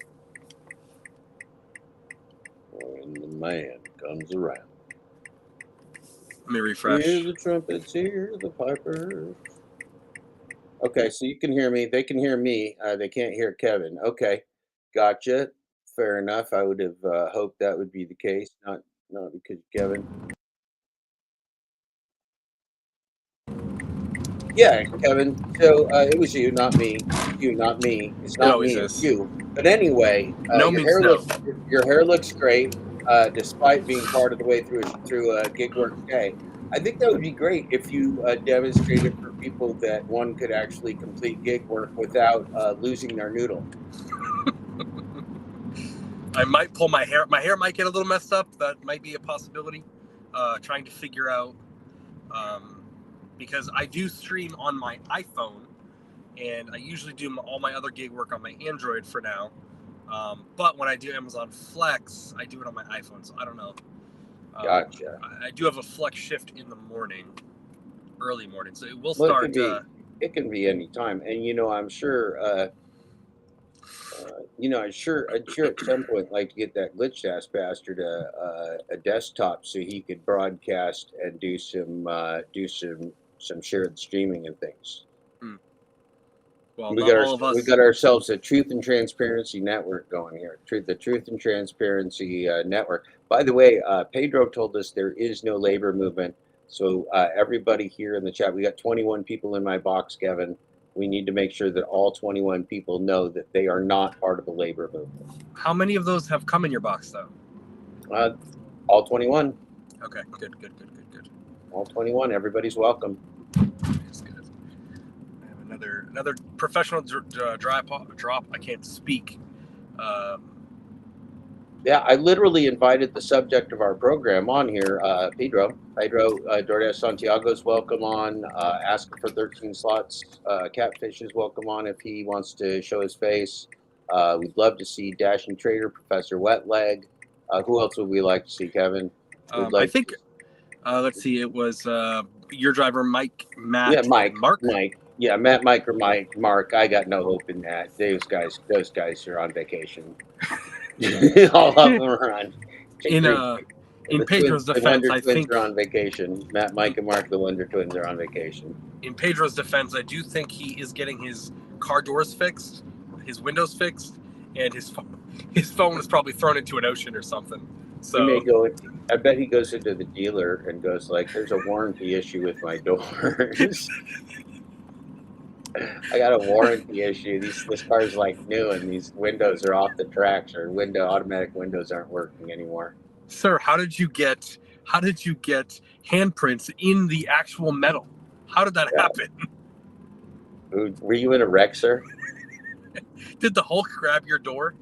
When the man comes around. Let me refresh. Hear the trumpets, hear the pipers. Okay, so you can hear me. They can hear me. They can't hear Kevin. Okay, gotcha. Fair enough. I would have hoped that would be the case. Not because Kevin. Yeah, Kevin. So it was you, not me. You, not me. It's not me. It's you. But anyway, No your means hair no. your hair looks great, despite being part of the way through a gig work day. I think that would be great if you demonstrated for people that one could actually complete gig work without losing their noodle. I might pull my hair. My hair might get a little messed up. That might be a possibility. Trying to figure out, because I do stream on my iPhone, and I usually do all my other gig work on my Android for now. But when I do Amazon Flex, I do it on my iPhone. So I don't know. Gotcha. I do have a Flex shift in the morning, early morning. So it will Well, start. it can be any time, and I'm sure. I'm sure at some point, like to get that glitch ass bastard a desktop so he could broadcast and do some shared streaming and things. Well, We not got all of us. we got ourselves a Truth and Transparency Network going here. The Truth and Transparency Network. By the way, Pedro told us there is no labor movement. So everybody here in the chat, we got 21 people in my box, Kevin. We need to make sure that all 21 people know that they are not part of the labor movement. How many of those have come in your box, though? All 21. Okay, good. All 21. Everybody's welcome. That's good. I have another professional drop. I can't speak. Yeah, I literally invited the subject of our program on here, Pedro. DoorDash Santiago's welcome on. Asking for 13 slots. Catfish is welcome on if he wants to show his face. We'd love to see Dashing Trader, Professor Wetleg. Who else would we like to see, Kevin? I think, let's see, it was your driver, Mike, Matt, yeah, Mike, Mark? Mike. Yeah, Matt, Mike, or Mike, Mark. I got no hope in that. Those guys are on vacation. All of them are on. In Pedro's defense, the Wonder I Twins think are on vacation. Matt, Mike, and Mark, the Wonder Twins, are on vacation. In Pedro's defense, I do think he is getting his car doors fixed, his windows fixed, and his phone is probably thrown into an ocean or something. So He may go. I bet he goes into the dealer and goes like, "There's a warranty issue with my doors." I got a warranty issue. This car's like new, and these windows are off the tracks, or automatic windows aren't working anymore. Sir, how did you get handprints in the actual metal? How did that happen? Were you in a wreck, sir? Did the Hulk grab your door?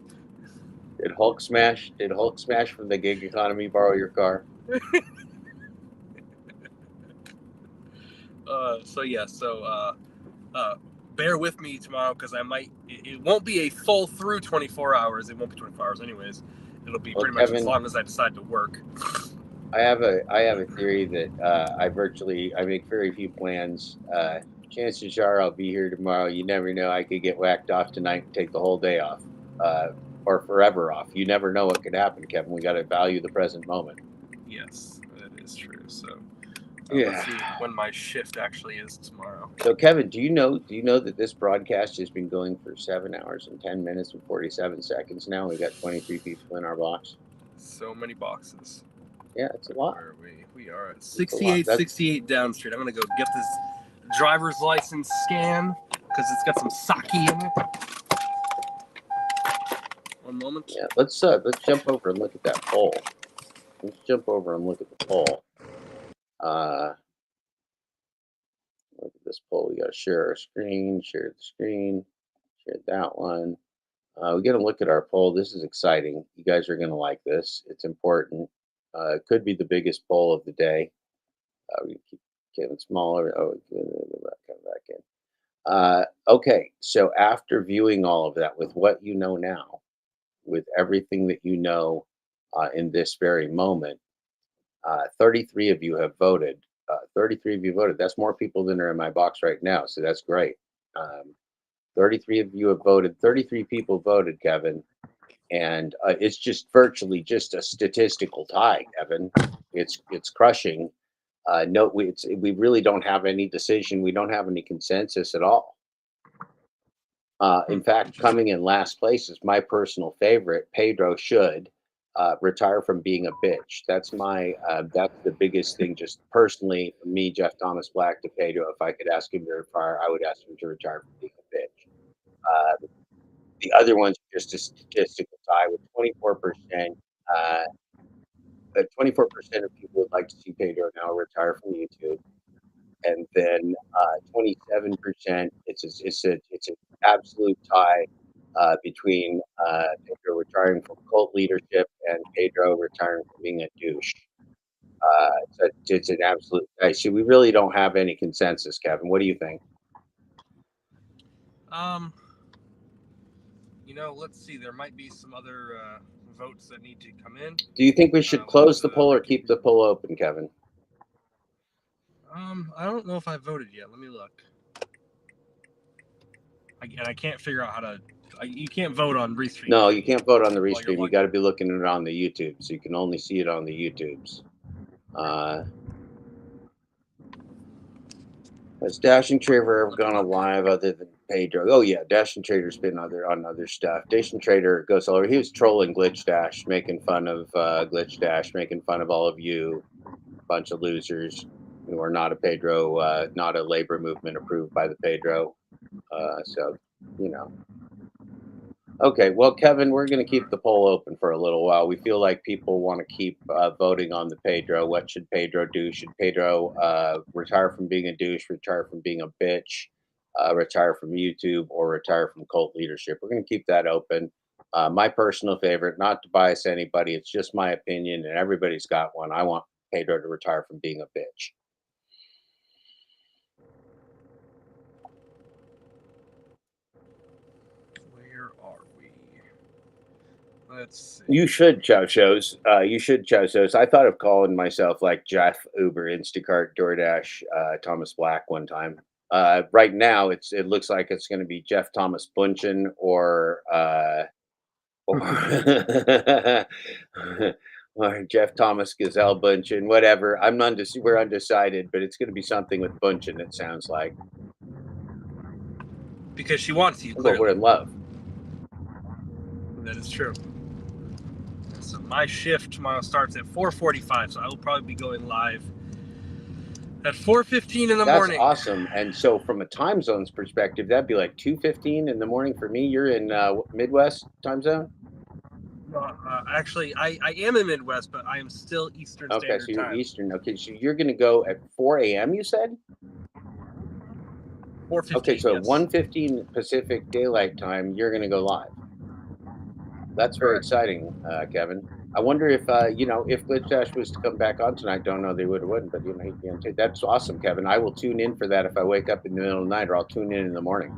Did Hulk smash from the gig economy borrow your car? Bear with me tomorrow because it won't be a full through 24 hours. It won't be 24 hours anyways. It'll be pretty much as long as I decide to work. I have a theory that I make very few plans. Chances are I'll be here tomorrow. You never know. I could get whacked off tonight and take the whole day off, or forever off. You never know what could happen, Kevin. We got to value the present moment. Yes, that is true. So Yeah. Let's see when my shift actually is tomorrow. So Kevin, do you know that this broadcast has been going for 7 hours and 10 minutes and 47 seconds now? We got 23 people in our box. So many boxes. Yeah, it's a lot. Where are we? We are at That's- 6868 Down Street. I'm gonna go get this driver's license scan because it's got some sake in it. One moment. Yeah, let's jump over and look at that poll. Let's jump over and look at the poll. Look at this poll. We got to share our screen, share the screen, share that one. We got to look at our poll. This is exciting. You guys are going to like this. It's important. It could be the biggest poll of the day. We keep getting smaller. Oh, come back in. Okay, so after viewing all of that, with what you know now, with everything that you know in this very moment, 33 of you have voted. 33 of you voted. That's more people than are in my box right now, so that's great. 33 of you have voted. 33 people voted, Kevin, and it's just virtually just a statistical tie, Kevin. It's crushing. No, we really don't have any decision. We don't have any consensus at all. In fact, coming in last place is my personal favorite. Pedro should retire from being a bitch. That's the biggest thing. Just personally, for me, Jeff Thomas Black to Pedro. If I could ask him to retire, I would ask him to retire from being a bitch. The other ones are just a statistical tie with 24%. 24% of people would like to see Pedro now retire from YouTube, and then 27%. It's an absolute tie between Pedro retiring from cult leadership and Pedro retiring from being a douche. So it's an absolute tie. So we really don't have any consensus, Kevin. What do you think? Let's see. There might be some other votes that need to come in. Do you think we should close the poll or keep the poll open, Kevin? I don't know if I voted yet. Let me look. I can't figure out how to. You can't vote on restream. No, you can't vote on the restream. You got to be looking at it on the YouTube, so you can only see it on the YouTubes. Has Dash and Trader ever gone live other than Pedro? Oh yeah, Dash and Trader's been on other stuff. Dash and Trader goes all over. He was trolling Glitch Dash, making fun of Glitch Dash, making fun of all of you, bunch of losers who are not a Pedro, not a labor movement approved by the Pedro. So, you know. Okay, well, Kevin, we're going to keep the poll open for a little while. We feel like people want to keep voting on the Pedro. What should Pedro do? Should Pedro retire from being a douche, retire from being a bitch, retire from YouTube, or retire from cult leadership? We're going to keep that open. My personal favorite, not to bias anybody, it's just my opinion, and everybody's got one. I want Pedro to retire from being a bitch. Let's see. You should chow shows. You should chow shows. I thought of calling myself like Jeff, Uber, Instacart, DoorDash, Thomas Black one time. Right now, it looks like it's going to be Jeff Thomas Bunchen or or Jeff Thomas Gazelle Bunchen, whatever. We're undecided, but it's going to be something with Bunchen. It sounds like Because she wants you. but we're in love. That is true. So my shift tomorrow starts at 4:45, so I will probably be going live at 4:15 in the morning. That's awesome. And so, from a time zones perspective, that'd be like 2:15 in the morning for me. You're in Midwest time zone. Actually, I am in Midwest, but I am still Eastern Okay, Standard so you're Time. Eastern. Okay, so you're going to go at 4 a.m. You said. 4:15. Okay, so yes. 1:15 Pacific Daylight Time, you're going to go live. That's very exciting, Kevin. I wonder if if Glitch Dash was to come back on tonight. Don't know they would or wouldn't, but he can too. That's awesome, Kevin. I will tune in for that if I wake up in the middle of the night, or I'll tune in the morning.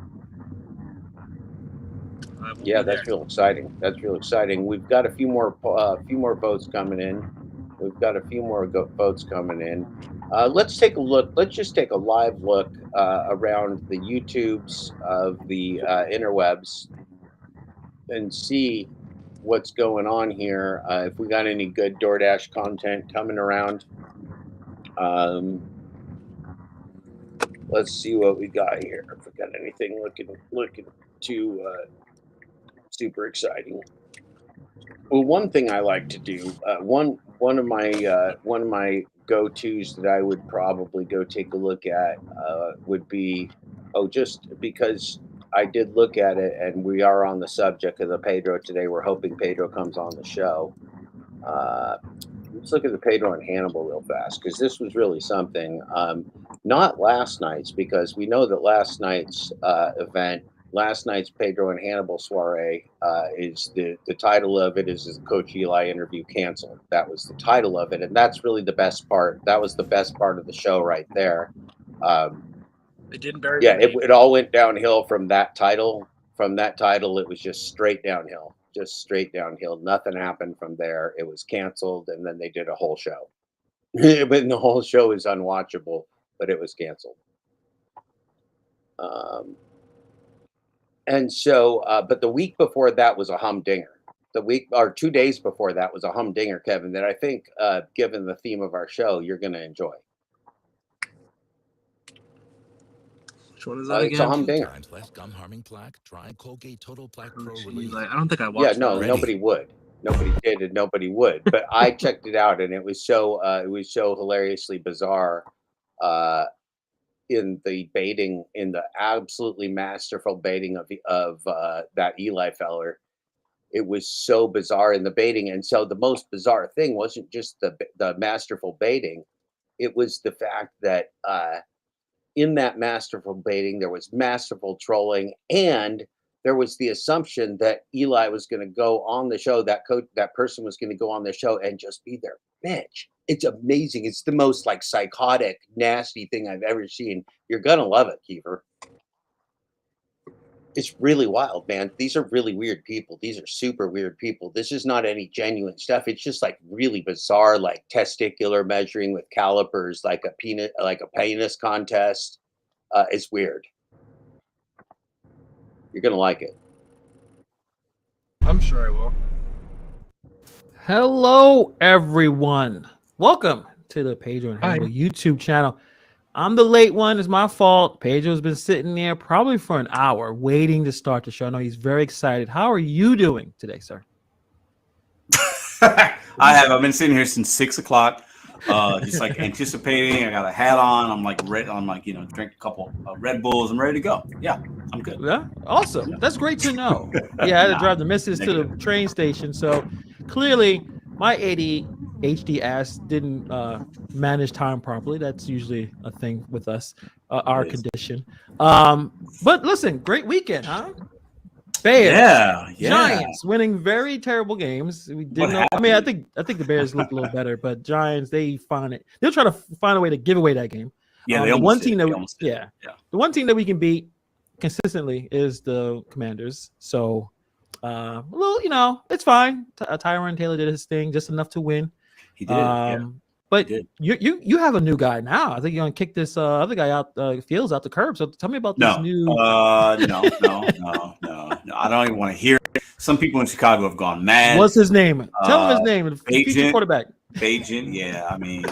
Yeah, that's real exciting. That's real exciting. We've got a few more votes coming in. We've got a few more votes coming in. Let's take a look. Let's just take a live look around the YouTubes of the interwebs and see what's going on here. If we got any good DoorDash content coming around. Let's see what we got here. If we got anything looking too super exciting. Well, one thing I like to do, one of my go-tos that I would probably go take a look at would be, just because I did look at it, and we are on the subject of the Pedro today. We're hoping Pedro comes on the show. Uh, let's look at the Pedro and Hannibal real fast, because this was really something. Not last night's, because we know that last night's event, last night's Pedro and Hannibal soiree, is the title of it is Coach Eli interview canceled. That was the title of it, and that's really the best part. That was the best part of the show right there. Um, They didn't bury yeah, the it, lead. it all went downhill from that title. From that title, it was just straight downhill. Just straight downhill. Nothing happened from there. It was canceled, and then they did a whole show. But the whole show is unwatchable, but it was canceled. And so, but the week before that was a humdinger. The week or 2 days before that was a humdinger, Kevin, that I think, given the theme of our show, you're going to enjoy. Which one is that It's a again? humdinger. Times less gum harming plaque. Try Colgate Total Plaque Oh, Pro geez, Relief. I don't think I Yeah, watched no, that. nobody would. Nobody did, and nobody would. But I checked it out, and it was so hilariously bizarre. In the baiting, in the absolutely masterful baiting of that Eli feller. It was so bizarre in the baiting, and so the most bizarre thing wasn't just the masterful baiting; it was the fact that in that masterful baiting there was masterful trolling, and there was the assumption that Eli was going to go on the show. That person was going to go on the show and just be their bitch. It's amazing. It's the most like psychotic, nasty thing I've ever seen. You're gonna love it, Kiefer. It's really wild, man. These are really weird people. These are super weird people. This is not any genuine stuff. It's just like really bizarre, like testicular measuring with calipers, like a penis contest. It's weird. You're gonna like it. I'm sure I will. Hello, everyone. Welcome to the Pedro and Hannibal YouTube channel. I'm the late one. It's my fault. Pedro's been sitting there probably for an hour waiting to start the show. I know he's very excited. How are you doing today, sir? I've been sitting here since 6 o'clock, just like anticipating. I got a hat on. I'm like drink a couple of Red Bulls. I'm ready to go. Yeah, I'm good. Yeah, awesome. That's great to know. Yeah, I had to drive the missus to the train station, so clearly my ADHD ass didn't manage time properly. That's usually a thing with us, our condition. But listen, great weekend, huh? Bears, yeah. Giants winning very terrible games. We didn't know. I mean, I think the Bears looked a little better, but Giants, they'll try to find a way to give away that game. Yeah, the one team the one team that we can beat consistently is the Commanders. So, well, it's fine. Tyron Taylor did his thing, just enough to win. He did. But you have a new guy now. I think you're gonna kick this other guy out, Fields out the curb. So tell me about this new. No. I don't even want to hear it. Some people in Chicago have gone mad. What's his name? Tell him his name. Future quarterback. Agent. Yeah, I mean,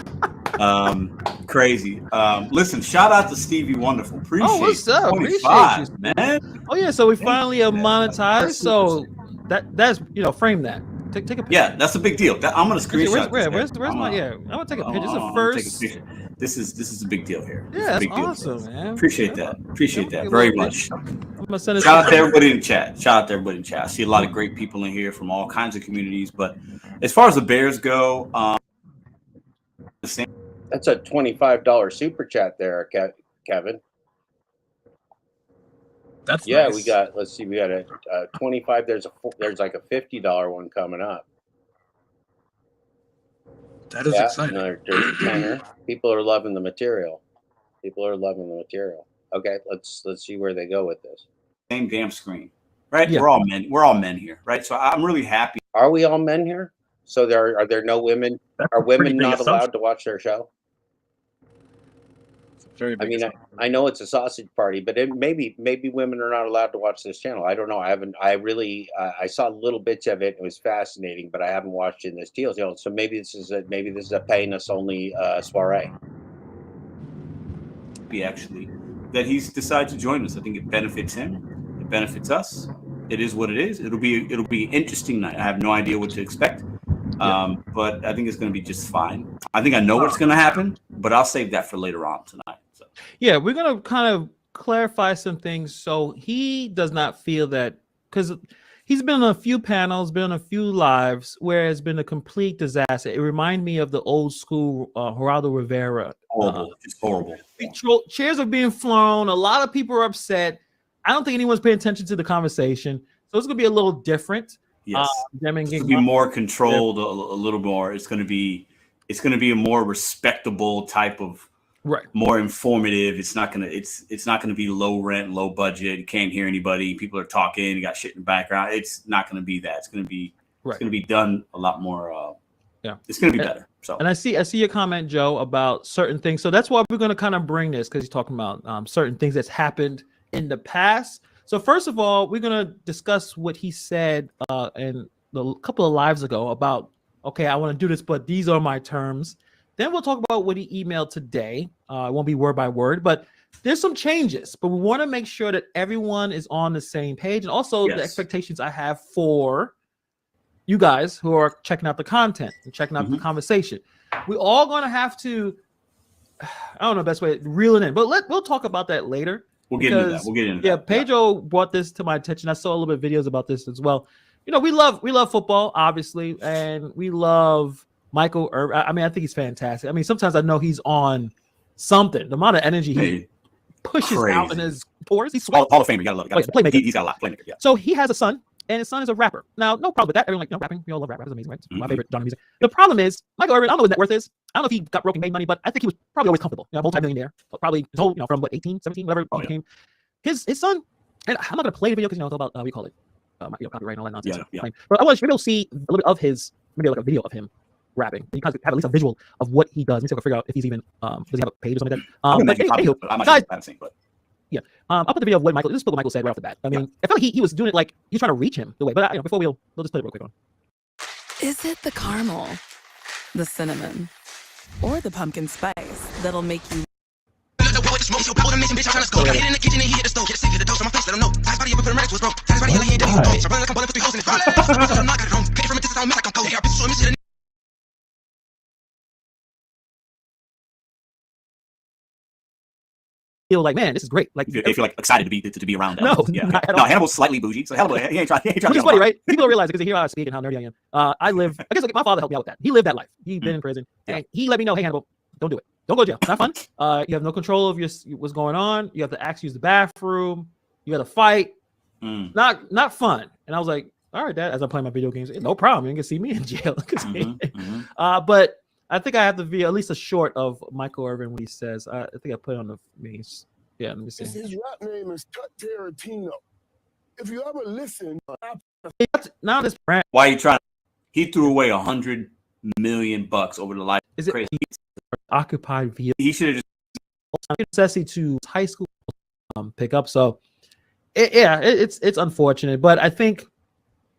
crazy. Listen, shout out to Stevie Wonderful. Appreciate what's up? 25, man. Oh yeah, so we finally monetized. So that's frame that. Take a picture. Yeah, that's a big deal. I'm gonna screenshot. Where's my? Yeah, I'm gonna take a picture. This is the first. This is a big deal here. Yeah, that's awesome, man. Appreciate that. Appreciate that very much. I'm gonna send it. Shout out to everybody in chat. I see a lot of great people in here from all kinds of communities. But as far as the Bears go, that's a $25 super chat there, Kevin. That's nice. Nice. We got a 25. There's like a $50 one coming up. That is exciting. There's a tenner. People are loving the material. Okay, let's see where they go with this. Same damn screen, right? Yeah. We're all men. We're all men here, right? So I'm really happy. Are we all men here? So are there no women? Are women not allowed to watch their show? I know it's a sausage party, but maybe women are not allowed to watch this channel. I don't know. I saw little bits of it. It was fascinating, but I haven't watched it in this deal. So maybe this is a paying us only soiree. Be actually that he's decided to join us. I think it benefits him. It benefits us. It is what it is. It'll be an interesting night. I have no idea what to expect, but I think it's going to be just fine. I think I know what's going to happen, but I'll save that for later on tonight. So. Yeah, we're gonna kind of clarify some things so he does not feel that, because he's been on a few panels, been on a few lives where it's been a complete disaster. It reminded me of the old school Geraldo Rivera. Horrible. It's horrible. Chairs are being flown. A lot of people are upset. I don't think anyone's paying attention to the conversation. So it's going to be a little different. Yes. It's going to be more controlled, a little more. It's going to be a more respectable type of, more informative. It's not going to be low rent, low budget. You can't hear anybody. People are talking. You got shit in the background. It's not going to be that. It's going to be done a lot more. It's going to be better. So, and I see your comment, Joe, about certain things. So that's why we're going to kind of bring this, because he's talking about certain things that's happened in the past. So first of all, we're going to discuss what he said in a couple of lives ago about, okay, I want to do this, but these are my terms. Then we'll talk about what he emailed today. It won't be word by word, but there's some changes. But we want to make sure that everyone is on the same page, and also the expectations I have for you guys who are checking out the content and checking out the conversation. We're all going to have to, I don't know the best way to reel it in, but we'll talk about that later. We'll get into that. Yeah, Pedro brought this to my attention. I saw a little bit of videos about this as well. You know, we love football, obviously, and we love Michael Irvin. I mean, I think he's fantastic. I mean, sometimes I know he's on something. The amount of energy he pushes out in his pores. He's Hall of Famer. You gotta love it. Playmaker. He's got a lot. Playmaker. Yeah. So he has a son, and his son is a rapper. Now, no problem with that. Everyone rapping. We all love rap. Rappers amazing, right? It's my favorite genre of music. The problem is Michael Irvin. I don't know what his net worth is. I don't know if he got broke and made money, but I think he was probably always comfortable. You know, multi-millionaire. Probably his whole, from what, 18, 17, whatever he became. His son, and I'm not going to play the video because it's all about, we call it, copyright and all that nonsense. But I want to see a little bit of his, maybe like a video of him rapping. You guys have at least a visual of what he does. Maybe I can figure out if he's even, does he have a page or something like that? I'll put the video of what Michael said right off the bat. I mean, I felt like he was doing it like he's trying to reach him the way. But before we'll just play it real quick on. Is it the caramel, the cinnamon, or the pumpkin spice that'll make you? Feel like, man, this is great. Like, if you're like excited to be around that. No, Hannibal's slightly bougie, so Hannibal he ain't trying. Which is funny, right? People don't realize it because they hear how I speak and how nerdy I am. I guess like my father helped me out with that. He lived that life. He'd been in prison, and he let me know, hey, Hannibal, don't do it. Don't go to jail. Not fun. You have no control of what's going on. You have to use the bathroom. You got to fight. Not fun. And I was like, all right, Dad. As I'm playing my video games, no problem. You can see me in jail. But I think I have the video, at least a short of Michael Irvin when he says. I think I put it on the mains. Yeah, let me see. His rap name is Tut Tarantino. If you ever listen, now this brand. Why are you trying? He threw away $100 million over the life. Is it crazy? Occupied vehicle. He should have just necessity to high school pick up. So it's unfortunate, but I think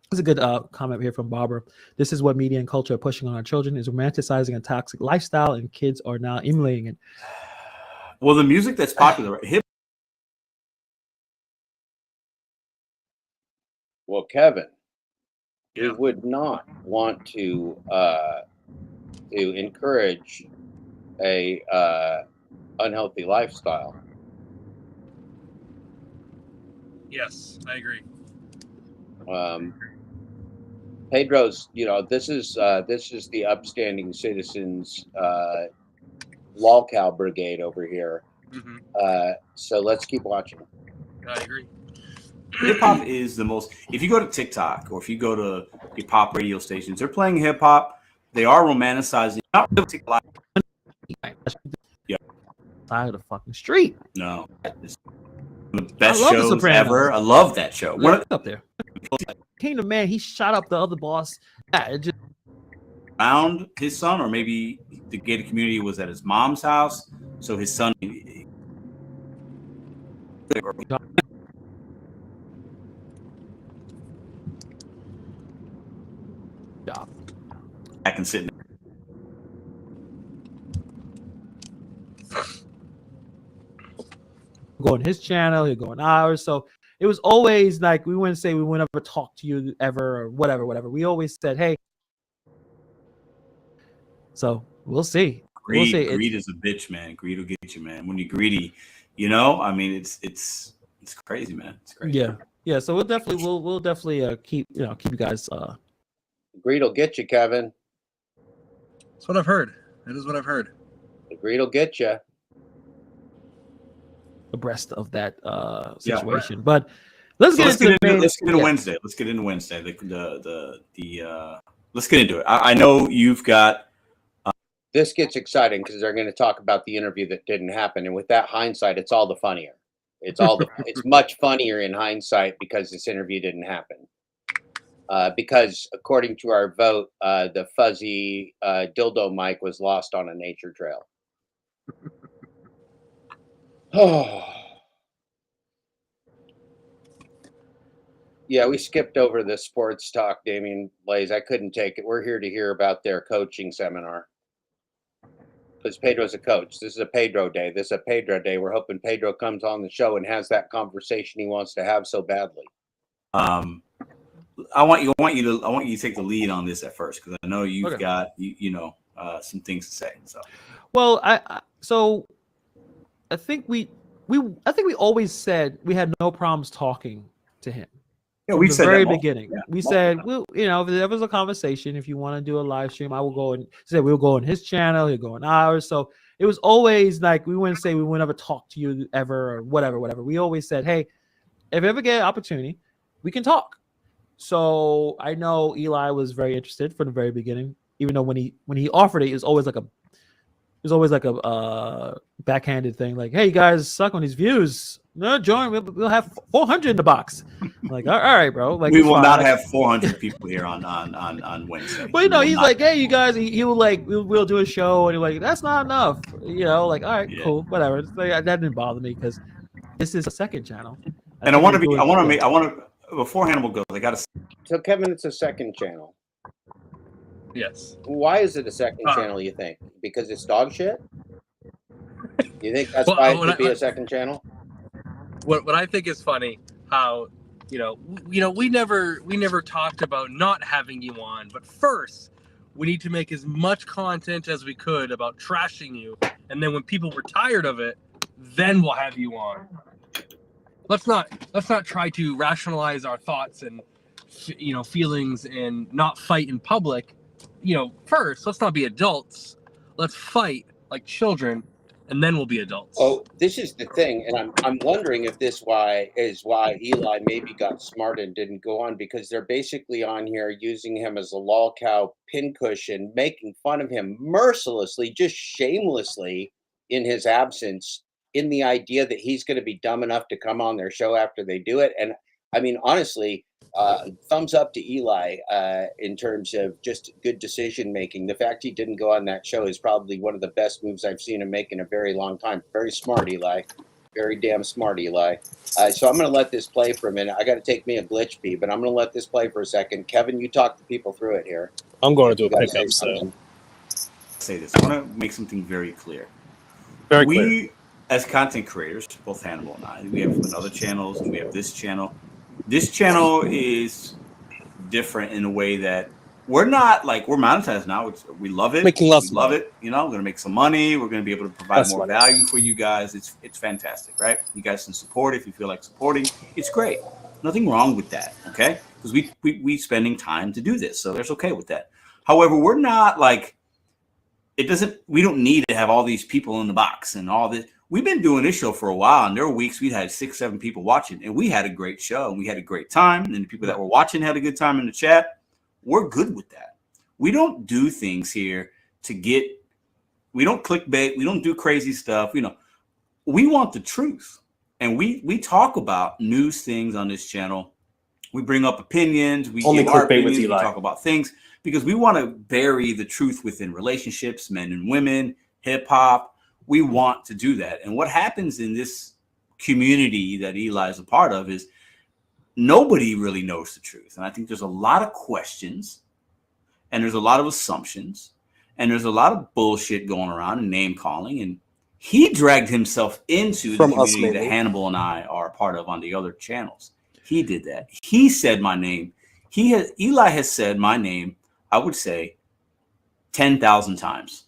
there's a good comment here from Barbara. This is what media and culture are pushing on our children, is romanticizing a toxic lifestyle, and kids are now emulating it. Well, the music that's popular, hip. Well, Kevin, you would not want to encourage a unhealthy lifestyle. Yes, I agree. Pedro's, this is the upstanding citizens lolcow brigade over here. So let's keep watching. I agree. Hip hop is the most. If you go to TikTok or if you go to your pop radio stations, they're playing hip hop. They are romanticizing. Not really Side of the fucking street. No, it's the best shows ever. I love that show. Up there. Came to man, he shot up the other boss. Found his son, or maybe the gated community was at his mom's house, so his son. I can sit. go on his channel, he'll go on ours. So it was always like we wouldn't say we would never talk to you ever or whatever. We always said, hey. So we'll see. We'll see. Greed is a bitch, man. Greed will get you, man. When you're greedy, you know, I mean, it's crazy, man. It's crazy. Yeah. So we'll definitely keep you guys. Greed will get you, Kevin. That's what I've heard. That is what I've heard. The greed will get you. Abreast of that situation, but let's get into Wednesday. Let's get into Wednesday. Let's get into it. I know you've got. This gets exciting because they're going to talk about the interview that didn't happen, and with that hindsight, it's all the funnier. It's much funnier in hindsight because this interview didn't happen. Because according to our vote, the fuzzy dildo mic was lost on a nature trail. Oh. Yeah, we skipped over the sports talk, Damian Blaze. I couldn't take it. We're here to hear about their coaching seminar. Because Pedro's a coach. This is a Pedro day. This is a Pedro day. We're hoping Pedro comes on the show and has that conversation he wants to have so badly. I want you to take the lead on this at first because I know you've got some things to say. So, well, I think we always said we had no problems talking to him. Yeah, we said the very that beginning. Yeah, we said, well, if there was a conversation, if you want to do a live stream, I will go and say we'll go on his channel, he'll go on ours. So it was always like we wouldn't say we would never talk to you ever or whatever. We always said, hey, if you ever get an opportunity, we can talk. So I know Eli was very interested from the very beginning, even though when he offered it, it was always like a backhanded thing, like, hey, you guys suck on these views. No, join. We'll have 400 in the box. I'm like, all right, bro. Like, we will not have 400 people here on Wednesday. But he's like, hey, you guys. He will like, we'll do a show, and he's like, that's not enough. Like, all right, cool, whatever. Like, that didn't bother me because this is a second channel. And I want to before Hannibal goes, I got to. So Kevin, it's a second channel. Yes. Why is it a second channel? You think because it's dog shit? You think that's why it could be a second channel? What I think is funny, how we never talked about not having you on, but first we need to make as much content as we could about trashing you, and then when people were tired of it, then we'll have you on. Let's not try to rationalize our thoughts and feelings and not fight in public. First, let's not be adults. Let's fight like children, and then we'll be adults. Oh, this is the thing, and I'm wondering if this is why Eli maybe got smart and didn't go on, because they're basically on here using him as a lol cow pincushion, making fun of him mercilessly, just shamelessly in his absence, in the idea that he's going to be dumb enough to come on their show after they do it. And I mean, honestly, thumbs up to Eli in terms of just good decision making. The fact he didn't go on that show is probably one of the best moves I've seen him make in a very long time. Very smart, Eli. Very damn smart, Eli. So I'm going to let this play for a minute. I got to take me a glitch pee, but I'm going to let this play for a second. Kevin, you talk the people through it here. I'm going to do a pickup. So say this. I want to make something very clear. We, as content creators, both Hannibal and I, we have other channels and we have this channel. This channel is different in a way that we're not like we're monetized now. We love it. Making lots we love it. We're going to make some money. We're going to be able to provide more value for you guys. It's fantastic, right? You guys can support if you feel like supporting. It's great. Nothing wrong with that, okay? Because we spending time to do this, so there's okay with that. However, we're not like we don't need to have all these people in the box and all this. We've been doing this show for a while, and there were weeks we'd had 6-7 people watching, and we had a great show, and we had a great time, and the people that were watching had a good time in the chat. We're good with that. We don't do things here we don't clickbait, we don't do crazy stuff. We want the truth, and we talk about news things on this channel. We bring up opinions, we only give our clickbait opinions, with Eli. we talk about things because we want to bury the truth within relationships, men and women, hip hop. We want to do that. And what happens in this community that Eli is a part of is nobody really knows the truth. And I think there's a lot of questions and there's a lot of assumptions and there's a lot of bullshit going around and name calling. And He dragged himself into the From us, community that maybe. Hannibal and I are a part of on the other channels. He did that. He said my name. Eli has said my name, I would say, 10,000 times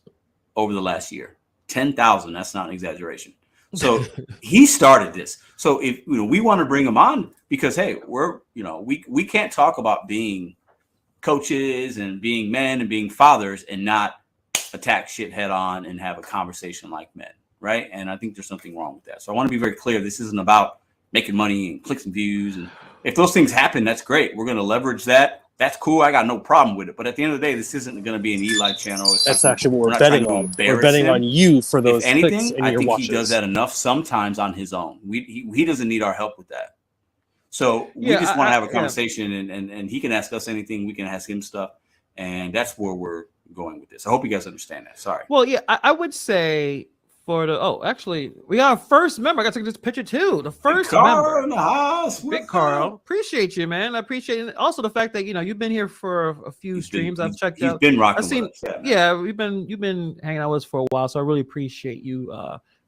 over the last year. 10,000. That's not an exaggeration. So he started this. So if we want to bring him on, because hey, we can't talk about being coaches and being men and being fathers and not attack shit head on and have a conversation like men, right? And I think there's something wrong with that. So I want to be very clear. This isn't about making money and clicks and views. And if those things happen, that's great. We're going to leverage that. That's cool. I got no problem with it. But at the end of the day, this isn't going to be an Eli channel. That's actually what we're betting on. We're betting on you for those if anything, clicks in I your think watches. he does that enough sometimes on his own. He doesn't need our help with that. So we Yeah, just want to have a yeah. conversation, and he can ask us anything. We can ask him stuff, and that's where we're going with this. I hope you guys understand that. Sorry. Well, yeah, I would say for the actually, we got our first member. I got to take this picture too. The first member, in the house. Big Carl. Appreciate you, man. I appreciate it. Also the fact that you've been here for a few streams. I've checked out. He's been rocking I've seen. with us. Yeah, you've been hanging out with us for a while, so I really appreciate you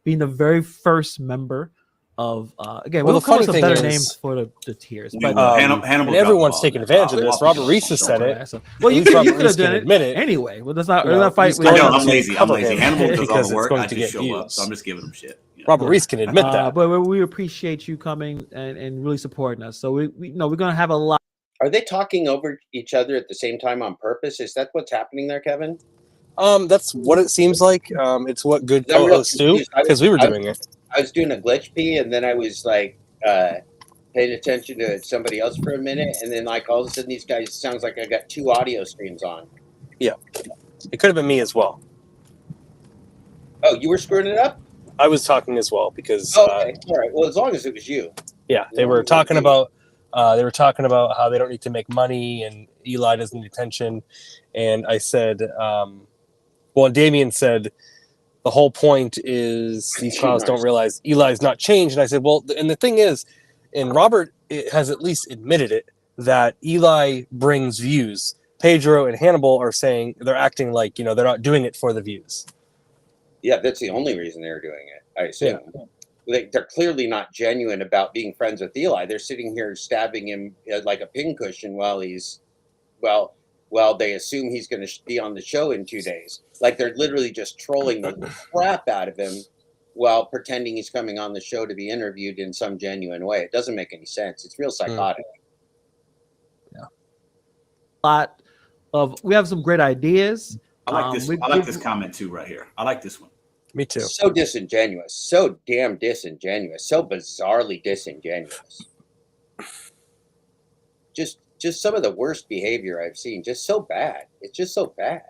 being the very first member of again. Well, We'll the come up with funny some better thing is, names for the tiers, but but Hannibal and everyone's taking advantage of this. Robert Reese has said it. well, you At least Robert could Reese have done can it admit it. anyway. Well, let's not You know, fight. he's with going I'm to lazy. cover I'm lazy. him Hannibal does all because the it's work. going I to just get show up. views. So I'm just giving him shit. Robert Reese can admit that. But we appreciate you coming and really supporting us. So we're gonna have a lot. Are they talking over each other at the same time on purpose? Is that what's happening there, Kevin? That's what it seems like. It's what good I'm real co-hosts do, confused. because we were doing it. I was doing a glitch pee, and then I was like paying attention to somebody else for a minute, and then like all of a sudden these guys sounds like I got two audio streams on. Yeah, it could have been me as well. Oh, you were screwing it up? I was talking as well because. Okay, all right. Well, as long as it was you. Yeah, they were talking about. They were talking about how they don't need to make money and Eli doesn't need attention, and I said, and Damien said, the whole point is these clowns don't realize Eli's not changed, and I said, well, and the thing is, and Robert has at least admitted it, that Eli brings views. Pedro and Hannibal are saying they're acting like they're not doing it for the views. Yeah, that's the only reason they're doing it, I assume. Yeah. They're clearly not genuine about being friends with Eli. They're sitting here stabbing him like a pincushion while they assume he's going to be on the show in 2 days. Like they're literally just trolling the crap out of him while pretending he's coming on the show to be interviewed in some genuine way. It doesn't make any sense. It's real psychotic. Yeah. A lot of we have some great ideas. I like this. I like this comment too, right here. I like this one. Me too. So disingenuous. So damn disingenuous. So bizarrely disingenuous. Just some of the worst behavior I've seen. Just so bad. It's just so bad.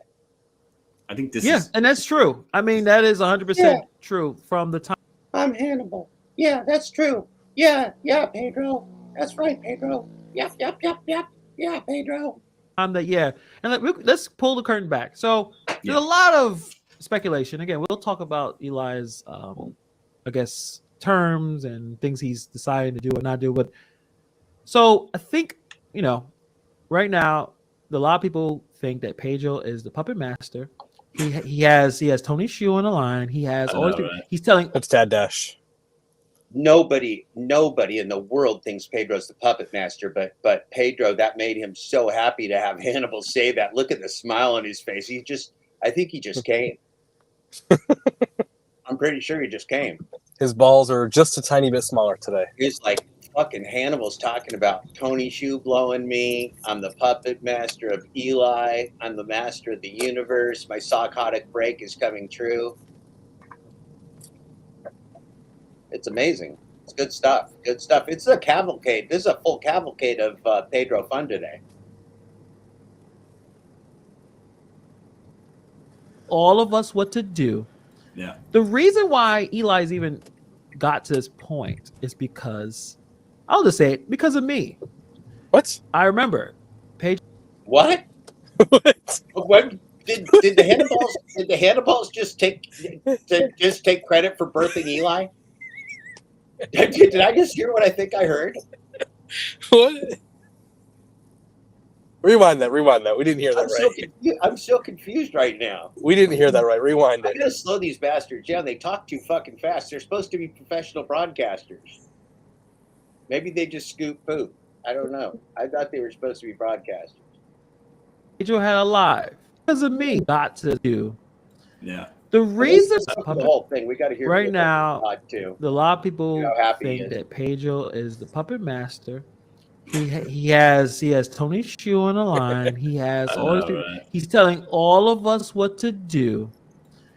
I think this is... and that's true. I mean, that is 100% true from the time. I'm Hannibal. Yeah, that's true. Yeah, Pedro. That's right, Pedro. Yep. Yeah, Pedro. Let's pull the curtain back. So there's a lot of speculation. Again, we'll talk about Eli's, I guess, terms and things he's decided to do or not do. But so I think, right now, a lot of people think that Pedro is the puppet master. He has Tony Shu on the line. He has all these people. He's telling that's Dad Dash. Nobody in the world thinks Pedro's the puppet master, but Pedro, that made him so happy to have Hannibal say that. Look at the smile on his face. I think he just came. I'm pretty sure he just came. His balls are just a tiny bit smaller today. He's like, fucking Hannibal's talking about Tony Shu blowing me. I'm the puppet master of Eli. I'm the master of the universe. My psychotic break is coming true. It's amazing. It's good stuff. Good stuff. It's a cavalcade. This is a full cavalcade of Pedro fun today. all of us what to do. Yeah. The reason why Eli's even got to this point is because, I'll just say it, because of me. What? I remember. Paige. What? What? Did the Hannibals just take credit for birthing Eli? Did I just hear what I think I heard? What? Rewind that. We didn't hear that right. I'm so confused right now. We didn't hear that right. Rewind I'm it. gonna slow these bastards down. They talk too fucking fast. They're supposed to be professional broadcasters. Maybe they just scoop poop. I don't know. I thought they were supposed to be broadcasters. Pedro had a live because of me. Got to do. Yeah. The reason The whole thing. We got to hear right Pedro now, too. a lot of people You know how happy he think is. that Pedro is the puppet master. He has Tony Shu on the line. He has I all know, these people. right? He's telling all of us what to do.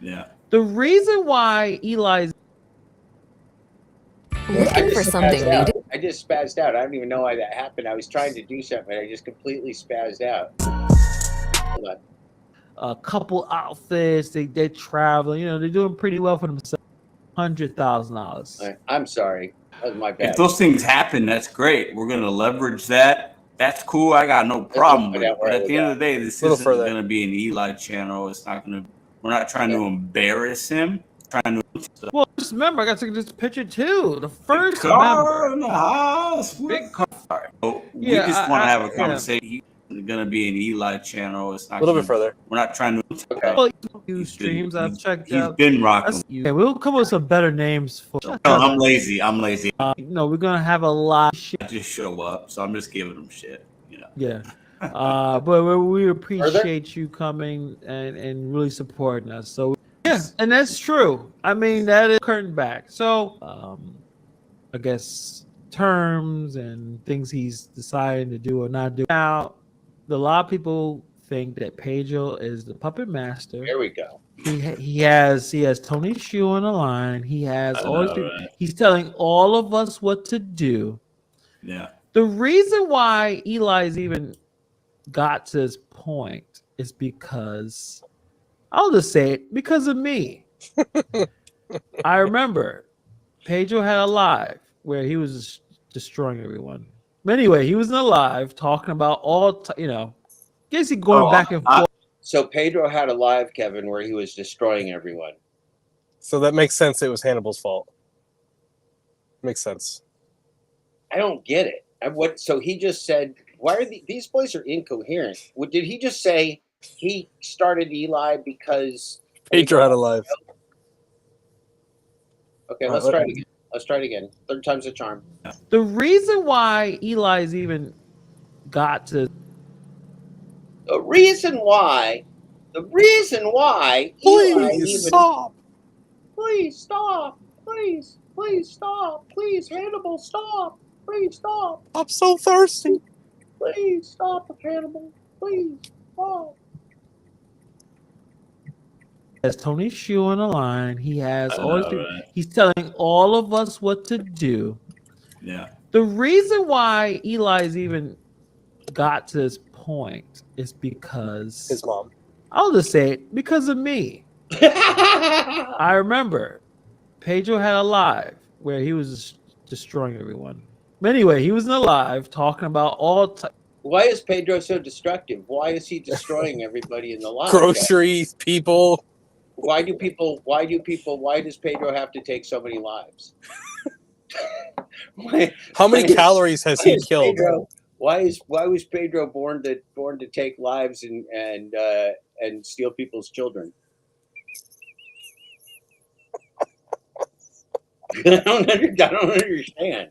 Yeah. The reason why Eli's Looking for something new. I just spazzed out. I don't even know why that happened. I was trying to do something. I just completely spazzed out. Hold on. a couple outfits, they're traveling. You know, they're doing pretty well for themselves. $100,000. I'm sorry. That was my bad. If those things happen, that's great. We're gonna leverage that. That's cool. I got no problem with it. But at the end of the day, this isn't gonna be an Eli channel. It's not gonna. We're not trying to embarrass him. Trying to. Well, just remember, I got to take this picture too. The first car in the house. Big car. Sorry. So we Yeah, just want to have a yeah. conversation. It's gonna be an Eli channel. It's not A little bit further. We're not trying to. Well, you streams I've checked He's out. been rocking. Yeah, we'll come up with some better names for. No, I'm lazy. No, we're gonna have a lot of shit. I just show up, so I'm just giving them shit. You know. Yeah. But we appreciate you coming and really supporting us. So yeah, and that's true. I mean, that is curtain back. So I guess terms and things he's deciding to do or not do. Now, a lot of people think that Pedro is the puppet master. There we go. He has Tony Shu on the line. He has all these people. Right. He's telling all of us what to do. Yeah. The reason why Eli's even got to this point is because I'll just say it, because of me. I remember Pedro had a live where he was destroying everyone. But anyway, he was in a live talking about basically going back and forth. So Pedro had a live, Kevin, where he was destroying everyone. So that makes sense. It was Hannibal's fault. Makes sense. I don't get it. So he just said, "Why are these boys are incoherent?" Did he just say he started Eli because Pedro had a live? Okay, let's try it again. Let's try it again. Third time's a charm. The reason why Eli's even got to The reason why Please stop. Please stop. Please stop. Please, Hannibal, stop. Please stop. I'm so thirsty. Please stop, Hannibal. Please stop. has Tony Shu on the line. He has I all know, these people. right? He's telling all of us what to do. Yeah. The reason why Eli's even got to this point is because his mom. I'll just say it, because of me. I remember Pedro had a live where he was destroying everyone. But anyway, he was in a live talking about Why is Pedro so destructive? Why is he destroying everybody in the live? Groceries, people. Why does Pedro have to take so many lives? How many calories has he killed? Why was Pedro born to take lives and steal people's children? I don't understand.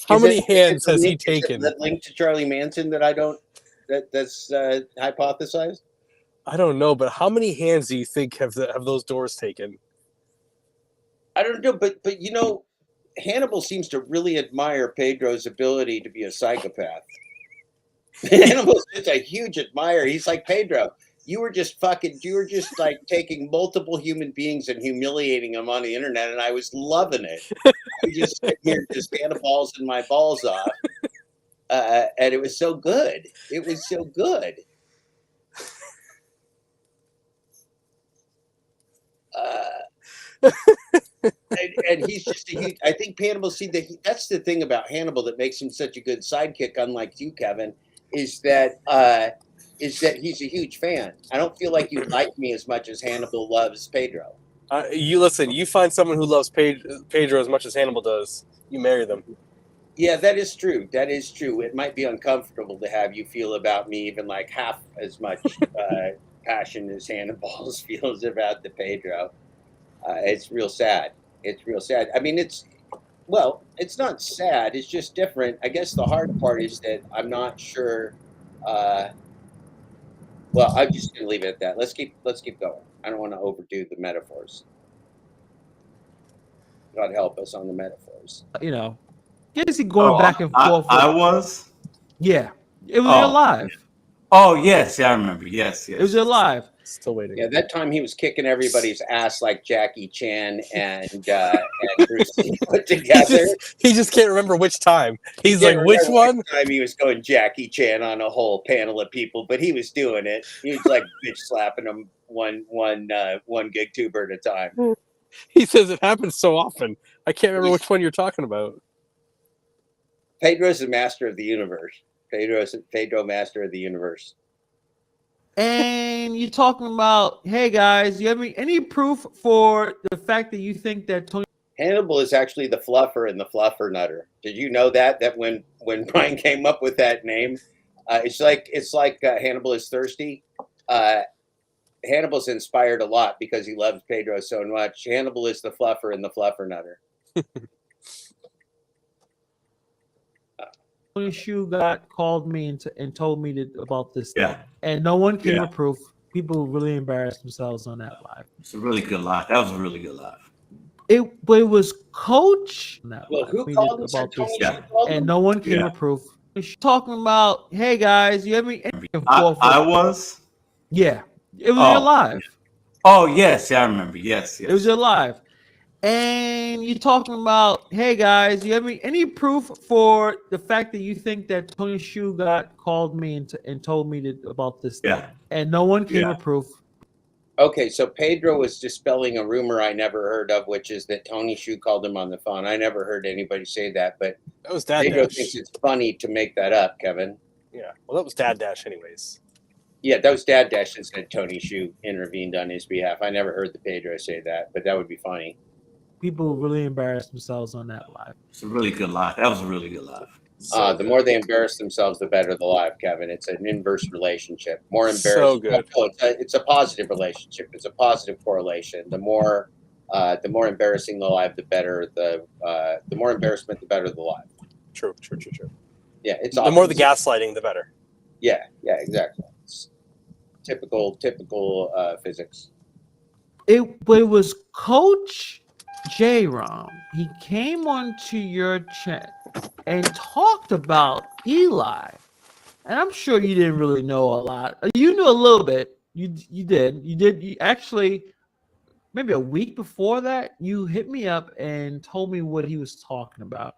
How many hands has he taken? That link to Charlie Manson that's hypothesized? I don't know, but how many hands do you think have those doors taken? I don't know, but Hannibal seems to really admire Pedro's ability to be a psychopath. Hannibal's just a huge admirer. He's like, Pedro, you were just like taking multiple human beings and humiliating them on the internet, and I was loving it. I just sit here just balls my balls off. And it was so good. It was so good. And he's just a huge. I think Hannibal. That's the thing about Hannibal that makes him such a good sidekick, unlike you, Kevin, is that he's a huge fan. I don't feel like you like me as much as Hannibal loves Pedro. You listen. You find someone who loves Pedro as much as Hannibal does. You marry them. Yeah, that is true. That is true. It might be uncomfortable to have you feel about me even like half as much passion as Hannibal's feels about the Pedro. It's real sad. It's real sad. I mean, well, it's not sad. It's just different. I guess the hard part is that I'm not sure. Uh, well, I'm just gonna leave it at that. Let's keep going. I don't want to overdo the metaphors. God help us on the metaphors. You know, basically going back and forth. I was. Yeah, it was Oh. live. Oh yes, yeah, I remember. Yes. It was live. Still waiting. Yeah, that time he was kicking everybody's ass like Jackie Chan and Bruce Lee put together. He just can't remember which time. He's Can't like, which remember one? Time he was going Jackie Chan on a whole panel of people, but he was doing it. He was like bitch slapping them one GigTuber at a time. He says it happens so often. I can't remember which one you're talking about. Pedro's the master of the universe. Pedro, master of the universe. And you're talking about, hey guys, you have any proof for the fact that you think that Tony Hannibal is actually the fluffer and the fluffer nutter. Did you know that when Brian came up with that name, it's like Hannibal is thirsty. Hannibal's inspired a lot because he loves Pedro so much. Hannibal is the fluffer and the fluffer nutter. Shu called me and told me about this Yeah. thing, and no one came Yeah. with proof. People really embarrassed themselves on that live. It's a really good live. That was a really good live. But it was Coach. Well, who called and said Tony Shu called him? And no one came Yeah. with proof. Talking about, hey guys, you have any? I was. Yeah, it was live. Oh yes, yeah, I remember. Yes. It was live. And you're talking about, hey guys, you have any proof for the fact that you think that Tony Shu called me and told me about this thing? Yeah. And no one came Yeah. with proof. Okay, so Pedro was dispelling a rumor I never heard of, which is that Tony Shu called him on the phone. I never heard anybody say that, but That was Dad Pedro Dash. thinks it's funny to make that up, Kevin. Yeah, well, that was Dad Dash, anyways. Yeah, that was Dad Dash that said Tony Shu intervened on his behalf. I never heard the Pedro say that, but that would be funny. People really embarrassed themselves on that live. It's a really good live. That was a really good live. The more they embarrass themselves, the better the live, Kevin. It's an inverse relationship. More embarrassed. So good. Oh, it's a positive relationship. It's a positive correlation. The more embarrassing the live, the better the more embarrassment, the better the live. True. Yeah, it's The more the gaslighting, the better. Yeah, exactly. It's typical physics. It was Coach J-Rom. He came onto your chat and talked about Eli. And I'm sure you didn't really know a lot. You knew a little bit. You did. You actually, maybe a week before that, you hit me up and told me what he was talking about.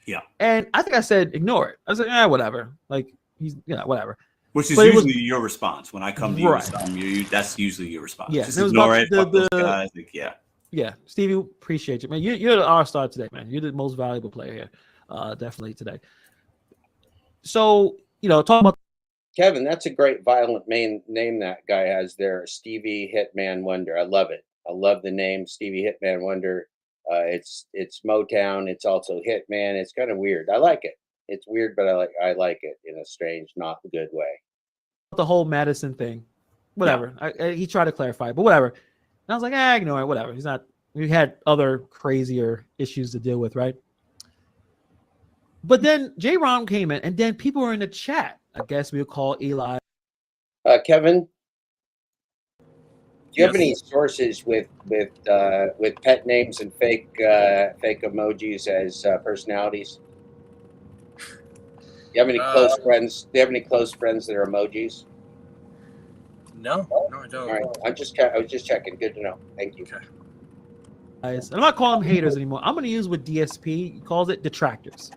Yeah. And I think I said, ignore it. I was like, whatever. Like, he's, whatever. Which is But it usually your response when I come to you. Right. With something, that's usually your response. Yeah, Just it was ignore about it. Fuck those guys. Like, yeah. Yeah, Stevie, appreciate you, man. You're the R-star today, man. You're the most valuable player here, definitely today. So, talk about Kevin, that's a great violent name that guy has there, Stevie Hitman Wonder. I love it. I love the name Stevie Hitman Wonder. It's Motown. It's also Hitman. It's kind of weird. I like it. It's weird, but I like it in a strange, not good way. the whole Madison thing. Whatever. He tried to clarify, but whatever. And I was like, ignore it. Whatever. He's not. We had other crazier issues to deal with, right? But then J-Rom came in, and then people were in the chat. I guess we'll call Eli. Kevin, do you have any sources with pet names and fake emojis as personalities? Do you have any close friends? Do you have any close friends that are emojis? No, I don't. All right, I was just checking. Good to know. Thank you. And I'm not calling them haters anymore. I'm going to use what DSP calls it, detractors.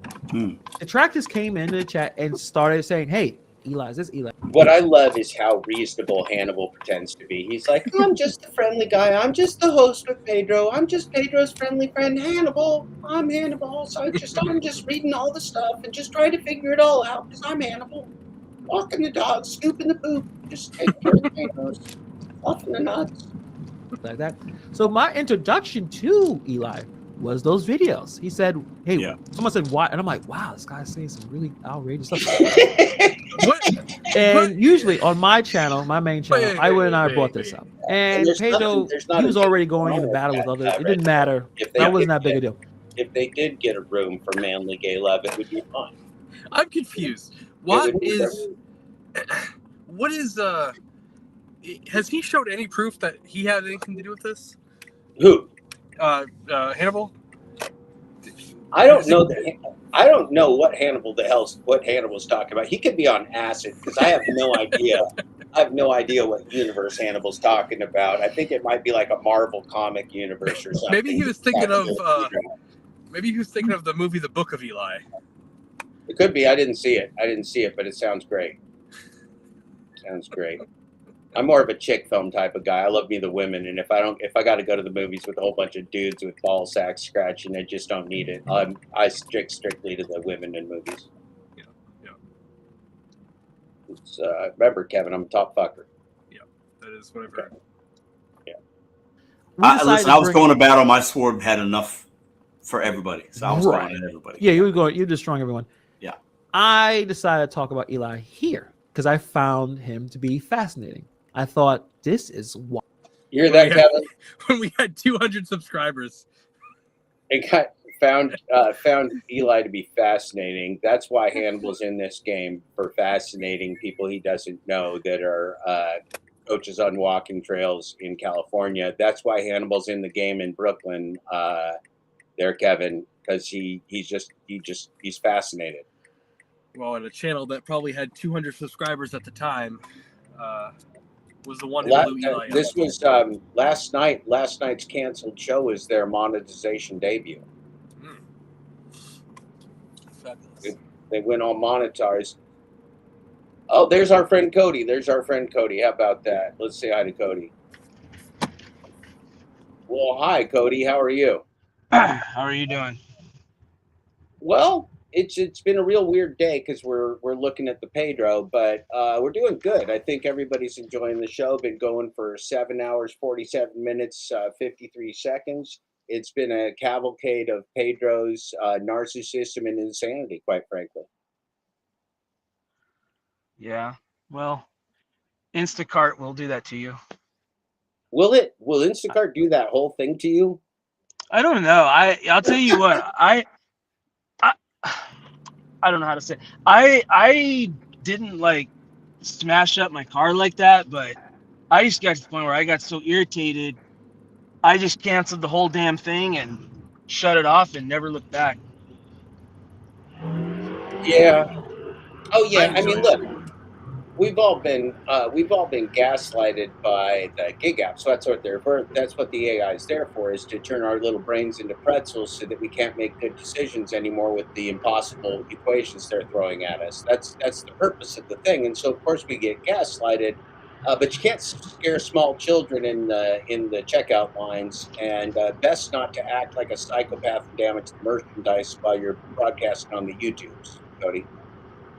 Detractors came into the chat and started saying, hey, Eli, is this Eli? What I love is how reasonable Hannibal pretends to be. He's like, I'm just a friendly guy. I'm just the host with Pedro. I'm just Pedro's friendly friend, Hannibal. I'm Hannibal. So I'm just reading all the stuff and just trying to figure it all out because I'm Hannibal. Walking the dog, scooping the poop, just taking care of Pedro's, off in the nuts. Like that. So my introduction to Eli was those videos. He said, "Hey, Yeah. someone said why," and I'm like, "Wow, this guy's saying some really outrageous stuff." What? And usually on my channel, my main channel, Wait, Iwood and I wait, brought wait, this up. And And there's Pedro, there's not he a was thing already going wrong into with battle with that, others. It Red didn't matter. If That they wasn't did that big a get- deal. If they did get a room for manly gay love, it would be fine. I'm confused. would be What is has he showed any proof that he had anything to do with this? Who? Hannibal? I don't know that. I don't know what Hannibal's talking about. He could be on acid because I have no idea. I have no idea what universe Hannibal's talking about. I think it might be like a Marvel comic universe or something. Maybe he was thinking of the movie The Book of Eli. It could be. I didn't see it, but it sounds great. Sounds great. I'm more of a chick film type of guy. I love me the women, and if I got to go to the movies with a whole bunch of dudes with ball sacks scratching, I just don't need it. I stick strictly to the women in movies. Yeah. It's, remember, Kevin, I'm a top fucker. Yeah, that is what I've heard. Yeah. Listen, I was going to battle. My sword had enough for everybody, so I was going at everybody. Yeah, you're destroying everyone. Yeah. I decided to talk about Eli here because I found him to be fascinating. I thought this is why. You hear that, Kevin? When we had 200 subscribers, It found Eli to be fascinating. That's why Hannibal's in this game, for fascinating people he doesn't know that are coaches on walking trails in California. That's why Hannibal's in the game in Brooklyn. There, Kevin, because he's fascinated. well, on a channel that probably had 200 subscribers at the time, was the one who blew Eli up. This was last night. Last night's canceled show was their monetization debut. Fabulous. They went all monetized. Oh, there's our friend Cody. How about that? Let's say hi to Cody. Well, hi, Cody. How are you? How are you doing? Well, it's been a real weird day because we're looking at the Pedro, but we're doing good. I think everybody's enjoying the show. Been going for 7 hours, 47 minutes, 53 seconds. It's been a cavalcade of Pedro's narcissism and insanity, quite frankly. Yeah. Well, Instacart will do that to you. Will Instacart do that whole thing to you? I don't know. I'll tell you what. I don't know how to say. I didn't like smash up my car like that, but I just got to the point where I got so irritated, I just canceled the whole damn thing and shut it off and never looked back. Yeah. Oh yeah. I mean, look, we've all been gaslighted by the gig apps. So that's what they're for. That's what the AI is there for, is to turn our little brains into pretzels so that we can't make good decisions anymore with the impossible equations they're throwing at us. That's the purpose of the thing. And so of course we get gaslighted, but you can't scare small children in the checkout lines, and best not to act like a psychopath and damage the merchandise while you're broadcasting on the YouTubes, Cody.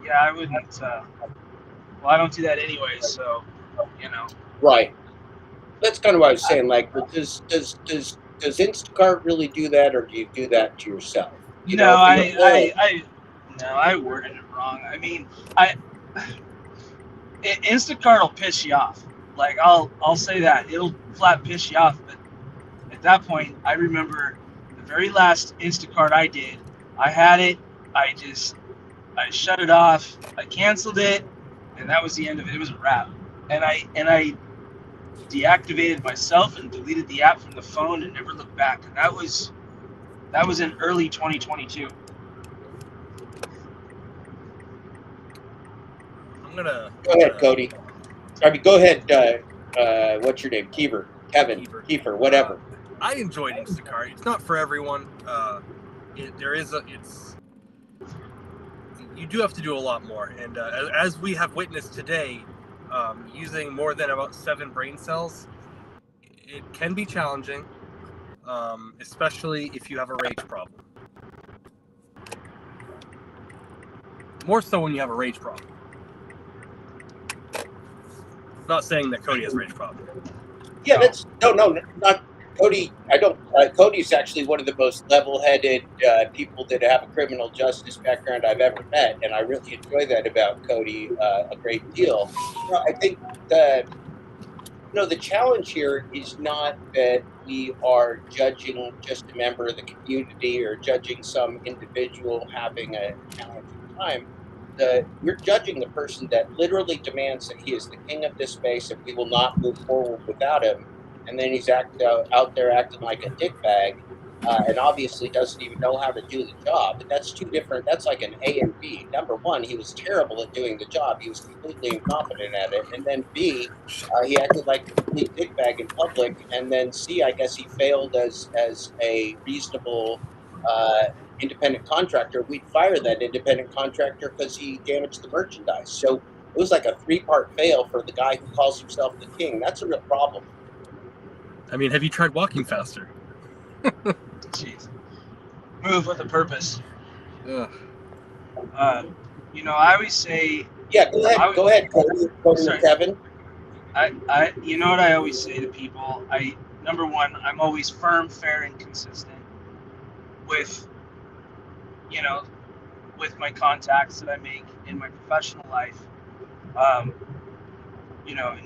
Yeah, I wouldn't. Well, I don't do that anyway, so you know. Right. That's kind of what I was saying. Like, does Instacart really do that, or do you do that to yourself? I worded it wrong. I mean, Instacart will piss you off. Like I'll say that it'll flat piss you off. But at that point, I remember the very last Instacart I did. I had it. I shut it off. I canceled it, and that was the end of it. It was a wrap. And I deactivated myself and deleted the app from the phone and never looked back. And that was in early 2022. I'm gonna go ahead, Cody. I mean, go ahead. What's your name? Kiefer, whatever. I enjoyed Instacart. It's not for everyone. You do have to do a lot more, and as we have witnessed today, using more than about 7 brain cells, it can be challenging, especially if you have a rage problem. More so when you have a rage problem. Not saying that Cody has a rage problem. Yeah, that's not Cody, I don't. Cody's actually one of the most level-headed people that have a criminal justice background I've ever met, and I really enjoy that about Cody a great deal. I think the the challenge here is not that we are judging just a member of the community or judging some individual having a challenging time. We're judging the person that literally demands that he is the king of this space and we will not move forward without him. And then he's out there acting like a dickbag and obviously doesn't even know how to do the job. But that's two different, that's like an A and B. Number one, he was terrible at doing the job. He was completely incompetent at it. And then B, he acted like a complete dickbag in public. And then C, I guess he failed as a reasonable independent contractor. We'd fire that independent contractor because he damaged the merchandise. So it was like a 3-part fail for the guy who calls himself the king. That's a real problem. I mean, have you tried walking faster? Jeez. Move with a purpose. Ugh. I always say. Yeah, go ahead, Cody and Kevin. You know what I always say to people? Number one, I'm always firm, fair, and consistent with, with my contacts that I make in my professional life. And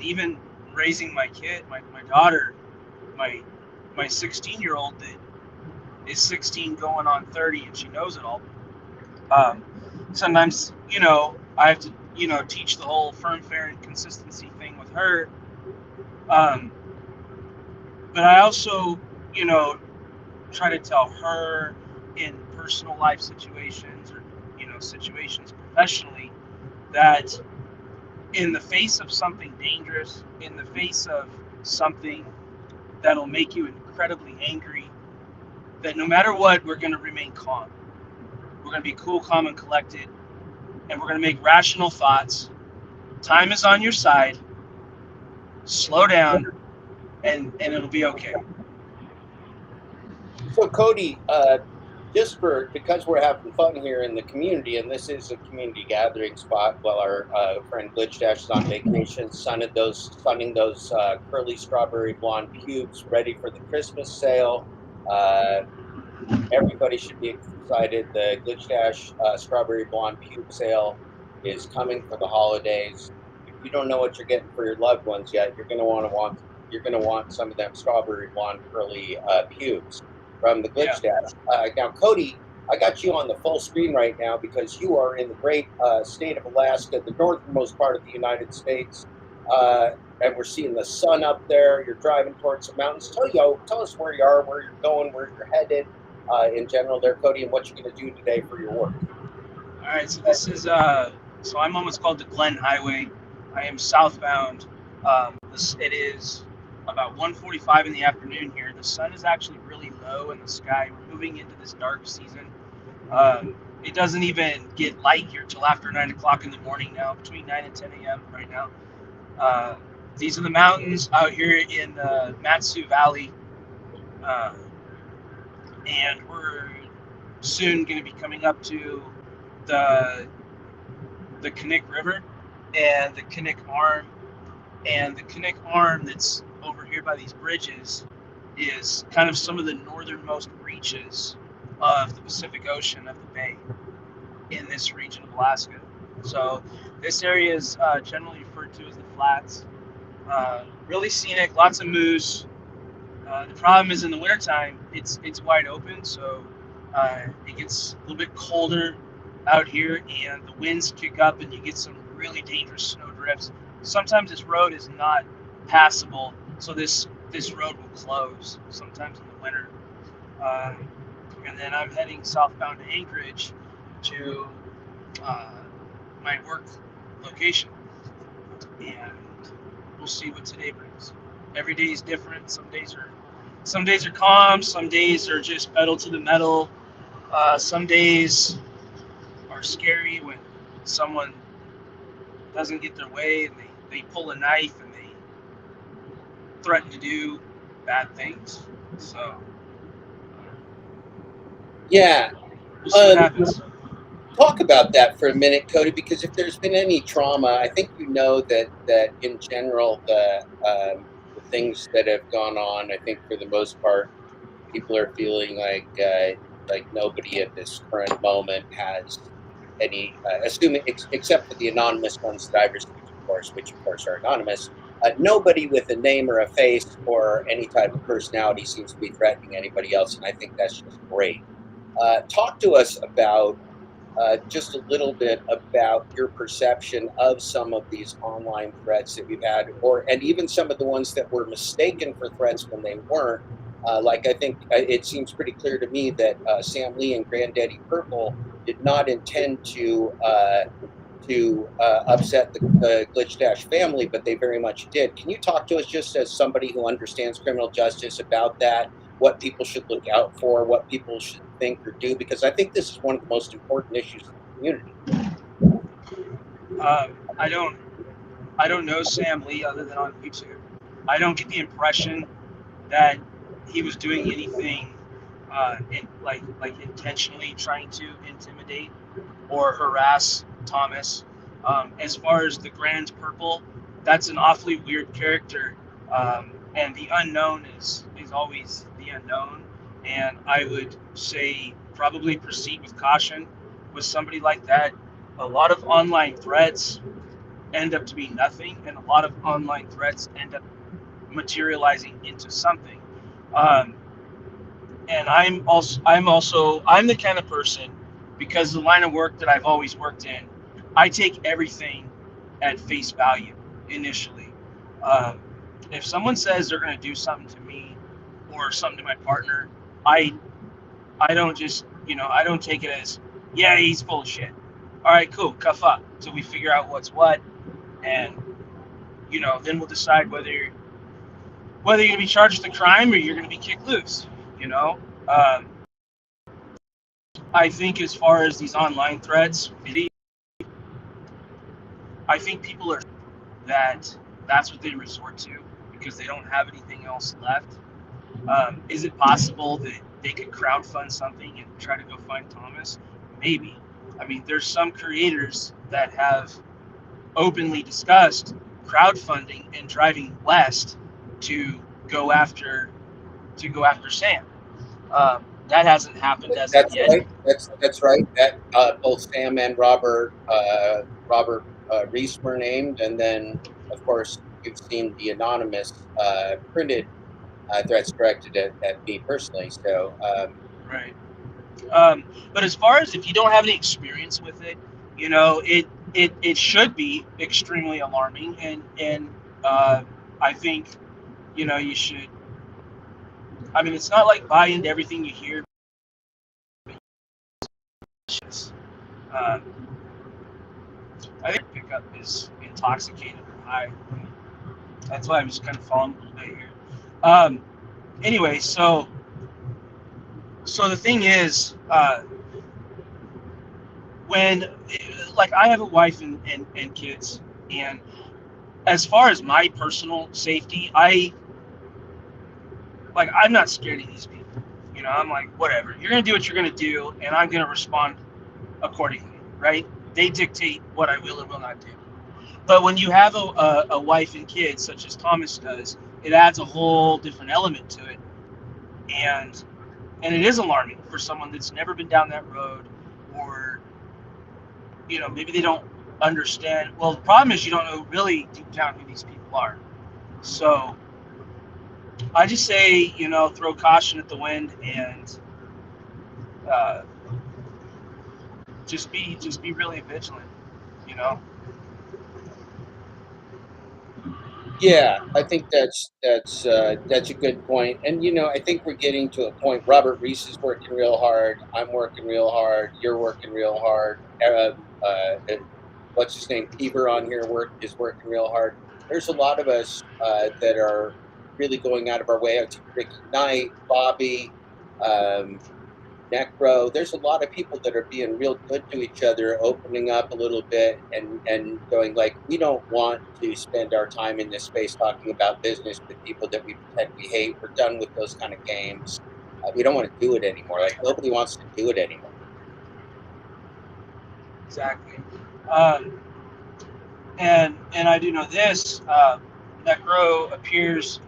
even raising my kid, my daughter, my 16-year-old that is 16 going on 30 and she knows it all. Sometimes, I have to, teach the whole firm, fair, and consistency thing with her. But I also, try to tell her in personal life situations or, situations professionally that in the face of something dangerous, in the face of something that'll make you incredibly angry, that no matter what, we're going to remain calm. We're going to be cool, calm, and collected, and we're going to make rational thoughts. Time is on your side. Slow down, and it'll be okay. So Cody, because we're having fun here in the community, and this is a community gathering spot while our friend Glitch Dash is on vacation, sunning those curly strawberry blonde pubes ready for the Christmas sale. Everybody should be excited. The Glitch Dash strawberry blonde pube sale is coming for the holidays. If you don't know what you're getting for your loved ones yet, you're gonna want some of them strawberry blonde curly pubes from the Glitch Dash. Now, Cody, I got you on the full screen right now because you are in the great state of Alaska, the northernmost part of the United States, and we're seeing the sun up there. You're driving towards the mountains. Tell us where you are, where you're going, where you're headed in general there, Cody, and what you're going to do today for your work. All right, so this is so I'm on what's called the Glen Highway. I am southbound. It is about 1:45 in the afternoon here. The sun is actually really low in the sky. We're moving into this dark season. It doesn't even get light here till after 9 o'clock in the morning now, between 9 and 10 a.m. right now. These are the mountains out here in the Matsu Valley. And we're soon going to be coming up to the Kinnick River and the Kinnick Arm. And the Kinnick Arm that's over here by these bridges is kind of some of the northernmost reaches of the Pacific Ocean, of the bay, in this region of Alaska. So this area is generally referred to as the Flats. Really scenic, lots of moose. The problem is in the wintertime, it's wide open, so it gets a little bit colder out here, and the winds kick up, and you get some really dangerous snow drifts. Sometimes this road is not passable, so this road will close sometimes in the winter. And then I'm heading southbound to Anchorage to my work location, and we'll see what today brings. Every day is different. Some days are calm. Some days are just pedal to the metal. Some days are scary when someone doesn't get their way and they pull a knife and they threaten to do bad things. So yeah, we'll see what happens. Talk about that for a minute, Cody, because if there's been any trauma, I think you know that in general the things that have gone on, I think for the most part, people are feeling like nobody at this current moment has any, assuming except for the anonymous ones that I've received, of course, which of course are anonymous. Nobody with a name or a face or any type of personality seems to be threatening anybody else, and I think that's just great. Talk to us about just a little bit about your perception of some of these online threats that we've had, and even some of the ones that were mistaken for threats when they weren't. Like I think it seems pretty clear to me that Sam Lee and Granddaddy Purple did not intend to upset the Glitch Dash family, but they very much did. Can you talk to us, just as somebody who understands criminal justice, about that? What people should look out for, what people should think or do, because I think this is one of the most important issues in the community. I don't know Sam Lee other than on YouTube. I don't get the impression that he was doing anything like intentionally trying to intimidate or harass Thomas. As far as the Grand Purple, that's an awfully weird character, and the unknown is always the unknown. And I would say probably proceed with caution with somebody like that. A lot of online threats end up to be nothing, and a lot of online threats end up materializing into something. And I'm the kind of person, because the line of work that I've always worked in, I take everything at face value initially. If someone says they're going to do something to me or something to my partner, I don't just, I don't take it as, yeah, he's full of shit. All right, cool, cuff up till we figure out what's what, and then we'll decide whether you're going to be charged with a crime or you're going to be kicked loose. I think as far as these online threads, I think people are that's what they resort to because they don't have anything else left. Is it possible that they could crowdfund something and try to go find Thomas? Maybe. I mean, there's some creators that have openly discussed crowdfunding and driving west to go after Sam. That hasn't happened as of yet. Right. That's right. That both Sam and Robert Reese were named, and then of course you've seen the anonymous printed threats directed at me personally. So right. But as far as if you don't have any experience with it, it should be extremely alarming, and I think you should. I mean, it's not like buy into everything you hear. I think pickup is intoxicated or high. That's why I'm just kind of following a little bit here. Anyway, so the thing is, when I have a wife and kids, and as far as my personal safety, I'm not scared of these people. I'm like, whatever, you're gonna do what you're gonna do, and I'm gonna respond accordingly, right? They dictate what I will and will not do. But when you have a wife and kids, such as Thomas does, it adds a whole different element to it, and it is alarming for someone that's never been down that road, or maybe they don't understand. Well, the problem is you don't know really deep down who these people are. So I just say, throw caution at the wind, and just be really vigilant. Yeah, I think that's a good point. And I think we're getting to a point. Robert Reese is working real hard. I'm working real hard. You're working real hard. What's his name? Peter on here is working real hard. There's a lot of us that are really going out of our way. Ricky Knight, Bobby, Necro. There's a lot of people that are being real good to each other, opening up a little bit and going like, we don't want to spend our time in this space talking about business with people that we pretend we hate. We're done with those kind of games. We don't want to do it anymore. Like nobody wants to do it anymore. Exactly. And I do know this. that grow appears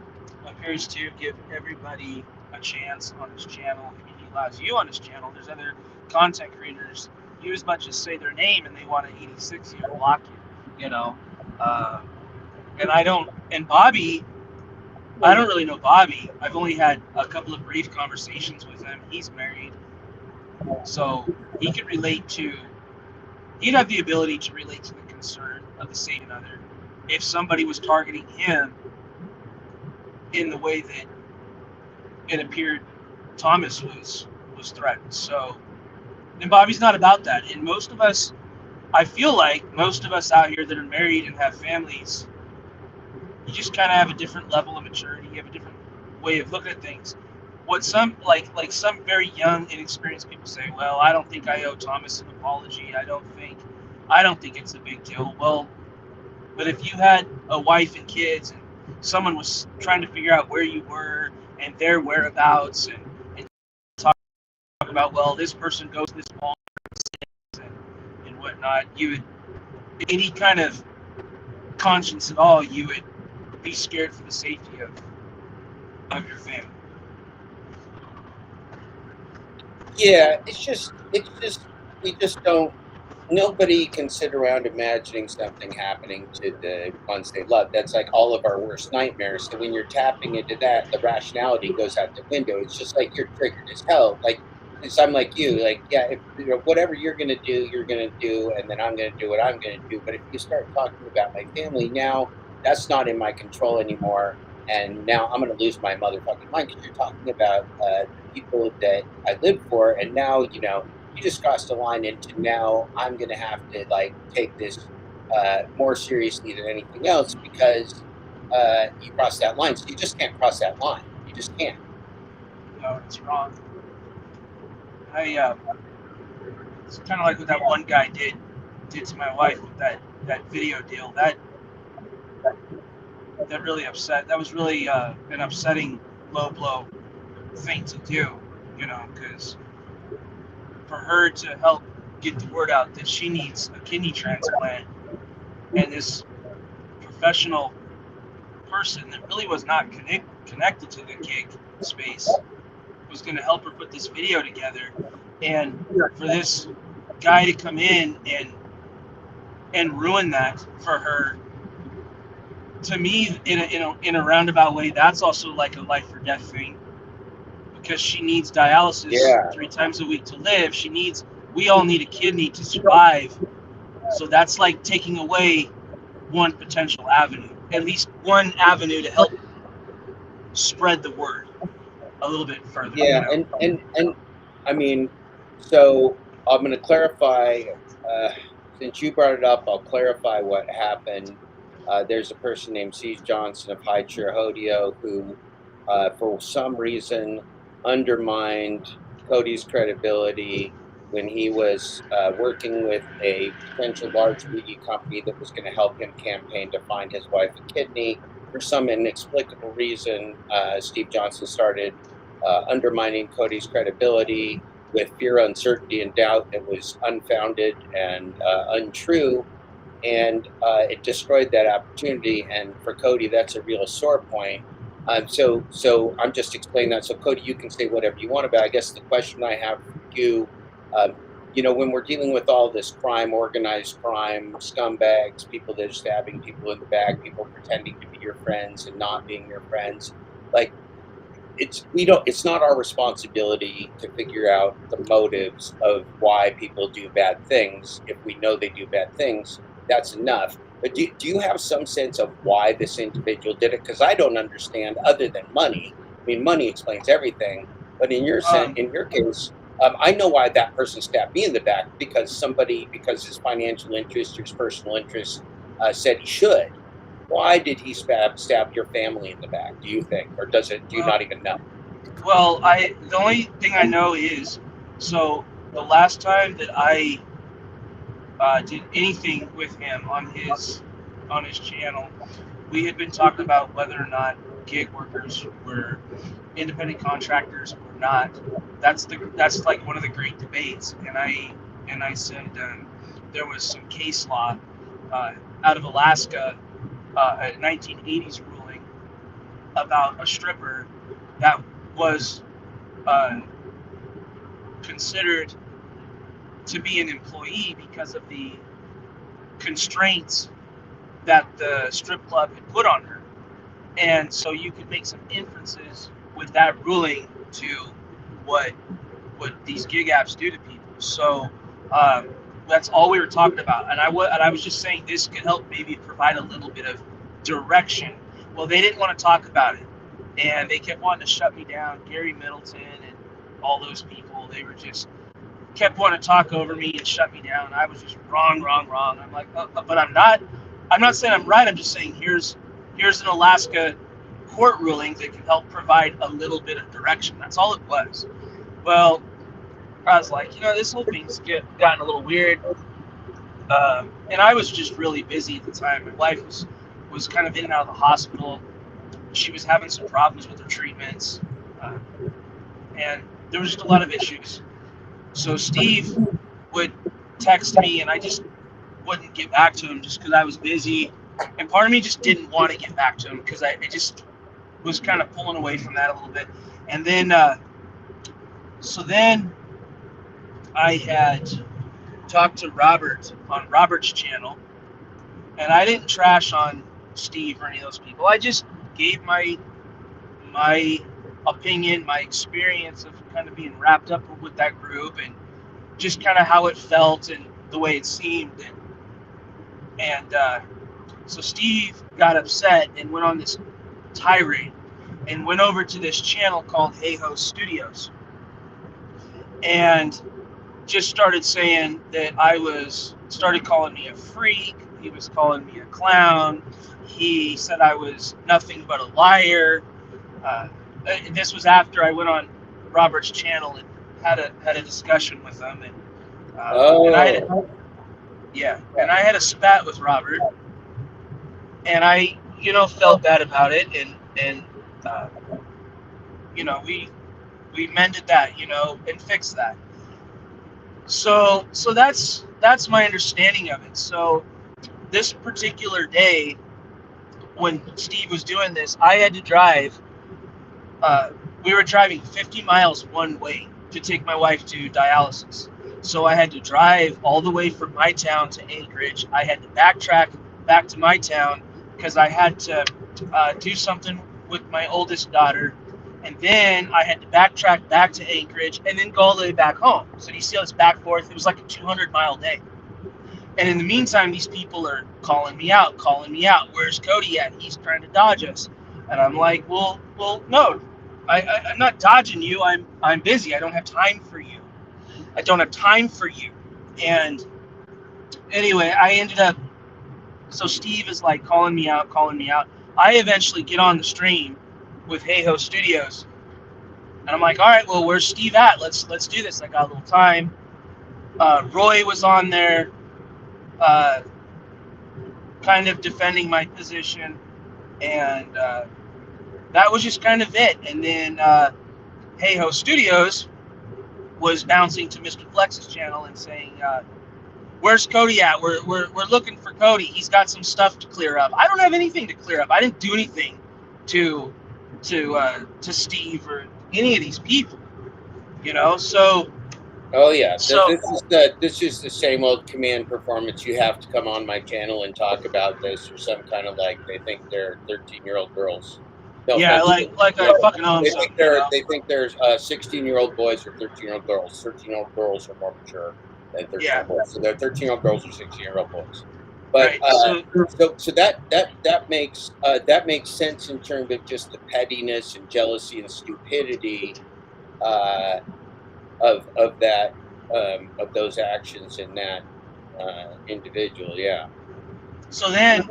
to give everybody a chance on his channel. I mean, he allows you on his channel. There's other content creators. You as much as say their name and they want to 86 you or block you. You know, and I don't. And Bobby, I don't really know Bobby. I've only had a couple of brief conversations with him. He's married, so he could relate to. He'd have the ability to relate to the concern of the Satan other if somebody was targeting him in the way that it appeared Thomas was threatened. So, and Bobby's not about that. And most of us, I feel like most of us out here that are married and have families, you just kind of have a different level of maturity. You have a different way of looking at things. What some like some very young, inexperienced people say, well, I don't think I owe Thomas an apology. I don't think it's a big deal. Well, but if you had a wife and kids and someone was trying to figure out where you were and their whereabouts and talk about, well, this person goes to this mall and whatnot, you would, any kind of conscience at all, you would be scared for the safety of your family. Yeah, it's just we just don't. Nobody can sit around imagining something happening to the ones they love. That's like all of our worst nightmares. So when you're tapping into that, the rationality goes out the window. It's just like you're triggered as hell. Like, because I'm like you, like, yeah, if you know whatever you're gonna do, and then I'm gonna do what I'm gonna do. But if you start talking about my family now, that's not in my control anymore. And now I'm gonna lose my motherfucking mind because you're talking about the people that I live for, and now you just crossed a line into now I'm going to have to like take this more seriously than anything else because you crossed that line. So you just can't cross that line. You just can't. No, it's wrong. It's kind of like what that one guy did to my wife with that video deal. That really upset. That was really an upsetting low blow thing to do, because for her to help get the word out that she needs a kidney transplant, and this professional person that really was not connected to the gig space was going to help her put this video together, and for this guy to come in and ruin that for her, to me, in a roundabout way, that's also like a life or death thing, because she needs dialysis 3 times a week to live. We all need a kidney to survive. So that's like taking away one potential avenue, at least one avenue to help spread the word a little bit further. Yeah, and I mean, so I'm going to clarify. Since you brought it up, I'll clarify what happened. There's a person named Steve Johnson of High Chirhodio who, for some reason, undermined Cody's credibility when he was working with a potential large media company that was going to help him campaign to find his wife a kidney. For some inexplicable reason, Steve Johnson started undermining Cody's credibility with fear, uncertainty, and doubt that was unfounded and untrue. And it destroyed that opportunity. And for Cody, that's a real sore point. So I'm just explaining that. So Cody, you can say whatever you want about it. I guess the question I have for you, when we're dealing with all this crime, organized crime, scumbags, people that are stabbing people in the back, people pretending to be your friends and not being your friends, like it's not our responsibility to figure out the motives of why people do bad things. If we know they do bad things, that's enough. But do you have some sense of why this individual did it? Because I don't understand, other than money. I mean, money explains everything. But in your case, I know why that person stabbed me in the back, because his financial interest or his personal interest said he should. Why did he stab your family in the back, do you think? Or do you not even know? Well, the only thing I know is, so the last time that I did anything with him on his channel, we had been talking about whether or not gig workers were independent contractors or not. That's like one of the great debates, and I said there was some case law out of Alaska a 1980s ruling about a stripper that was considered to be an employee because of the constraints that the strip club had put on her. And so you could make some inferences with that ruling to what these gig apps do to people. So that's all we were talking about. And I was just saying this could help maybe provide a little bit of direction. Well, they didn't want to talk about it, and they kept wanting to shut me down. Gary Middleton and all those people, they were just kept wanting to talk over me and shut me down. I was just wrong. I'm like, but I'm not saying I'm right. I'm just saying here's an Alaska court ruling that can help provide a little bit of direction. That's all it was. Well, I was like, this whole thing's gotten a little weird. And I was just really busy at the time. My wife was kind of in and out of the hospital. She was having some problems with her treatments. And there was just a lot of issues. So Steve would text me, and I just wouldn't get back to him just because I was busy. And part of me just didn't want to get back to him because I just was kind of pulling away from that a little bit. And then, so then I had talked to Robert on Robert's channel, and I didn't trash on Steve or any of those people. I just gave my opinion, my experience of kind of being wrapped up with that group, and just kind of how it felt and the way it seemed. And so Steve got upset and went on this tirade and went over to this channel called Hey Ho Studios and just started saying that started calling me a freak. He was calling me a clown. He said I was nothing but a liar. This was after I went on Robert's channel and had a discussion with him, and and I had a spat with Robert, and I felt bad about it, and we mended that, and fixed that. So that's my understanding of it. So this particular day when Steve was doing this, I had to drive. We were driving 50 miles one way to take my wife to dialysis. So I had to drive all the way from my town to Anchorage. I had to backtrack back to my town because I had to do something with my oldest daughter. And then I had to backtrack back to Anchorage and then go all the way back home. So you see how it's back forth? It was like a 200-mile day. And in the meantime, these people are calling me out. Where's Cody at? He's trying to dodge us. And I'm like, well, no, I'm not dodging you. I'm busy. I don't have time for you. And anyway, I ended up, so Steve is like calling me out. I eventually get on the stream with Hey Ho Studios. And I'm like, all right, well, where's Steve at? Let's do this. I got a little time. Roy was on there, kind of defending my position. And that was just kind of it. And then Hey Ho Studios was bouncing to Mr. Flex's channel and saying, where's Cody at? We're looking for Cody. He's got some stuff to clear up. I don't have anything to clear up. I didn't do anything to Steve or any of these people, so. Oh yeah, So this is the same old command performance. You have to come on my channel and talk about this, or some kind of like they think they're 13-year-old girls. No, yeah, like I fucking own something. They think there's 16-year-old boys or 13-year-old girls. 13-year-old girls are more mature than 13-year-old boys. So they're 13-year-old girls or 16-year-old boys. But right, so that makes sense in terms of just the pettiness and jealousy and stupidity of that of those actions in that individual. Yeah. So then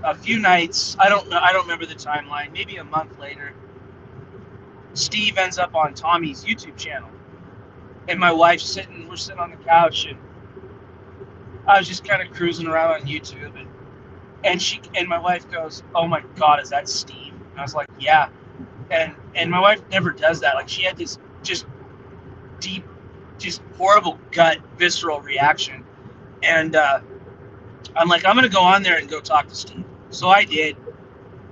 a few nights, I don't remember the timeline, maybe a month later, Steve ends up on Tommy's YouTube channel. And my wife's we're sitting on the couch, and I was just kind of cruising around on YouTube, and my wife goes, "Oh my God, is that Steve?" And I was like, "Yeah." And my wife never does that. Like, she had this just deep, just horrible gut, visceral reaction. And I'm like, I'm gonna go on there and go talk to Steve. So I did.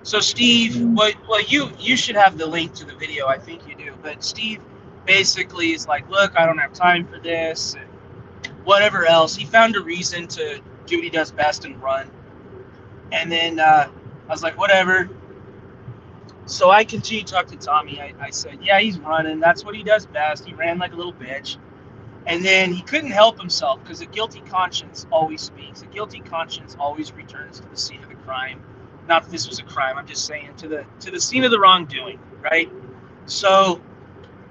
So Steve, well, you should have the link to the video. I think you do. But Steve basically is like, look, I don't have time for this, and whatever else. He found a reason to do what he does best and run. And then I was like, whatever. So I continued to talk to Tommy. I said, yeah, he's running. That's what he does best. He ran like a little bitch. And then he couldn't help himself because a guilty conscience always speaks. A guilty conscience always returns to the scene of the crime. Not that this was a crime. I'm just saying to the scene of the wrongdoing, right? So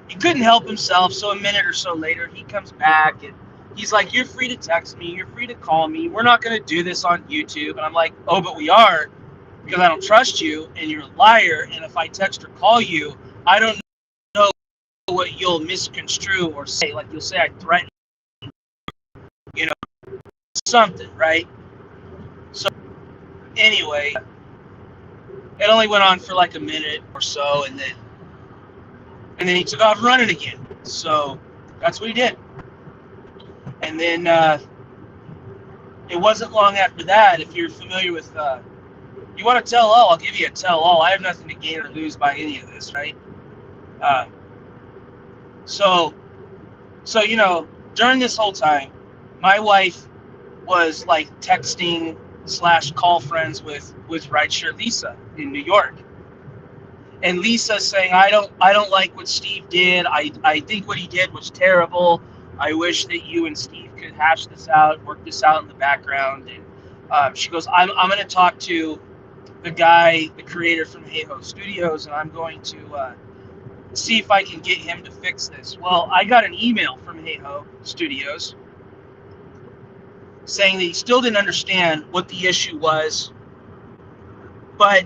he couldn't help himself. So a minute or so later, he comes back and he's like, you're free to text me. You're free to call me. We're not going to do this on YouTube. And I'm like, oh, but we are, because I don't trust you and you're a liar. And if I text or call you, I don't know what you'll misconstrue or say. Like you'll say I threatened, you know, something, right? So anyway, it only went on for like a minute or so, and then he took off running again. So that's what he did. And then it wasn't long after that. If you're familiar with, you want to tell all, I'll give you a tell all. I have nothing to gain or lose by any of this, right? So you know, during this whole time, my wife was like texting / call friends with rideshare Lisa in New York. And Lisa saying, I don't like what Steve did. I think what he did was terrible. I wish that you and Steve could hash this out, work this out in the background. And she goes, I'm going to talk to the guy, the creator from Hey Ho Studios, and I'm going to see if I can get him to fix this. Well, I got an email from Hey Ho Studios saying that he still didn't understand what the issue was, but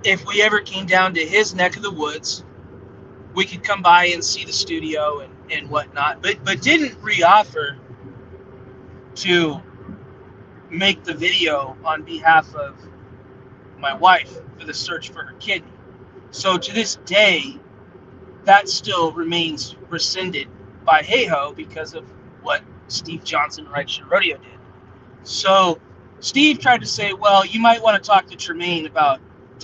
if we ever came down to his neck of the woods, we could come by and see the studio and whatnot, but didn't reoffer to make the video on behalf of my wife for the search for her kidney. So to this day, that still remains rescinded by Hey Ho because of what Steve Johnson Rideshare Rodeo did. So Steve tried to say, well, you might want to talk to Tremaine to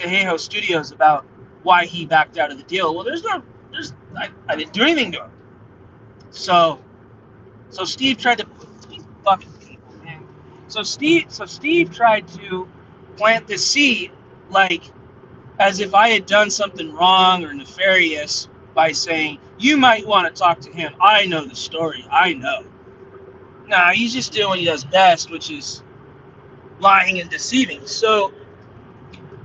Hey Ho Studios about why he backed out of the deal. Well, I didn't do anything to him. So Steve tried to, these fucking people, man. So Steve tried to plant the seed, like, as if I had done something wrong or nefarious by saying, you might want to talk to him. I know the story. I know. Nah, he's just doing what he does best, which is lying and deceiving. So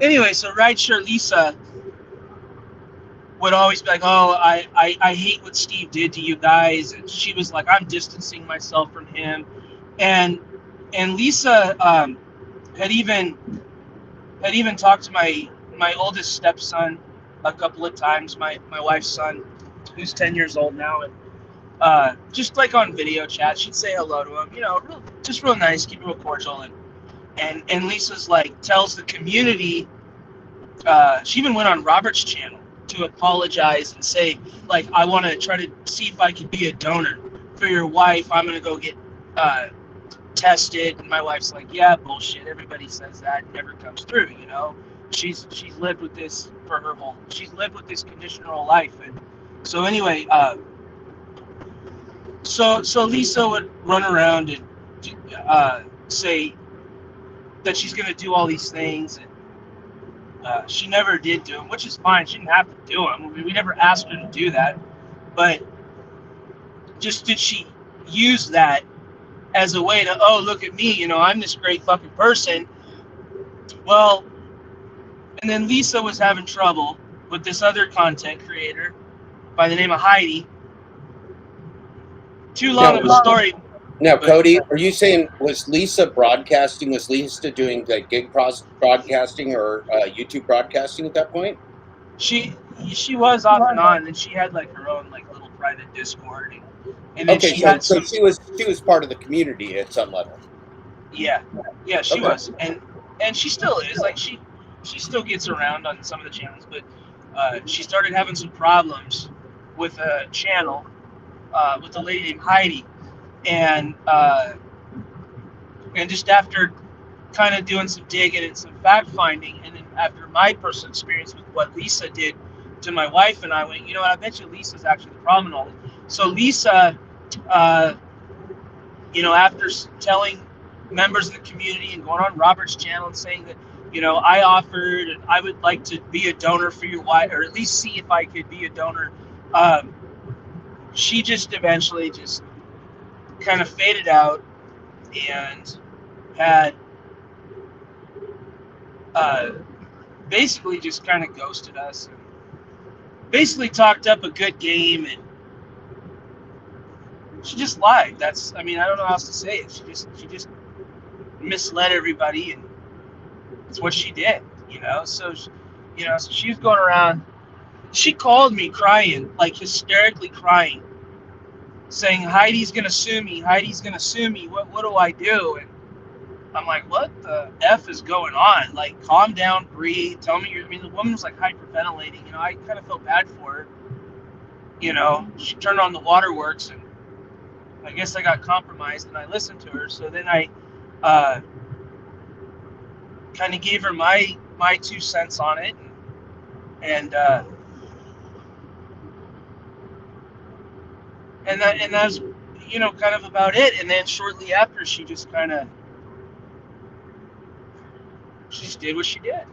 anyway, so Rideshare Lisa would always be like, oh, I hate what Steve did to you guys. And she was like, I'm distancing myself from him. And Lisa had even talked to my oldest stepson a couple of times, my wife's son, who's 10 years old now, and just like on video chat, she'd say hello to him, you know, just real nice, keep it real cordial. And Lisa's like, tells the community, she even went on Robert's channel to apologize and say, like, I want to try to see if I could be a donor for your wife. I'm going to go get tested. And my wife's like, yeah, bullshit. Everybody says that. It never comes through, you know. She's lived with this she's lived with this condition her whole life. And so anyway, so Lisa would run around and say that she's going to do all these things, and she never did do them, which is fine. She didn't have to do them. We never asked her to do that. But just did she use that as a way to, oh, look at me, you know, I'm this great fucking person. Well, and then Lisa was having trouble with this other content creator by the name of Heidi. Too long of a story. Now, Cody, are you saying, was Lisa broadcasting? Was Lisa doing the gig broadcasting or YouTube broadcasting at that point? She was off and on, and she had like her own like little private Discord, and then okay, she had so some. she was part of the community at some level. Yeah, she was, and she still is. Like she still gets around on some of the channels, but she started having some problems with a channel with a lady named Heidi, and just after kind of doing some digging and some fact finding, and then after my personal experience with what Lisa did to my wife and I, went, you know what? I bet you Lisa's actually the problem in all this. So Lisa, you know, after telling members of the community and going on Robert's channel and saying that, you know, I offered and I would like to be a donor for your wife, or at least see if I could be a donor. She just eventually just kind of faded out and had basically just kind of ghosted us and basically talked up a good game, and she just lied. That's, I mean, I don't know how else to say it. She just misled everybody, and it's what she did, you know. So, you know, so she was going around. She called me crying, like hysterically crying, saying Heidi's gonna sue me. Heidi's gonna sue me. What do I do? And I'm like, what the F is going on? Like, calm down, breathe. Tell me I mean, the woman was like hyperventilating. You know, I kind of felt bad for her. You know, she turned on the waterworks, and I guess I got compromised, and I listened to her. So then I kind of gave her my 2 cents on it, and that's, you know, kind of about it. And then shortly after, she just did what she did.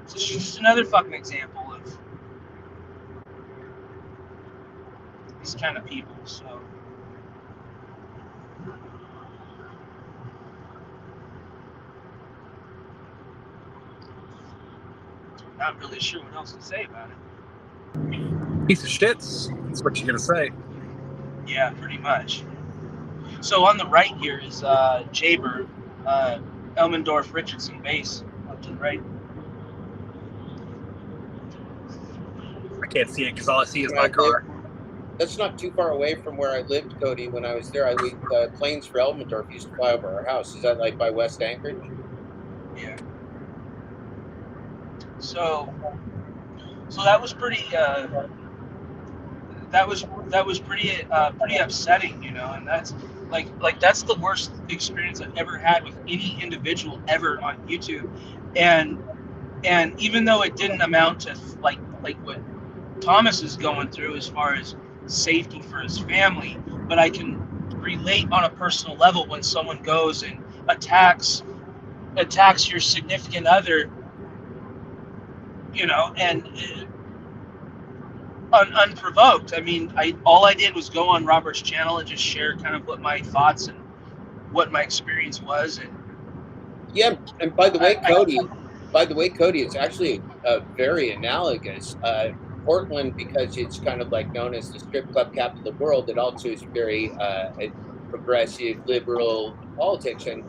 So she's just another fucking example of these kind of people. So not really sure what else to say about it. Piece of shits. That's what you're gonna say. Yeah, pretty much. So on the right here is Jaybird, Elmendorf Richardson base up to the right. I can't see it because all I see is my car. That's not too far away from where I lived, Cody. When I was there, planes for Elmendorf used to fly over our house. Is that like by West Anchorage? Yeah. So that was pretty. That was pretty upsetting, you know, and that's like that's the worst experience I've ever had with any individual ever on YouTube, and even though it didn't amount to like what Thomas is going through as far as safety for his family, but I can relate on a personal level when someone goes and attacks your significant other, you know, and unprovoked. I mean, all I did was go on Robert's channel and just share kind of what my thoughts and what my experience was. And yeah, and by the way, Cody, it's actually very analogous. Portland, because it's kind of like known as the strip club capital of the world, it also is very progressive, liberal politics, and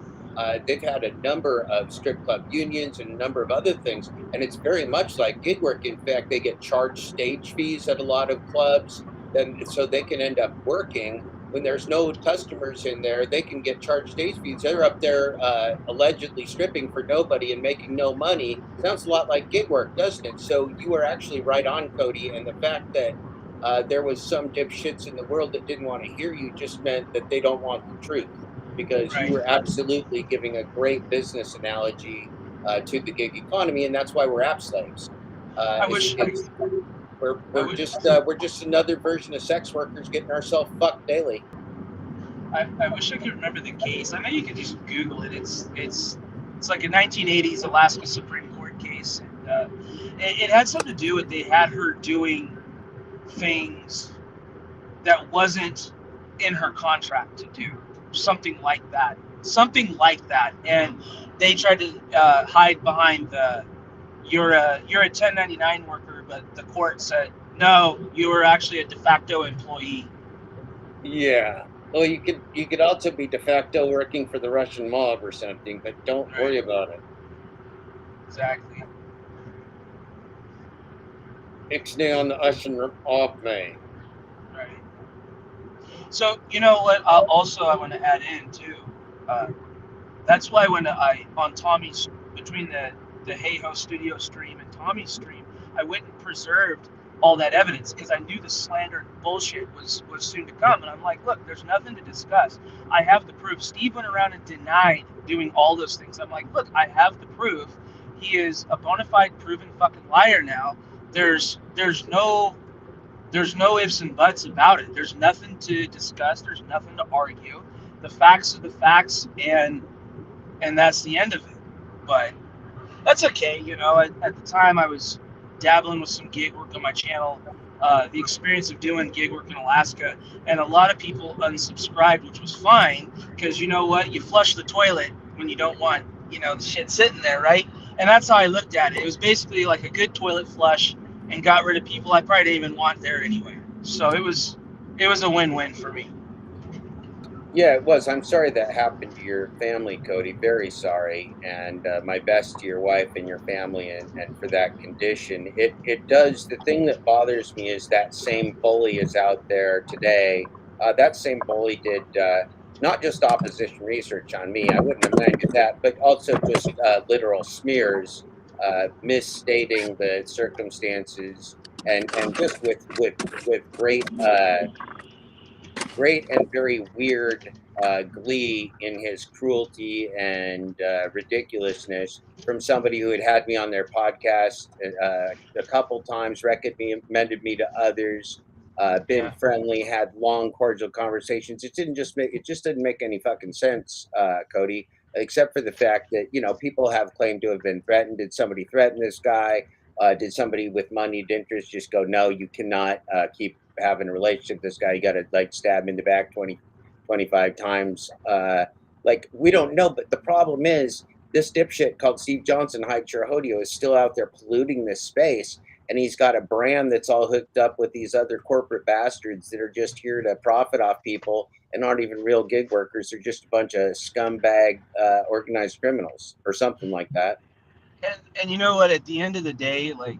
they've had a number of strip club unions and a number of other things, and it's very much like gig work. In fact, they get charged stage fees at a lot of clubs, so they can end up working. When there's no customers in there, they can get charged stage fees. They're up there allegedly stripping for nobody and making no money. Sounds a lot like gig work, doesn't it? So you were actually right on, Cody. And the fact that there was some dipshits in the world that didn't want to hear you just meant that they don't want the truth, because you were absolutely giving a great business analogy to the gig economy, and that's why we're app slaves. We're just another version of sex workers getting ourselves fucked daily. I wish I could remember the case. I know you could just Google it. It's like a 1980s Alaska Supreme Court case, and it had something to do with they had her doing things that wasn't in her contract to do, something like that, and they tried to hide behind the you're a 1099 worker, but the court said no, you were actually a de facto employee. Yeah. Well, you could also be de facto working for the Russian mob or something, but don't worry about it. Exactly. Ixnay on the Russian mob, May. Right. So you know what? I want to add in too. That's why when I on Tommy's between the Hey Ho Studio stream and Tommy's stream, I went and preserved all that evidence because I knew the slander and bullshit was soon to come. And I'm like, look, there's nothing to discuss. I have the proof. Steve went around and denied doing all those things. I'm like, look, I have the proof. He is a bona fide proven fucking liar now. There's no ifs and buts about it. There's nothing to discuss. There's nothing to argue. The facts are the facts, and that's the end of it. But that's okay. You know, at the time I was dabbling with some gig work on my channel. The experience of doing gig work in Alaska, and a lot of people unsubscribed, which was fine because you know what? You flush the toilet when you don't want, you know, the shit sitting there, right? And that's how I looked at it. It was basically like a good toilet flush and got rid of people I probably didn't even want there anyway. So it was a win-win for me. Yeah, it was. I'm sorry that happened to your family, Cody. Very sorry, and my best to your wife and your family, and for that condition. It does. The thing that bothers me is that same bully is out there today. That same bully did not just opposition research on me. I wouldn't have minded that, but also just literal smears, misstating the circumstances, and just with great and very weird glee in his cruelty and ridiculousness from somebody who had had me on their podcast a couple times, recommended me to others, been friendly, had long, cordial conversations. It just didn't make any fucking sense, Cody, except for the fact that, you know, people have claimed to have been threatened. Did somebody threaten this guy? Did somebody with moneyed interest just go, no, you cannot keep having a relationship with this guy? You got to like stab him in the back 25 times. Like, we don't know. But the problem is this dipshit called Steve Johnson, Hype Chirhodio, is still out there polluting this space. And he's got a brand that's all hooked up with these other corporate bastards that are just here to profit off people and aren't even real gig workers. They're just a bunch of scumbag organized criminals or something like that. And you know what? At the end of the day, like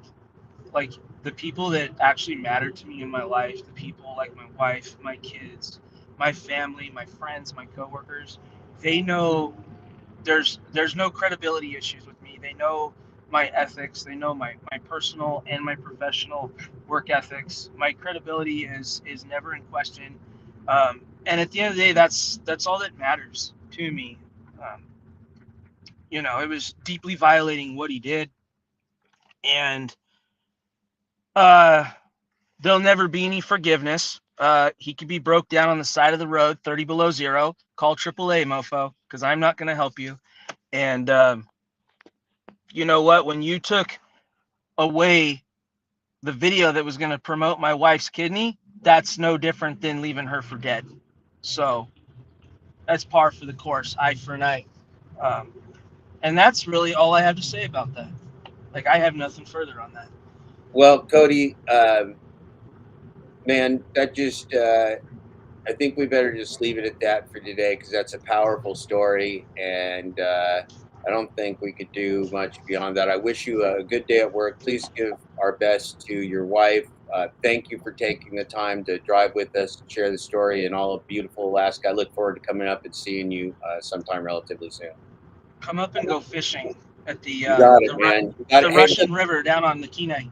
the people that actually matter to me in my life, the people like my wife, my kids, my family, my friends, my coworkers, they know there's no credibility issues with me. They know my ethics. They know my personal and my professional work ethics. My credibility is never in question. And at the end of the day, that's all that matters to me. You know, it was deeply violating what he did, and there'll never be any forgiveness. He could be broke down on the side of the road, 30 below zero. Call AAA, mofo, because I'm not going to help you. And you know what? When you took away the video that was going to promote my wife's kidney, that's no different than leaving her for dead. So that's par for the course, eye for an eye. And that's really all I have to say about that. Like, I have nothing further on that. Well, Cody, man, that just, I think we better just leave it at that for today because that's a powerful story. And I don't think we could do much beyond that. I wish you a good day at work. Please give our best to your wife. Thank you for taking the time to drive with us and share the story in all of beautiful Alaska. I look forward to coming up and seeing you sometime relatively soon. Come up and go fishing at the Russian River down on the Kenai.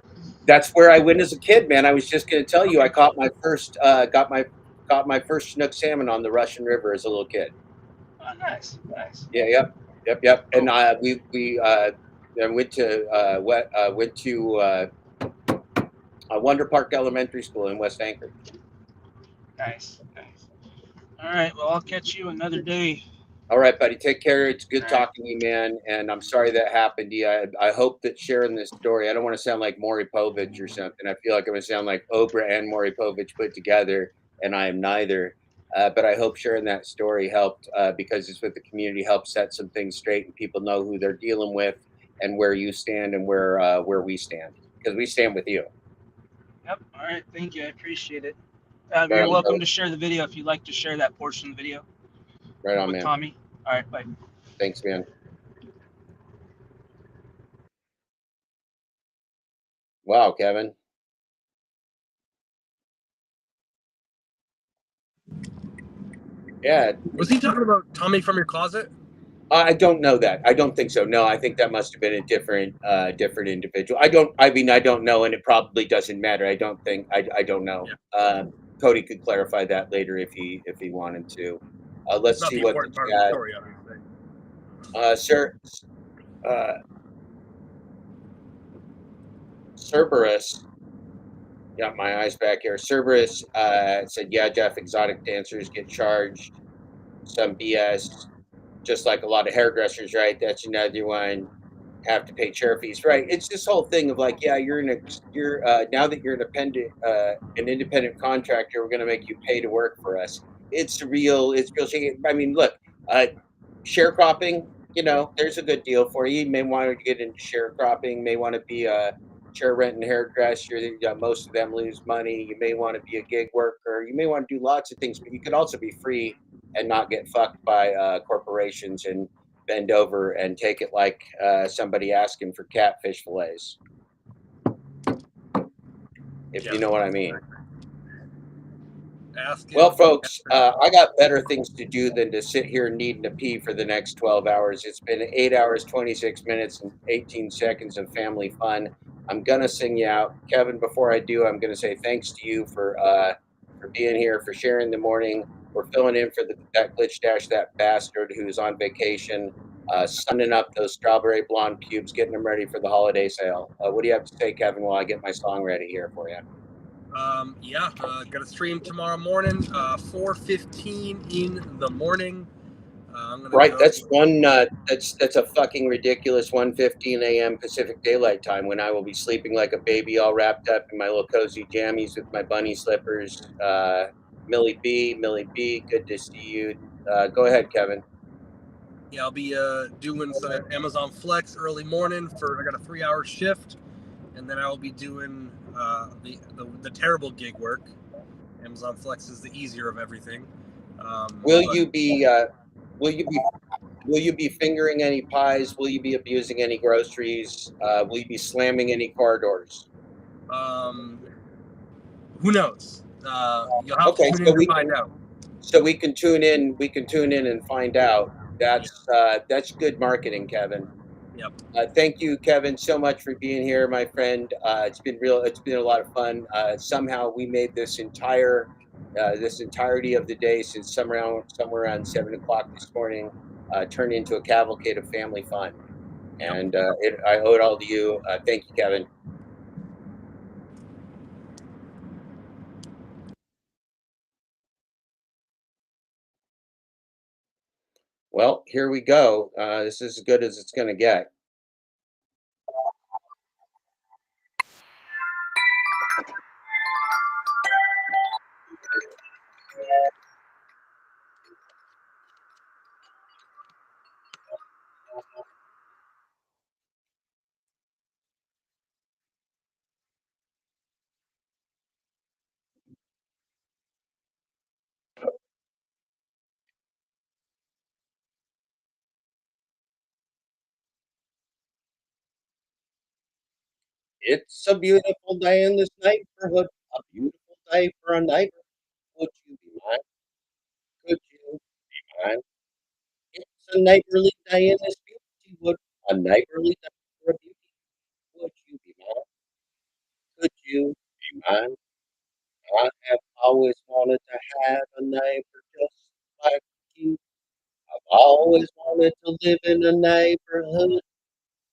That's where I went as a kid, man. I was just going to tell you, I caught my first Chinook salmon on the Russian River as a little kid. Oh, nice. Yeah, yep. And we went to Wonder Park Elementary School in West Anchorage. Nice. All right, well, I'll catch you another day. All right, buddy. Take care. It's good talking to you, man. And I'm sorry that happened to you. I hope that sharing this story, I don't want to sound like Maury Povich or something. I feel like I'm going to sound like Oprah and Maury Povich put together, and I am neither. But I hope sharing that story helped because it's with the community, helped set some things straight, and people know who they're dealing with and where you stand and where we stand, because we stand with you. Yep. All right. Thank you. I appreciate it. You're welcome to share the video if you'd like to share that portion of the video. Right on, with man. Tommy. All right. Bye. Thanks, man. Wow, Kevin. Yeah. Was he talking about Tommy from your closet? I don't know that. I don't think so. No, I think that must have been a different individual. I mean, I don't know, and it probably doesn't matter. I don't know. Cody could clarify that later if he wanted to. It's Let's not see the what the important part of the chat. story, obviously. Sir, Cerberus, got my eyes back here. Cerberus said, "Yeah, Jeff, exotic dancers get charged some BS, just like a lot of hairdressers, right? That's another one. Have to pay chair fees, right? It's this whole thing of like, yeah, you're now that you're an independent contractor, we're gonna make you pay to work for us. It's real shit. I mean, look, uh, sharecropping, there's a good deal for you. You may want to get into sharecropping, may want to be a chair rent and hairdresser. Most of them lose money. You may want to be a gig worker. You may want to do lots of things, but you could also be free and not get fucked by corporations and bend over and take it like somebody asking for catfish fillets, if you know what I mean. Well, folks, I got better things to do than to sit here needing to pee for the next 12 hours. It's been 8 hours, 26 minutes, and 18 seconds of family fun. I'm going to sing you out. Kevin, before I do, I'm going to say thanks to you for being here, for sharing the morning. We're filling in for that glitch dash, that bastard who's on vacation, sunning up those strawberry blonde pubes, getting them ready for the holiday sale. What do you have to say, Kevin, while I get my song ready here for you? Yeah, gonna stream tomorrow morning, 4:15 in the morning. I'm gonna Right, go. that's a fucking ridiculous 1:15 a.m. Pacific Daylight Time when I will be sleeping like a baby, all wrapped up in my little cozy jammies with my bunny slippers. Millie B, good to see you. Go ahead, Kevin. Yeah, I'll be doing some Amazon Flex early morning I got a 3-hour shift, and then I'll be doing the terrible gig work. Amazon Flex is the easier of everything. Will you be will you be fingering any pies? Will you be abusing any groceries? Will you be slamming any car doors? Who knows? You'll have Okay, to tune in to find out. so we can tune in. We can tune in and find out. That's good marketing, Kevin. Yep. Thank you, Kevin, so much for being here, my friend. It's been real. It's been a lot of fun. Somehow we made this entirety of the day since somewhere around 7 o'clock this morning turn into a cavalcade of family fun, and I owe it all to you. Thank you, Kevin. Well, here we go. This is as good as it's going to get. It's a beautiful day in this neighborhood. A beautiful day for a neighbor. Would you be mine? Could you be mine? It's a neighborly day in this beauty wood. A neighborly day for a beauty. Would you be mine? Could you be mine? I have always wanted to have a neighbor just like you. I've always wanted to live in a neighborhood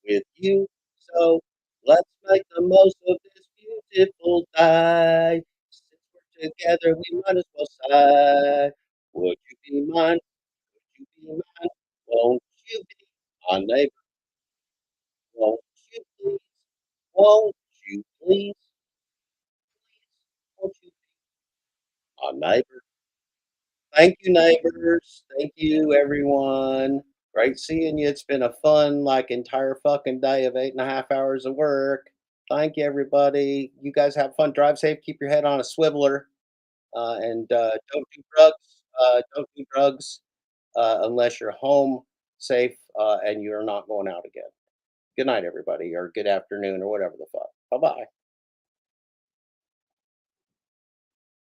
with you. So let's make the most of this beautiful day. Since we're together, we might as well say, would you be mine? Would you be mine? Won't you be my neighbor? Won't you please? Won't you please? Won't you be my neighbor? Thank you, neighbors. Thank you, everyone. Great seeing you. It's been a fun, entire fucking day of 8.5 hours of work. Thank you, everybody. You guys have fun. Drive safe. Keep your head on a swiveler. And don't do drugs. Unless you're home safe and you're not going out again. Good night, everybody, or good afternoon, or whatever the fuck. Bye bye.